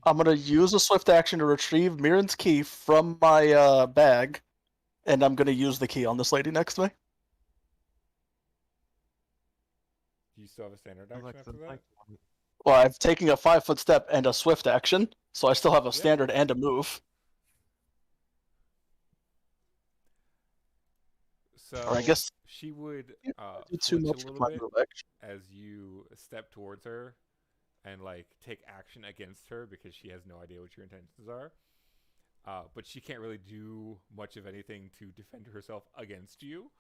I'm going to use a swift action to retrieve Mirren's key from my bag, and I'm going to use the key on this lady next to me. Do you still have a standard action after that? Well, I've taken a 5-foot step and a swift action, so I still have a Yeah. standard and a move. So Or I guess she would do too flinch much a with little my bit move action. as you step towards her and like take action against her because she has no idea what your intentions are. But she can't really do much of anything to defend herself against you.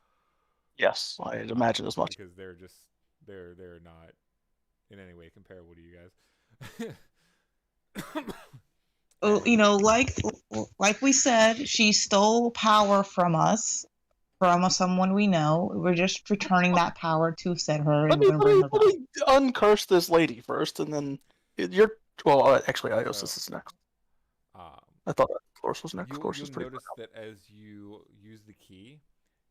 Yes, I'd imagine as much. Because they're not in any way comparable to you guys. like we said, she stole power from us, from someone we know. We're just returning that power to said her, Let and me, we're gonna bring her back. let me uncurse this lady first, and then you're... Well, actually, Ios, So, this is next. um, I thought Flores was next. You'll Flores is pretty notice that as you use the key,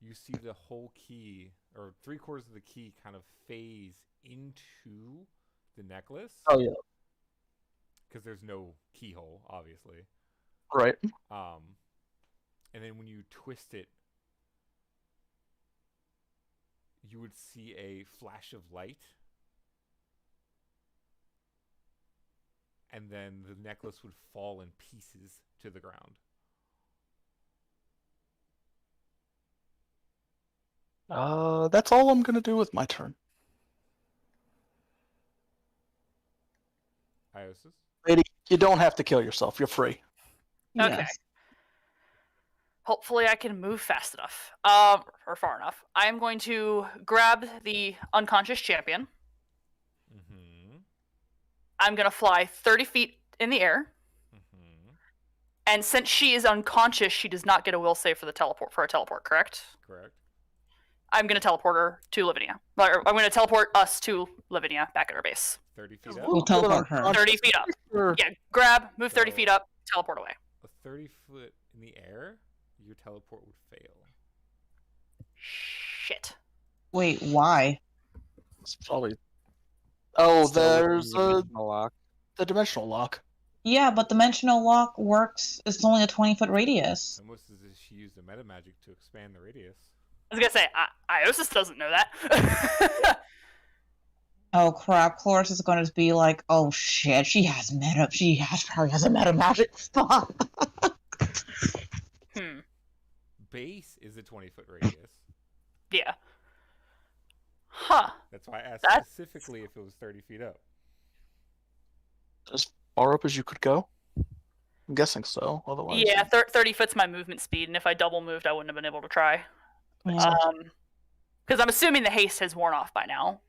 you see the whole key, or 3/4 of the key, kind of phase into the necklace. Oh, yeah. Because there's no keyhole, obviously. Right. And then when you twist it, you would see a flash of light. And then the necklace would fall in pieces to the ground. That's all I'm gonna do with my turn. Iosis? Lady, you don't have to kill yourself. You're free. Okay. Yes. Hopefully I can move fast enough. Or far enough. I'm going to grab the unconscious champion. Mm-hmm. I'm going to fly 30 feet in the air. Mm-hmm. And since she is unconscious, she does not get a will save for a teleport, correct? Correct. I'm going to teleport her to Lavinia. Or I'm going to teleport us to Lavinia back at our base. 30 feet up? We'll teleport her. 30 feet up. Yeah, grab, move 30 So- feet up, teleport away. A 30 foot in the air, your teleport would fail. Shit. Wait, why? It's probably. Oh, Still within there's the dimensional lock. the dimensional lock. Yeah, but dimensional walk works. It's only a 20-foot radius. And what's this? She used the meta magic to expand the radius. I was going to say, Iosis doesn't know that. Oh crap! Chloris is going to be like, "Oh shit, she probably has a meta magic spot." Base is a 20-foot radius. Yeah. Huh. That's why I asked That's- specifically if it was 30 feet up. As far up as you could go. I'm guessing so. Otherwise, Yeah, 30 foot's my movement speed, and if I double moved, I wouldn't have been able to try. Yeah, Because I'm assuming the haste has worn off by now.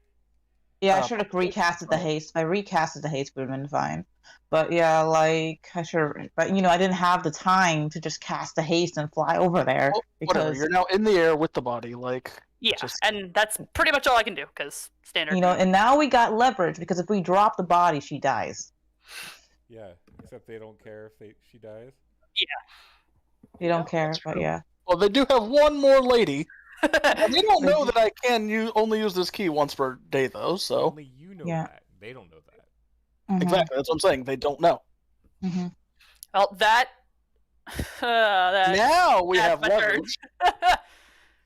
yeah, I should have recasted the haste. If I recasted the haste, would have been fine. But yeah, like I should. But I didn't have the time to just cast the haste and fly over there Well, whatever. because You're now in the air with the body. Like, Yeah, Just- and that's pretty much all I can do, because standard. and now we got leverage because if we drop the body, she dies. Yeah, except they don't care if she dies. You don't care, but yeah. well, they do have one more lady. And they don't know that I can only use this key once per day, though. So Only you know Yeah. that. They don't know that. Mhm, exactly, that's what I'm saying. They don't know. mhm. Well, that. Now we that's have my turn. leverage.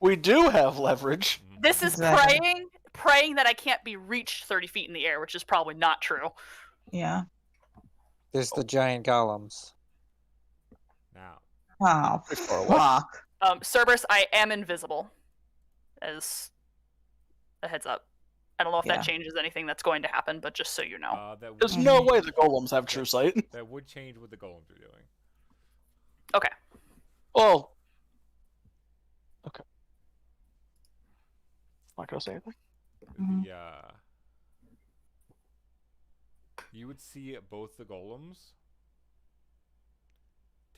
We do have leverage. Mhm. This is Exactly. praying that I can't be reached 30 feet in the air, which is probably not true. Yeah. There's the giant golems. Now, Oh, far away. fuck. Cerberus, I am invisible. As a heads up. I don't know if Yeah. that changes anything that's going to happen, but just so you know. that would There's no change- way the golems have true sight. That would change what the golems are doing. Okay. Well, okay. Not gonna say anything. Mhm. You would see both the golems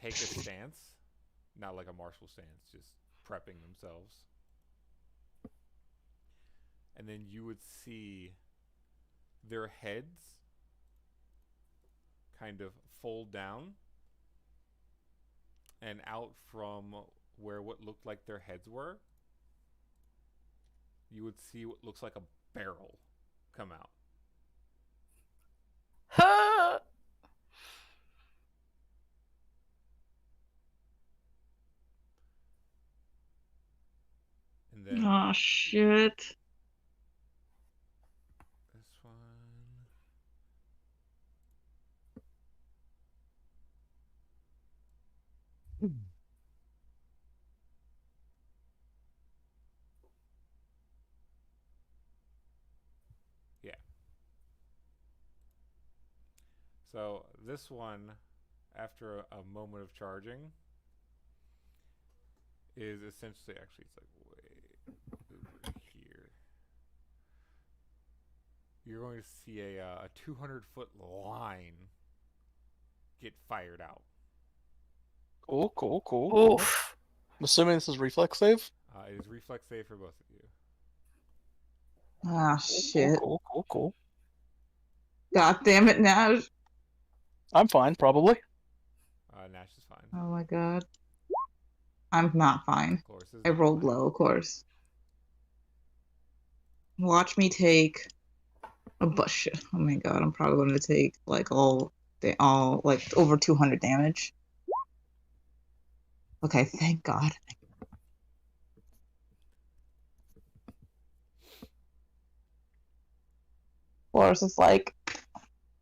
take a stance, not like a martial stance, just prepping themselves. And then you would see their heads kind of fold down, and out from where what looked like their heads were, you would see what looks like a barrel come out. And then Oh shit. this one. Yeah. So this one, after a moment of charging, is essentially actually it's like way over here. You're going to see a 200-foot line get fired out. Cool. Oof. I'm assuming this is reflex save. It is reflex save for both of you. Ah shit. Cool. God damn it, Nash. I'm fine, probably. Nash is fine. Oh my god. I'm not fine. Of course, I rolled low, of course. Watch me take a bush. Oh my god, I'm probably going to take like all like over 200 damage. Okay, thank God. Forrest is like,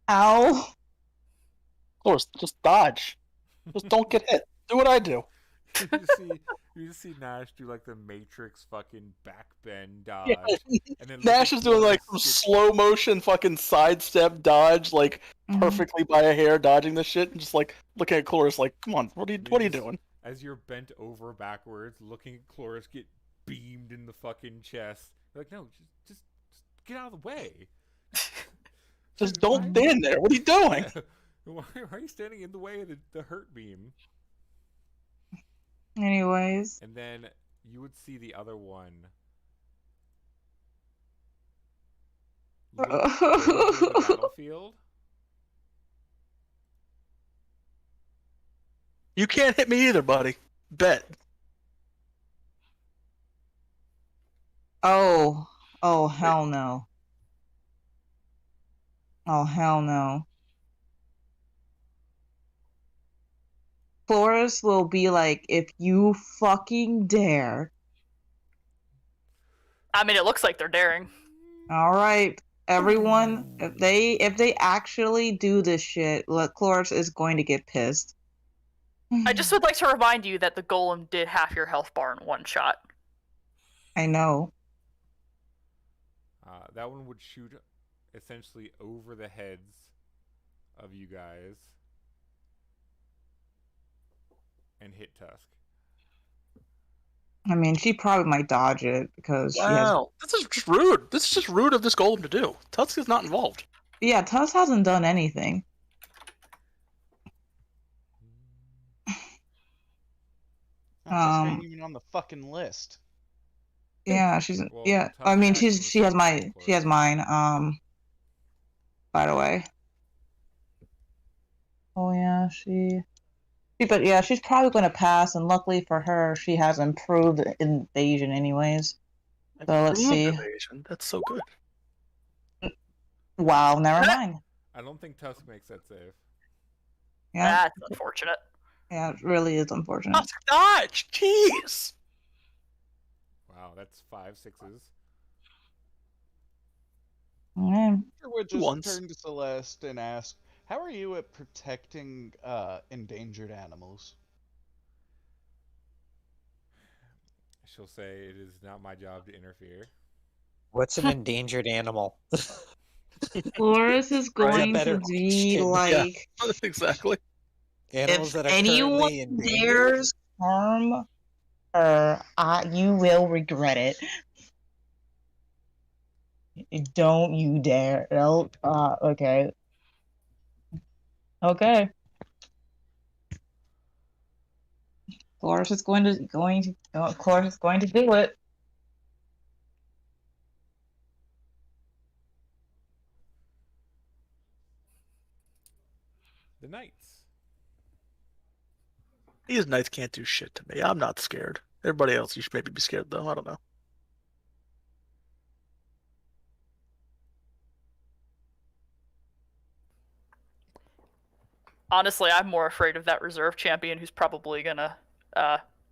ow. Of course, just dodge. Just don't get hit. Do what I do. You see You just see Nash do like the Matrix fucking back bend dodge, and then Nash is doing like some slow motion fucking sidestep dodge, like perfectly by a hair, dodging the shit, and just like looking at Chloris like, "Come on, what are you doing?" As you're bent over backwards, looking at Chloris get beamed in the fucking chest. You're like, no, just get out of the way. Just don't stand there. What are you doing? Yeah. Why are you standing in the way of the hurt beam? Anyways. And then you would see the other one. Look over the battlefield. You can't hit me either, buddy. Bet. Oh hell no. Oh hell no. Chloris will be like, if you fucking dare. I mean, it looks like they're daring. All right, everyone, if they actually do this shit, Chloris is going to get pissed. I just would like to remind you that the golem did half your health bar in one shot. I know. That one would shoot essentially over the heads of you guys and hit Tusk. I mean, she probably might dodge it because she has. This is just rude. This is just rude of this golem to do. Tusk is not involved. Yeah, Tusk hasn't done anything. Tusk ain't even on the fucking list. Yeah, she's yeah. I mean, she has mine. By the way. Oh yeah, but yeah, she's probably going to pass, and luckily for her, she has improved invasion anyways. So let's see. Invasion. That's so good. Wow, never mind. I don't think Tusk makes that save. Yeah, that's unfortunate. Yeah, it really is unfortunate. Tusk dodge. Jeez. Wow, that's 5 6s. Mm. I would just turn to Celeste and ask, how are you at protecting endangered animals? She'll say it is not my job to interfere. What's an endangered animal? Chloris is going to be like... Yeah, exactly. Animals if that are anyone currently endangered? dares harm her, you will regret it. Don't you dare. No, okay. Okay. Chloris is going to do it. The knights. These knights can't do shit to me. I'm not scared. Everybody else, you should maybe be scared though. I don't know. Honestly, I'm more afraid of that reserve champion who's probably gonna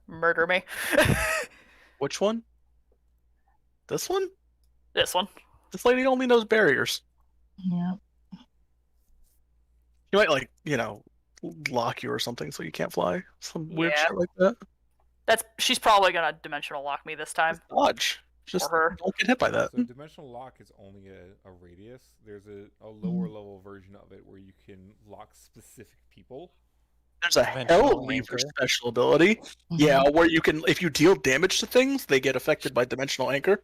murder me. Which one? This one? This one. This lady only knows barriers. Yeah. She might, like, lock you or something so you can't fly. Some weird shit like that. She's probably gonna dimensional lock me this time. Dodge. Just don't get hit by that. So dimensional lock is only a radius. There's a lower level version of it where you can lock specific people. There's a Hell Lever special ability. Yeah, where you can, if you deal damage to things, they get affected by dimensional anchor.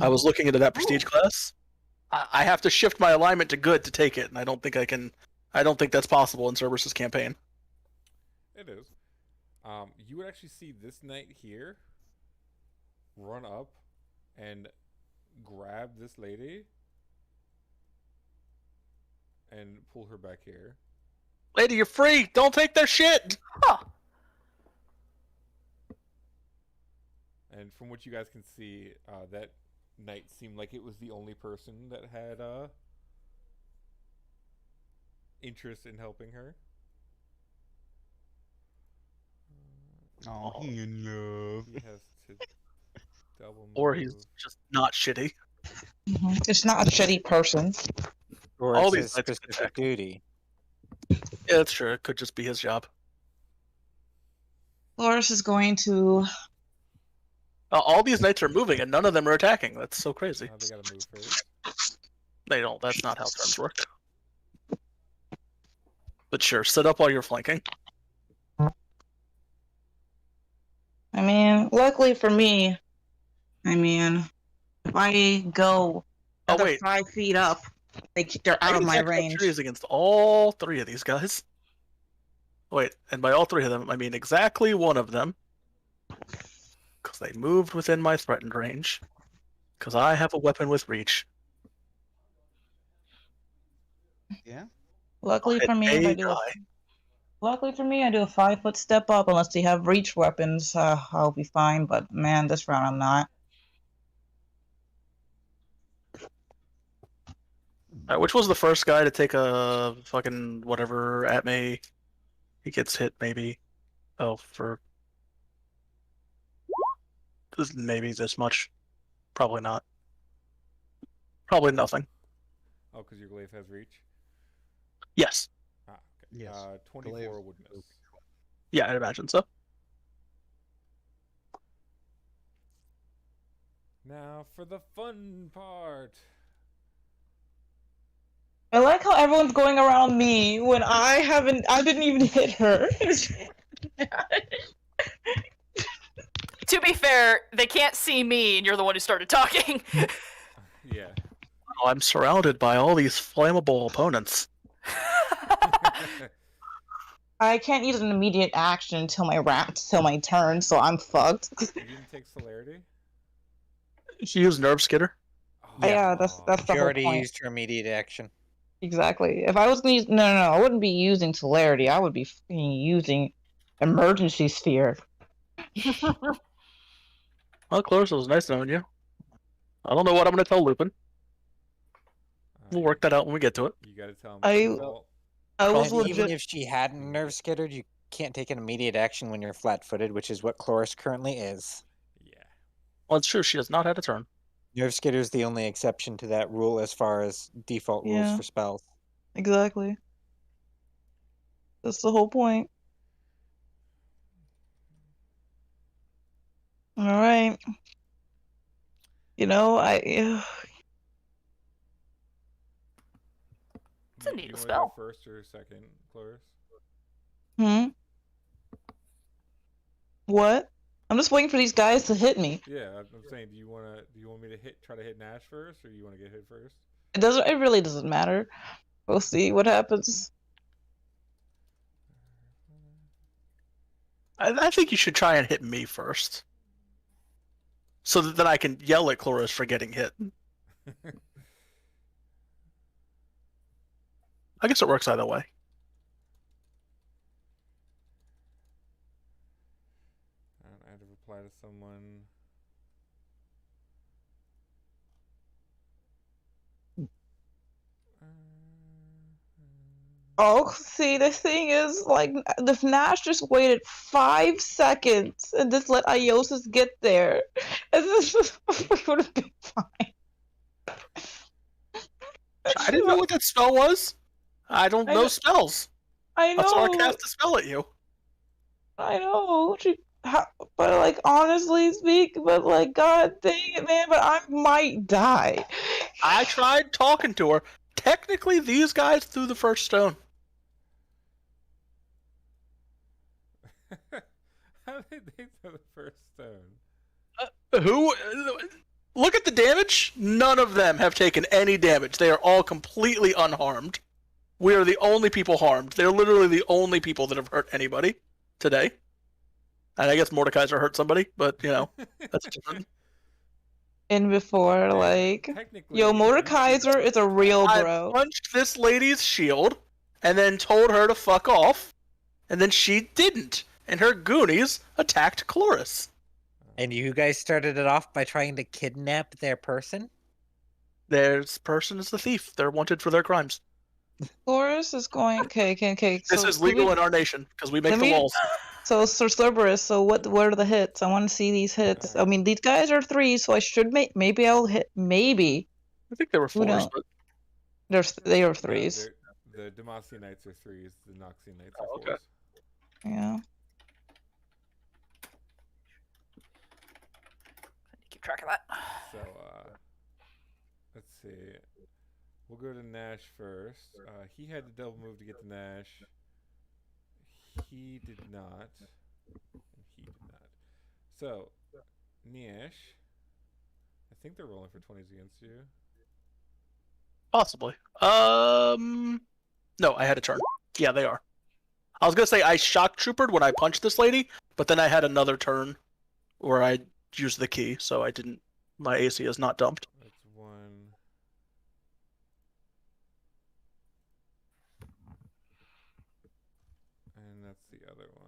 I was looking into that prestige class. I have to shift my alignment to good to take it, and I don't think I can. I don't think that's possible in Cerberus's campaign. It is. You would actually see this knight here run up and grab this lady and pull her back here. Lady, you're free! Don't take their shit! Huh. And from what you guys can see, that knight seemed like it was the only person that had interest in helping her. Oh, he in love. He has to double move. Or he's just not shitty. It's not a shitty person. Or All it's these his knights specific duty. Yeah, that's true. It could just be his job. Loris is going to. All these knights are moving, and none of them are attacking. That's so crazy. They gotta move first. They don't. That's not how turns work. But sure, set up while you're flanking. I mean, luckily for me, I mean, if I go another 5 feet up, they're out of my range. Trees against all 3 of these guys. Wait, and by all 3 of them, I mean exactly one of them. Because they moved within my threatened range. Because I have a weapon with reach. Yeah. Luckily for me, I do a 5-foot step up. Unless they have reach weapons, I'll be fine. But man, this round I'm not. Which was the first guy to take a fucking whatever at me? He gets hit maybe. Oh, for maybe this much. Probably not. Probably nothing. Oh, because your glaive has reach? Yes. Ah, okay. Yes. 24 would miss. Yeah, I'd imagine so. Now for the fun part. I like how everyone's going around me when I didn't even hit her. To be fair, they can't see me, and you're the one who started talking. Yeah. Oh, I'm surrounded by all these flammable opponents. I can't use an immediate action until my turn, so I'm fucked. You didn't take celerity? She used Nerve Skitter. Yeah, that's the She whole already point. used her immediate action. Exactly. If I was gonna use no, I wouldn't be using celerity. I would be using emergency sphere. Well, Clarissa, it was nice knowing you. I don't know what I'm going to tell Lupin. We'll work that out when we get to it. You gotta tell him. I was And legit. even if she hadn't nerve skittered, you can't take an immediate action when you're flat-footed, which is what Chloris currently is. Yeah. Well, it's true. She has not had a turn. Nerve skitter is the only exception to that rule as far as default rules Yeah. for spells. Exactly. That's the whole point. All right. You know, It's a You neat wanna spell. go first or second, Cloris? What? I'm just waiting for these guys to hit me. Yeah, I'm saying, do you want me to try to hit Nash first, or you want to get hit first? It really doesn't matter. We'll see what happens. I think you should try and hit me first. So that then I can yell at Chloris for getting hit. I guess it works either way. I had to reply to someone. Oh, see, the thing is, like, the Nash just waited 5 seconds and just let Iosis get there. And this would have been fine. I didn't know what that spell was. I don't know spells. I know. So I cast a spell at you. I know. But, like, honestly god dang it, man, but I might die. I tried talking to her. Technically, these guys threw the first stone. How did they throw the first stone? Who? Look at the damage. None of them have taken any damage. They are all completely unharmed. We are the only people harmed. They're literally the only people that have hurt anybody today. And I guess Mordekaiser hurt somebody, but, you know, that's different. And before, like, yo, Mordekaiser is a real bro. I punched this lady's shield, and then told her to fuck off, and then she didn't. And her goonies attacked Chloris. And you guys started it off by trying to kidnap their person? Their person is the thief. They're wanted for their crimes. Chloris is going. Okay. This is legal in our nation because we make the laws. So, Sir Cerberus, so what are the hits? I want to see these hits. I mean, these guys are 3, so I should maybe I'll hit. Maybe. I think they were 4s, but they are 3s. No, the Demacia Knights are 3s. The Noxian Knights are 4s. Yeah. track of that. So, let's see. We'll go to Nash first. He had to double move to get to Nash. He did not. And he did not. So, Nash. I think they're rolling for 20s against you. Possibly. No, I had a turn. Yeah, they are. I was gonna say I shock troopered when I punched this lady, but then I had another turn where I used the key, so I didn't. My AC is not dumped. That's one. And that's the other one.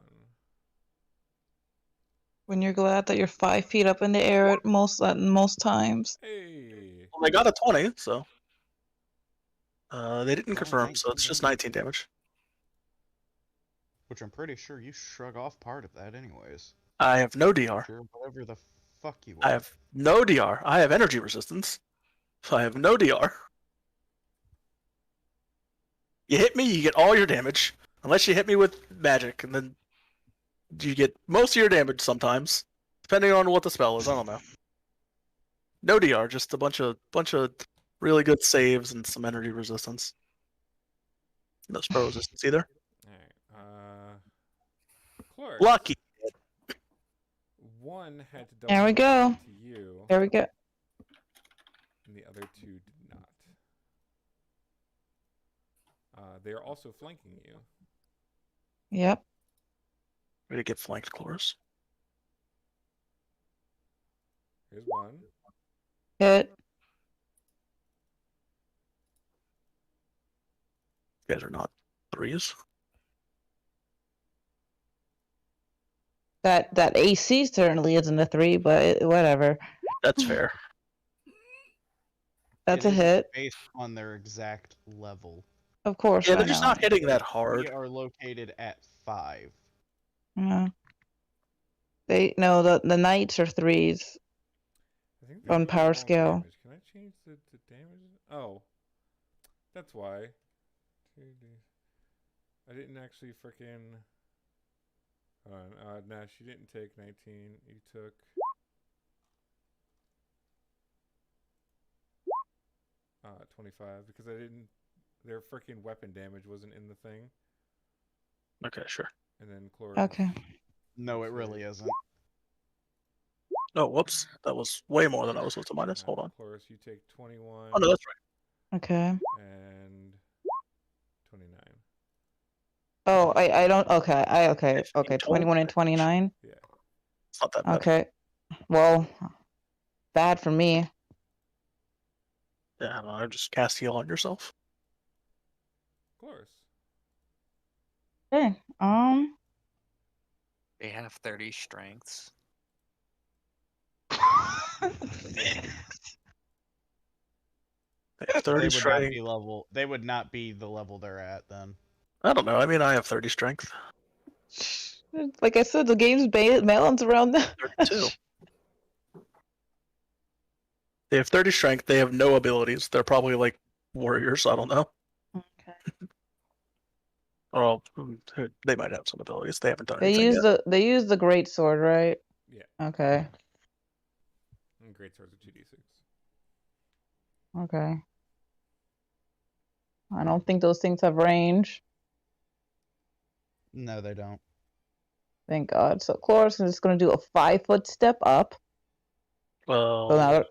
When you're glad that you're 5 feet up in the air at most times. Hey. Well, they got a 20, so. They didn't Oh, confirm, so it's 19 just damage. 19 damage. Which I'm pretty sure you shrug off part of that anyways. I have no DR. Sure, whatever the fuck you are. I have no DR. I have energy resistance. So I have no DR. You hit me, you get all your damage. Unless you hit me with magic, and then you get most of your damage sometimes. Depending on what the spell is, I don't know. No DR, just a bunch of really good saves and some energy resistance. No spell resistance either. Alright. Clark. Lucky. One had to double There we move go. to you, There we go. and the other two did not. They are also flanking you. Yep. Way to get flanked, Cloris. Here's one. Hit. You guys are not threes. That AC certainly isn't a 3, but whatever. That's fair. That's It a isn't hit. based on their exact level. Of course. Yeah, I they're just know. not hitting that We hard. are located at 5. Yeah. The knights are 3s. I think On doing the power wrong scale. Damage. Can I change the damage? Oh, that's why. I didn't actually frickin'. Nash, you didn't take 19. You took. Uh, 25 because I didn't. Their frickin' weapon damage wasn't in the thing. Okay, sure. And then Cloris. Okay. No, it really isn't. Oh, whoops. That was way more than I was supposed to minus. Hold on. Cloris, you take 21. Oh, no, that's right. Okay. And 29. Oh, I don't. Okay. Okay. 21 and 29. Yeah. It's not that bad. Okay. Well, bad for me. Yeah, no, just cast heal on yourself. Cloris. Okay. They have 30 strengths. They have 30 They would not strength. be level. They would not be the level they're at then. I don't know. I mean, I have 30 strength. Like I said, the game's melons around that. 32. They have 30 strength. They have no abilities. They're probably like warriors. I don't know. Okay. Or they might have some abilities. They haven't done They anything yet. use the great sword, right? Yeah. Okay. And great swords are 2d6. Okay. I don't think those things have range. No, they don't. Thank God. So Cloris is just going to do a 5-foot step up. Well, So now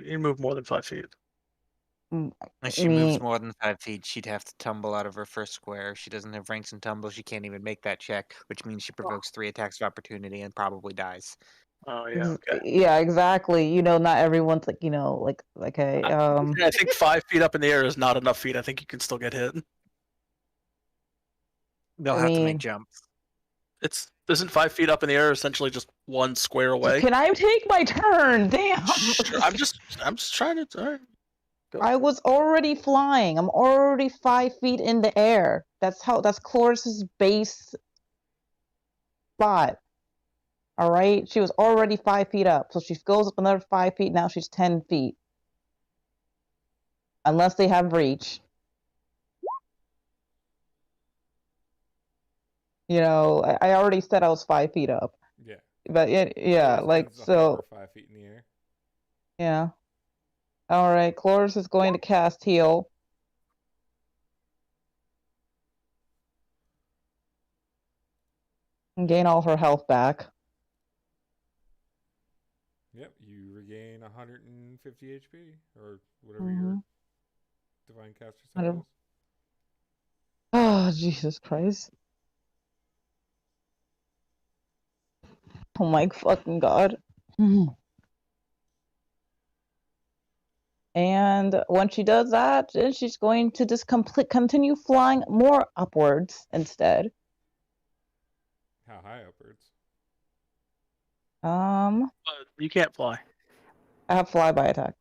you move more than 5 feet. If she moves more than 5 feet, she'd have to tumble out of her first square. If she doesn't have ranks and tumble, she can't even make that check, which means she provokes 3 attacks of opportunity and probably dies. Oh yeah. Okay. Yeah, exactly. Not everyone's like, okay. I think 5 feet up in the air is not enough feet. I think you can still get hit. They'll have to make jumps. Isn't 5 feet up in the air essentially just one square away? Can I take my turn? Damn. Sure, I'm just trying to. All right. I was already flying. I'm already 5 feet in the air. That's Cloris's base spot. All right. She was already 5 feet up. So she goes up another 5 feet. Now she's 10 feet. Unless they have reach. I already said I was 5 feet up. Yeah. but yeah, like It's a hover so. 5 feet in the air. Yeah. All right. Cloris is going to cast heal. And gain all her health back. Yep, you regain 150 HP or whatever Mm-hmm. your divine caster stat is. Oh, Jesus Christ. Oh my fucking God. And when she does that, then she's going to just continue flying more upwards instead. How high upwards? You can't fly. I have flyby attack.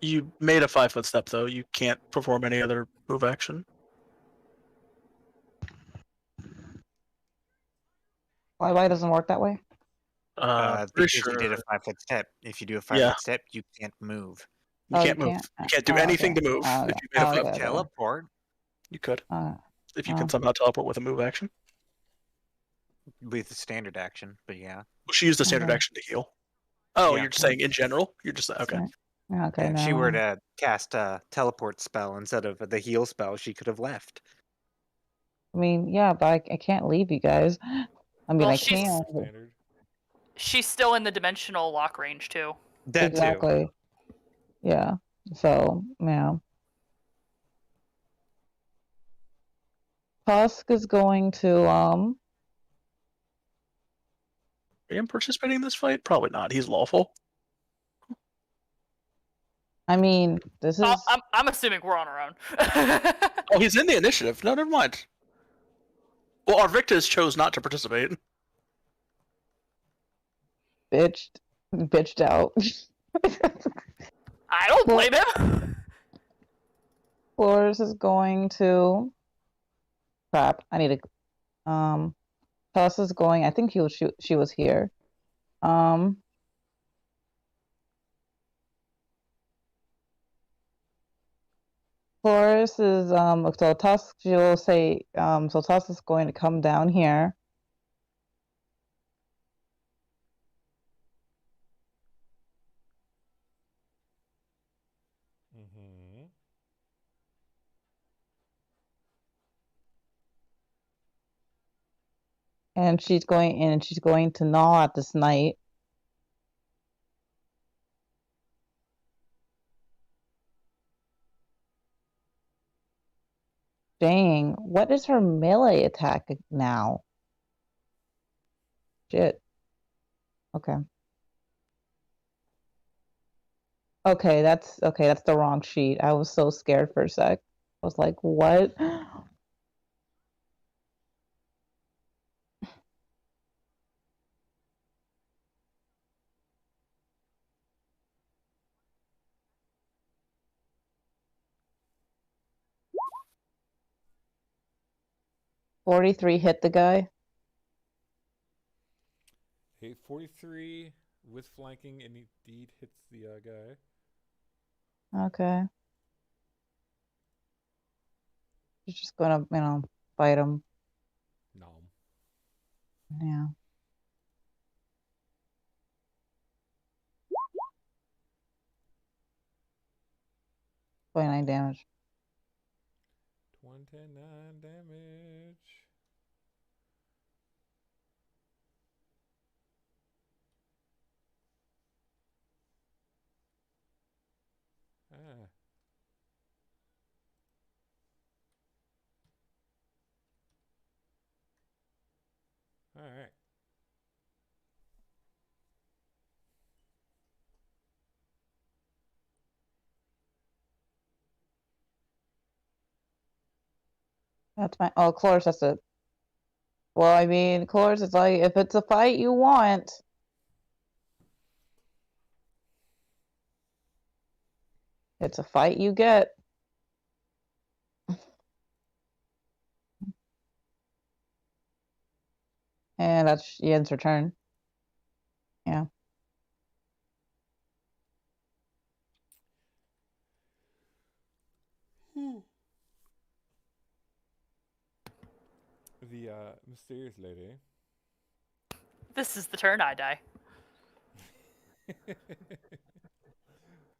You made a 5-foot step, though. You can't perform any other move action. Flyby doesn't work that way? Pretty Because sure. you did a 5-foot step. If you do a 5-foot step, you can't move. You can't move. You can't do anything to move. If you made a 5-foot teleport, you could. If you can somehow teleport with a move action. With the standard action, but yeah. Well, she used the standard action to heal. Oh, Yeah. you're just saying in general? You're just okay. Okay, If she were to cast a teleport spell instead of the heal spell, she could have left. I mean, yeah, but I can't leave you guys. I mean, Well, I can. She's still in the dimensional lock range too. That exactly. Yeah. So, yeah. Tusk is going to Are you participating in this fight? Probably not. He's lawful. I mean, this is. I'm assuming we're on our own. Oh, he's in the initiative. No, never mind. Well, Arvictus chose not to participate. Bitched out. I don't blame him. Flores is going to. Crap! I need to. Tuss is going. I think she was here. Flores is so Tusk. She will say so. Tusk is going to come down here. Mm-hmm. And she's going to gnaw at this knight. Dang, what is her melee attack now? Shit. Okay. Okay, that's the wrong sheet. I was so scared for a sec. I was like, what? $43 hit the guy. 43 with flanking and indeed hits the guy. Okay. She's just gonna, bite him. Nom. Yeah. $29 damage. 29 damage. Ah. All right. That's my. Oh, Cloris, that's it. Well, I mean, Cloris, it's like if it's a fight you want. It's a fight you get. And that's she ends her turn. Yeah. The mysterious lady This is the turn I die.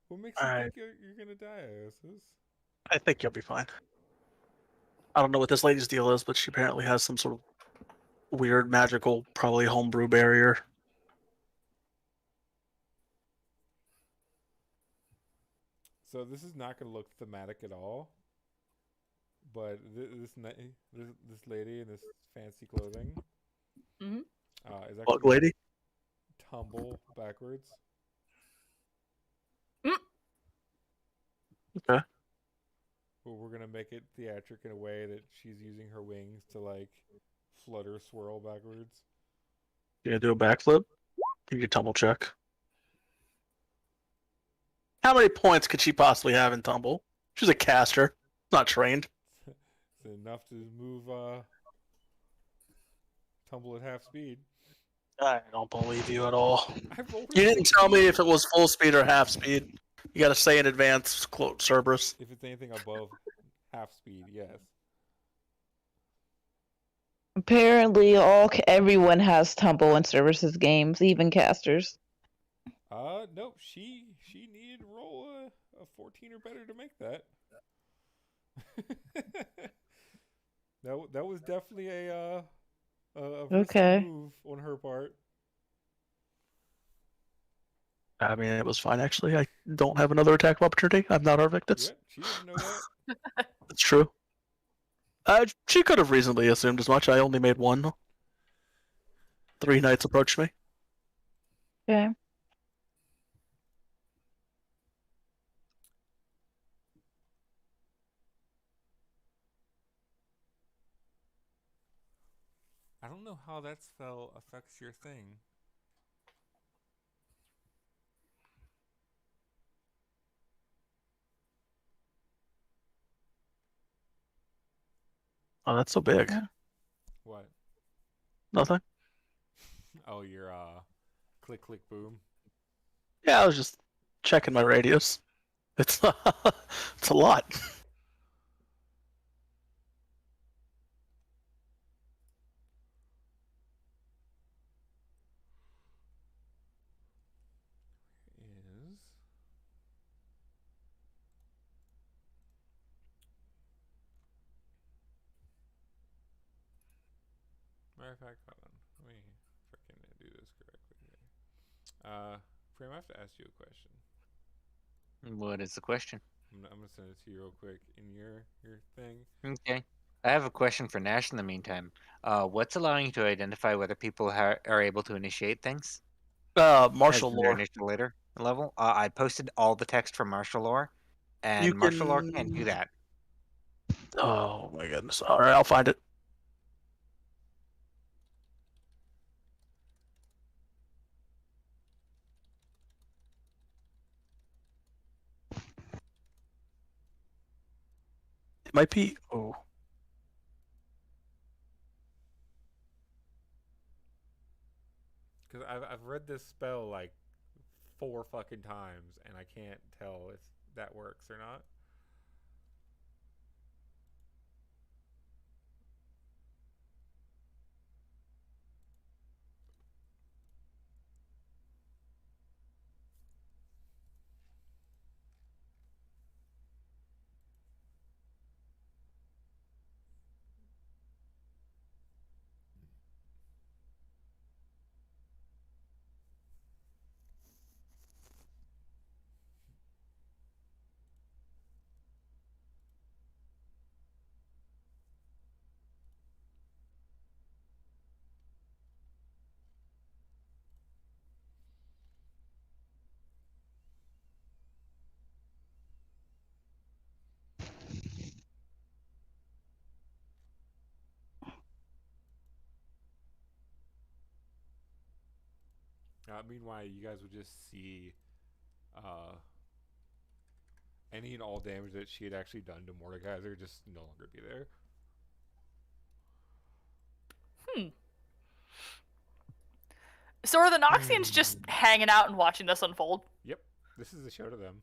What makes you Alright. think you're gonna die, Iosis? I think you'll be fine. I don't know what this lady's deal is, but she apparently has some sort of weird, magical, probably homebrew barrier. So this is not gonna look thematic at all. But this lady in this fancy clothing Mhm. is actually Bug gonna lady? tumble backwards. Okay. But we're gonna make it theatric in a way that she's using her wings to like flutter, swirl backwards. You gonna do a backflip? Give you a tumble check. How many points could she possibly have in tumble? She's a caster, not trained. It's enough to move tumble at half speed. I don't believe you at all. I rolled You a didn't tell me 16. if it was full speed or half speed. You gotta say in advance, quote Cerberus. If it's anything above half speed, yes. Apparently, everyone has tumble in services games, even casters. Nope. She needed to roll a 14 or better to make that. that was definitely a risky move on her part. I mean, it was fine actually. I don't have another attack of opportunity. I'm not Arvictus. Yeah, she didn't know that. That's true. She could have reasonably assumed as much. I only made one. 3 knights approached me. Okay. I don't know how that spell affects your thing. Oh, that's so big. What? Nothing. Oh, your click click boom. Yeah, I was just checking my radius. It's it's a lot. Is matter of fact, hold on. Let me freaking do this correctly here. Frame, I have to ask you a question. What is the question? I'm gonna send it to you real quick in your thing. Okay. I have a question for Nash in the meantime. What's allowing you to identify whether people are able to initiate things? Martial As their lore. initial level? I posted all the text from martial lore, and You martial lore can't can. do that. Oh my goodness. All right, I'll find it. It might be. Oh. Because I've read this spell like 4 fucking times, and I can't tell if that works or not. Meanwhile, you guys would just see any and all damage that she had actually done to Mordekaiser just no longer be there. So are the Noxians just hanging out and watching this unfold? Yep, this is a show to them.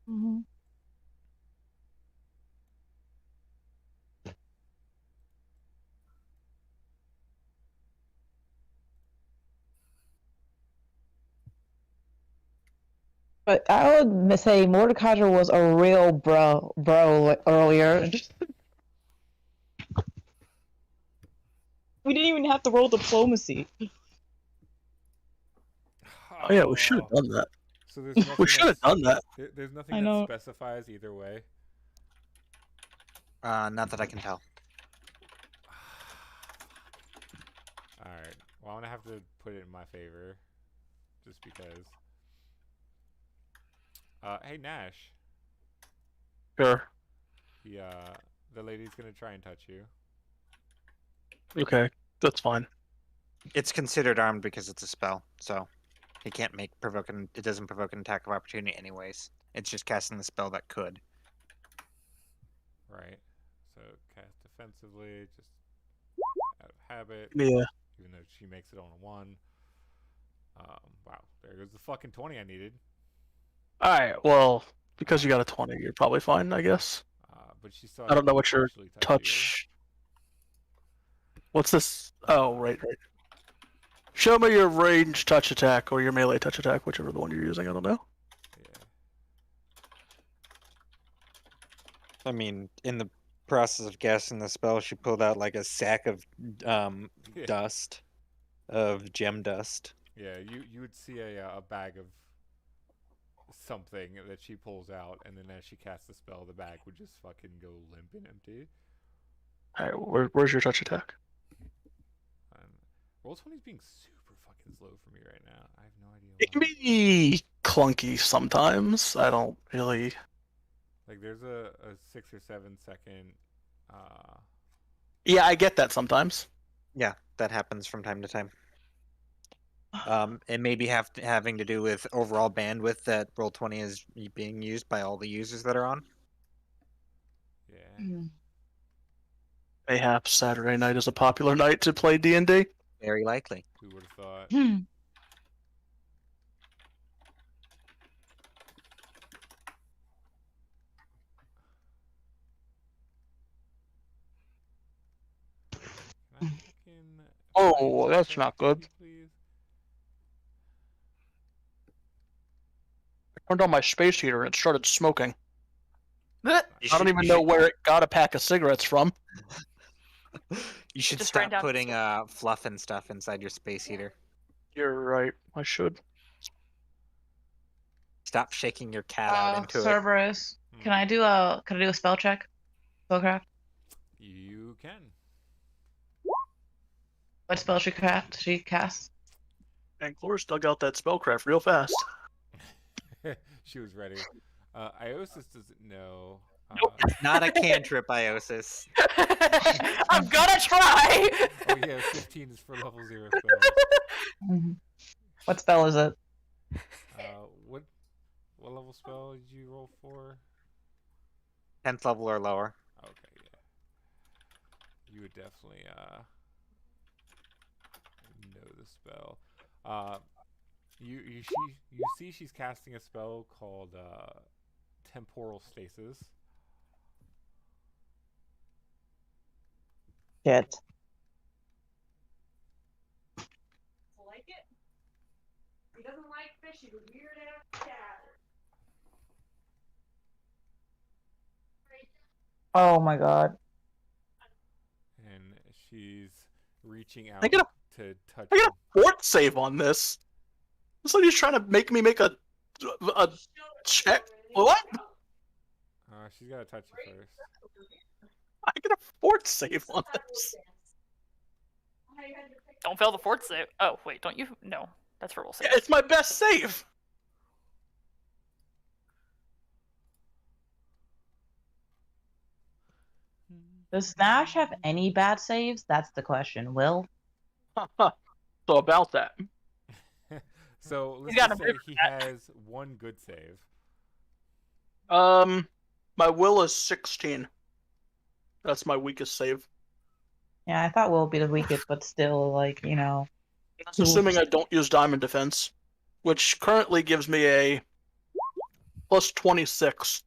Mm-hmm. But I would say Mordecai was a real bro earlier. We didn't even have to roll diplomacy. Oh yeah, we should have done that. So there's nothing. We should have done that. There's nothing I that know. specifies either way. Not that I can tell. All right. Well, I'm gonna have to put it in my favor, just because. Hey Nash. Sure. The lady's gonna try and touch you. Okay, that's fine. It's considered armed because it's a spell, so he can't it doesn't provoke an attack of opportunity anyways. It's just casting the spell that could. Right. So cast defensively, just out of habit. Yeah. Even though she makes it on a 1. Wow. There goes the fucking 20 I needed. All right. Well, because you got a 20, you're probably fine, I guess. But she still I don't know what your partially touch. What's this? Oh, right. Show me your range touch attack or your melee touch attack, whichever the one you're using. I don't know. Yeah. I mean, in the process of casting the spell, she pulled out like a sack of dust, of gem dust. Yeah, you would see a bag of something that she pulls out, and then as she casts the spell, the bag would just fucking go limp and empty. Alright, where's your touch attack? Roll20's being super fucking slow for me right now. I have no idea why. It can be clunky sometimes. I don't really... Like, there's a 6 or 7 second... Yeah, I get that sometimes. Yeah, that happens from time to time. It may be having to do with overall bandwidth that Roll20 is being used by all the users that are on. Yeah. Mayhaps Saturday night is a popular night to play D&D. Very likely. Who would have thought? Oh, that's not good. Please? I turned on my space heater and it started smoking. You I don't even know where it got a pack of cigarettes from. You should Just ran stop down to putting fluff and stuff inside your space heater. You're right. I should. Stop shaking your cat out into it. Cerberus, can I do a spell check? Spellcraft. You can. What spell she cast? And Cloris dug out that spellcraft real fast. She was ready. Iosis doesn't know. Not a cantrip, Iosis. I'm gonna try. Oh yeah, 15 is for level 0 spells. What spell is it? What level spell did you roll for? 10th level or lower. Okay, yeah. You would definitely know the spell. You see she's casting a spell called temporal stasis. Shit. Like it? He doesn't like fish, he's a weird ass cat. Oh my god. And she's reaching out I get to touch I get a fort save on this. This lady's trying to make me make a check. What? She's got to touch you first. I get a fort save on this. Don't fail the fort save. Oh wait, don't you? No, that's for roll save. Yeah, it's my best save. Does Nash have any bad saves? That's the question. Will? So about that. So let's got just a say he has one good save. My will is 16. That's my weakest save. Yeah, I thought Will would be the weakest, but still, like, you know. That's assuming I don't use diamond defense, which currently gives me a plus 26.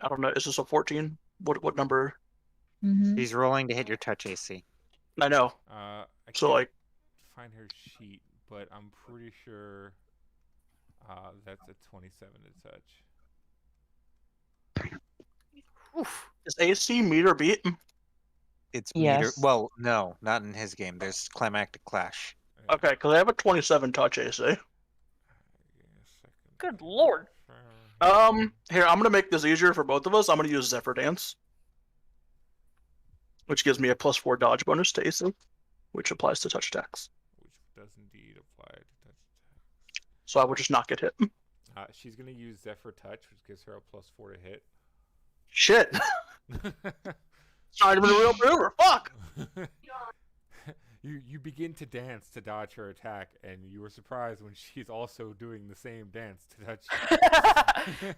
I don't know. Is this a 14? What number? He's rolling to hit your touch AC. I know. I So can't like, find her sheet, but I'm pretty sure that's a 27 to touch. Oof. Is AC meter beat? It's Yes. meter. Well, no, not in his game. There's climactic clash. Okay, because I have a 27 touch AC. Good lord. Here, I'm gonna make this easier for both of us. I'm gonna use Zephyr Dance, which gives me a +4 dodge bonus to AC, which applies to touch attacks. Which does indeed apply to touch attacks. So I would just not get hit. She's gonna use Zephyr Touch, which gives her a +4 to hit. Shit. It's not even a real maneuver. Fuck. You begin to dance to dodge her attack, and you were surprised when she's also doing the same dance to touch you.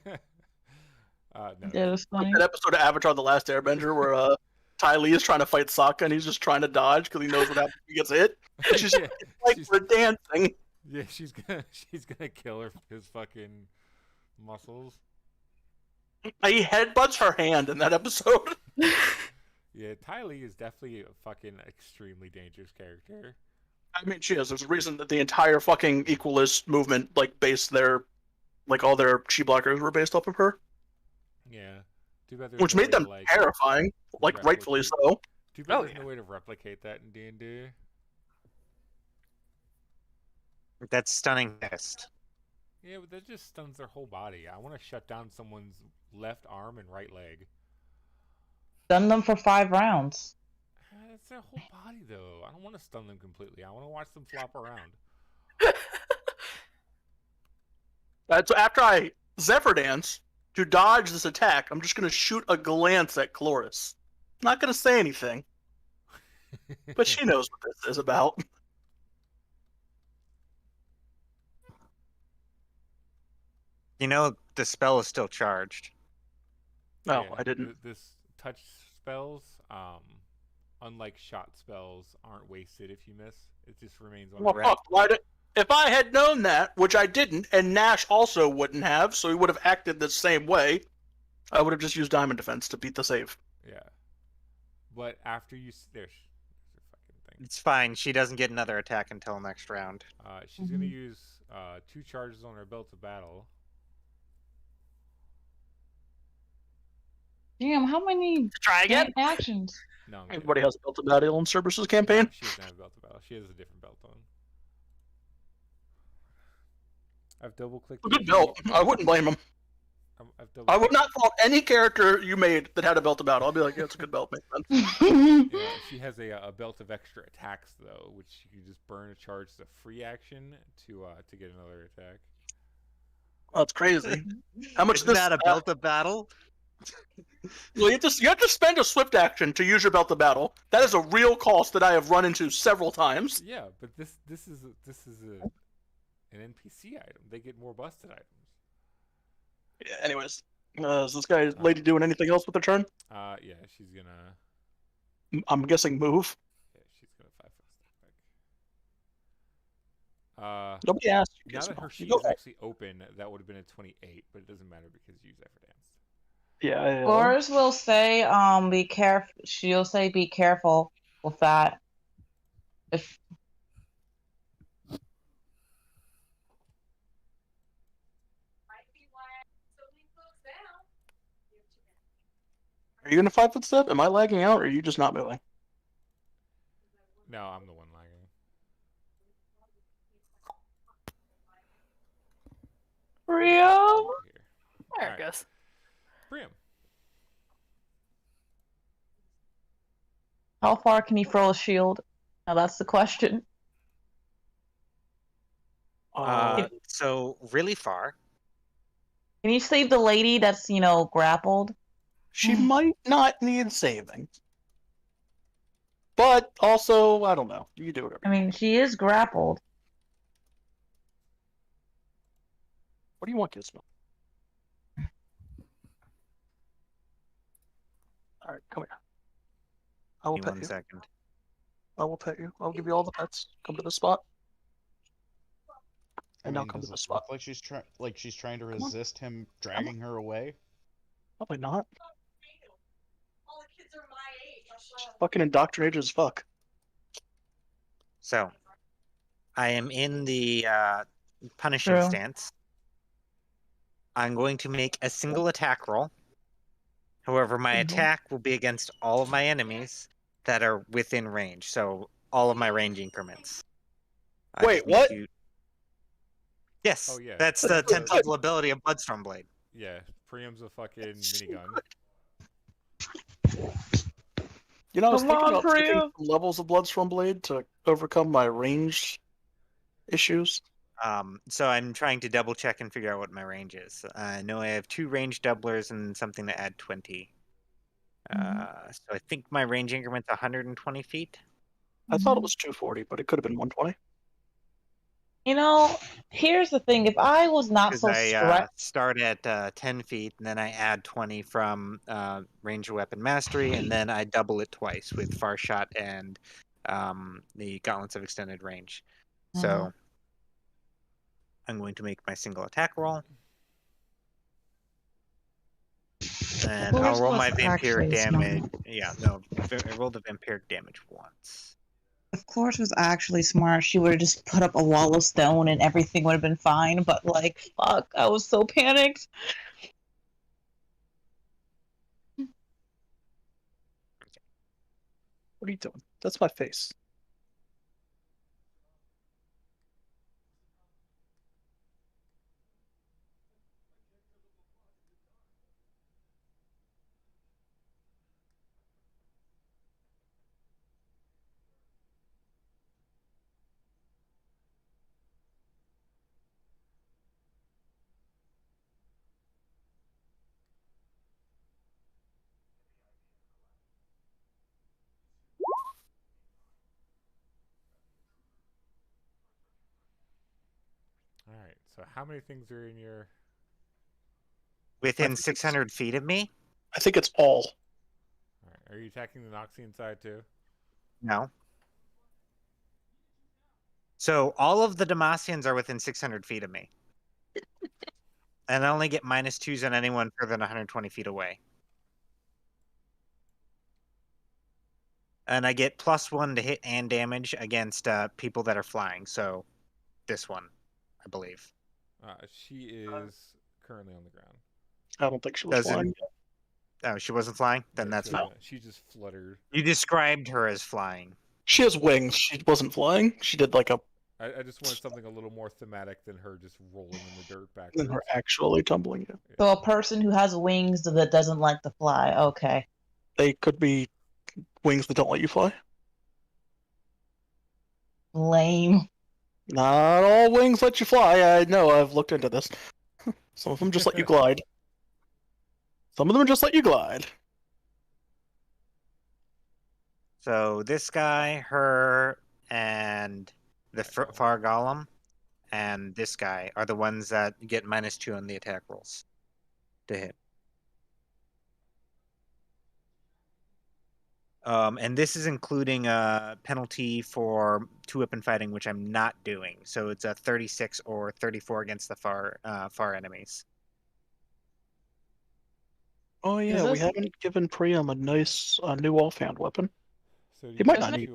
No. Yeah, that's funny. That episode of Avatar: The Last Airbender where Ty Lee is trying to fight Sokka and he's just trying to dodge because he knows what happens if he gets hit. She's Yeah, like she's- we're dancing. Yeah, she's gonna kill his fucking muscles. He headbutts her hand in that episode. Yeah, Ty Lee is definitely a fucking extremely dangerous character. I mean, she is. There's a reason that the entire fucking Equalist movement, like, based their, like, all their chi blockers were based off of her. Yeah. Too bad there's Which no made way to, them like, terrifying, like, rightfully so. Too bad there's no way to replicate that in D&D. That's stunning test. Yeah, but that just stuns their whole body. I want to shut down someone's left arm and right leg. Stun them for 5 rounds. That's their whole body, though. I don't want to stun them completely. I want to watch them flop around. So after I Zephyr Dance, to dodge this attack, I'm just going to shoot a glance at Chloris. Not going to say anything. But she knows what this is about. You know, the spell is still charged. No, Yeah, I didn't. This touch spells, unlike shot spells, aren't wasted if you miss. It just remains on. Well, fuck, if I had known that, which I didn't, and Nash also wouldn't have, so he would have acted the same way, I would have just used Diamond Defense to beat the save. Yeah. But after you... There's a fucking thing. It's fine. She doesn't get another attack until next round. She's going to use 2 charges on her belt of battle. Damn, how many Try again. actions? No, I'm Everybody has a belt of battle in Cerberus's campaign. She doesn't have a belt of battle. She has a different belt on. I've double-clicked... A good belt. I wouldn't blame him. I would not fault any character you made that had a belt of battle. I'll be like, yeah, it's a good belt. Makes sense. Yeah, she has a belt of extra attacks, though, which you can just burn a charge as a free action to get another attack. Oh, that's crazy. How much Isn't that a belt of battle? Well, you have to spend a swift action to use your belt of battle. That is a real cost that I have run into several times. Yeah, but this is an NPC item. They get more busted items. Yeah, anyways, is this lady doing anything else with her turn? Yeah, she's gonna. I'm guessing move. Yeah, she's gonna 5 foot step back. Nobody asked. Now that her sheet go is back. actually open, that would have been a 28, but it doesn't matter because you Zephyr danced. Yeah. Boris will say, be careful. She'll say, be careful with that. If Are you gonna 5 foot step? Am I lagging out, or are you just not moving? No, I'm the one lagging. Priam, There it goes. Priam. how far can he throw a shield? Now that's the question. So really far. Can you save the lady that's, grappled? She might not need saving. But also, I don't know. You can do whatever. I mean, she is grappled. What do you want, Gizmo? All right, come here. I will Give me pet 1 you. second. I will pet you. I'll give you all the pets. Come to the spot. And now come to does the it spot. look like she's trying to resist him dragging her away? Probably not. She's fucking indoctrinated as fuck. So, I am in the punishing True. stance. I'm going to make a single attack roll. However, my attack will be against all of my enemies that are within range. So all of my range increments. I Wait, just need what? to- Yes, Oh, yeah. that's the 10th level ability of Bloodstorm Blade. Yeah, Priam's a fucking minigun. You know, I was Come thinking on, about taking Priya. some levels of Bloodstorm Blade to overcome my range issues. So I'm trying to double check and figure out what my range is. I know I have 2 range doublers and something to add 20. So I think my range increment's 120 feet. I thought it was 240, but it could have been 120. You know, here's the thing. If I was not Because so I stressed, start at 10 feet, and then I add 20 from Ranger Weapon Mastery, and then I double it twice with Far Shot and the Gauntlets of Extended Range. So I'm going to make my single attack roll. And I'll Yours roll was my vampiric actually smart. damage. Yeah, no, I rolled the vampiric damage once. Of course, was actually smart. She would have just put up a wall of stone and everything would have been fine. But like, fuck, I was so panicked. What are you doing? That's my face. Alright, so how many things are in your... Within 600 feet of me? I think it's all. Alright, are you attacking the Noxian side too? No. So all of the Demacians are within 600 feet of me. And I only get -2s on anyone further than 120 feet away. And I get +1 to hit and damage against people that are flying. So this one, I believe. She is currently on the ground. I don't think she was Does it- flying. Oh, she wasn't flying? Then Yeah, that's she fine. wasn't. She just fluttered. You described her as flying. She has wings. She wasn't flying. She did like a I just wanted something a little more thematic than her just rolling in the dirt backwards. than her actually tumbling. Yeah. So a person who has wings that doesn't like to fly. Okay. They could be wings that don't let you fly. Lame. Not all wings let you fly. I know. I've looked into this. Some of them just let you glide. Some of them just let you glide. So this guy, her, and the Far Golem, and this guy are the ones that get -2 on the attack rolls to hit. And this is including a penalty for 2-weapon fighting, which I'm not doing. So it's a 36 or 34 against the far enemies. Oh yeah, we haven't given Priam a nice new offhand weapon. So He might not need.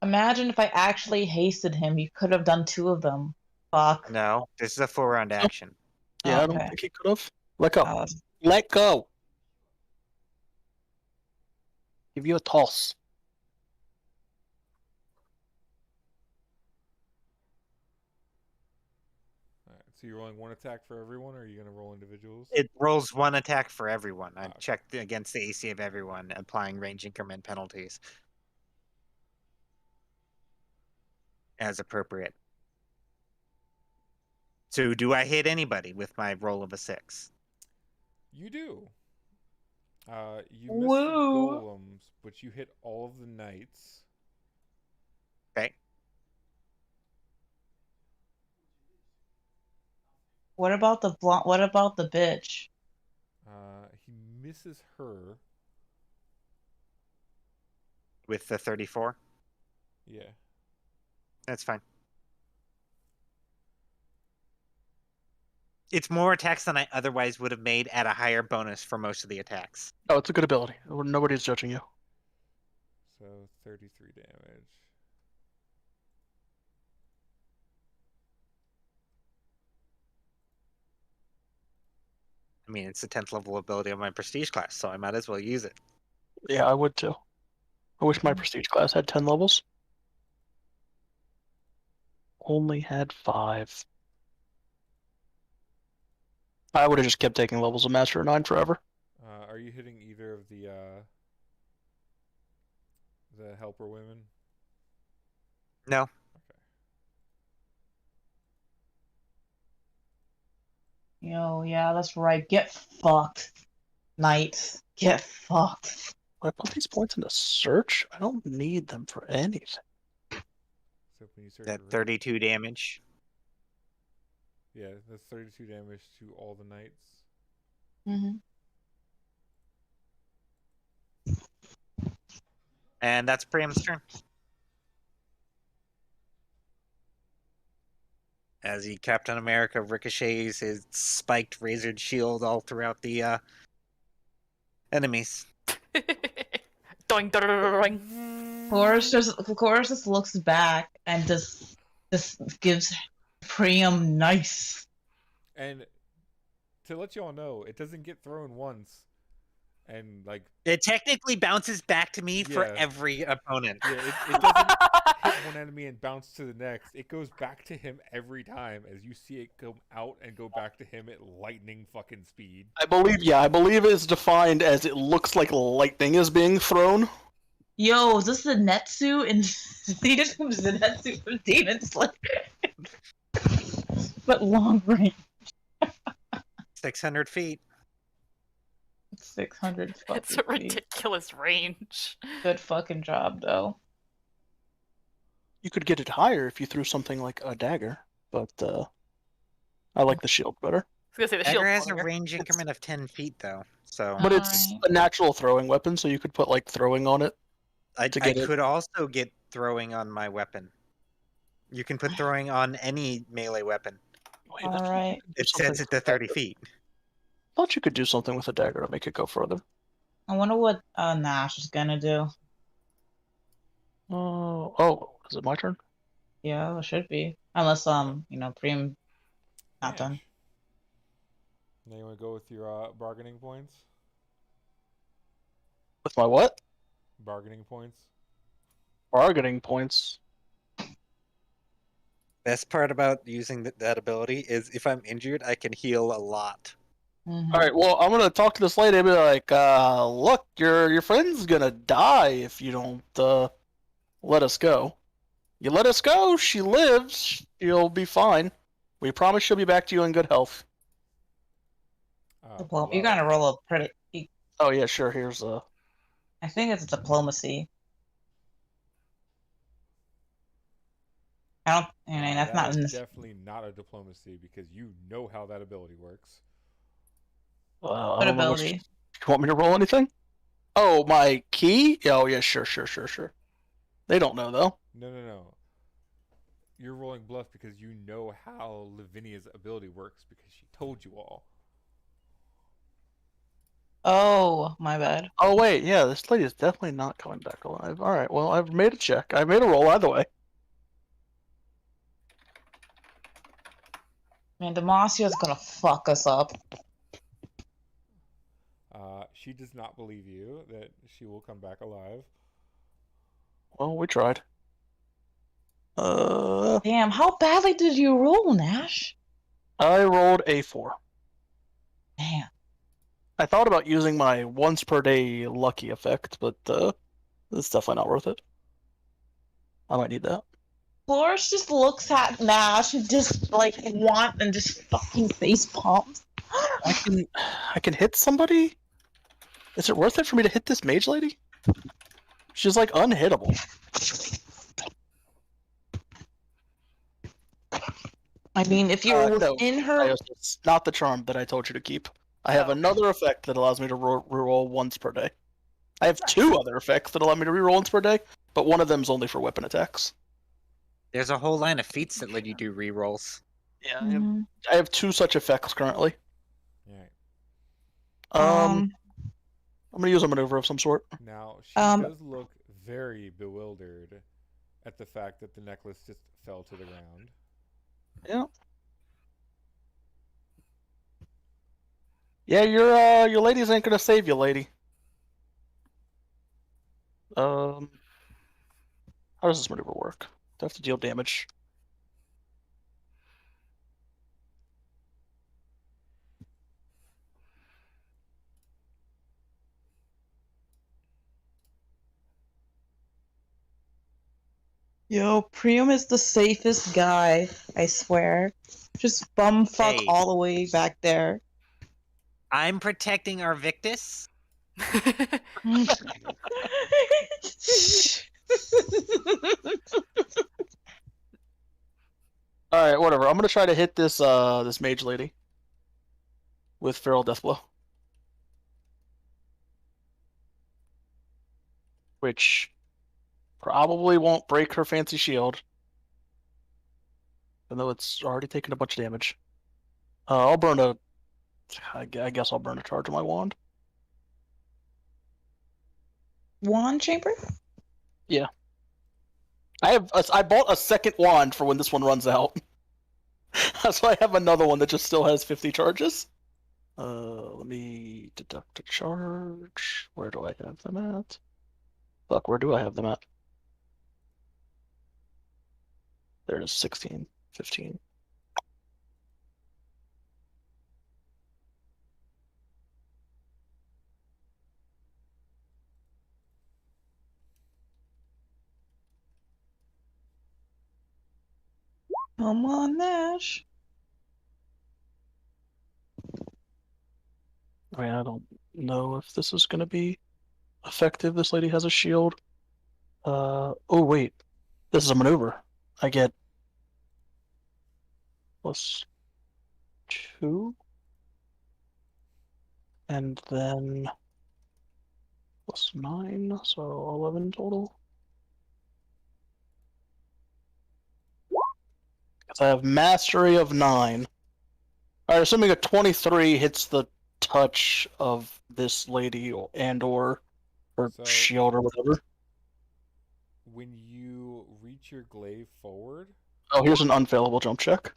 Imagine if I actually hasted him. You could have done 2 of them. Fuck. No, this is a 4-round action. Yeah, I don't Okay. think he could have. Let go. Let go. Give you a toss. Alright, so you're rolling 1 attack for everyone, or are you going to roll individuals? It rolls 1 attack for everyone. I checked against the AC of everyone, applying range increment penalties as appropriate. So do I hit anybody with my roll of a 6? You do. You missed the golems, but you hit all of the knights. Okay. What about the What about the bitch? He misses her. With the 34? Yeah. That's fine. It's more attacks than I otherwise would have made at a higher bonus for most of the attacks. Oh, it's a good ability. Nobody's judging you. So 33 damage. I mean, it's the 10th level ability of my prestige class, so I might as well use it. Yeah, I would too. I wish my prestige class had 10 levels. Only had 5. I would have just kept taking levels of Master of 9 forever. Are you hitting either of the helper women? No. Okay. Yo, yeah, that's right. Get fucked, knights. Get fucked. I put these points into search? I don't need them for anything. So when you search That your 32 damage. yeah, that's 32 damage to all the knights. Mm-hmm. And that's Priam's turn. As he Captain America ricochets his spiked razored shield all throughout the enemies. Doing, doing, doing. Chorus just looks back and just gives Priam nice. And to let you all know, it doesn't get thrown once. And like it technically bounces back to me for Yeah. every opponent. Yeah, it doesn't hit one enemy and bounce to the next. It goes back to him every time as you see it go out and go back to him at lightning fucking speed. I believe it's defined as it looks like lightning is being thrown. Yo, is this the Netsu in Zenitsu from Demon Slayer? But long range. 600 feet. 600 fucking It's a feet. ridiculous range. Good fucking job, though. You could get it higher if you threw something like a dagger, but I like the shield better. I was gonna say the Dagger shield has a longer. range increment of 10 feet, though. So But it's a natural throwing weapon, so you could put like throwing on it. I to get it. could also get throwing on my weapon. You can put throwing on any melee weapon. Wait, All right. It sets it to 30 feet. I thought you could do something with a dagger to make it go further. I wonder what Nash is gonna do. Oh, is it my turn? Yeah, it should be. Unless Priam not done. Now you want to go with your bargaining points? With my what? Bargaining points. Bargaining points. Best part about using that ability is if I'm injured, I can heal a lot. Mm-hmm. All right, well, I'm gonna talk to this lady and be like, look, your friend's gonna die if you don't let us go. You let us go, she lives, she'll be fine. We promise she'll be back to you in good health. You gotta roll a pretty. Oh yeah, sure. Here's I think it's diplomacy. I don't. I mean, that's not. Is definitely not a diplomacy because you know how that ability works. What ability? You want me to roll anything? Oh, my key? Oh yeah, sure. They don't know though. No. You're rolling bluff because you know how Lavinia's ability works because she told you all. Oh, my bad. Oh wait, yeah, this lady is definitely not coming back alive. All right, well, I've made a check. I made a roll either way. Man, Demasia's gonna fuck us up. She does not believe you that she will come back alive. Well, we tried. Damn, how badly did you roll, Nash? I rolled a 4. Damn. I thought about using my once per day lucky effect, but it's definitely not worth it. I might need that. Flores just looks at Nash and just and just fucking face palms. I can hit somebody? Is it worth it for me to hit this mage lady? She's like unhittable. I mean, if you're within her... It's not the charm that I told you to keep. I have another effect that allows me to reroll once per day. I have 2 other effects that allow me to reroll once per day, but one of them is only for weapon attacks. There's a whole line of feats that let you do rerolls. Yeah, I have 2 such effects currently. Alright. I'm gonna use a maneuver of some sort. Now, she does look very bewildered at the fact that the necklace just fell to the ground. Yeah. Yeah, your ladies ain't gonna save you, lady. How does this maneuver work? Do I have to deal damage? Yo, Priam is the safest guy, I swear. Just bumfuck Hey. all the way back there. I'm protecting our Victus. Alright, whatever. I'm gonna try to hit this this mage lady with Feral Deathblow. Which probably won't break her fancy shield. Even though it's already taken a bunch of damage. I'll burn a... I guess I'll burn a charge on my wand. Wand chamber? Yeah. I bought a second wand for when this one runs out. So I have another one that just still has 50 charges. Let me deduct a charge. Where do I have them at? Fuck, where do I have them at? There it is, 16, 15. Come on, Nash. I mean, I don't know if this is gonna be effective. This lady has a shield. Oh wait. This is a maneuver. I get +2. And then +9, so 11 total. Because I have Mastery of 9. Alright, assuming a 23 hits the touch of this lady or So- shield or whatever. When you reach your glaive forward, Oh, here's an unfailable jump check.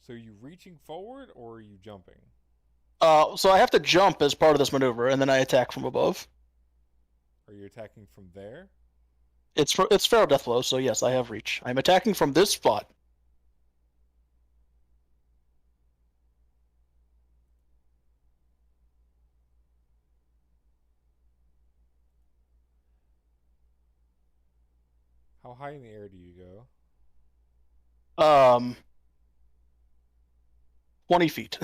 so are you reaching forward or are you jumping? So I have to jump as part of this maneuver, and then I attack from above. Are you attacking from there? It's Feral Deathblow, so yes, I have reach. I'm attacking from this spot. How high in the air do you go? 20 feet.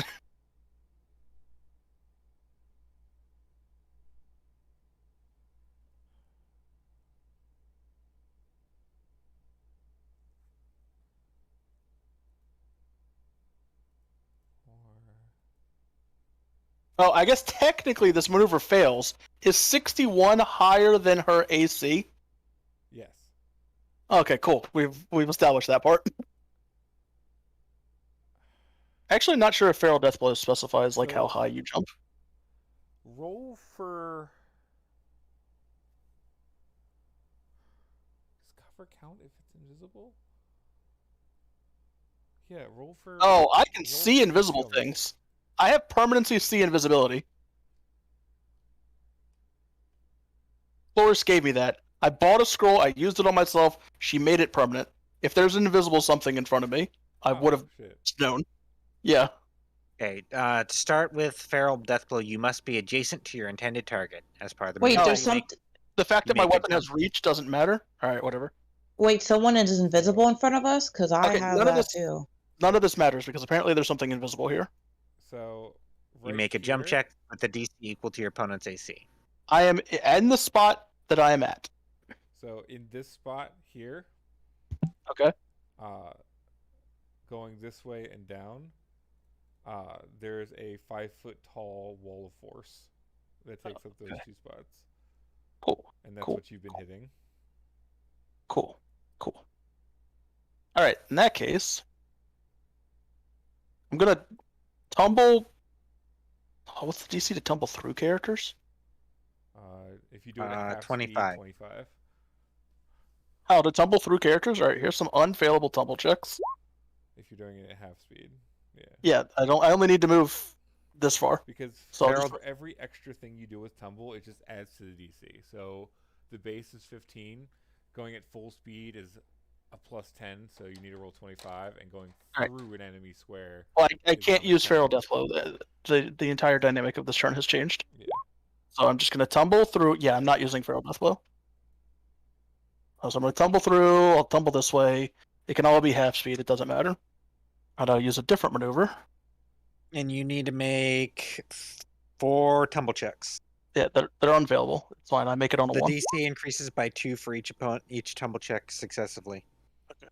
Oh, I guess technically this maneuver fails. Is 61 higher than her AC? Yes. Okay, cool. We've established that part. Actually, not sure if Feral Deathblow specifies like how high you jump. Roll for. Does cover count if it's invisible? Yeah, roll for. Oh, I can roll see for invisible concealment. things. I have permanency see invisibility. Flores gave me that. I bought a scroll, I used it on myself, she made it permanent. If there's an invisible something in front of me, I would have known. Yeah. Okay, to start with Feral Deathblow, you must be adjacent to your intended target as part of the Wait, maneuver. there's You make- something. The fact You that my make a weapon has reach doesn't matter. Alright, whatever. Wait, someone is invisible in front of us? Because I Okay, have none of that this- too. None of this matters because apparently there's something invisible here. So. You right make a jump here- check with the DC equal to your opponent's AC. I am in the spot that I am at. So in this spot here. Okay. Going this way and down. There's a 5-foot tall wall of force that takes up those two spots. Cool. And that's Cool. what you've been hitting. Cool. Alright, in that case, I'm gonna tumble. Oh, what's the DC to tumble through characters? If you do it at half 25. speed, 25. How to tumble through characters? All right, here's some unfailable tumble checks. If you're doing it at half speed, yeah. Yeah, I only need to move this far. Because So for every extra thing you do with tumble, it just adds to the DC. So the base is 15. Going at full speed is a plus 10, so you need to roll 25, and going through an enemy square. Well, I is can't another use 10. Feral Deathblow. The entire dynamic of this turn has changed. Yeah. So I'm just going to tumble through. Yeah, I'm not using Feral Deathblow. So I'm going to tumble through. I'll tumble this way. It can all be half speed. It doesn't matter. And I'll use a different maneuver. And you need to make 4 tumble checks. Yeah, they're unavailable. It's fine. I make it on a The 1. DC increases by 2 for each opponent, each tumble check successively. Okay.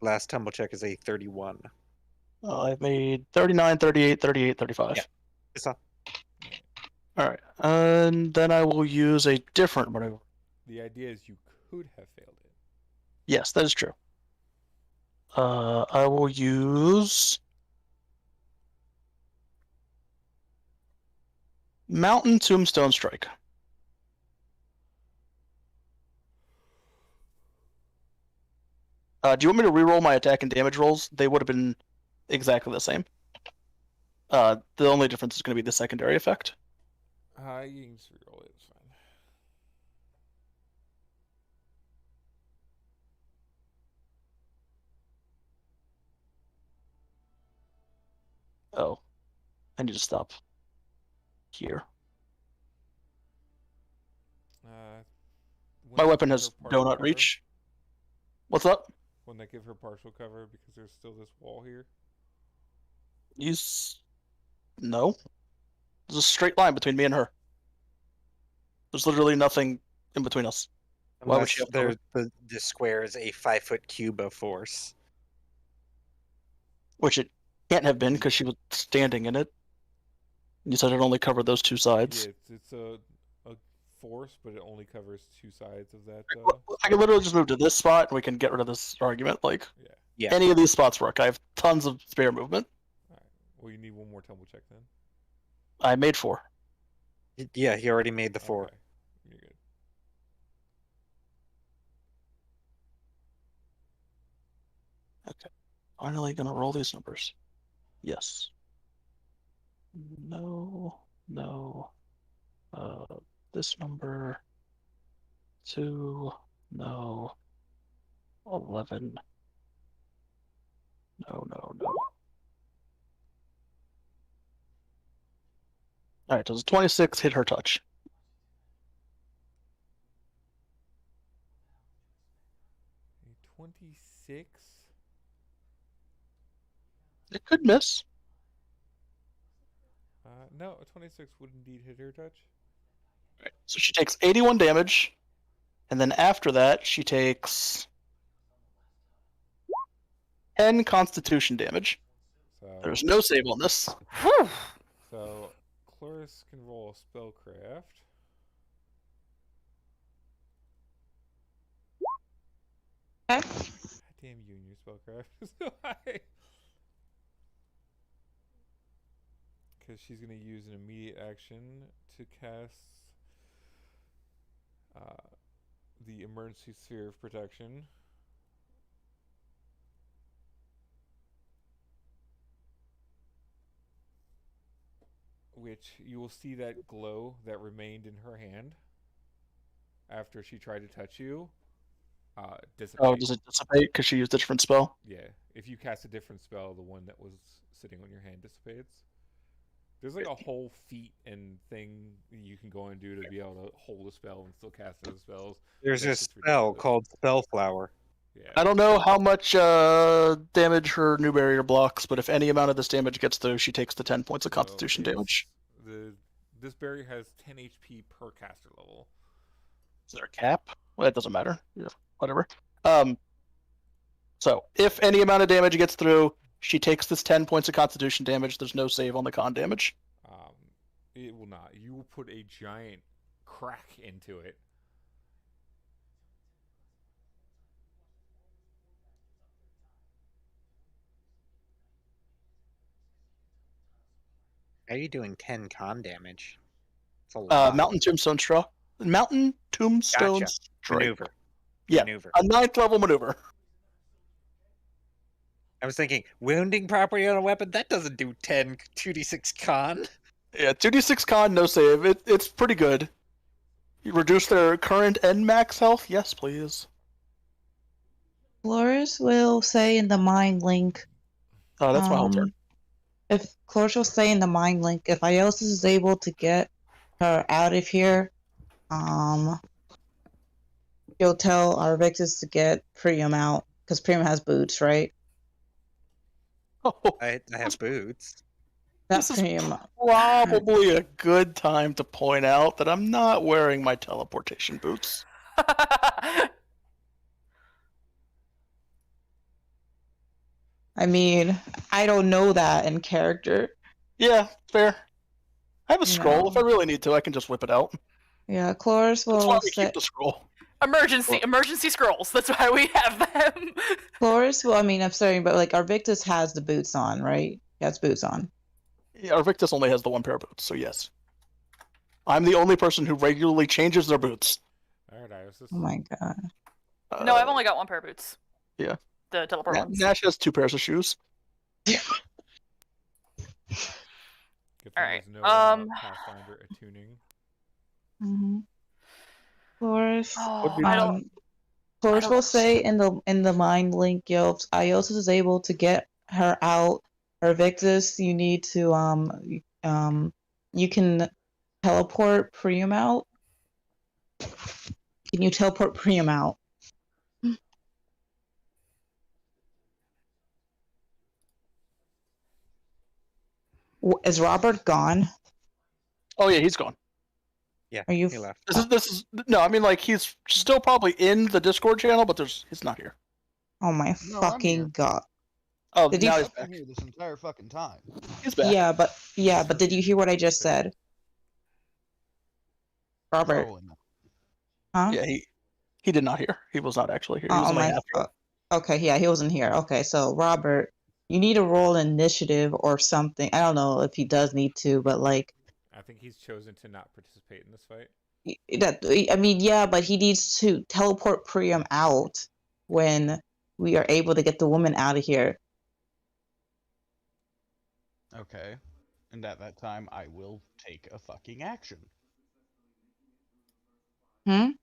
Last tumble check is a 31. I've made 39, 38, 38, 35. Yeah. It's all. All right. And then I will use a different maneuver. The idea is you could have failed it. Yes, that is true. I will use Mountain Tombstone Strike. Do you want me to reroll my attack and damage rolls? They would have been exactly the same. The only difference is going to be the secondary effect. You can just reroll it. It's fine. Oh, I need to stop here. My weapon has donut reach. What's up? Wouldn't that give her partial cover because there's still this wall here? No. There's a straight line between me and her. There's literally nothing in between us. Why would she have cover? The square is a 5-foot cube of force. Which it can't have been because she was standing in it. You said it only covered those 2 sides. Yeah, it's a force, but it only covers 2 sides of that. I can literally just move to this spot and we can get rid of this argument. Like, yeah. Any of these spots work. I have tons of spare movement. All right. Well, you need one more tumble check then. I made 4. Yeah, he already made the 4. Okay. You're good. Okay. Finally gonna roll these numbers. Yes. No. This number. 2. No. 11. No. Alright, does 26 hit her touch? A 26? It could miss. No, a 26 would indeed hit her touch. Right. So she takes 81 damage, and then after that, she takes 10 Constitution damage. So there's no save on this. So Cloris can roll a spellcraft. Okay. Damn you and your spellcraft is so high. Because she's going to use an immediate action to cast the emergency sphere of protection. Which you will see that glow that remained in her hand after she tried to touch you dissipate. Oh, does it dissipate because she used a different spell? Yeah. If you cast a different spell, the one that was sitting on your hand dissipates. There's like a whole feat and thing you can go and do to be able to hold a spell and still cast those spells. There's a spell called Spellflower. Yeah. I don't know how much damage her new barrier blocks, but if any amount of this damage gets through, she takes the 10 points of Constitution damage. This barrier has 10 HP per caster level. Is there a cap? Well, it doesn't matter. Yeah, whatever. So if any amount of damage gets through, she takes this 10 points of Constitution damage. There's no save on the con damage. It will not. You will put a giant crack into it. How are you doing 10 con damage? It's a lot. Mountain Tombstone Strike. Mountain Tombstone Gotcha. Strike. Maneuver. Yeah, Maneuver. a 9th level maneuver. I was thinking, wounding property on a weapon, that doesn't do 10 2d6 con. Yeah, 2d6 con, no save. It's pretty good. You reduce their current and max health? Yes, please. Chloris will say in the mind link. Oh, that's my whole turn. If Chloris will say in the mind link, if Iosis is able to get her out of here, you'll tell our Victus to get Priam out because Priam has boots, right? Oh, I have boots. That's this is Priam. probably a good time to point out that I'm not wearing my teleportation boots. I mean, I don't know that in character. Yeah, fair. I have a scroll. No. If I really need to, I can just whip it out. Yeah, Chloris That's why will we say. keep the scroll. Emergency scrolls. That's why we have them. Chloris will. I mean, I'm sorry, but like our Victus has the boots on, right? He has boots on. Yeah, our Victus only has the one pair of boots, so yes. I'm the only person who regularly changes their boots. Alright, Iosis. Oh my god. No, I've only got one pair of boots. Yeah. The teleport ones. Nash has 2 pairs of shoes. Good thing Alright, there's no Pathfinder attuning. Chloris. Oh, I don't. Chloris will say in the mind link, yo, if Iosis is able to get her out, or Victus, you need to you can teleport Priam out. Can you teleport Priam out? Is Robert gone? Oh yeah, he's gone. Yeah, Are you? he left. This is no. I mean, like he's still probably in the Discord channel, but he's not here. Oh my No, I'm here. fucking god! Oh, Did now he? he's I've been back. here this entire fucking time. He's back. Yeah, but did you hear what I just said, Robert? Probably not. Huh? Yeah, he did not hear. He was not actually here. He was Oh only my. half here. Okay, yeah, he wasn't here. Okay, so Robert, you need to roll initiative or something. I don't know if he does need to, but like I think he's chosen to not participate in this fight. I mean, yeah, but he needs to teleport Priam out when we are able to get the woman out of here. Okay. And at that time, I will take a fucking action. Hmm? I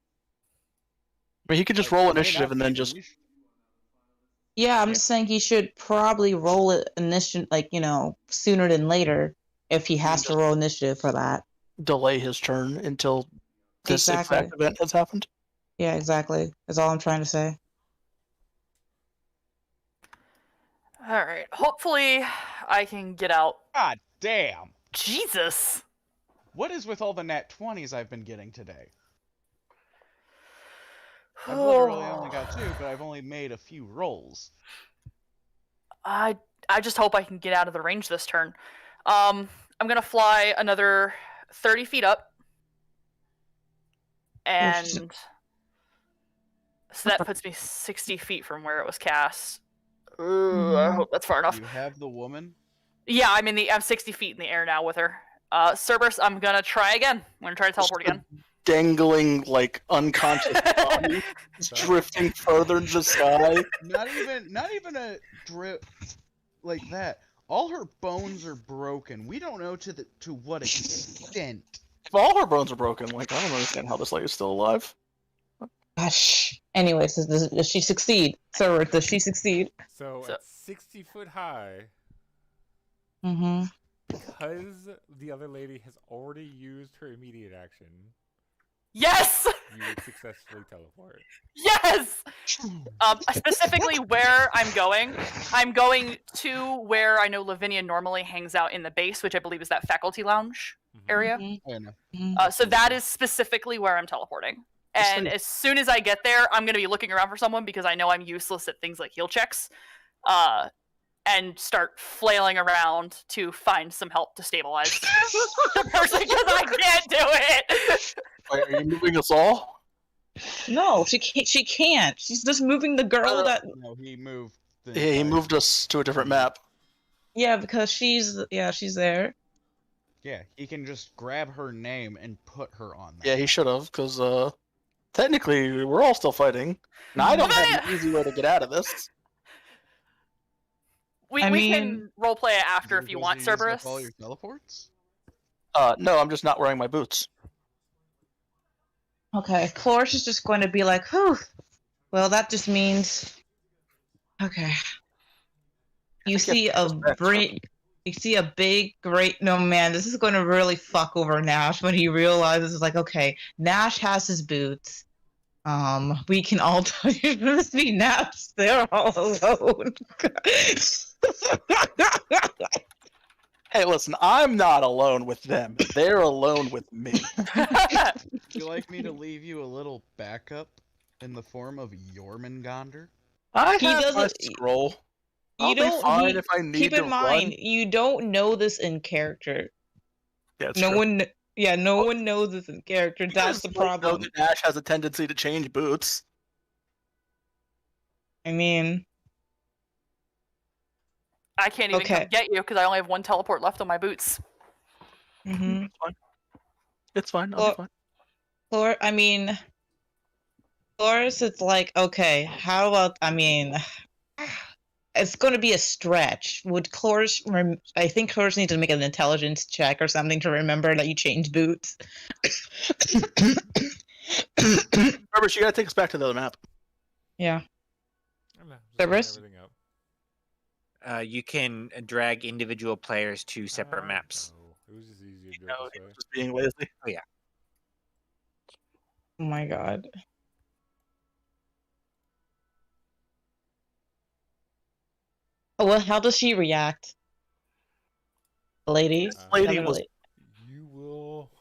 mean, he could just Like, roll it may initiative not and be then just finished. Yeah, I'm just saying he should probably roll it initiative, like, sooner than later if he has to roll initiative for that. delay his turn until this Exactly. exact event has happened. Yeah, exactly. That's all I'm trying to say. Alright, hopefully I can get out. God damn! Jesus! What is with all the nat 20s I've been getting today? I've literally only got 2, but I've only made a few rolls. I just hope I can get out of the range this turn. I'm gonna fly another 30 feet up. And so that puts me 60 feet from where it was cast. Ooh, I hope that's far enough. You have the woman? Yeah, I'm 60 feet in the air now with her. Cerberus, I'm gonna try again. I'm gonna try to teleport again. Dangling, like, unconscious body, drifting further into the sky. Not even a drip like that. All her bones are broken. We don't know to what extent. If all her bones are broken, like, I don't understand how this lady is still alive. Gosh. Anyways, does she succeed? Sir, does she succeed? So at 60 foot high, Mm-hmm. because the other lady has already used her immediate action, Yes! you would successfully teleport. Yes! Specifically where I'm going to where I know Lavinia normally hangs out in the base, which I believe is that faculty lounge area. I know. So that is specifically where I'm teleporting. And as soon as I get there, I'm going to be looking around for someone because I know I'm useless at things like heal checks. And start flailing around to find some help to stabilize the person because I can't do it. Wait, are you moving us all? No, she can't. She can't. She's just moving the girl that. No, he moved. Yeah, he moved us to a different map. Yeah, because she's there. Yeah, he can just grab her name and put her on that. Yeah, he should have, because technically we're all still fighting. And I don't have an easy way to get out of this. We I we mean- can roleplay it Is after it if you because want, used up Cerberus. all your teleports? No, I'm just not wearing my boots. Okay, Cloris is just going to be like, whew. Well, that just means. Okay. You see a big, great. No, man, this is going to really fuck over Nash when he realizes, like, okay, Nash has his boots. We can all tell you this be Nash. They're all alone. Hey, listen, I'm not alone with them. They're alone with me. Would you like me to leave you a little backup in the form of Jormungandr? I He have my doesn't- scroll. You I'll don't. be fine if I need keep to in mind, run. you don't know this in character. Yeah, it's No true. one. Yeah, no one knows this in character. You That's guys the might know problem. that Nash has a tendency to change boots. I mean, I can't even Okay. come get you because I only have one teleport left on my boots. mhm. It's fine. It's fine. I'll Well- be fine. I mean, Cloris, it's like, okay, how about, I mean, it's going to be a stretch. Would Cloris, I think Cloris needs to make an intelligence check or something to remember that you changed boots. Herbert, you gotta take us back to the other map. Yeah. I don't know, just Cerberus? setting everything up. You can drag individual players to separate Oh, maps. no. It was just easier to do No, it this way. just being lazy. Oh my god. Oh, well, how does she react? Lady? Uh, Lady Another was lady. You will.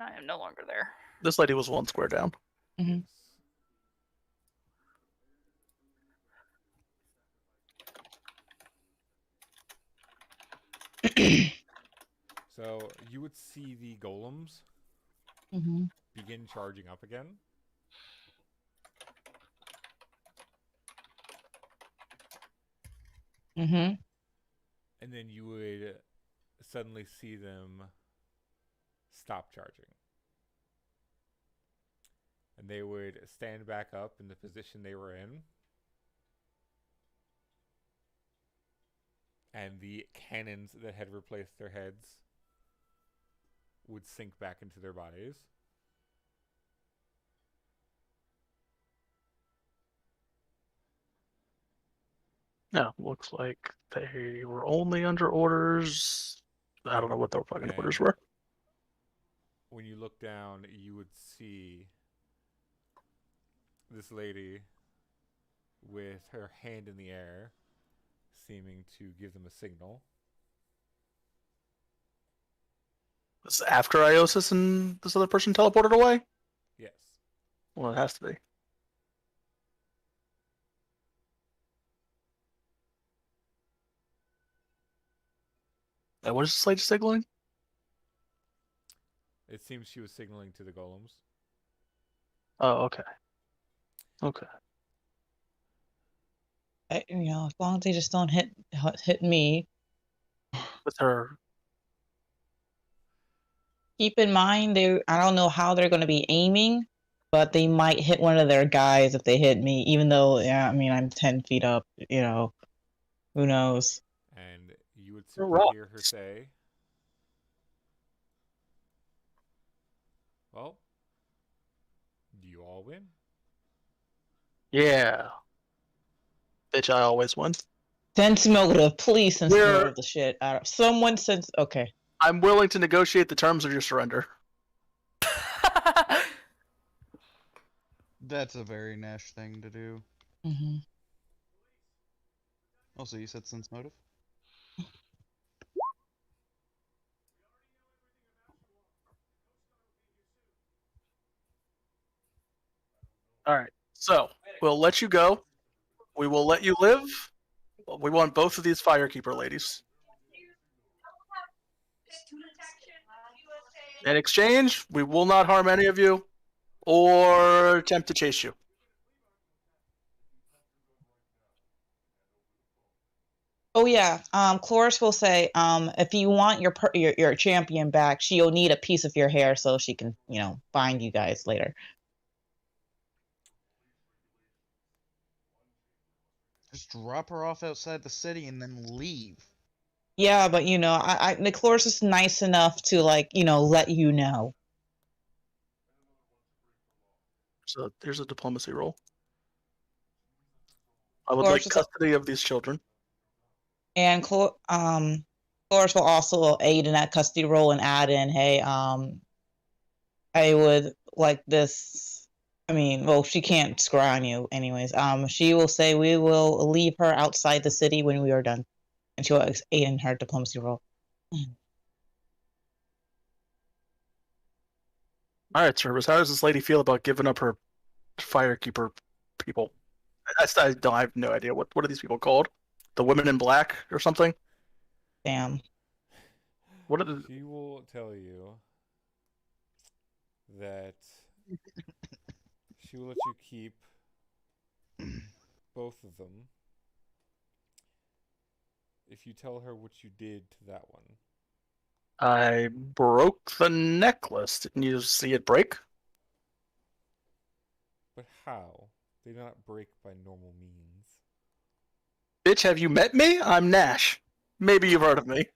I am no longer there. this lady was one square down. Mhm. So you would see the golems Mhm. begin charging up again. Mhm. And then you would suddenly see them stop charging. And they would stand back up in the position they were in. And the cannons that had replaced their heads would sink back into their bodies. No, looks like they were only under orders. I don't know what their fucking orders And were. when you look down, you would see this lady with her hand in the air, seeming to give them a signal. This is after Iosis and this other person teleported away? Yes. Well, it has to be. And what is this lady signaling? It seems she was signaling to the golems. Oh, okay. Okay. As long as they just don't hit me. With her. Keep in mind, I don't know how they're going to be aiming, but they might hit one of their guys if they hit me, even though, yeah, I mean, I'm 10 feet up, who knows? And you would They're simply hear her rocks. say, well, do you all win? Yeah. Bitch, I always win. Sense motive, please sense We're- motive the shit out of someone. Sense, okay. I'm willing to negotiate the terms of your surrender. That's a very Nash thing to do. Mm-hmm. Also, you said sense motive? Alright. So, we'll let you go. We will let you live. We want both of these Firekeeper ladies. In exchange, we will not harm any of you or attempt to chase you. Oh yeah. Chloris will say, if you want your champion back, she'll need a piece of your hair so she can, bind you guys later. Just drop her off outside the city and then leave. Yeah, but Chloris is nice enough to let you know. So there's a diplomacy roll. I would Chloris like custody of these children. And Chloris will also aid in that custody role and add in, hey, I would like this. I mean, well, she can't scry on you anyways. She will say we will leave her outside the city when we are done. And she'll aid in her diplomacy role. All right, Service. How does this lady feel about giving up her firekeeper people? I have no idea. What are these people called? The women in black or something? Damn. What are the... She will tell you that she will let you keep both of them if you tell her what you did to that one. I broke the necklace. Didn't you see it break? But how? They do not break by normal means. Bitch, have you met me? I'm Nash. Maybe you've heard of me.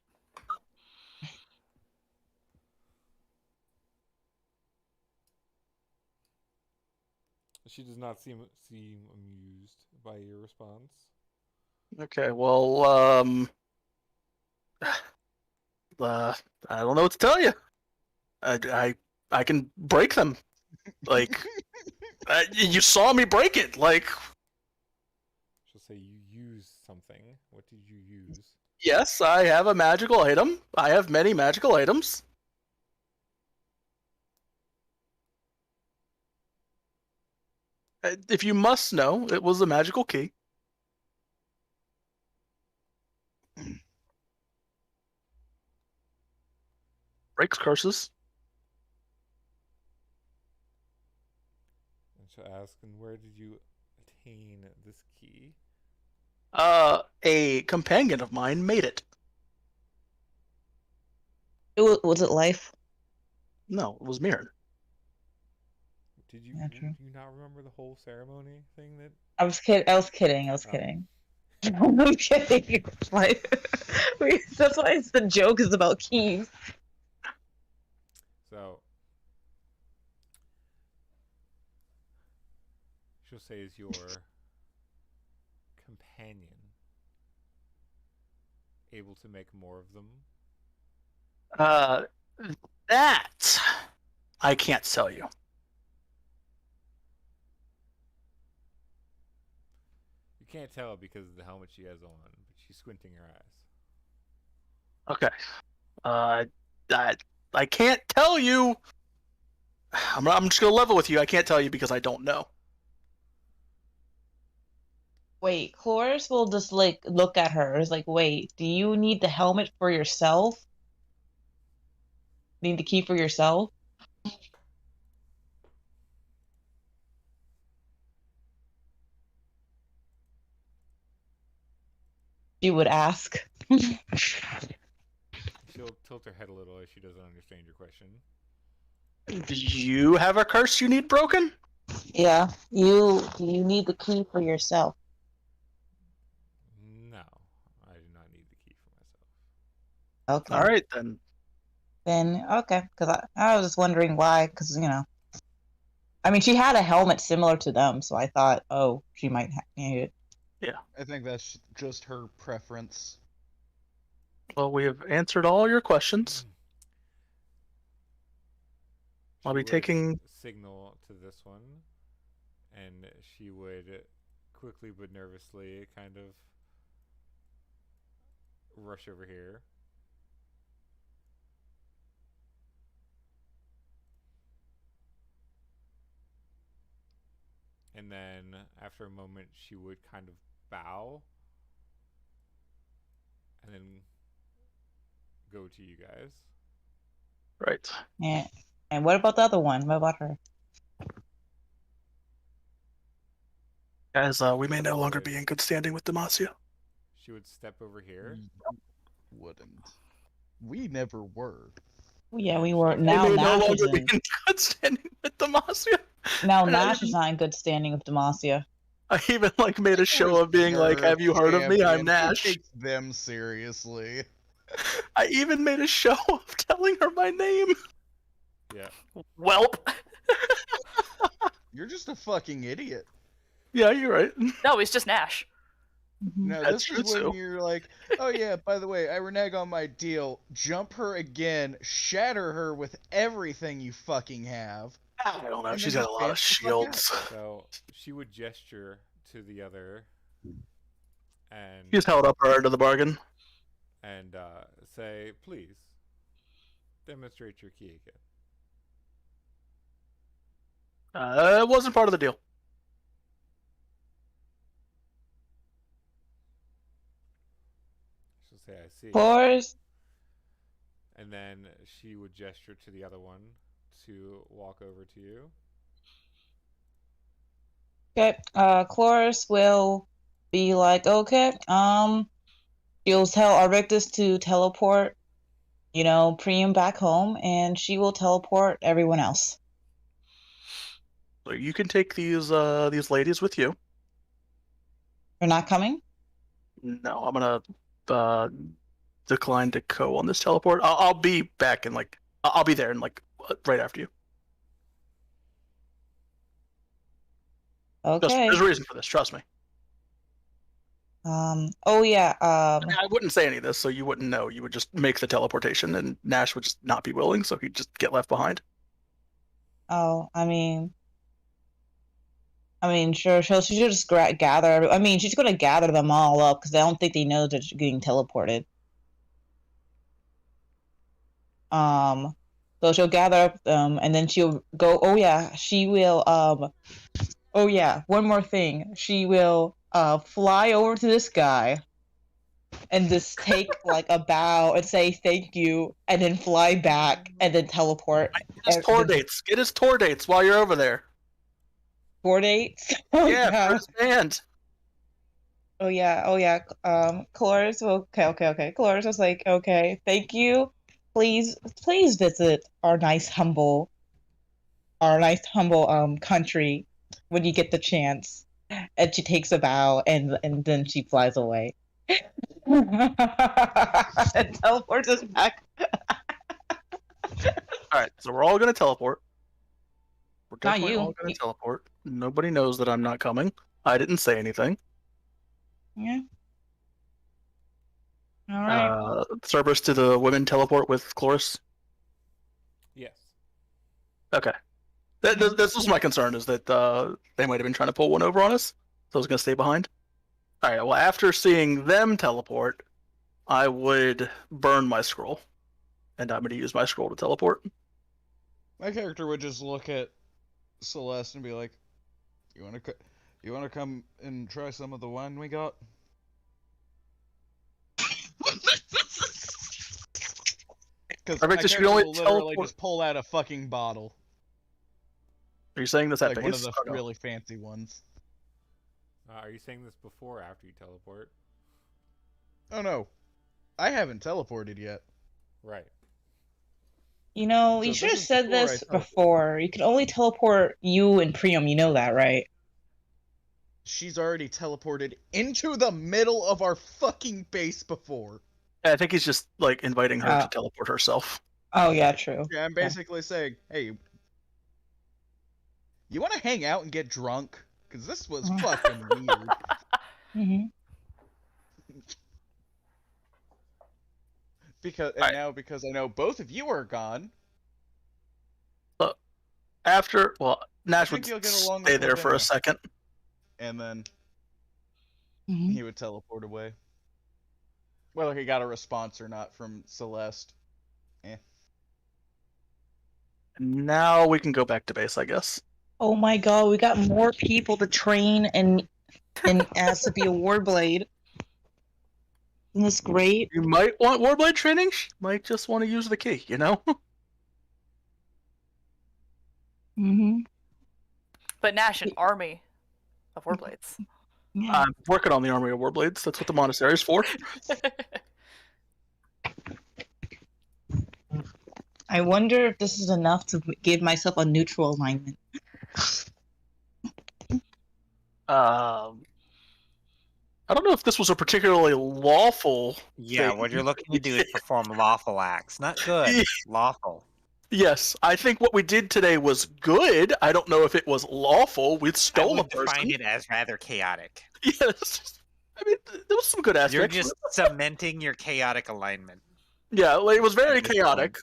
She does not seem amused by your response. Okay, well, I don't know what to tell you. I can break them. Like, you saw me break it. Like, she'll say you used something. What did you use? Yes, I have a magical item. I have many magical items. If you must know, it was a magical key. Breaks curses. And she'll ask, and where did you attain this key? A companion of mine made it. Was it life? No, it was mirrored. Did you do you not remember the whole ceremony thing that? I was kidding. I was kidding. I'm kidding. That's why the joke is about keys. So she'll say is your companion able to make more of them? That I can't tell you. You can't tell because of the helmet she has on, but she's squinting her eyes. Okay. I can't tell you. I'm just gonna level with you. I can't tell you because I don't know. Wait, Chloris will just look at her. It's like, wait, do you need the helmet for yourself? Need the key for yourself? She would ask. She'll tilt her head a little as she doesn't understand your question. Do you have a curse you need broken? Yeah. You need the key for yourself? No, I do not need the key for myself. Okay. All right then. Then okay, because I was just wondering why. Because I mean, she had a helmet similar to them, so I thought, oh, she might need it. Yeah. I think that's just her preference. Well, we have answered all your questions. I'll be taking signal to this one, and she would quickly but nervously kind of rush over here. And then after a moment she would kind of bow and then go to you guys. Right. Yeah. And what about the other one? What about her? Guys, we may no longer be in good standing with Demacia. she would step over here. Wouldn't. We never were. Yeah, we were. They Now may no Nash longer is be in. in good standing with Demacia. Now And I Nash is even, not in good standing with Demacia. I even like made a show Who's of being like, their "Have you heard of me? I'm champion? Who Nash." takes them seriously? I even made a show of telling her my name. Yeah. Welp. You're just a fucking idiot. Yeah, you're right. No, he's just Nash. No, That's this is true, when too. you're like, oh yeah, by the way, I renege on my deal. Jump her again, shatter her with everything you fucking have. I don't know. And She's then got a just lot of dance the fuck out. shields. So she would gesture to the other, and She's held up her end of the bargain. and say, "Please demonstrate your key again." It wasn't part of the deal. She'll say, "I see." Floors. And then she would gesture to the other one to walk over to you. Okay. Chloris will be like, okay. She'll tell Arvictus to teleport. Priam back home, and she will teleport everyone else. So you can take these ladies with you. You're not coming? No, I'm gonna decline to go on this teleport. I'll be back in I'll be there in right after you. Okay. There's a reason for this. Trust me. Oh yeah. I wouldn't say any of this, so you wouldn't know. You would just make the teleportation, and Nash would just not be willing, so he'd just get left behind. Oh, I mean, sure. She should just gather. I mean, she's gonna gather them all up because I don't think they know that she's getting teleported. So she'll gather up them, and then she'll go. Oh yeah, she will. Oh yeah, one more thing. She will fly over to this guy and just take a bow and say thank you, and then fly back and then teleport. Get his tour dates. Get his tour dates while you're over there. Tour dates? Oh, yeah, God. for his band. Oh yeah. Chloris. Okay. Chloris was like, okay, thank you. Please visit our nice humble country when you get the chance. And she takes a bow and then she flies away. And teleports us back. Alright, so we're all gonna teleport. We're Not definitely you. all gonna teleport. Nobody knows that I'm not coming. I didn't say anything. Yeah. All right. Cerberus, to the women teleport with Chloris? Yes. Okay. This was my concern, is that they might have been trying to pull one over on us, so I was going to stay behind. Alright, well, after seeing them teleport, I would burn my scroll, and I'm going to use my scroll to teleport. My character would just look at Celeste and be like, "You want to come and try some of the wine we got?" Because my character will literally just pull out a fucking bottle. Are you saying this at like base? one of the really fancy ones? Are you saying this before or after you teleport? Oh no, I haven't teleported yet. Right. You should have said this before. You can only teleport you and Priam. You know that, right? She's already teleported into the middle of our fucking base before. Yeah, I think he's just inviting her to teleport herself. Oh yeah, true. Yeah, I'm basically saying, hey, you want to hang out and get drunk? Because this was fucking weird. Mm-hmm. Because I know both of you are gone. Nash would stay there for a second, and then he would teleport away. Whether he got a response or not from Celeste. Now we can go back to base, I guess. Oh my god, we got more people to train and ask to be a Warblade. Isn't this great? You might want Warblade training. She might just want to use the key, you know? Mm-hmm. But Nash, an army of Warblades. I'm working on the Army of Warblades. That's what the monastery is for. I wonder if this is enough to give myself a neutral alignment. I don't know if this was a particularly lawful Yeah, thing. what you're looking to do is perform lawful acts. Not good, lawful. Yes, I think what we did today was good. I don't know if it was lawful. We I stole a would person. define it as rather chaotic. Yes. I mean, there was some good aspects. You're just cementing your chaotic alignment. Yeah, like, it was very At this chaotic.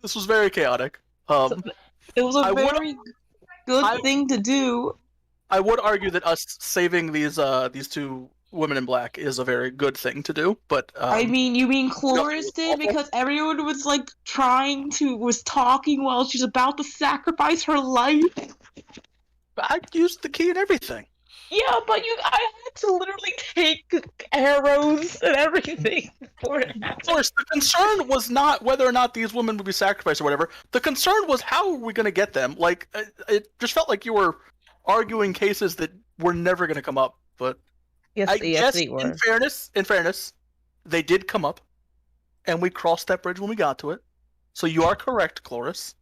This was very chaotic. It was a very good thing to do. I would argue that us saving these two women in black is a very good thing to do, but I mean, you mean Chloris did because everyone was like was talking while she's about to sacrifice her life. I used the key and everything. Yeah, but I had to literally take arrows and everything for it. Of course, the concern was not whether or not these women would be sacrificed or whatever. The concern was how are we going to get them? Like, it just felt like you were arguing cases that were never going to come up. But yes, they were. In fairness, they did come up, and we crossed that bridge when we got to it. So you are correct, Chloris.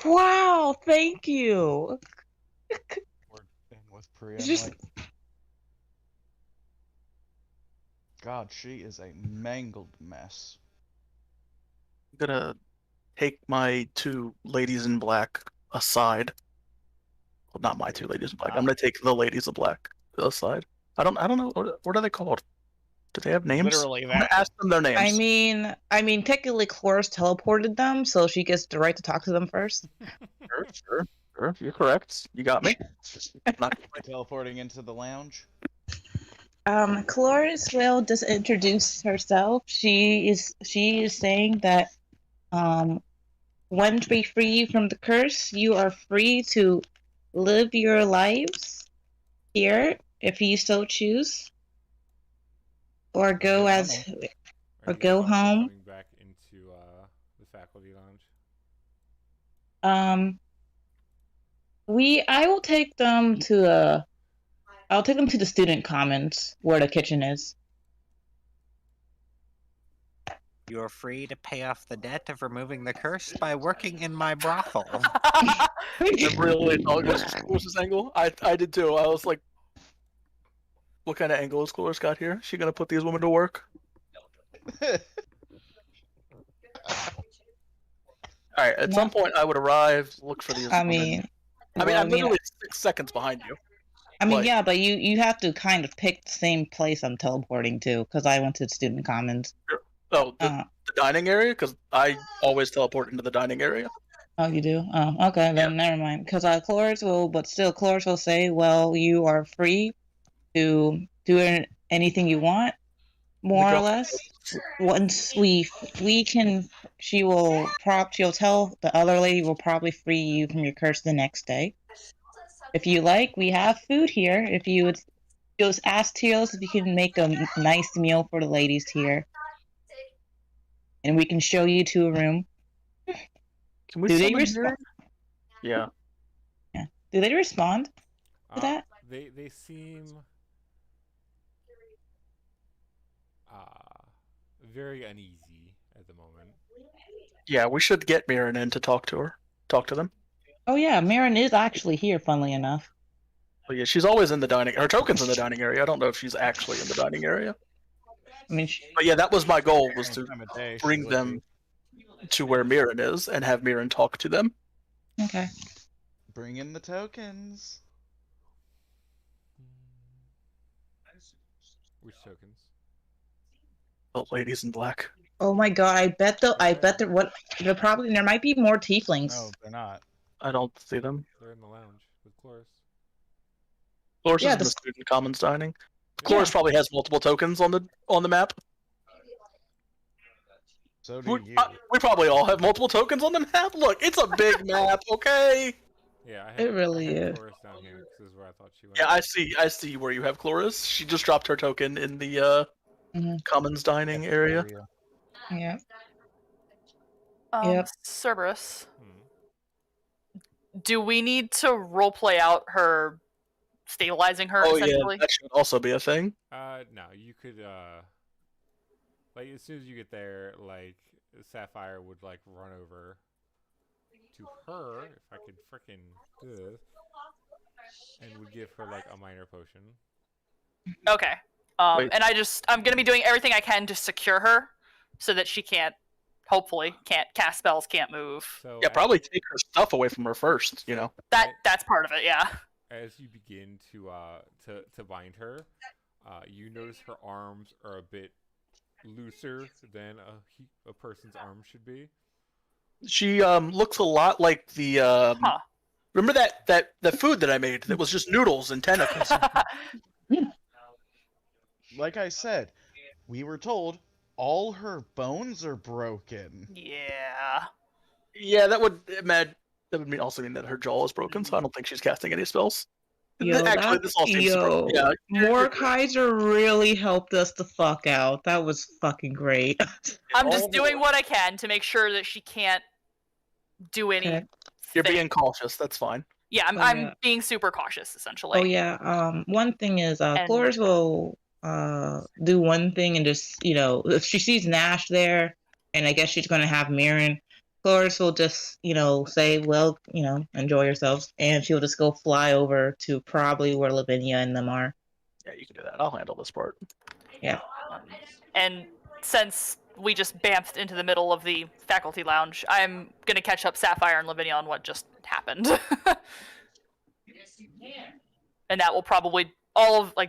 Wow, thank you. With Priya, Just... God, she is a mangled mess. I'm gonna take my two ladies in black aside. Well, not my two ladies in black. I'm gonna take the ladies in black aside. I don't know what are they called? Do they have names? Literally, I'm gonna ask them their names. I mean, technically, Chloris teleported them, so she gets the right to talk to them first. Sure. You're correct. You got me. Not teleporting into the lounge. Chloris will just introduce herself. She is saying that when we free you from the curse, you are free to live your lives here if you so choose, or go go home. Coming back into the faculty lounge. I will take them to I'll take them to the student commons where the kitchen is. You are free to pay off the debt of removing the curse by working in my brothel. I really thought what was this angle? I did too. I was like, what kind of angle has Chloris got here? Is she gonna put these women to work? Alright, at some point I would arrive, look for these women. I'm literally 6 seconds behind you. I mean, yeah, but you have to kind of pick the same place I'm teleporting to, because I went to the student commons. Sure. Oh, the dining area? Because I always teleport into the dining area. Oh, you do? Oh, okay, then never mind. Because Chloris will say, well, you are free to do anything you want, more or less. Once she'll tell the other lady will probably free you from your curse the next day. If you like, we have food here. If you would just ask Teals if you can make a nice meal for the ladies here. And we can show you to a room. Can we do they respond? Yeah. Yeah. Do they respond to that? They seem very uneasy at the moment. Yeah, we should get Mirren in to talk to them. Oh yeah, Mirren is actually here, funnily enough. Oh yeah, she's always in the dining. Her token's in the dining area. I don't know if she's actually in the dining area. I mean, but yeah, that was my goal, was to bring them to where Mirren is and have Mirren talk to them. Okay. Bring in the tokens. Which tokens? The ladies in black. Oh my god! I bet there might be more tieflings. No, they're not. I don't see them. They're in the lounge with Chloris. Chloris is in the student commons dining. Chloris probably has multiple tokens on the map. So do you. We probably all have multiple tokens on the map. Look, it's a big map, okay? Yeah, it really is. Chloris down here. This is where I thought she went. Yeah, I see where you have Chloris. She just dropped her token in the commons dining area. Yeah. Cerberus. Do we need to roleplay out her stabilizing her. Oh essentially. yeah, that should also be a thing. No, you could like as soon as you get there, like Sapphire would like run over to her if I could frickin' do this, and would give her like a minor potion. Okay. Wait. And I'm gonna be doing everything I can to secure her, so that she hopefully can't cast spells, can't move. So Yeah, probably take her stuff away from her first. You know. That's part of it. Yeah. as you begin to bind her, you notice her arms are a bit looser than a person's arm should be. She looks a lot like the remember that food that I made that was just noodles and tentacles. Like I said, we were told all her bones are broken. Yeah. Yeah, that would also mean that her jaw is broken, so I don't think she's casting any spells. Actually, this all seems Mordekaiser really helped us the fuck out. That was fucking great. I'm just doing what I can to make sure that she can't do any. Okay. You're being cautious. That's fine. Yeah, I'm being super cautious, essentially. Oh yeah. One thing is, Chloris will do one thing and just if she sees Nash there, and I guess she's gonna have Mirren. Chloris will just, say, well, enjoy yourselves, and she'll just go fly over to probably where Lavinia and them are. Yeah, you can do that. I'll handle this part. Yeah. And since we just bamfed into the middle of the faculty lounge, I'm gonna catch up Sapphire and Lavinia on what just happened. And that will probably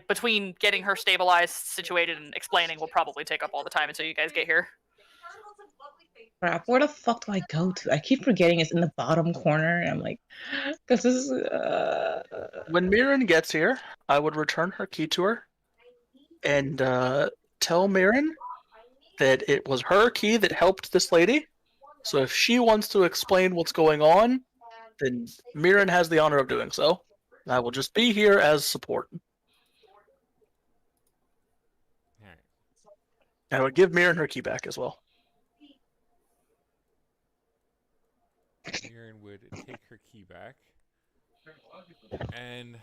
between getting her stabilized, situated, and explaining will probably take up all the time until you guys get here. Crap, where the fuck do I go to? I keep forgetting it's in the bottom corner, and I'm like, this is... When Mirren gets here, I would return her key to her, and tell Mirren that it was her key that helped this lady, so if she wants to explain what's going on, then Mirren has the honor of doing so. I will just be here as support. Alright. I would give Mirren her key back as well. Mirren would take her key back, and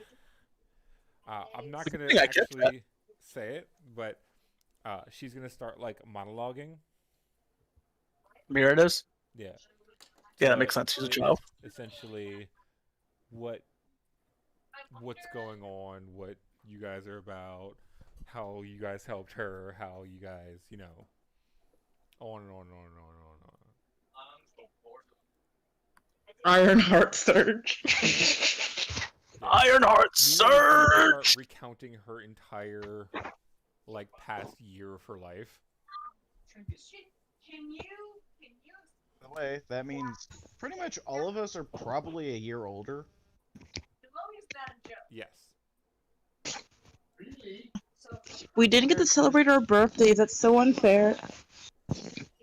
I'm not gonna actually say it, but she's gonna start like monologuing. Mirren is? Yeah. Yeah, that makes sense. She's a child. Essentially, what's going on, what you guys are about, how you guys helped her, how you guys, on and on and on and on and on. Ironheart Surge. Ironheart Surge! Recounting her entire, past year of her life. By the way, that means pretty much all of us are probably a year older. Yes. We didn't get to celebrate our birthdays. That's so unfair.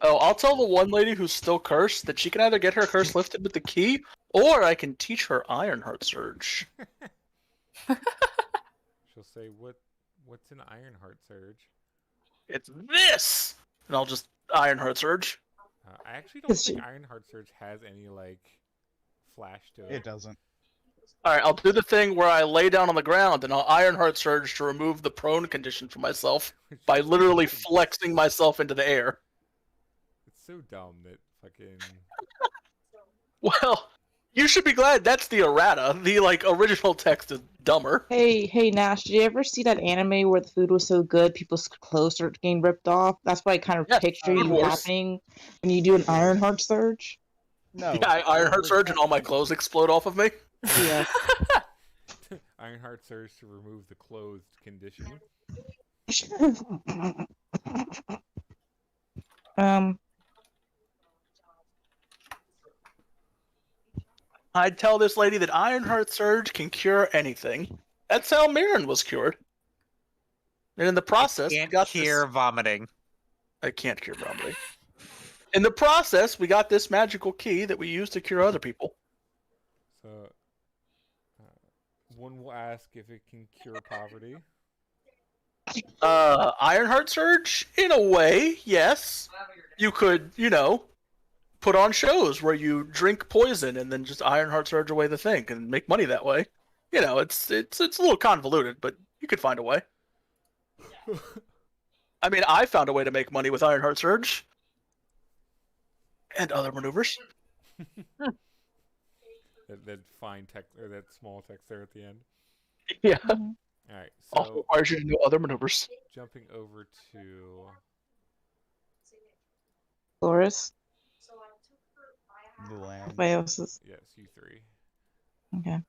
Oh, I'll tell the one lady who's still cursed that she can either get her curse lifted with the key, or I can teach her Ironheart Surge. She'll say, "What's an Ironheart Surge?" It's this, and I'll just Ironheart Surge. I actually don't think Ironheart Surge has any flash to it. It doesn't. All right, I'll do the thing where I lay down on the ground and I'll Ironheart Surge to remove the prone condition for myself by literally flexing myself into the air. It's so dumb that fucking. Well, you should be glad that's the errata. The original text is dumber. Hey Nash, did you ever see that anime where the food was so good people's clothes started getting ripped off? That's what I kind of picture you happening when you do an Ironheart Surge. No. Yeah, I Ironheart Surge and all my clothes explode off of me. Yeah. Ironheart Surge to remove the clothed condition. I'd tell this lady that Ironheart Surge can cure anything. That's how Mirren was cured. And in the process, I can't cure vomiting. I can't cure vomiting. In the process, we got this magical key that we use to cure other people. So, one will ask if it can cure poverty. Ironheart Surge? In a way, yes. You could, put on shows where you drink poison and then just Ironheart Surge away the thing and make money that way. You know, it's a little convoluted, but you could find a way. I mean, I found a way to make money with Ironheart Surge and other maneuvers. that fine text or that small text there at the end. Yeah. Mm-hmm. All right, Also so requires you to know other maneuvers. jumping over to Chloris. The land. Everybody else's. yes, you three. Okay.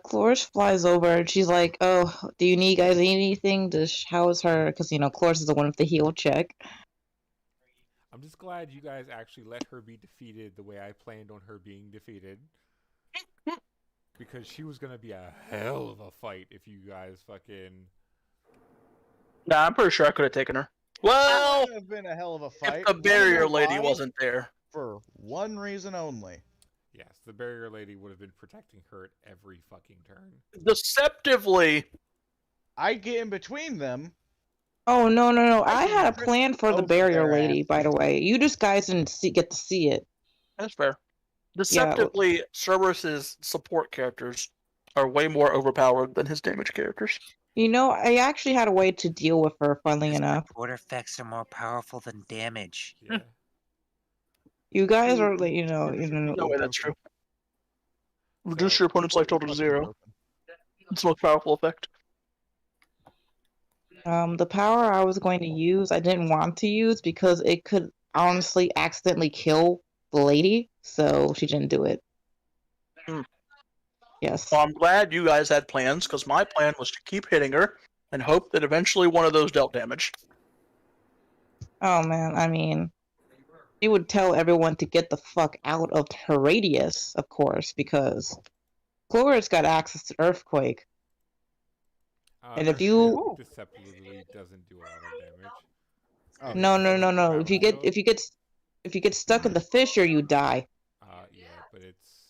Chloris flies over and she's like, "Oh, do you guys need anything to house her?" Because Chloris is the one with the heal check. I'm just glad you guys actually let her be defeated the way I planned on her being defeated. Because she was gonna be a hell of a fight if you guys fucking. Nah, I'm pretty sure I could have taken her. Well, That would have been a hell of a fight. if the Wanna barrier know lady why? wasn't there. For one reason only. Yes, the barrier lady would have been protecting her at every fucking turn. Deceptively. I get in between them. Oh no! I I can had a rip plan for the both of barrier their lady, by the asses. way. You just guys didn't get to see it. That's fair. Deceptively, Cerberus's support characters are way more overpowered than his damage characters. I actually had a way to deal with her, funnily enough. Support effects are more powerful than damage. Yeah. You guys are like, No way that's true. Reduce your opponent's life total to 0. It's the most powerful effect. The power I was going to use, I didn't want to use because it could honestly accidentally kill the lady, so she didn't do it. Yes. Well, I'm glad you guys had plans, because my plan was to keep hitting her and hope that eventually one of those dealt damage. Oh man, I mean, she would tell everyone to get the fuck out of her radius, of course, because Chloris got access to Earthquake. And if you deceptively doesn't do a lot of damage. Oh, no. If you get stuck in the fissure, you die. Yeah, but it's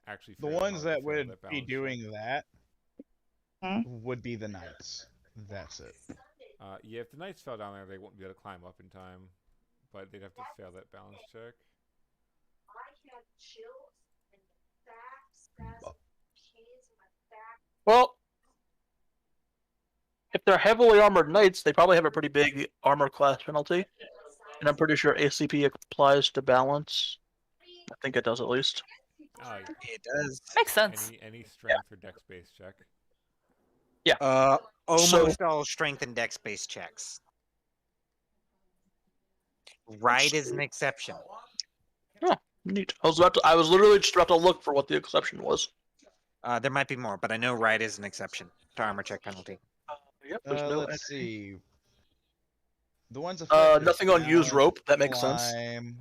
actually The fairly ones hard that to fail would that be balance doing check. that Hmm? would be the knights. That's it. Yeah, if the knights fell down there, they wouldn't be able to climb up in time, but they'd have to fail that balance check. Well, if they're heavily armored knights, they probably have a pretty big armor class penalty. And I'm pretty sure ACP applies to balance. I think it does at least. It does. Makes sense. Any strength or dex based check. Yeah. Almost all strength and dex based checks. Right is an exception. Oh, neat. I was literally just about to look for what the exception was. There might be more, but I know right is an exception to armor check penalty. Yep, there's no Let's see. The ones nothing on use rope. That makes sense. And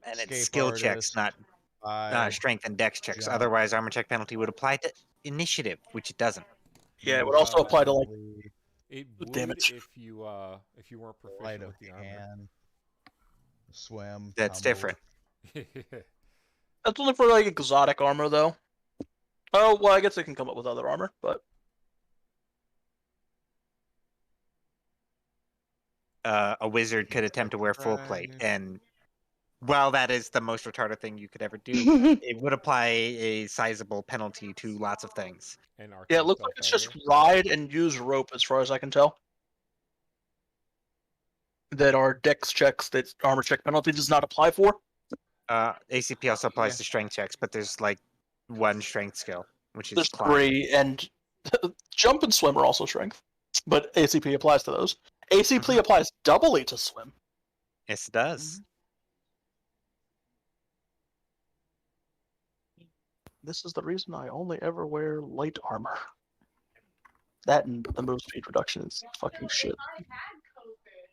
it's skill checks, not strength and dex checks. jump. Otherwise, armor check penalty would apply to initiative, which it doesn't. Yeah, it would also apply to like It would damage. if you weren't Light proficient of with the armor. hand, swim. That's tumble. different. That's only for like exotic armor, though. Oh well, I guess they can come up with other armor, but A wizard could attempt to wear full plate, and while that is the most retarded thing you could ever do, it would apply a sizable penalty to lots of things. And yeah, it looks like it's just ride and use rope, as far as I can tell. That are dex checks that armor check penalty does not apply for. ACP also applies to strength checks, but there's like one strength skill, which is There's climb. 3, and jump and swim are also strength, but ACP applies to those. ACP applies doubly to swim. Yes, it does. This is the reason I only ever wear light armor. That and the move speed reduction is fucking shit. I had COVID.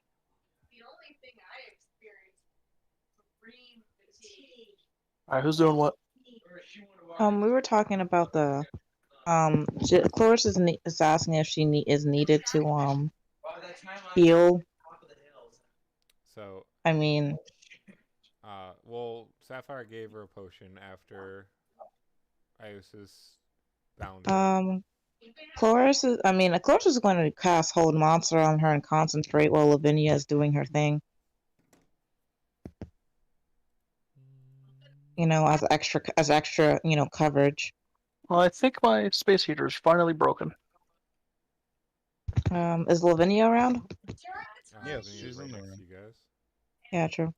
The only thing I experienced was extreme fatigue. Alright, who's doing what? We were talking about the Chloris is asking if she is needed to heal. So. I mean. Well, Sapphire gave her a potion after Ios's bound. Chloris is going to cast Hold Monster on her and concentrate while Lavinia is doing her thing. as extra, coverage. Well, I think my space heater is finally broken. Is Lavinia around? Yes, Lavinia's she's right in the next room. to you guys. Yeah, true.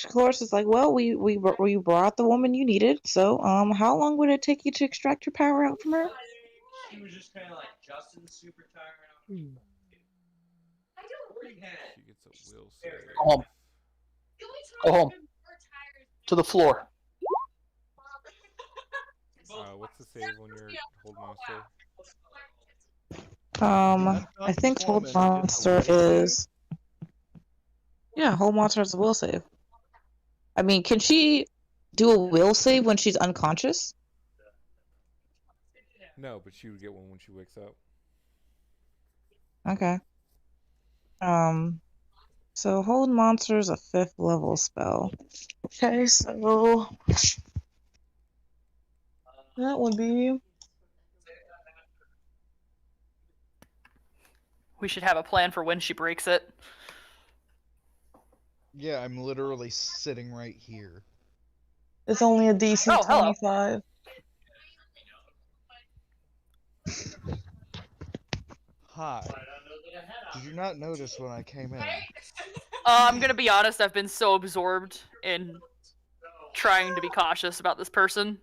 Cloris is like, well, we brought the woman you needed. So, how long would it take you to extract your power out from her? She was just kind of like Justin's super tired. She gets a will save. Go home. Go home. To the floor. What's the save when you're hold monster? I think Unconscious Hold woman gets a Monster will save? is. Yeah, Hold Monster has a will save. I mean, can she do a will save when she's unconscious? No, but she would get one when she wakes up. Okay. So Hold Monster is a 5th level spell. Okay, so that would be. We should have a plan for when she breaks it. Yeah, I'm literally sitting right here. It's only a DC Oh, hello. 25. Hi. Did you not notice when I came in? I'm gonna be honest. I've been so absorbed in trying to be cautious about this person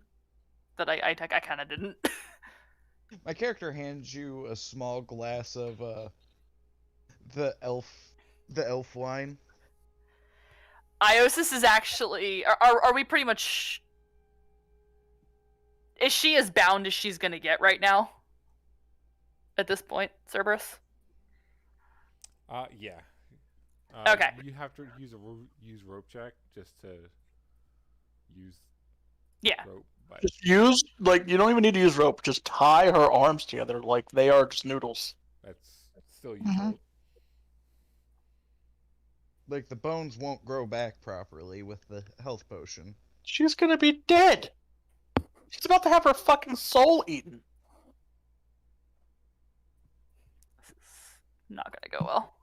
that I kind of didn't. My character hands you a small glass of the elf wine. Iosis is actually. Are we pretty much? Is she as bound as she's gonna get right now? At this point, Cerberus. Yeah. Okay. You have to use rope check just to use Yeah. rope. But Just use, you don't even need to use rope. Just tie her arms together like they are just noodles. That's still use Mhm. rope. Like, the bones won't grow back properly with the health potion. She's gonna be dead. She's about to have her fucking soul eaten. This is not gonna go well.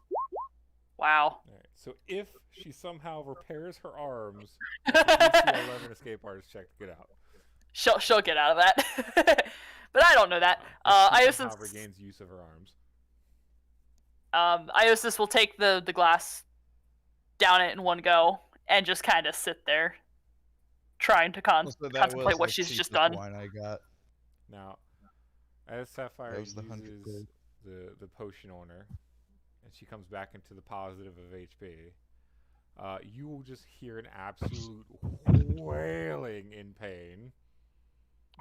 Wow. Alright, so if she somehow repairs her arms, it's a DC 11 escape artist check to get out. She'll get out of that. But I don't know that. If she somehow Iosis regains use of her arms. Iosis will take the glass, down it in one go, and just kind of sit there, trying to So that contemplate was what the she's just cheapest done. wine I got. Now, as Sapphire That was the 100 uses gold. the potion owner, and she comes back into the positive of HP, you will just hear an absolute wailing in pain.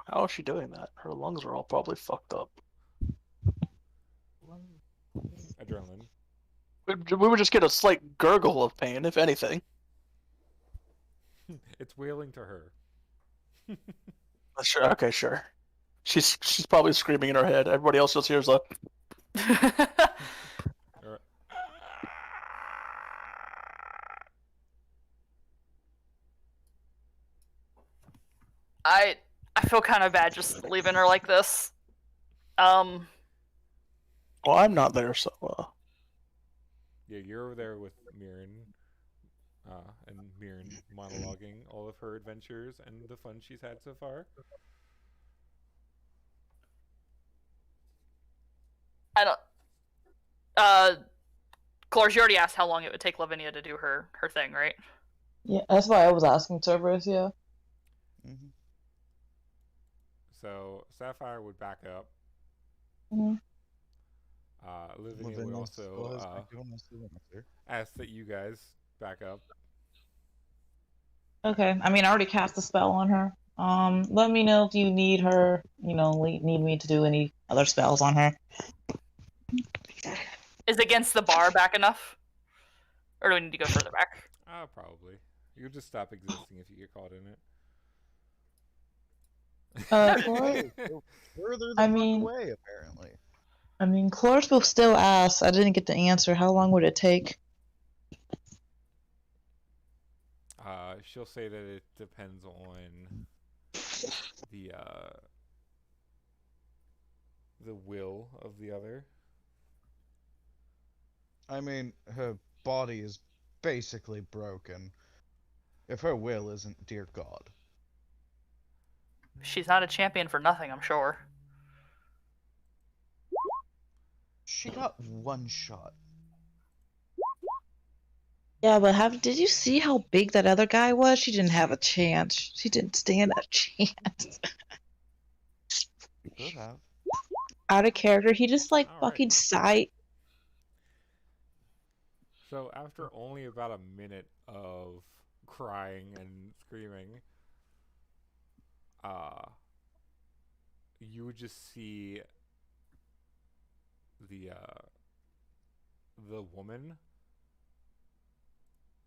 How is she doing that? Her lungs are all probably fucked up. Adrenaline. We would just get a slight gurgle of pain, if anything. It's wailing to her. Sure. Okay, sure. She's probably screaming in her head. Everybody else just hears a. Alright. I feel kind of bad just leaving her like this. Well, I'm not there, so. Yeah, you're over there with Mirren, and Mirren monologuing all of her adventures and the fun she's had so far. I don't. Clores, you already asked how long it would take Lavinia to do her thing, right? Yeah, that's why I was asking Cerberus, yeah. Mm-hmm. So Sapphire would back up. Mm-hmm. Lavinia would also ask that you guys back up. Okay, I mean, I already cast a spell on her. Let me know if you need her, need me to do any other spells on her. Is against the bar back enough? Or do we need to go further back? Probably. You'll just stop existing if you get caught in it. Clores? Further the I fuck mean- away, apparently. I mean, Clores will still ask. I didn't get the answer. How long would it take? She'll say that it depends on the will of the other. I mean, her body is basically broken. If her will isn't, dear God. she's not a champion for nothing, I'm sure. She got one shot. Yeah, but did you see how big that other guy was? She didn't have a chance. She didn't stand a chance. Could have. Out of character, he just like All right. fucking sighed. So after only about a minute of crying and screaming, you would just see the woman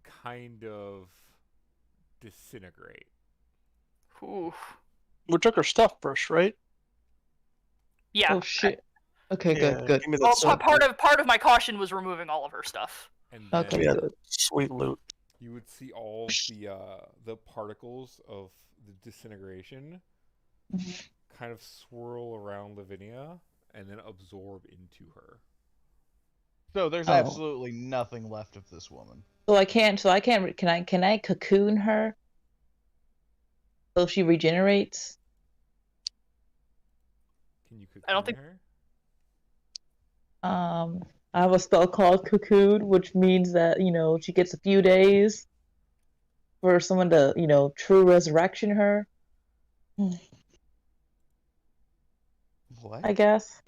kind of disintegrate. Oof. We took her stuff first, right? Yeah. Oh shit. Okay, Yeah, good. give me that Well, stuff. part of my caution was removing all of her stuff. And then Okay. Yeah, that sweet loot. you would see all the particles of the disintegration kind of swirl around Lavinia and then absorb into her. So there's Oh. absolutely nothing left of this woman. So I can't. Can I cocoon her? So she regenerates. Can you cocoon I don't think- her? I have a spell called Cocoon, which means that, she gets a few days for someone to, true resurrection her, What? I guess.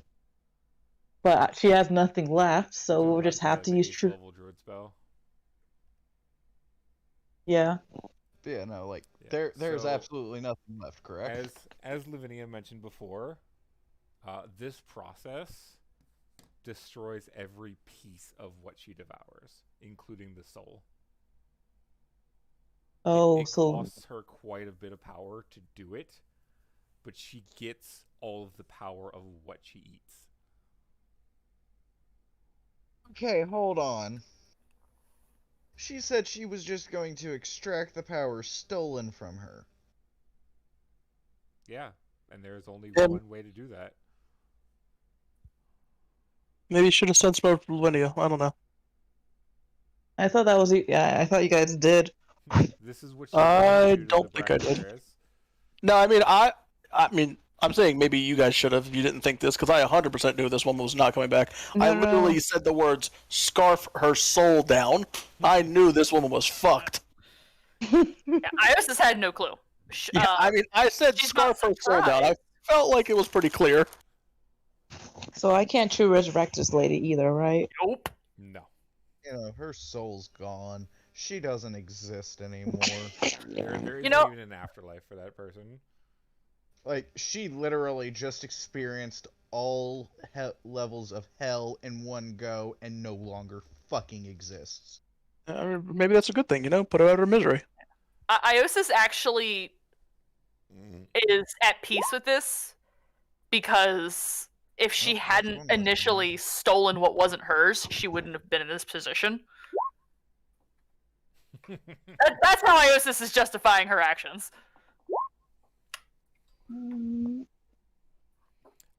But she has nothing left, so Which is we'll just have like to the use 8th true. level druid spell. Yeah. Yeah, no, like Yeah, there's so absolutely nothing left, correct? As Lavinia mentioned before, this process destroys every piece of what she devours, including the soul. Oh, it so costs her quite a bit of power to do it, but she gets all of the power of what she eats. Okay, hold on. She said she was just going to extract the power stolen from her. Yeah, and there's only Yeah. one way to do that. Maybe you should have sent some over to Lavinia. I don't know. I thought that was yeah. I thought you guys did. This is what she I wanted to do to don't the think I did. Brachyceres. No, I mean, I'm saying maybe you guys should have if you didn't think this, because I 100% knew this woman was not coming back. I No. literally said the words "scarf her soul down." I knew this woman was fucked. Yeah, Iosis had no clue. Yeah, I mean, I said she's "scarf not her soul down." I surprised. felt like it was pretty clear. So I can't true resurrect this lady either, right? Nope. No. You know, her soul's gone. She doesn't exist anymore. There You isn't know- even an afterlife for that person. Like, she literally just experienced all levels of hell in one go and no longer fucking exists. Maybe that's a good thing, put her out of her misery. Iosis actually is at peace with this because if she Oh, that's hadn't one way. initially stolen what wasn't hers, she wouldn't have been in this position. That's how Iosis is justifying her actions.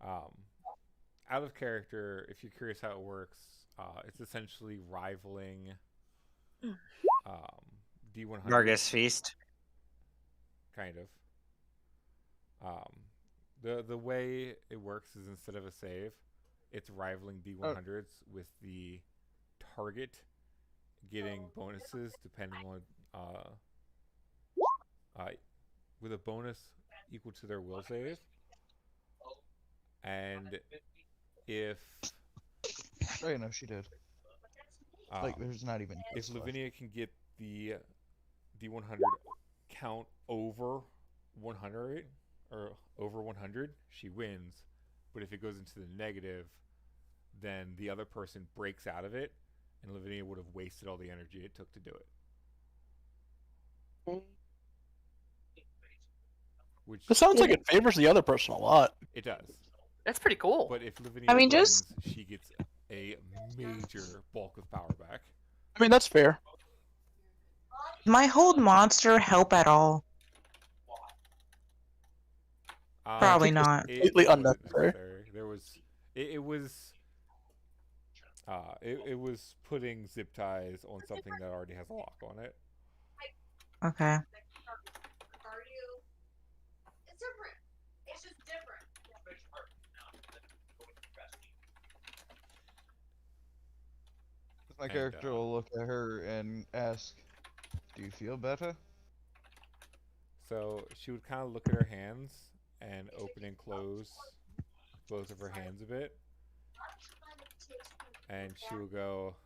Out of character, if you're curious how it works, it's essentially rivaling D100. Nargis Feast. Kind of. The way it works is instead of a save, it's rivaling D100s with the target getting bonuses depending on with a bonus equal to their will save. And if Oh, yeah, no, she did. Like, there's not even. if Lavinia can get the D100 count over 100 or over 100, she wins. But if it goes into the negative, then the other person breaks out of it, and Lavinia would have wasted all the energy it took to do it. Which It sounds like it favors the other person a lot. it does. That's pretty cool. But if Lavinia I mean, wins, just- she gets a major bulk of power back. I mean, that's fair. My hold monster help at all? Probably not. Completely wasn't unnecessary. necessary. There was it was putting zip ties on something that already has a lock on it. Okay. It's different. My And, character will look at her and ask, "Do you feel better?" So she would kind of look at her hands and open and close both of her hands a bit, and she will go,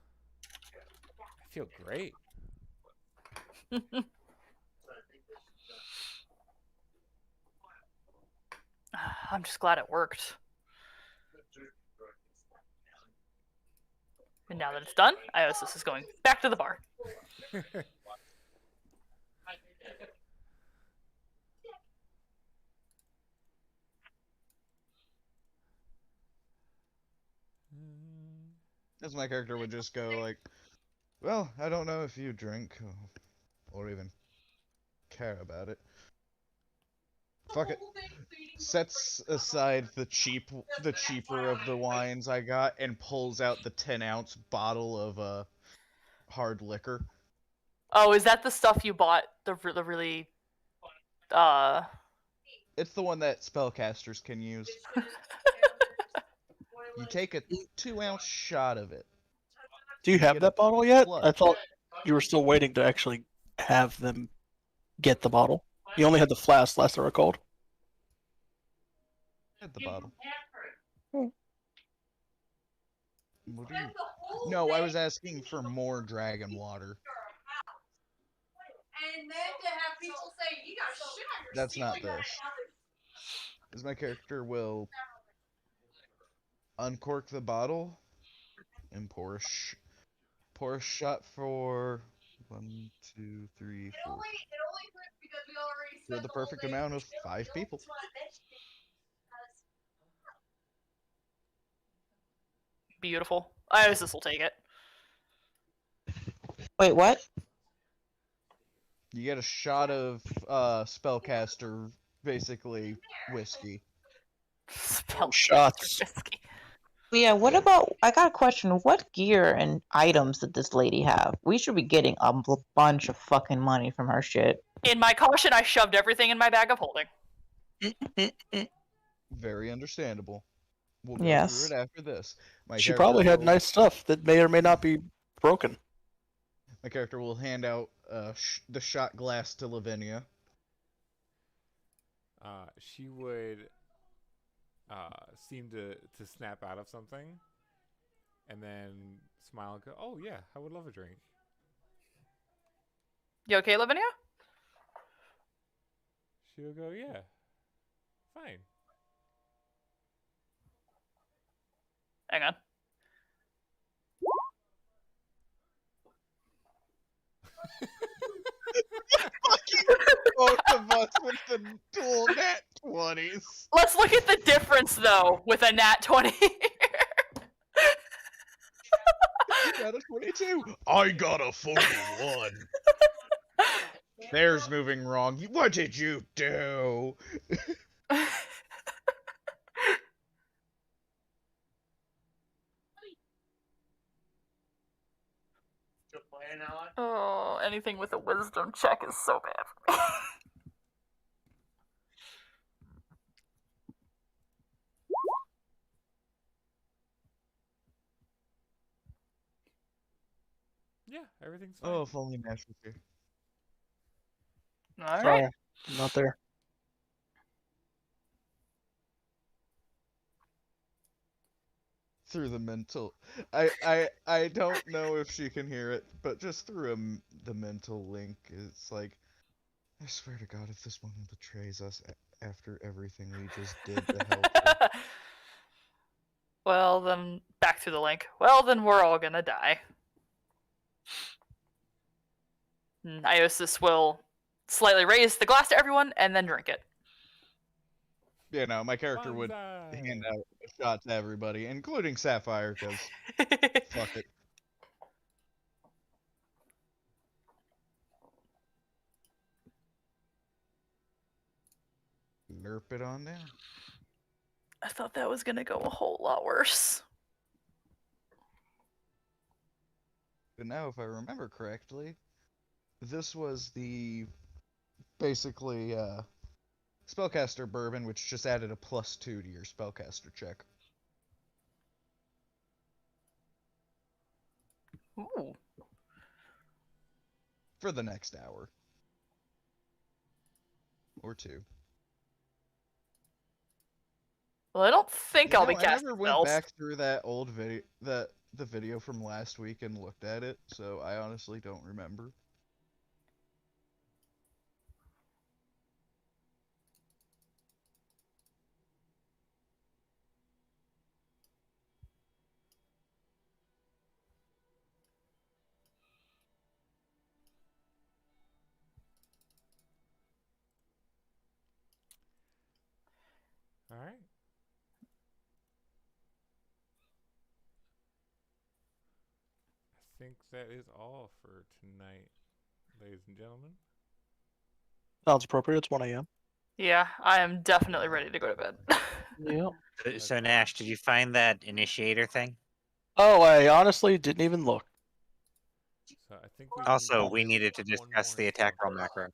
"I feel great." I'm just glad it worked. And now that it's done, Iosis is going back to the bar. As my character would just go like, "Well, I don't know if you drink or even care about it. Fuck it." Sets aside the cheaper of the wines I got and pulls out the 10-ounce bottle of hard liquor. Oh, is that the stuff you bought? The really It's the one that spellcasters can use. You take a 2-ounce shot of it. Do you have get that a bottle yet? plus. I thought you were still waiting to actually have them get the bottle. You only had the flask, last I recalled. Get the bottle. What do you... No, I was asking for more dragon water. And then to have people say, "You got shit on your That's not ceiling." this. As my character will uncork the bottle and pour a shot for 1, 2, 3, 4. It only works because we already For spent the the whole perfect day. amount of 5 people. beautiful. Iosis will take it. Wait, what? You get a shot of spellcaster, basically whiskey. Shots. Whiskey. Yeah, what about, I got a question. What gear and items did this lady have? We should be getting a bunch of fucking money from her shit. In my caution, I shoved everything in my bag of holding. Very understandable. We'll go Yes. through it after this. She probably had nice stuff that may or may not be broken. My character will hand out the shot glass to Lavinia. She would seem to snap out of something, and then smile and go, "Oh yeah, I would love a drink." You okay, Lavinia? She'll go, "Yeah, fine." Hang on. Both of us with the dual nat 20s. Let's look at the difference, though, with a nat 20. You got a 22. I got a 41. There's moving wrong. What did you do? Oh, anything with a wisdom check is so bad for me. Yeah, everything's fine. Oh, if only Nash was here. All Sorry, right. I'm not there. Through the mental, I don't know if she can hear it, but just through the mental link, it's like, I swear to God, if this woman betrays us after everything we just did to help her. Well, then, back to the link. Well, then we're all gonna die. Iosis will slightly raise the glass to everyone and then drink it. You know, my character would hand out a shot to everybody, including Sapphire, because fuck it. Nerp it on down. I thought that was gonna go a whole lot worse. But now, if I remember correctly, this was the basically spellcaster bourbon, which just added a +2 to your spellcaster check. for the next hour. Or 2. Well, I don't think You I'll know, be I casting never went spells. back through that old video, the video from last week and looked at it, so I honestly don't remember. All right. I think that is all for tonight, ladies and gentlemen. Sounds appropriate. It's 1 a.m. Yeah, I am definitely ready to go to bed. Yep. So Nash, did you find that initiator thing? Oh, I honestly didn't even look. So I think we Also, can we do needed to one discuss more the attack roll subject. macro.